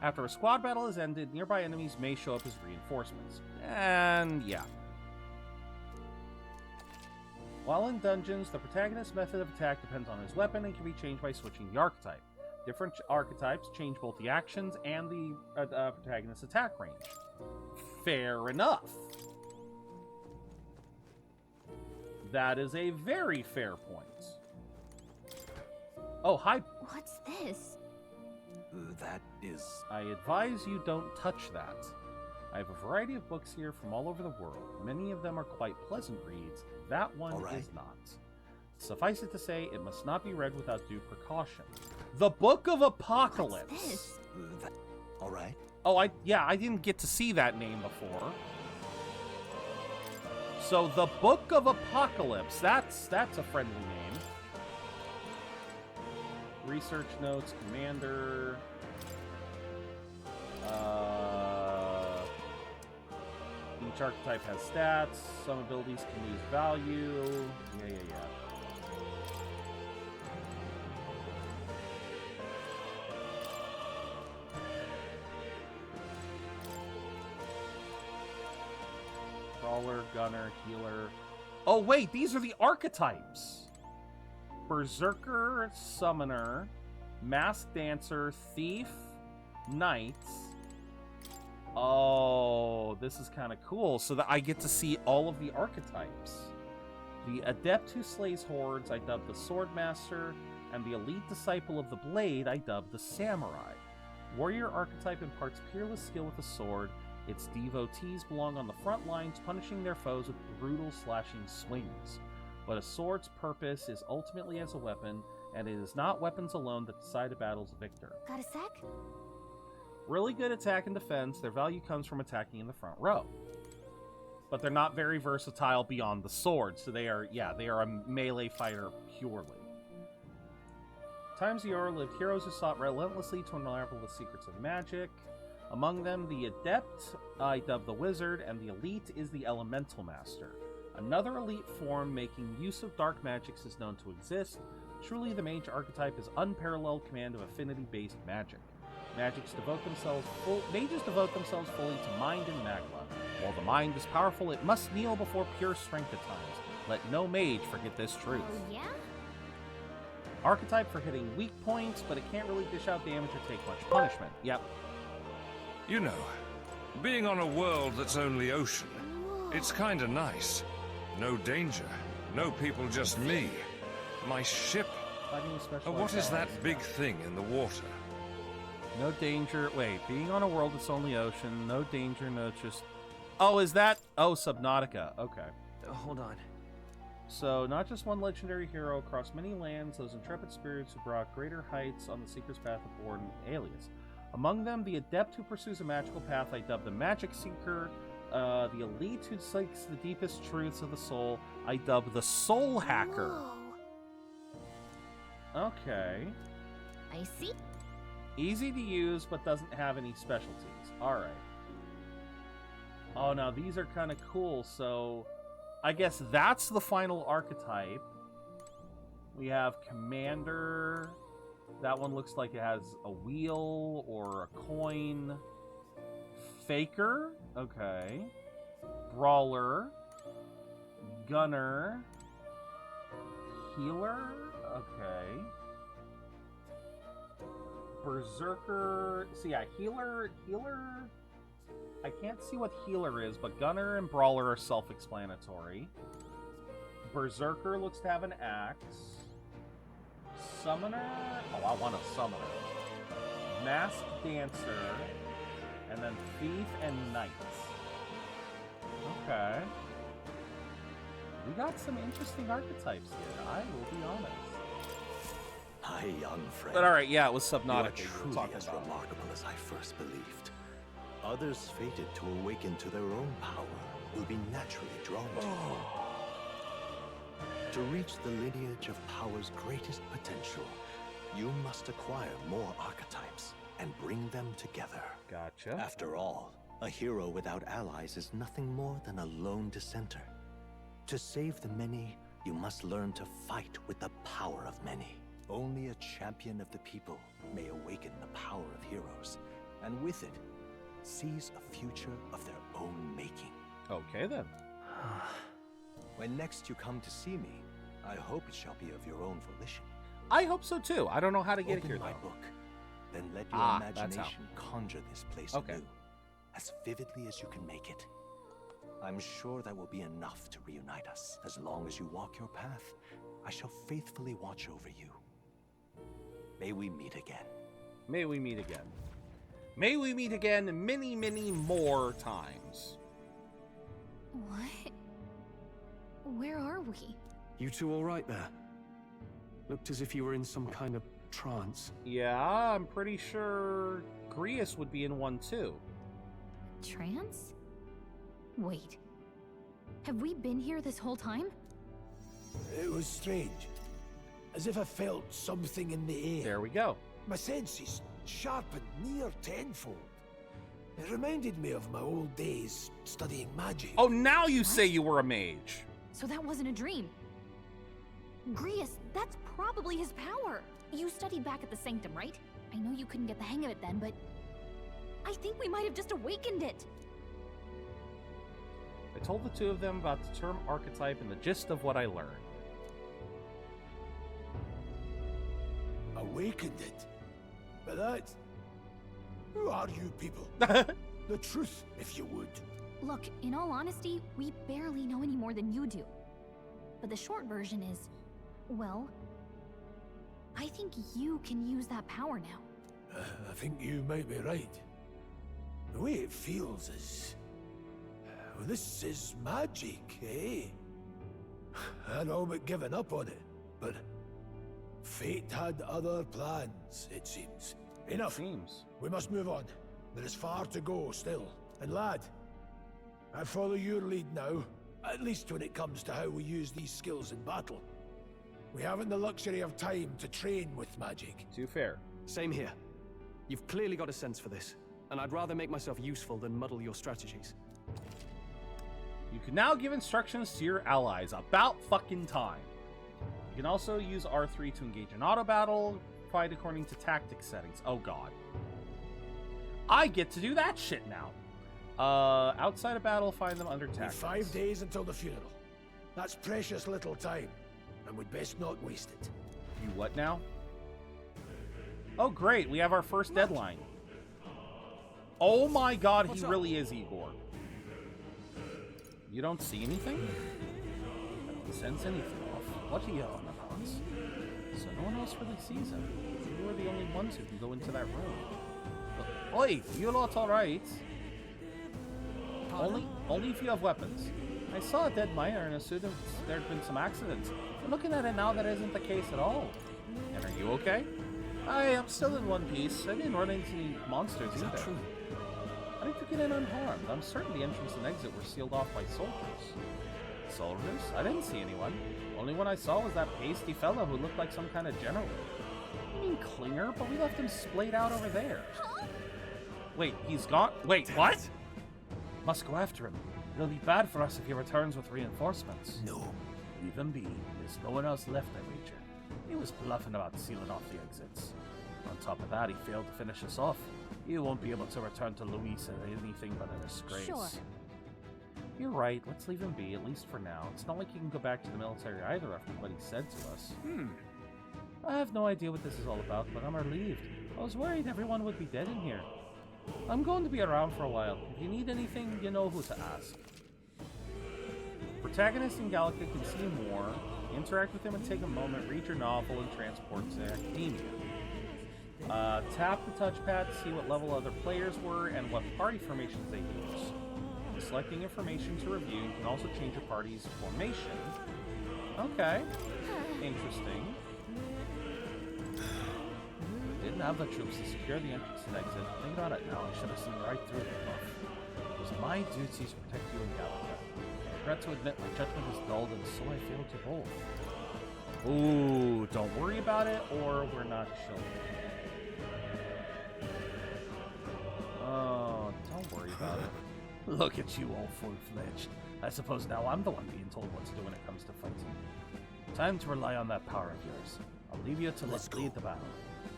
After a squad battle is ended, nearby enemies may show up as reinforcements. And yeah. While in dungeons, the protagonist's method of attack depends on his weapon and can be changed by switching the archetype. Different archetypes change both the actions and the protagonist's attack range. Fair enough. That is a very fair point. Oh, hi. What's this? That is... I advise you don't touch that. I have a variety of books here from all over the world. Many of them are quite pleasant reads. That one is not. Suffice it to say, it must not be read without due precaution. The Book of Apocalypse. What's this? All right. Oh, I didn't get to see that name before. So, the Book of Apocalypse. That's a friendly name. Research notes, commander. Each archetype has stats. Some abilities can lose value. Yeah. Brawler, gunner, healer. Oh, wait, these are the archetypes. Berserker, summoner, masked dancer, thief, knight. Oh, this is kind of cool. So that I get to see all of the archetypes. The adept who slays hordes, I dub the swordmaster, and the elite disciple of the blade, I dub the samurai. Warrior archetype imparts peerless skill with a sword. Its devotees belong on the front lines, punishing their foes with brutal slashing swings. But a sword's purpose is ultimately as a weapon, and it is not weapons alone that decide a battle's victor. Got a sec? Really good attack and defense, their value comes from attacking in the front row. But they're not very versatile beyond the sword, so they are a melee fighter purely. Times of yore lived heroes who sought relentlessly to unravel the secrets of magic. Among them, the adept, I dub the wizard, and the elite is the elemental master. Another elite form making use of dark magics is known to exist. Truly, the mage archetype is unparalleled command of affinity-based magic. Mages devote themselves fully to mind and magma. While the mind is powerful, it must kneel before pure strength at times. Let no mage forget this truth. Oh, yeah? Archetype for hitting weak points, but it can't really dish out damage or take much punishment. Yep. You know, being on a world that's only ocean, it's kinda nice. No danger, no people, just me. My ship. What is that big thing in the water? No danger. Wait, being on a world that's only ocean, no danger, no just... Oh, is that... Oh, Subnautica. Okay. Hold on. So, not just one legendary hero across many lands, those intrepid spirits who brought greater heights on the Seeker's Path aboard an alias. Among them, the adept who pursues a magical path, I dub the Magic Seeker. The elite who seeks the deepest truths of the soul, I dub the Soul Hacker. Whoa. Okay. I see. Easy to use, but doesn't have any specialties. Alright. Oh, now these are kind of cool, so... I guess that's the final archetype. We have Commander. That one looks like it has a wheel or a coin. Faker. Okay. Brawler. Gunner. Healer. Okay. Berserker. So yeah, healer. I can't see what healer is, but Gunner and Brawler are self-explanatory. Berserker looks to have an axe. Summoner? Oh, I want a summoner. Masked Dancer. And then Thief and Knight. Okay. We got some interesting archetypes here, I will be honest. Hi, young friend. But alright, yeah, it was Subnautica. You are truly as remarkable as I first believed. Others fated to awaken to their own power will be naturally drawn to you. To reach the lineage of power's greatest potential, you must acquire more archetypes and bring them together. Gotcha. After all, a hero without allies is nothing more than a lone dissenter. To save the many, you must learn to fight with the power of many. Only a champion of the people may awaken the power of heroes, and with it, seize a future of their own making. Okay, then. When next you come to see me, I hope it shall be of your own volition. I hope so too. I don't know how to get here, my though. book. Then let your That's how. imagination conjure this place anew, as vividly as you can make it. I'm sure that will be enough to reunite us. As long as you walk your path, I shall faithfully watch over you. May we meet again. May we meet again. May we meet again many, many more times. What? Where are we? You two all right there? Looked as if you were in some kind of trance. Yeah, I'm pretty sure Grius would be in one too. Trance? Wait. Have we been here this whole time? It was strange. As if I felt something in the air. There we go. My senses sharpened near tenfold. It reminded me of my old days studying magic. Oh, now you say you were a mage. So that wasn't a dream. Grius, that's probably his power. You studied back at the Sanctum, right? I know you couldn't get the hang of it then, but I think we might have just awakened it. I told the two of them about the term archetype and the gist of what I learned. Awakened it? But that... Who are you people? The truth, if you would. Look, in all honesty, we barely know any more than you do. But the short version is, well, I think you can use that power now. I think you might be right. The way it feels is... Well, this is magic, eh? I'd all but given up on it, but... Fate had other plans, it seems. Enough. We must move on. There is far to go still. And lad, I follow your lead now, at least when it comes to how we use these skills in battle. We haven't the luxury of time to train with magic. Too fair. Same here. You've clearly got a sense for this, and I'd rather make myself useful than muddle your strategies. You can now give instructions to your allies. About fucking time. You can also use R3 to engage in auto battle, fight according to tactics settings. Oh god. I get to do that shit now. Outside of battle, find them under tactics. 5 days until the funeral. That's precious little time, and we'd best not waste it. You what now? Oh great, we have our first deadline. Oh my god, he really is Igor. You don't see anything? I don't sense anything off. What are you on about? So no one else really sees him. You were the only ones who can go into that room. Oi, you lot alright? Only if you have weapons. I saw a dead miner and assumed there'd been some accidents. But looking at it now, that isn't the case at all. And are you okay? I am still in one piece. I didn't run into any monsters either. Is that true? I took it in unharmed. I'm certain the entrance and exit were sealed off by soldiers. Soldiers? I didn't see anyone. Only one I saw was that pasty fella who looked like some kind of general. You mean Klinger? But we left him splayed out over there. Huh? Wait, he's gone? Wait, what? Must go after him. It'll be bad for us if he returns with reinforcements. No. Leave him be. There's no one else left, I wager. He was bluffing about sealing off the exits. On top of that, he failed to finish us off. You won't be able to return to Luis as anything but a disgrace. Sure. You're right, let's leave him be, at least for now. It's not like he can go back to the military either after what he said to us. I have no idea what this is all about, but I'm relieved. I was worried everyone would be dead in here. I'm going to be around for a while. If you need anything, you know who to ask. Protagonists in Gallica can see more, interact with them and take a moment, read your novel, and transport to academia. Tap the touchpad to see what level other players were and what party formations they use. Selecting information to review, you can also change your party's formation. Okay. Interesting. Didn't have the troops to secure the entrance and exit. Think about it now, I should have seen right through the bluff. It was my duty to protect you in Gallica. I regret to admit my judgment was dulled, and so I failed you both. Ooh, don't worry about it, or we're not children. Oh, don't worry about it. Look at you all full-fledged. I suppose now I'm the one being told what to do when it comes to fighting. Time to rely on that power of yours. I'll leave you to lead the battle.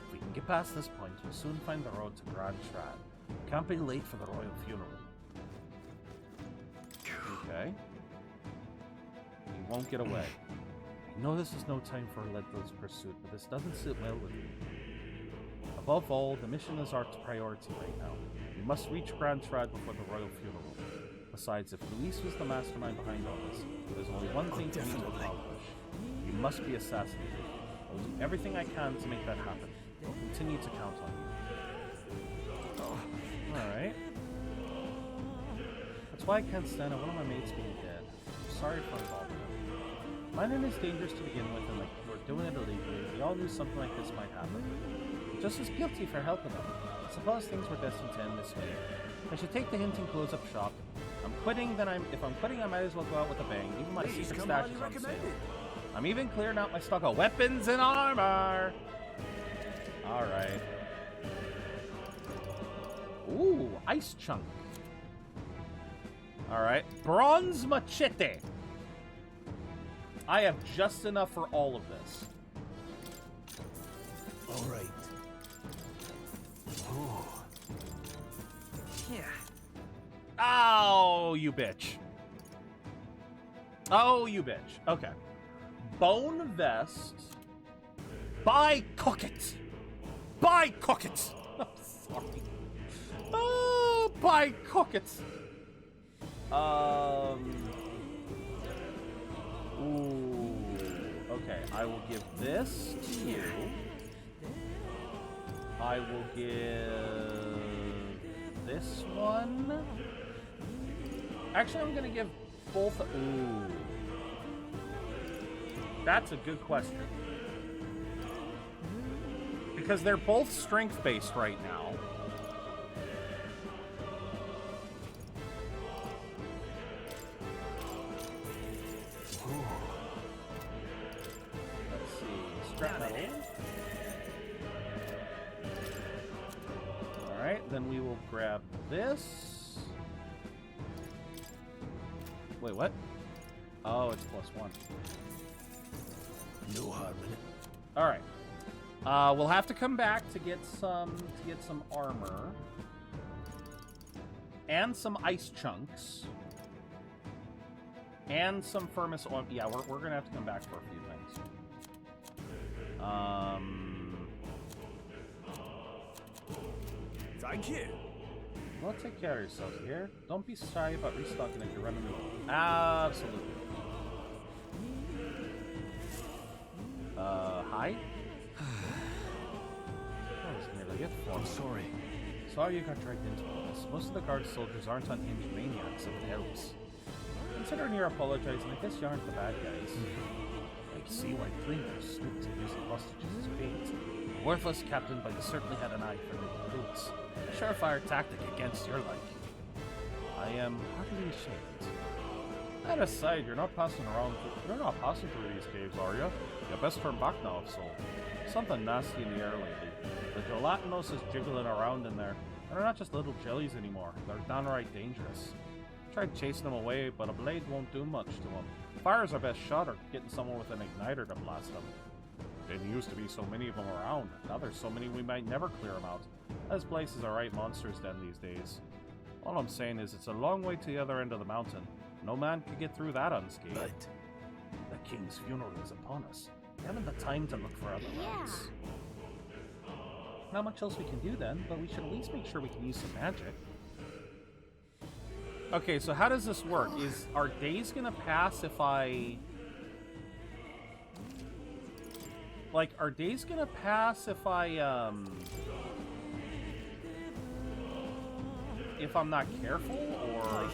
If we can get past this point, we'll soon find the road to Grand Strad. Can't be late for the royal funeral. Okay. He won't get away. I know this is no time for relentless pursuit, but this doesn't sit well with me. Above all, the mission is our priority right now. We must reach Grand Trad before the royal funeral. Besides, if Luis was the mastermind behind all this, there's only one thing for me to accomplish. You must be assassinated. I will do everything I can to make that happen. I'll continue to count on you. Alright. That's why I can't stand one of my mates being dead. I'm sorry for involving him. Mining is dangerous to begin with, and like we're doing it illegally. We all knew something like this might happen. I'm just as guilty for helping them. I suppose things were destined to end this way. I should take the hint and close up shop. I'm quitting, if I'm quitting, I might as well go out with a bang. Even my secret stash is on sale. I'm even clearing out my stock of weapons and armor. Alright. Ooh, ice chunk. Alright. Bronze machete. I have just enough for all of this. Alright. Oh. Yeah. Oh, you bitch. Oh, you bitch. Okay. Bone vest. By Cocket. By Cocket. I'm sorry. Oh, by Cocket. Ooh. Okay, I will give this to you. I will give this one. Actually, I'm gonna give both. Ooh. That's a good question. Because they're both strength-based right now. Ooh. Let's see. Scrap metal. Alright, then we will grab this. Wait, what? Oh, it's +1. No harm in it. Alright. We'll have to come back to get some armor. And some ice chunks. And some furnace oil. Yeah, we're gonna have to come back for a few things. Thank you. Well, take care of yourselves here. Don't be shy about restocking if you're running low. Absolutely. Hi? That was nearly it for me. I'm sorry. Sorry you got dragged into all this. Most of the guard soldiers aren't unhinged maniacs, if it helps. Considering you're apologizing, I guess you aren't the bad guys. I can see why dreamers snooped and using hostages as bait. A worthless captain, but you certainly had an eye for the recruits. A surefire tactic against your like. I am heartily ashamed. That aside, you're not passing through these caves, are you? You best turn back now, if so. Something nasty in the air lately. The gelatinous is jiggling around in there. They're not just little jellies anymore. They're downright dangerous. Tried chasing them away, but a blade won't do much to them. Fire's our best shot, or getting someone with an igniter to blast them. Didn't used to be so many of them around. Now there's so many we might never clear them out. This place is a right monster's den these days. All I'm saying is it's a long way to the other end of the mountain. No man could get through that unscathed. But the king's funeral is upon us. We haven't the time to look for other routes. Not much else we can do then, but we should at least make sure we can use some magic. Okay, so how does this work? Are days gonna pass if I... Like, are days gonna pass if I'm not careful, or...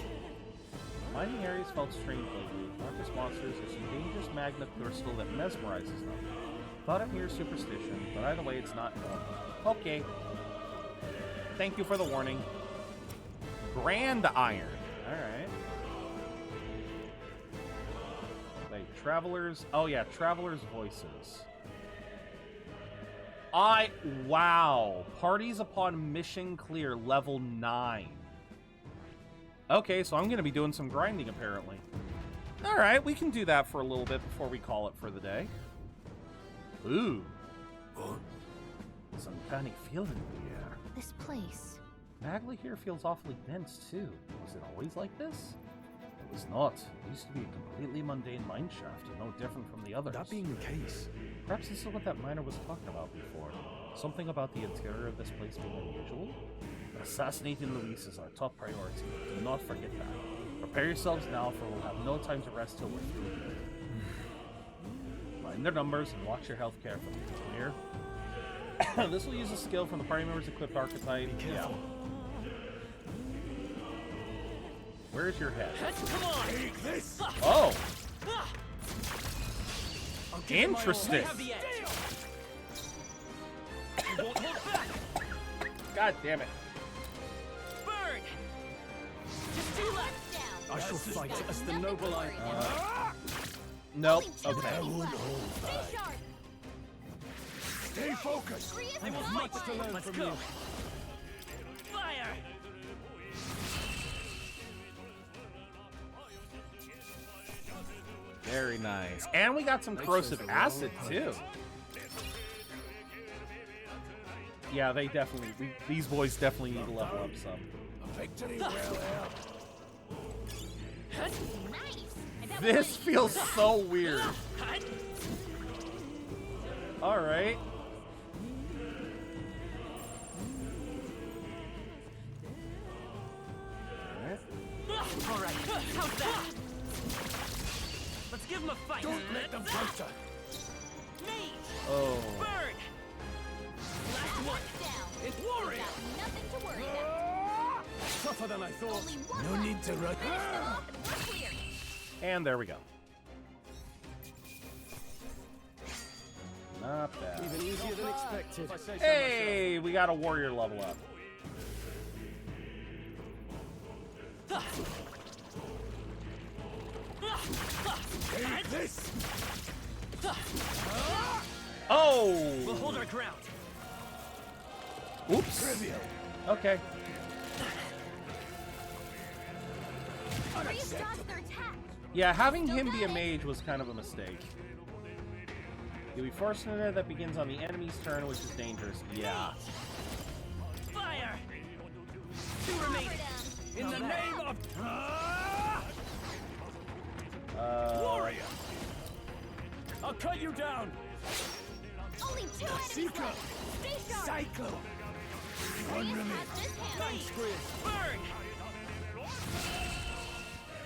Mining areas felt strange lately. Not just monsters, there's some dangerous magna crystal that mesmerizes them. Thought it mere superstition, but either way, it's not normal. Okay. Thank you for the warning. Grand Iron. Alright. Wait, Travelers... Oh yeah, Travelers' Voices. Wow. Parties upon mission clear, level 9. Okay, so I'm going to be doing some grinding, apparently. Alright, we can do that for a little bit before we call it for the day. Ooh. Some uncanny feeling in the air. This place. Magli here feels awfully dense, too. Was it always like this? It's not. It used to be a completely mundane mine shaft, no different from the others. That being the case, perhaps this is what that miner was talking about before. Something about the interior of this place being unusual. But assassinating Luis is our top priority. Do not forget that. Prepare yourselves now, for we'll have no time to rest till we're through here. Mind their numbers and watch your health carefully. Clear? This will use a skill from the party member's equipped archetype. Yeah. Where's your head? Come on! Take this! Oh! Interesting. God damn it. Burn! Just 2 left. I shall fight as the noble I am. Nope. Okay. Stay focused. I have much to learn from you. Fire! Very nice. And we got some corrosive acid too. Yeah, they definitely. These boys definitely need to level up some. Victory well This feels so weird. All right. All right. How's that? Let's give him a fight. Don't let them counter. Oh. Burn. Last one. It's warrior. Nothing to worry about. Tougher than I thought. No need to run. And there we go. Not bad. Even easier than expected. Hey, we got a warrior level up. Take this. Oh! We'll hold our ground. Oops. Trivial. Okay. Yeah, having him be a mage was kind of a mistake. You'll be forced into that begins on the enemy's turn, which is dangerous. Yeah. Fire! 2 remaining. In the name of warrior. I'll cut you down. Only 2 enemies Seeker. left. Stay sharp. Cycle. One remaining. Thanks, Chris. Burn!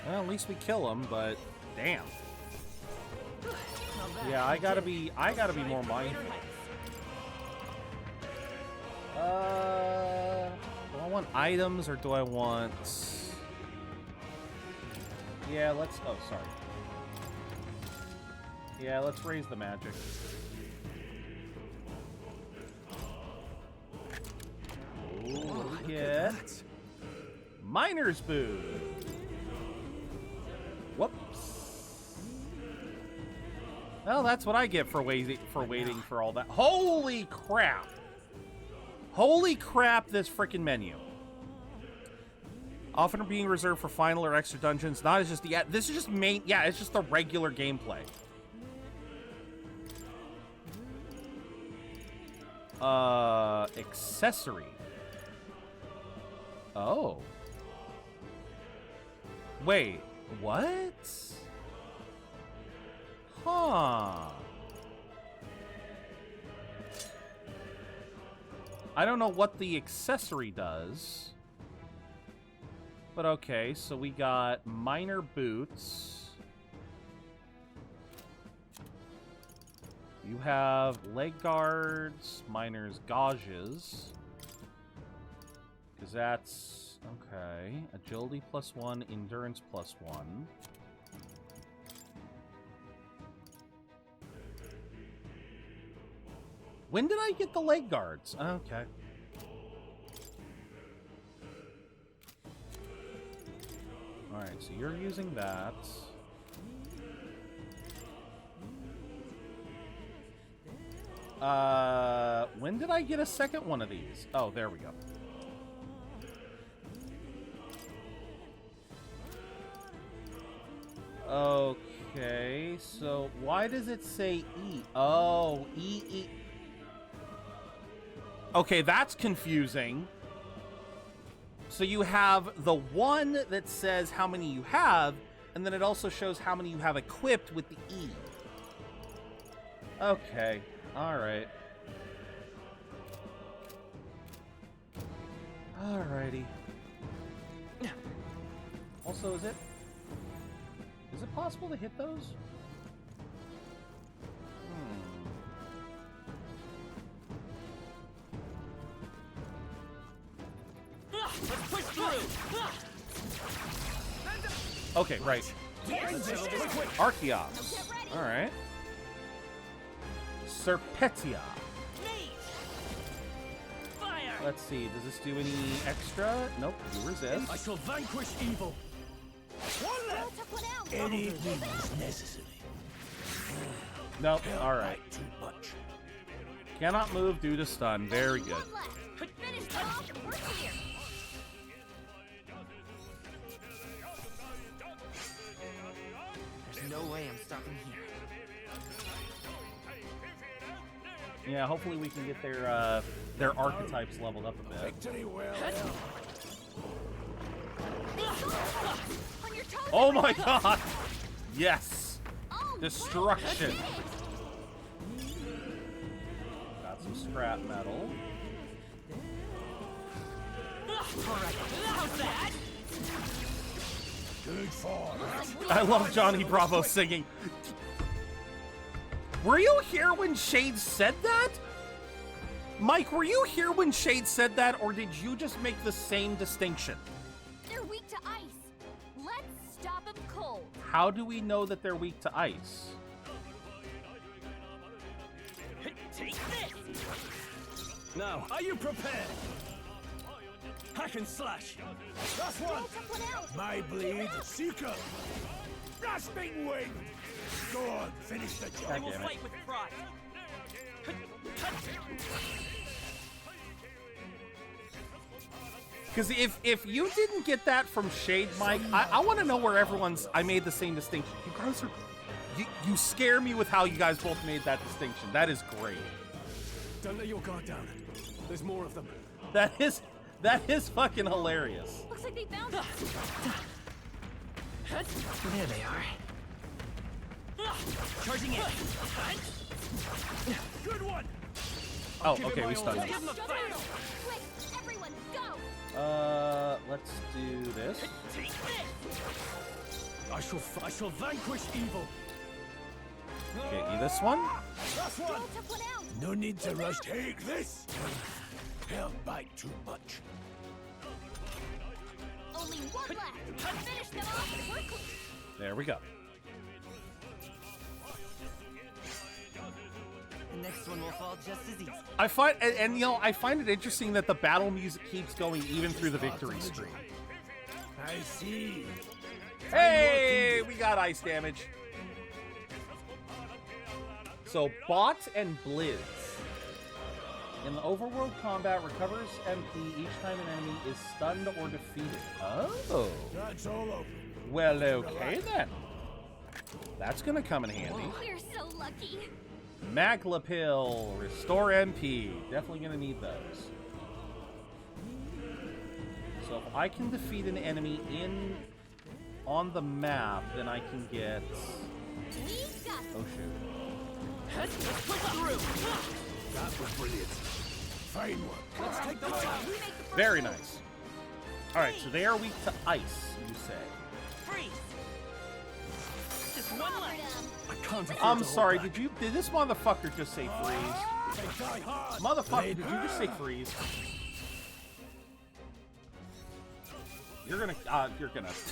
Well, at least we kill him, but damn. Yeah, I gotta be more mindful. Do I want items or do I want? Yeah, let's. Oh, sorry. Yeah, let's raise the magic. Ooh, what do we get? Miner's Boot. Whoops. Well, that's what I get for waiting for all that. Holy crap! Holy crap! This freaking menu. Often being reserved for final or extra dungeons. Not as just the. This is just main. Yeah, it's just the regular gameplay. Accessory. Oh. Wait, what? Huh. I don't know what the accessory does. But okay, so we got miner boots. You have leg guards, miner's gauges. Because that's, okay. Agility +1, endurance +1. When did I get the leg guards? Okay. Alright, so you're using that. When did I get a second one of these? Oh, there we go. Okay, so why does it say E? Oh, E. Okay, that's confusing. So you have the one that says how many you have, And then it also shows how many you have equipped with the E. Okay. Alright. Alrighty. Also, is it possible to hit those? Let's push through. Okay, right. Archeops. Alright. Serpetia. Let's see, does this do any extra? Nope, you resist. I shall vanquish evil. One left. Any means necessary. Nope, alright. Too much. Cannot move due to stun. Very good. Finish them off. We're here. There's no way I'm stopping here. Yeah, hopefully we can get their archetypes leveled up a bit. Victory well. Oh my god! Yes! Destruction! Got some scrap metal. Good form. I love Johnny Bravo singing. Were you here when Shade said that? Mike, were you here when Shade said that, or did you just make the same distinction? They're weak to ice. Let's stop them cold. How do we know that they're weak to ice? Take this. Now, are you prepared? Hack and slash. Last one. My blade, Seeker. Grasping wing. Go on, finish the job. I will fight with pride. Because if you didn't get that from Shade, Mike, I want to know where everyone's... I made the same distinction. You guys are... You scare me with how you guys both made that distinction. That is great. Don't let your guard down. There's more of them. That is fucking hilarious. Looks like they found us. There they are. Charging in. Good one. Oh, okay, we stunned him. Give them a fight. Quick, everyone, go. Let's do this. Take this. I shall vanquish evil. Get you this one. Last one. No need to rush. Take this. Hell bite too much. Only one left. Finish them off. We're clear. There we go. The next one will fall just as easy. I find, and you know, I find it interesting that the battle music keeps going even through the victory screen. I see. Hey, we got ice damage. So, Bot and Blizz. In the overworld combat, recovers MP each time an enemy is stunned or defeated. Oh. That's all over. Well, okay then. That's gonna come in handy. We're so lucky. Magla Pill, restore MP. Definitely gonna need those. So if I can defeat an enemy on the map, then I can get... Oh shoot. Let's push through. That was brilliant. Fine one. Let's take them out. Very nice. Alright, so they are weak to ice, you say. Freeze. Just one left. I can't afford I'm to sorry, hold did this motherfucker just say freeze? Motherfucker, did you just say freeze? You're gonna,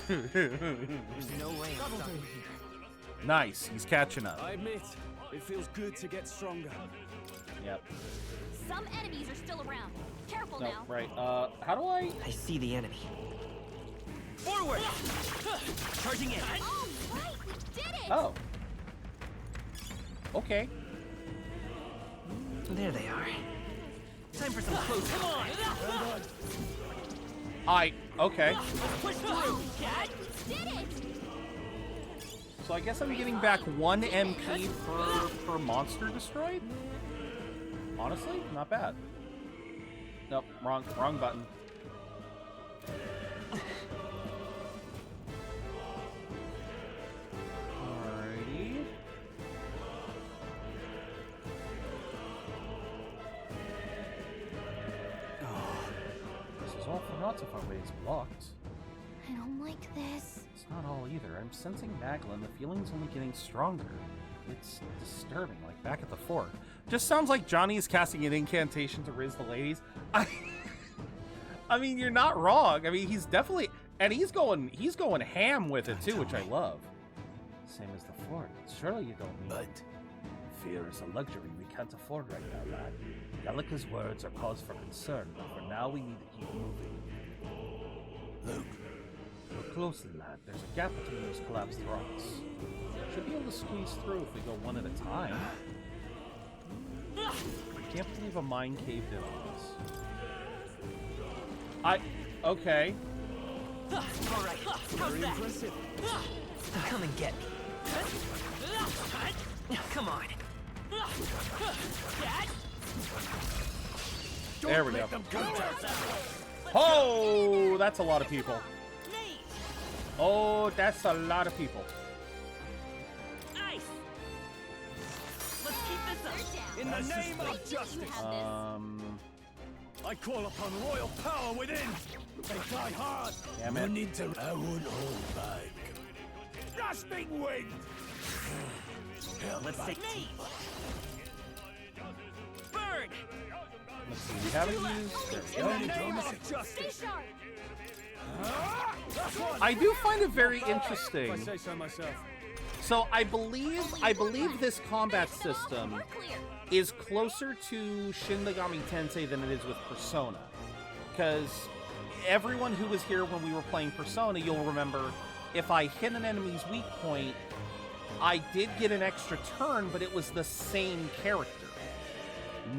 There's no way I'm stopping here. Nice, he's catching up. I admit, it feels good to get stronger. Yep. Some enemies are still around. Careful No, now. right, how do I... I see the enemy. Forward. Charging in. All right, we did it. Oh. Okay. There they are. Time for some close. Come on. Okay. Push through, cat. We did it. So I guess I'm getting back 1 MP per monster destroyed? Honestly, not bad. Nope, wrong button. lots of our ways blocked. I don't like this. It's not all either. I'm sensing Magla, and the feeling's only getting stronger. It's disturbing, like back at the fort. Just sounds like Johnny is casting an incantation to raise the ladies. I mean, you're not wrong. I mean, he's definitely, and he's going ham with it too, which I love. Same as the fort. Surely you don't mean. But fear is a luxury we can't afford right now, lad. Gallica's words are cause for concern, but for now we need to keep moving. Look closely, lad. There's a gap between those collapsed rocks. Should be able to squeeze through if we go one at a time. I can't believe a mine caved in on us. Okay. Alright, how's that? Come and get me. Come on. There we go. Oh, that's a lot of people. Oh, that's a lot of people. Nice. Let's keep this up. In the name of justice. I call upon royal power within. They fly hard. Damn it. No need to. I won't hold back. Rusting wind. Let's take burn. Let's see. We haven't used. There we go. I do find it very interesting. If I say so myself. So I believe this combat system is closer to Shin Megami Tensei than it is with Persona. Because everyone who was here when we were playing Persona, you'll remember, if I hit an enemy's weak point, I did get an extra turn, but it was the same character.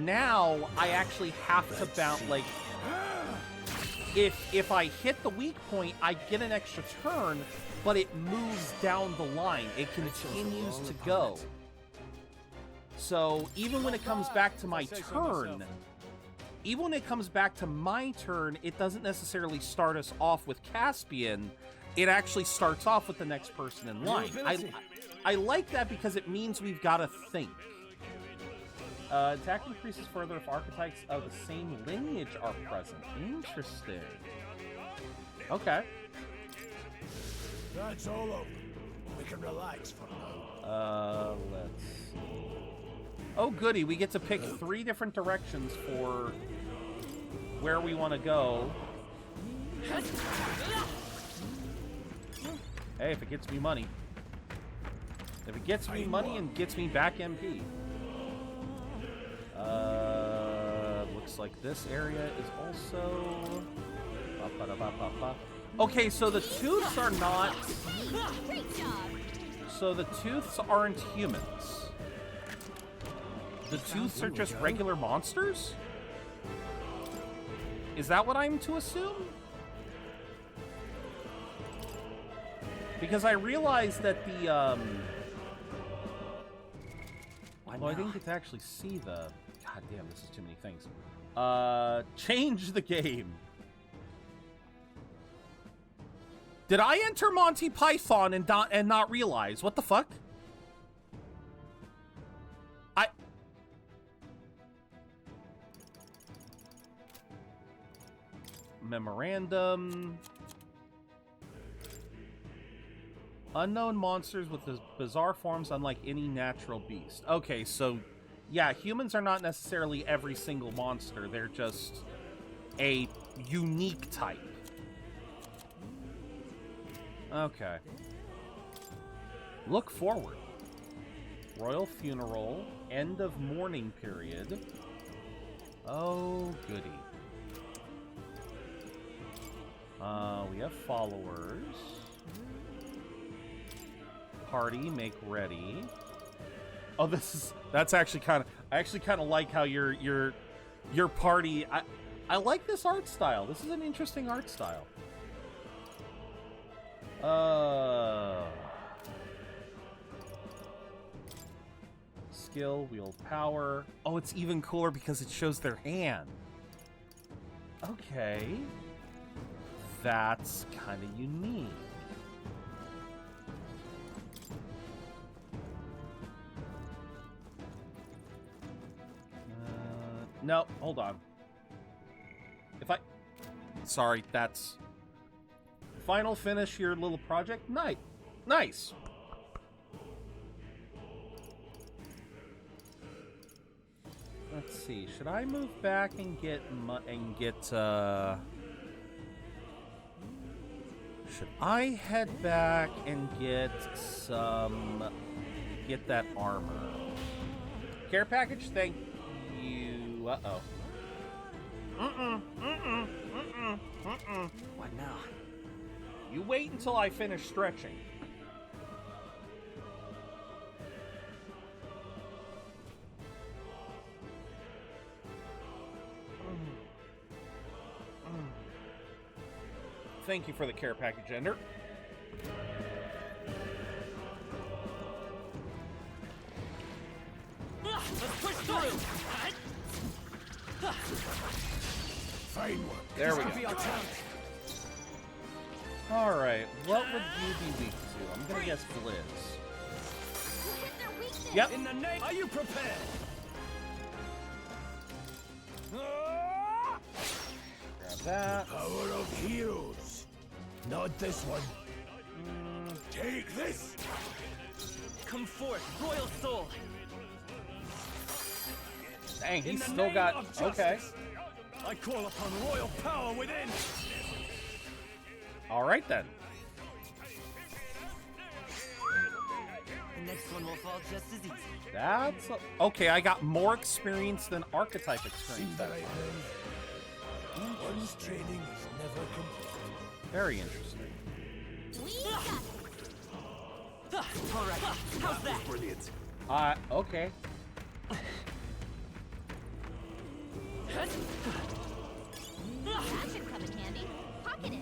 Now, I actually have to bounce, like, if I hit the weak point, I get an extra turn, but it moves down the line. It continues to go. So even when it comes back to my turn, it doesn't necessarily start us off with Caspian. It actually starts off with the next person in line. I like that because it means we've got to think. Attack increases further if archetypes of the same lineage are present. Interesting. Okay. That's all over. We can relax for now. Let's see. Oh, goody. We get to pick 3 different directions for where we want to go. Hey, if it gets me money. If it gets me money and gets me back MP. Looks like this area is also... Okay, so the tooths are not... So the tooths aren't humans. The tooths are just regular monsters? Is that what I'm to assume? Because I realized that the, Oh, I didn't get to actually see the... God damn, this is too many things. Change the game. Did I enter Monty Python and not realize? What the fuck? Memorandum. Unknown monsters with bizarre forms unlike any natural beast. Okay, so yeah, humans are not necessarily every single monster. They're just a unique type. Okay. Look forward. Royal funeral. End of mourning period. Oh, goody. We have followers. Party, make ready. Oh, that's actually kind of... I actually kind of like how your party... I like this art style. This is an interesting art style. Skill, wield power. Oh, it's even cooler because it shows their hand. Okay. That's kind of unique. No, hold on. If I... sorry, that's... Final finish your little project? Nice. Let's see. Should I move back and get should I head back and get that armor? Care package? Thank you. Uh-oh. What now? You wait until I finish stretching. Thank you for the care package, Ender. Let's push through. Fine work. There we go. All right, what would you be weak to? I'm gonna guess Blizz. Yep. In the name, are you prepared? Grab that. Power of heroes. Not this one. Take this. Come forth, royal soul. Dang, he's still got. Okay. I call upon royal power within. All right then. The next one will fall just as easy. That's okay. I got more experience than archetype experience. One's training is never complete. Very interesting. All right, how's that? Brilliant. Okay. That should come in handy. Pocket it.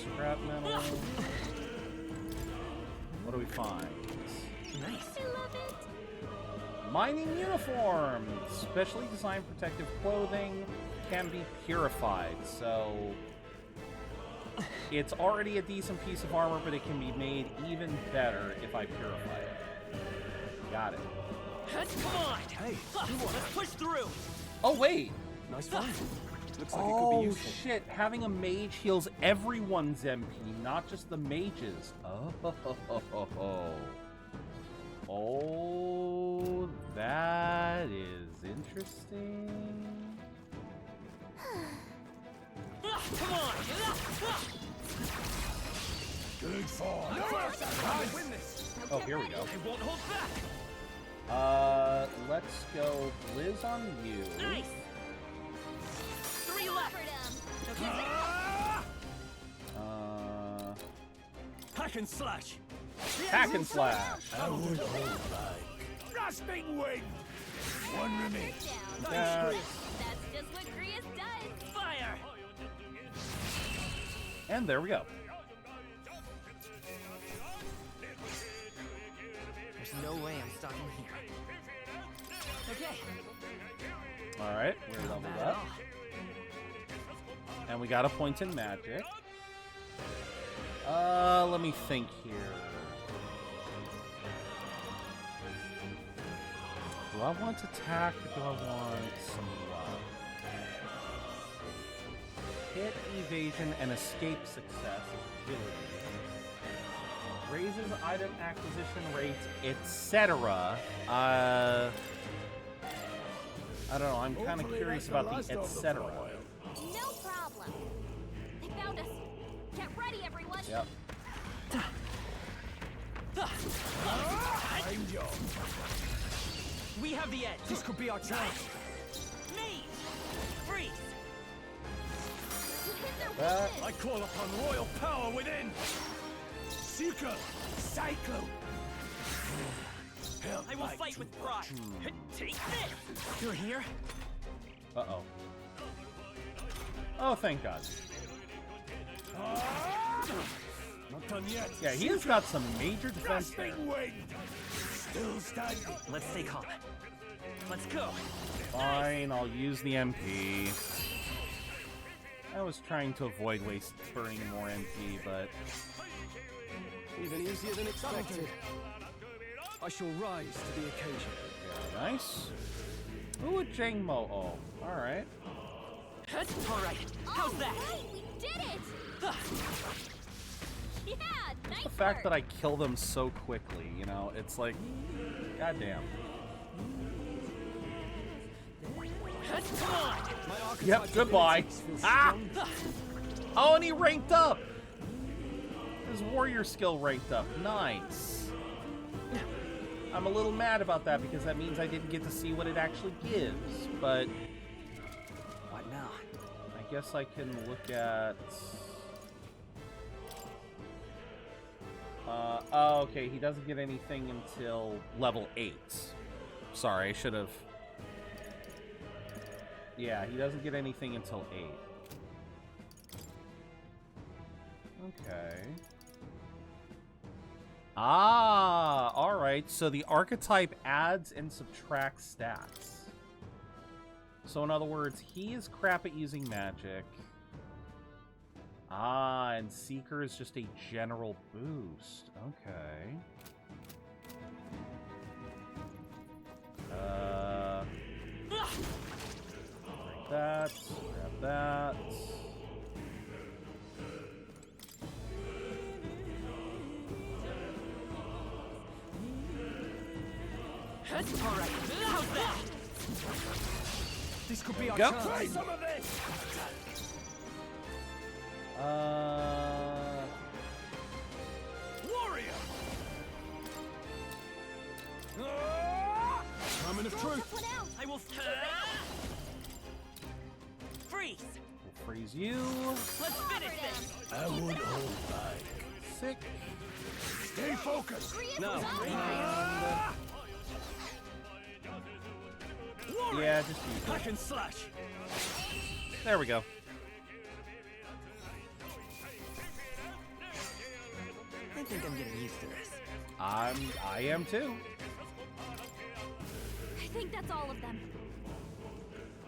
Scrap metal. What do we find? Nice. I love it. Mining uniform. Specially designed protective clothing can be purified. So it's already a decent piece of armor, but it can be made even better if I purify it. Got it. Come on. Hey, let's push through. Oh wait. Nice find. Looks like it could be useful. Shit, having a mage heals everyone's MP, not just the mages. Oh, that is interesting. Come on. Good form. Win this. Oh, here we go. I won't hold back. Let's go Blizz on you. Nice. 3 left. Hack and slash. Hack and slash. I would hold back. Rusting wind. One remains. That's just what Grius does. Fire. And there we go. There's no way I'm stopping here. Okay. All right, we're leveled up. And we got a point in magic. Let me think here. Do I want attack or do I want some hit, evasion, and escape success? Agility. Raises item acquisition rates, etc. I don't know. I'm kind of curious about the etc. No problem. They found us. Get ready, everyone. Yep. We have the edge. This could be our chance. Me. Freeze. I call upon royal power within. Seeker, Cyclone. I will fight with pride. Take this. You're here. Uh-oh. Oh, thank God. Not done yet. Yeah, he has got some major defense there. Still standing. Let's stay calm. Let's go. Fine, I'll use the MP. I was trying to avoid burning more MP, but... Even easier than expected. I shall rise to the occasion. Very nice. Ooh, a Jangmo. Oh, alright. Alright, how's that? Right, we did it! Yeah, nice The fact that I kill them so quickly, you know, it's like, goddamn. Yep, goodbye. Ah! Oh, and he ranked up! His warrior skill ranked up. Nice. I'm a little mad about that because that means I didn't get to see what it actually gives, but... What now? I guess I can look at... oh, okay, he doesn't get anything until level 8. Sorry, I should have... Yeah, he doesn't get anything until 8. Okay. Ah, alright, so the archetype adds and subtracts stats. So in other words, he is crap at using magic. Ah, and Seeker is just a general boost. Okay. Break that, grab that. Alright, how's that? This could be our Go. chance. Try some of this! Warrior! Moment of truth. I will freeze. We'll freeze you. Let's finish this. I would hold back. Sick. Stay focused. No. Yeah, just use Hack it. and slash. There we go. I think I'm getting used to this. I am too. I think that's all of them.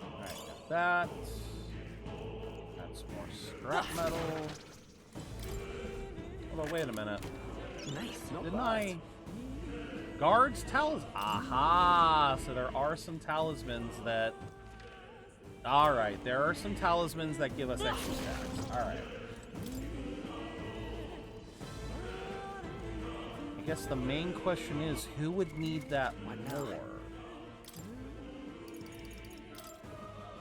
Alright, got that. That's more scrap metal. Although, wait a minute. Nice. Didn't I? Guards talisman. Aha! So there are some talismans that. Alright, there are some talismans that give us extra stats. Alright. I guess the main question is who would need that more?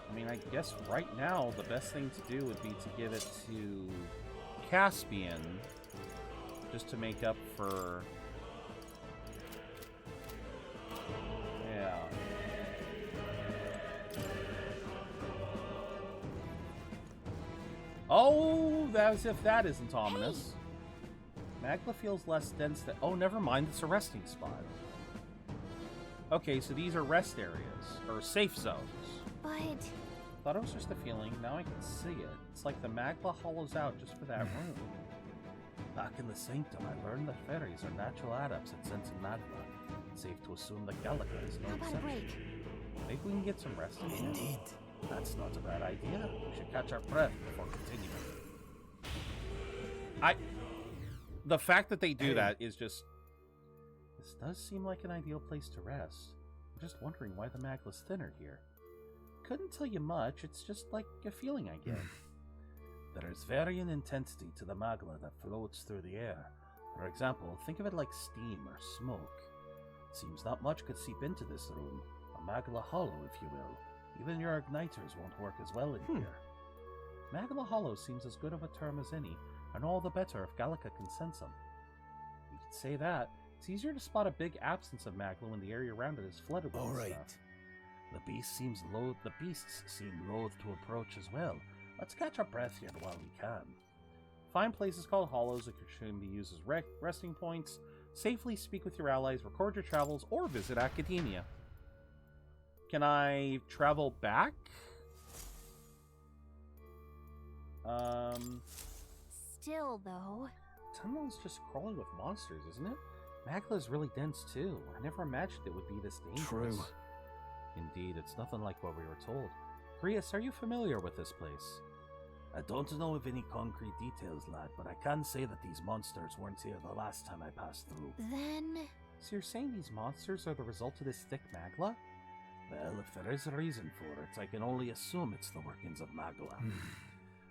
I mean, I guess right now the best thing to do would be to give it to Caspian, just to make up for... Yeah. Oh, as if that isn't ominous. Magla feels less dense than... Oh, never mind, it's a resting spot. Okay, so these are rest areas, or safe zones. But... Thought it was just a feeling, now I can see it. It's like the Magla hollows out just for that room. Back in the Sanctum, I learned that fairies are natural adepts at sensing Magla. Safe to assume that Gallica is no How about a exception. break? Maybe we can get some rest in here. Indeed. That's not a bad idea. We should catch our breath before continuing. The fact that they do that is just... This does seem like an ideal place to rest. I'm just wondering why the Magla's thinner here. Couldn't tell you much, it's just like a feeling I get. There is varying intensity to the Magla that floats through the air. For example, think of it like steam or smoke. Seems not much could seep into this room. A Magla hollow, if you will. Even your igniters won't work as well in here. Magla hollow seems as good of a term as any, and all the better if Gallica can sense them. We could say that. It's easier to spot a big absence of Magla when the area around it is flooded with stuff. The beasts seem loath to approach as well. Let's catch our breath here while we can. Find places called hollows that can be used as resting points. Safely speak with your allies, record your travels, or visit academia. Can I travel back? Still, though... Tunnel's just crawling with monsters, isn't it? Magla is really dense, too. I never imagined it would be this dangerous. True. Indeed, it's nothing like what we were told. Prius, are you familiar with this place? I don't know of any concrete details, lad, but I can say that these monsters weren't here the last time I passed through. Then... So you're saying these monsters are the result of this thick magla? Well, if there is a reason for it, I can only assume it's the workings of magla.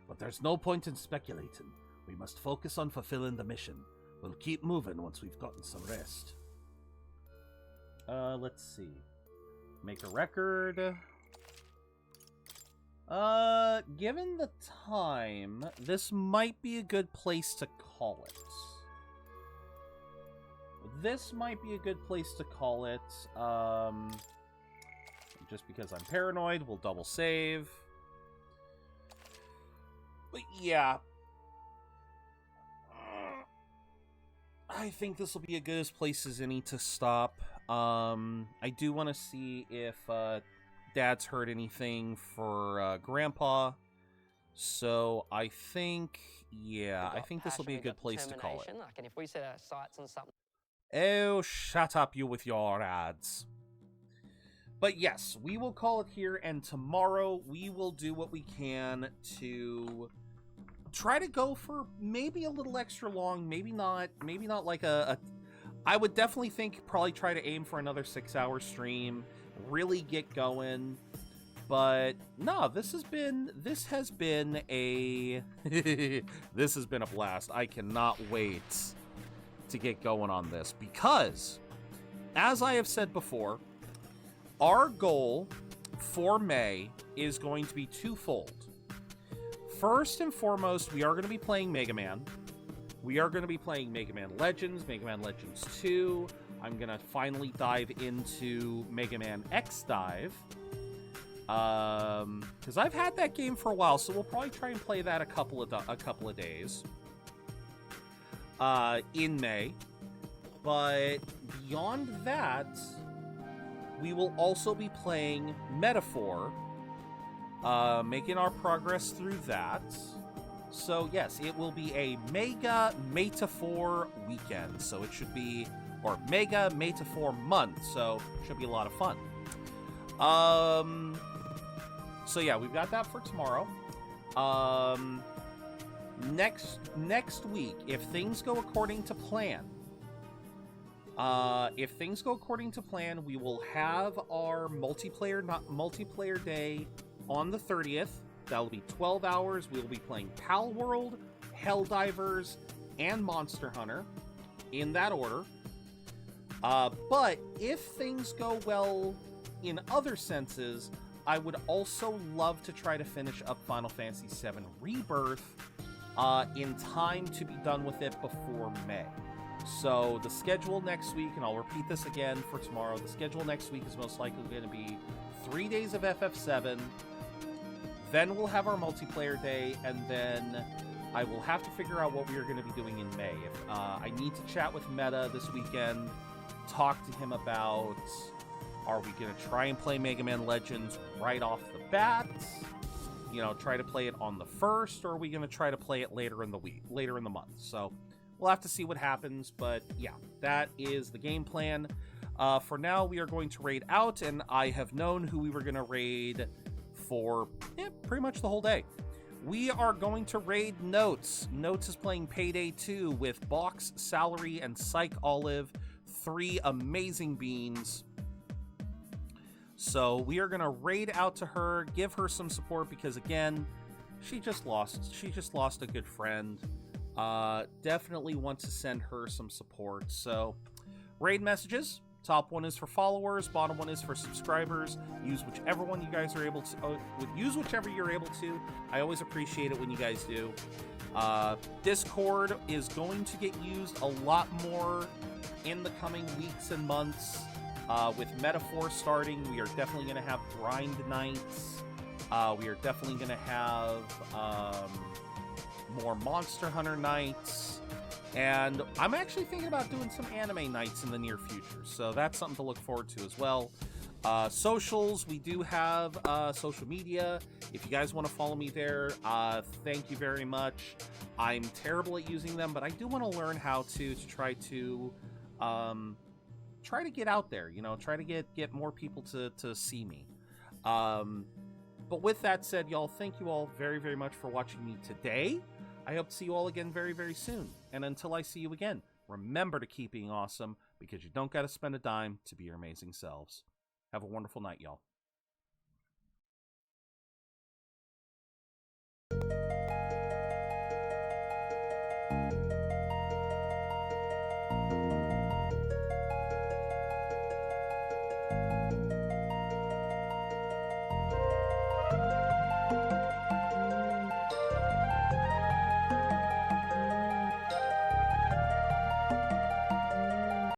But there's no point in speculating. We must focus on fulfilling the mission. We'll keep moving once we've gotten some rest. Let's see. Make a record. Given the time, this might be a good place to call it. This might be a good place to call it. Just because I'm paranoid, we'll double save. But yeah. I think this will be a good place as any to stop. I do want to see if Dad's heard anything for Grandpa. So I think, yeah, I think this will be a good place to call it. Like, and if we set our sights on something... Oh, shut up, you with your ads. But yes, we will call it here, and tomorrow we will do what we can to try to go for maybe a little extra long, maybe not like a I would definitely think probably try to aim for another 6-hour stream, really get going. But no, this has been a this has been a blast. I cannot wait to get going on this because, as I have said before, our goal for May is going to be twofold. First and foremost, we are going to be playing Mega Man. We are going to be playing Mega Man Legends, Mega Man Legends 2. I'm going to finally dive into Mega Man X Dive. Because I've had that game for a while, so we'll probably try and play that a couple of days in May. But beyond that, we will also be playing Metaphor, making our progress through that. So yes, it will be a Mega Metaphor weekend. So it should be, or Mega Metaphor month. So it should be a lot of fun. So yeah, we've got that for tomorrow. Next week, if things go according to plan, we will have our multiplayer day on the 30th. That'll be 12 hours. We'll be playing Pal World, Helldivers, and Monster Hunter in that order. But if things go well in other senses, I would also love to try to finish up Final Fantasy VII Rebirth in time to be done with it before May. So the schedule next week, and I'll repeat this again for tomorrow, the schedule next week is most likely going to be 3 days of FF7, then we'll have our multiplayer day, and then I will have to figure out what we are going to be doing in May. If I need to chat with Meta this weekend, talk to him about, are we going to try and play Mega Man Legends right off the bat? You know, try to play it on the 1st, or are we going to try to play it later in the month? So we'll have to see what happens, but yeah, that is the game plan. For now, we are going to raid out, and I have known who we were going to raid for pretty much the whole day. We are going to raid Notes. Notes is playing Payday 2 with Box, Salary, and Psych Olive, 3 amazing beans. So we are going to raid out to her, give her some support, because again, she just lost a good friend. Definitely want to send her some support. So raid messages. Top one is for followers, bottom one is for subscribers. Use whichever one you guys are able to. Use whichever you're able to. I always appreciate it when you guys do. Discord is going to get used a lot more in the coming weeks and months. With Metaphor starting, we are definitely going to have grind nights. We are definitely going to have more Monster Hunter nights. And I'm actually thinking about doing some anime nights in the near future. So that's something to look forward to as well. Socials, we do have social media. If you guys want to follow me there, thank you very much. I'm terrible at using them, but I do want to learn how to try to get out there, you know, try to get more people to see me. But with that said, y'all, thank you all very, very much for watching me today. I hope to see you all again very, very soon. And until I see you again, remember to keep being awesome, because you don't got to spend a dime to be your amazing selves. Have a wonderful night, y'all.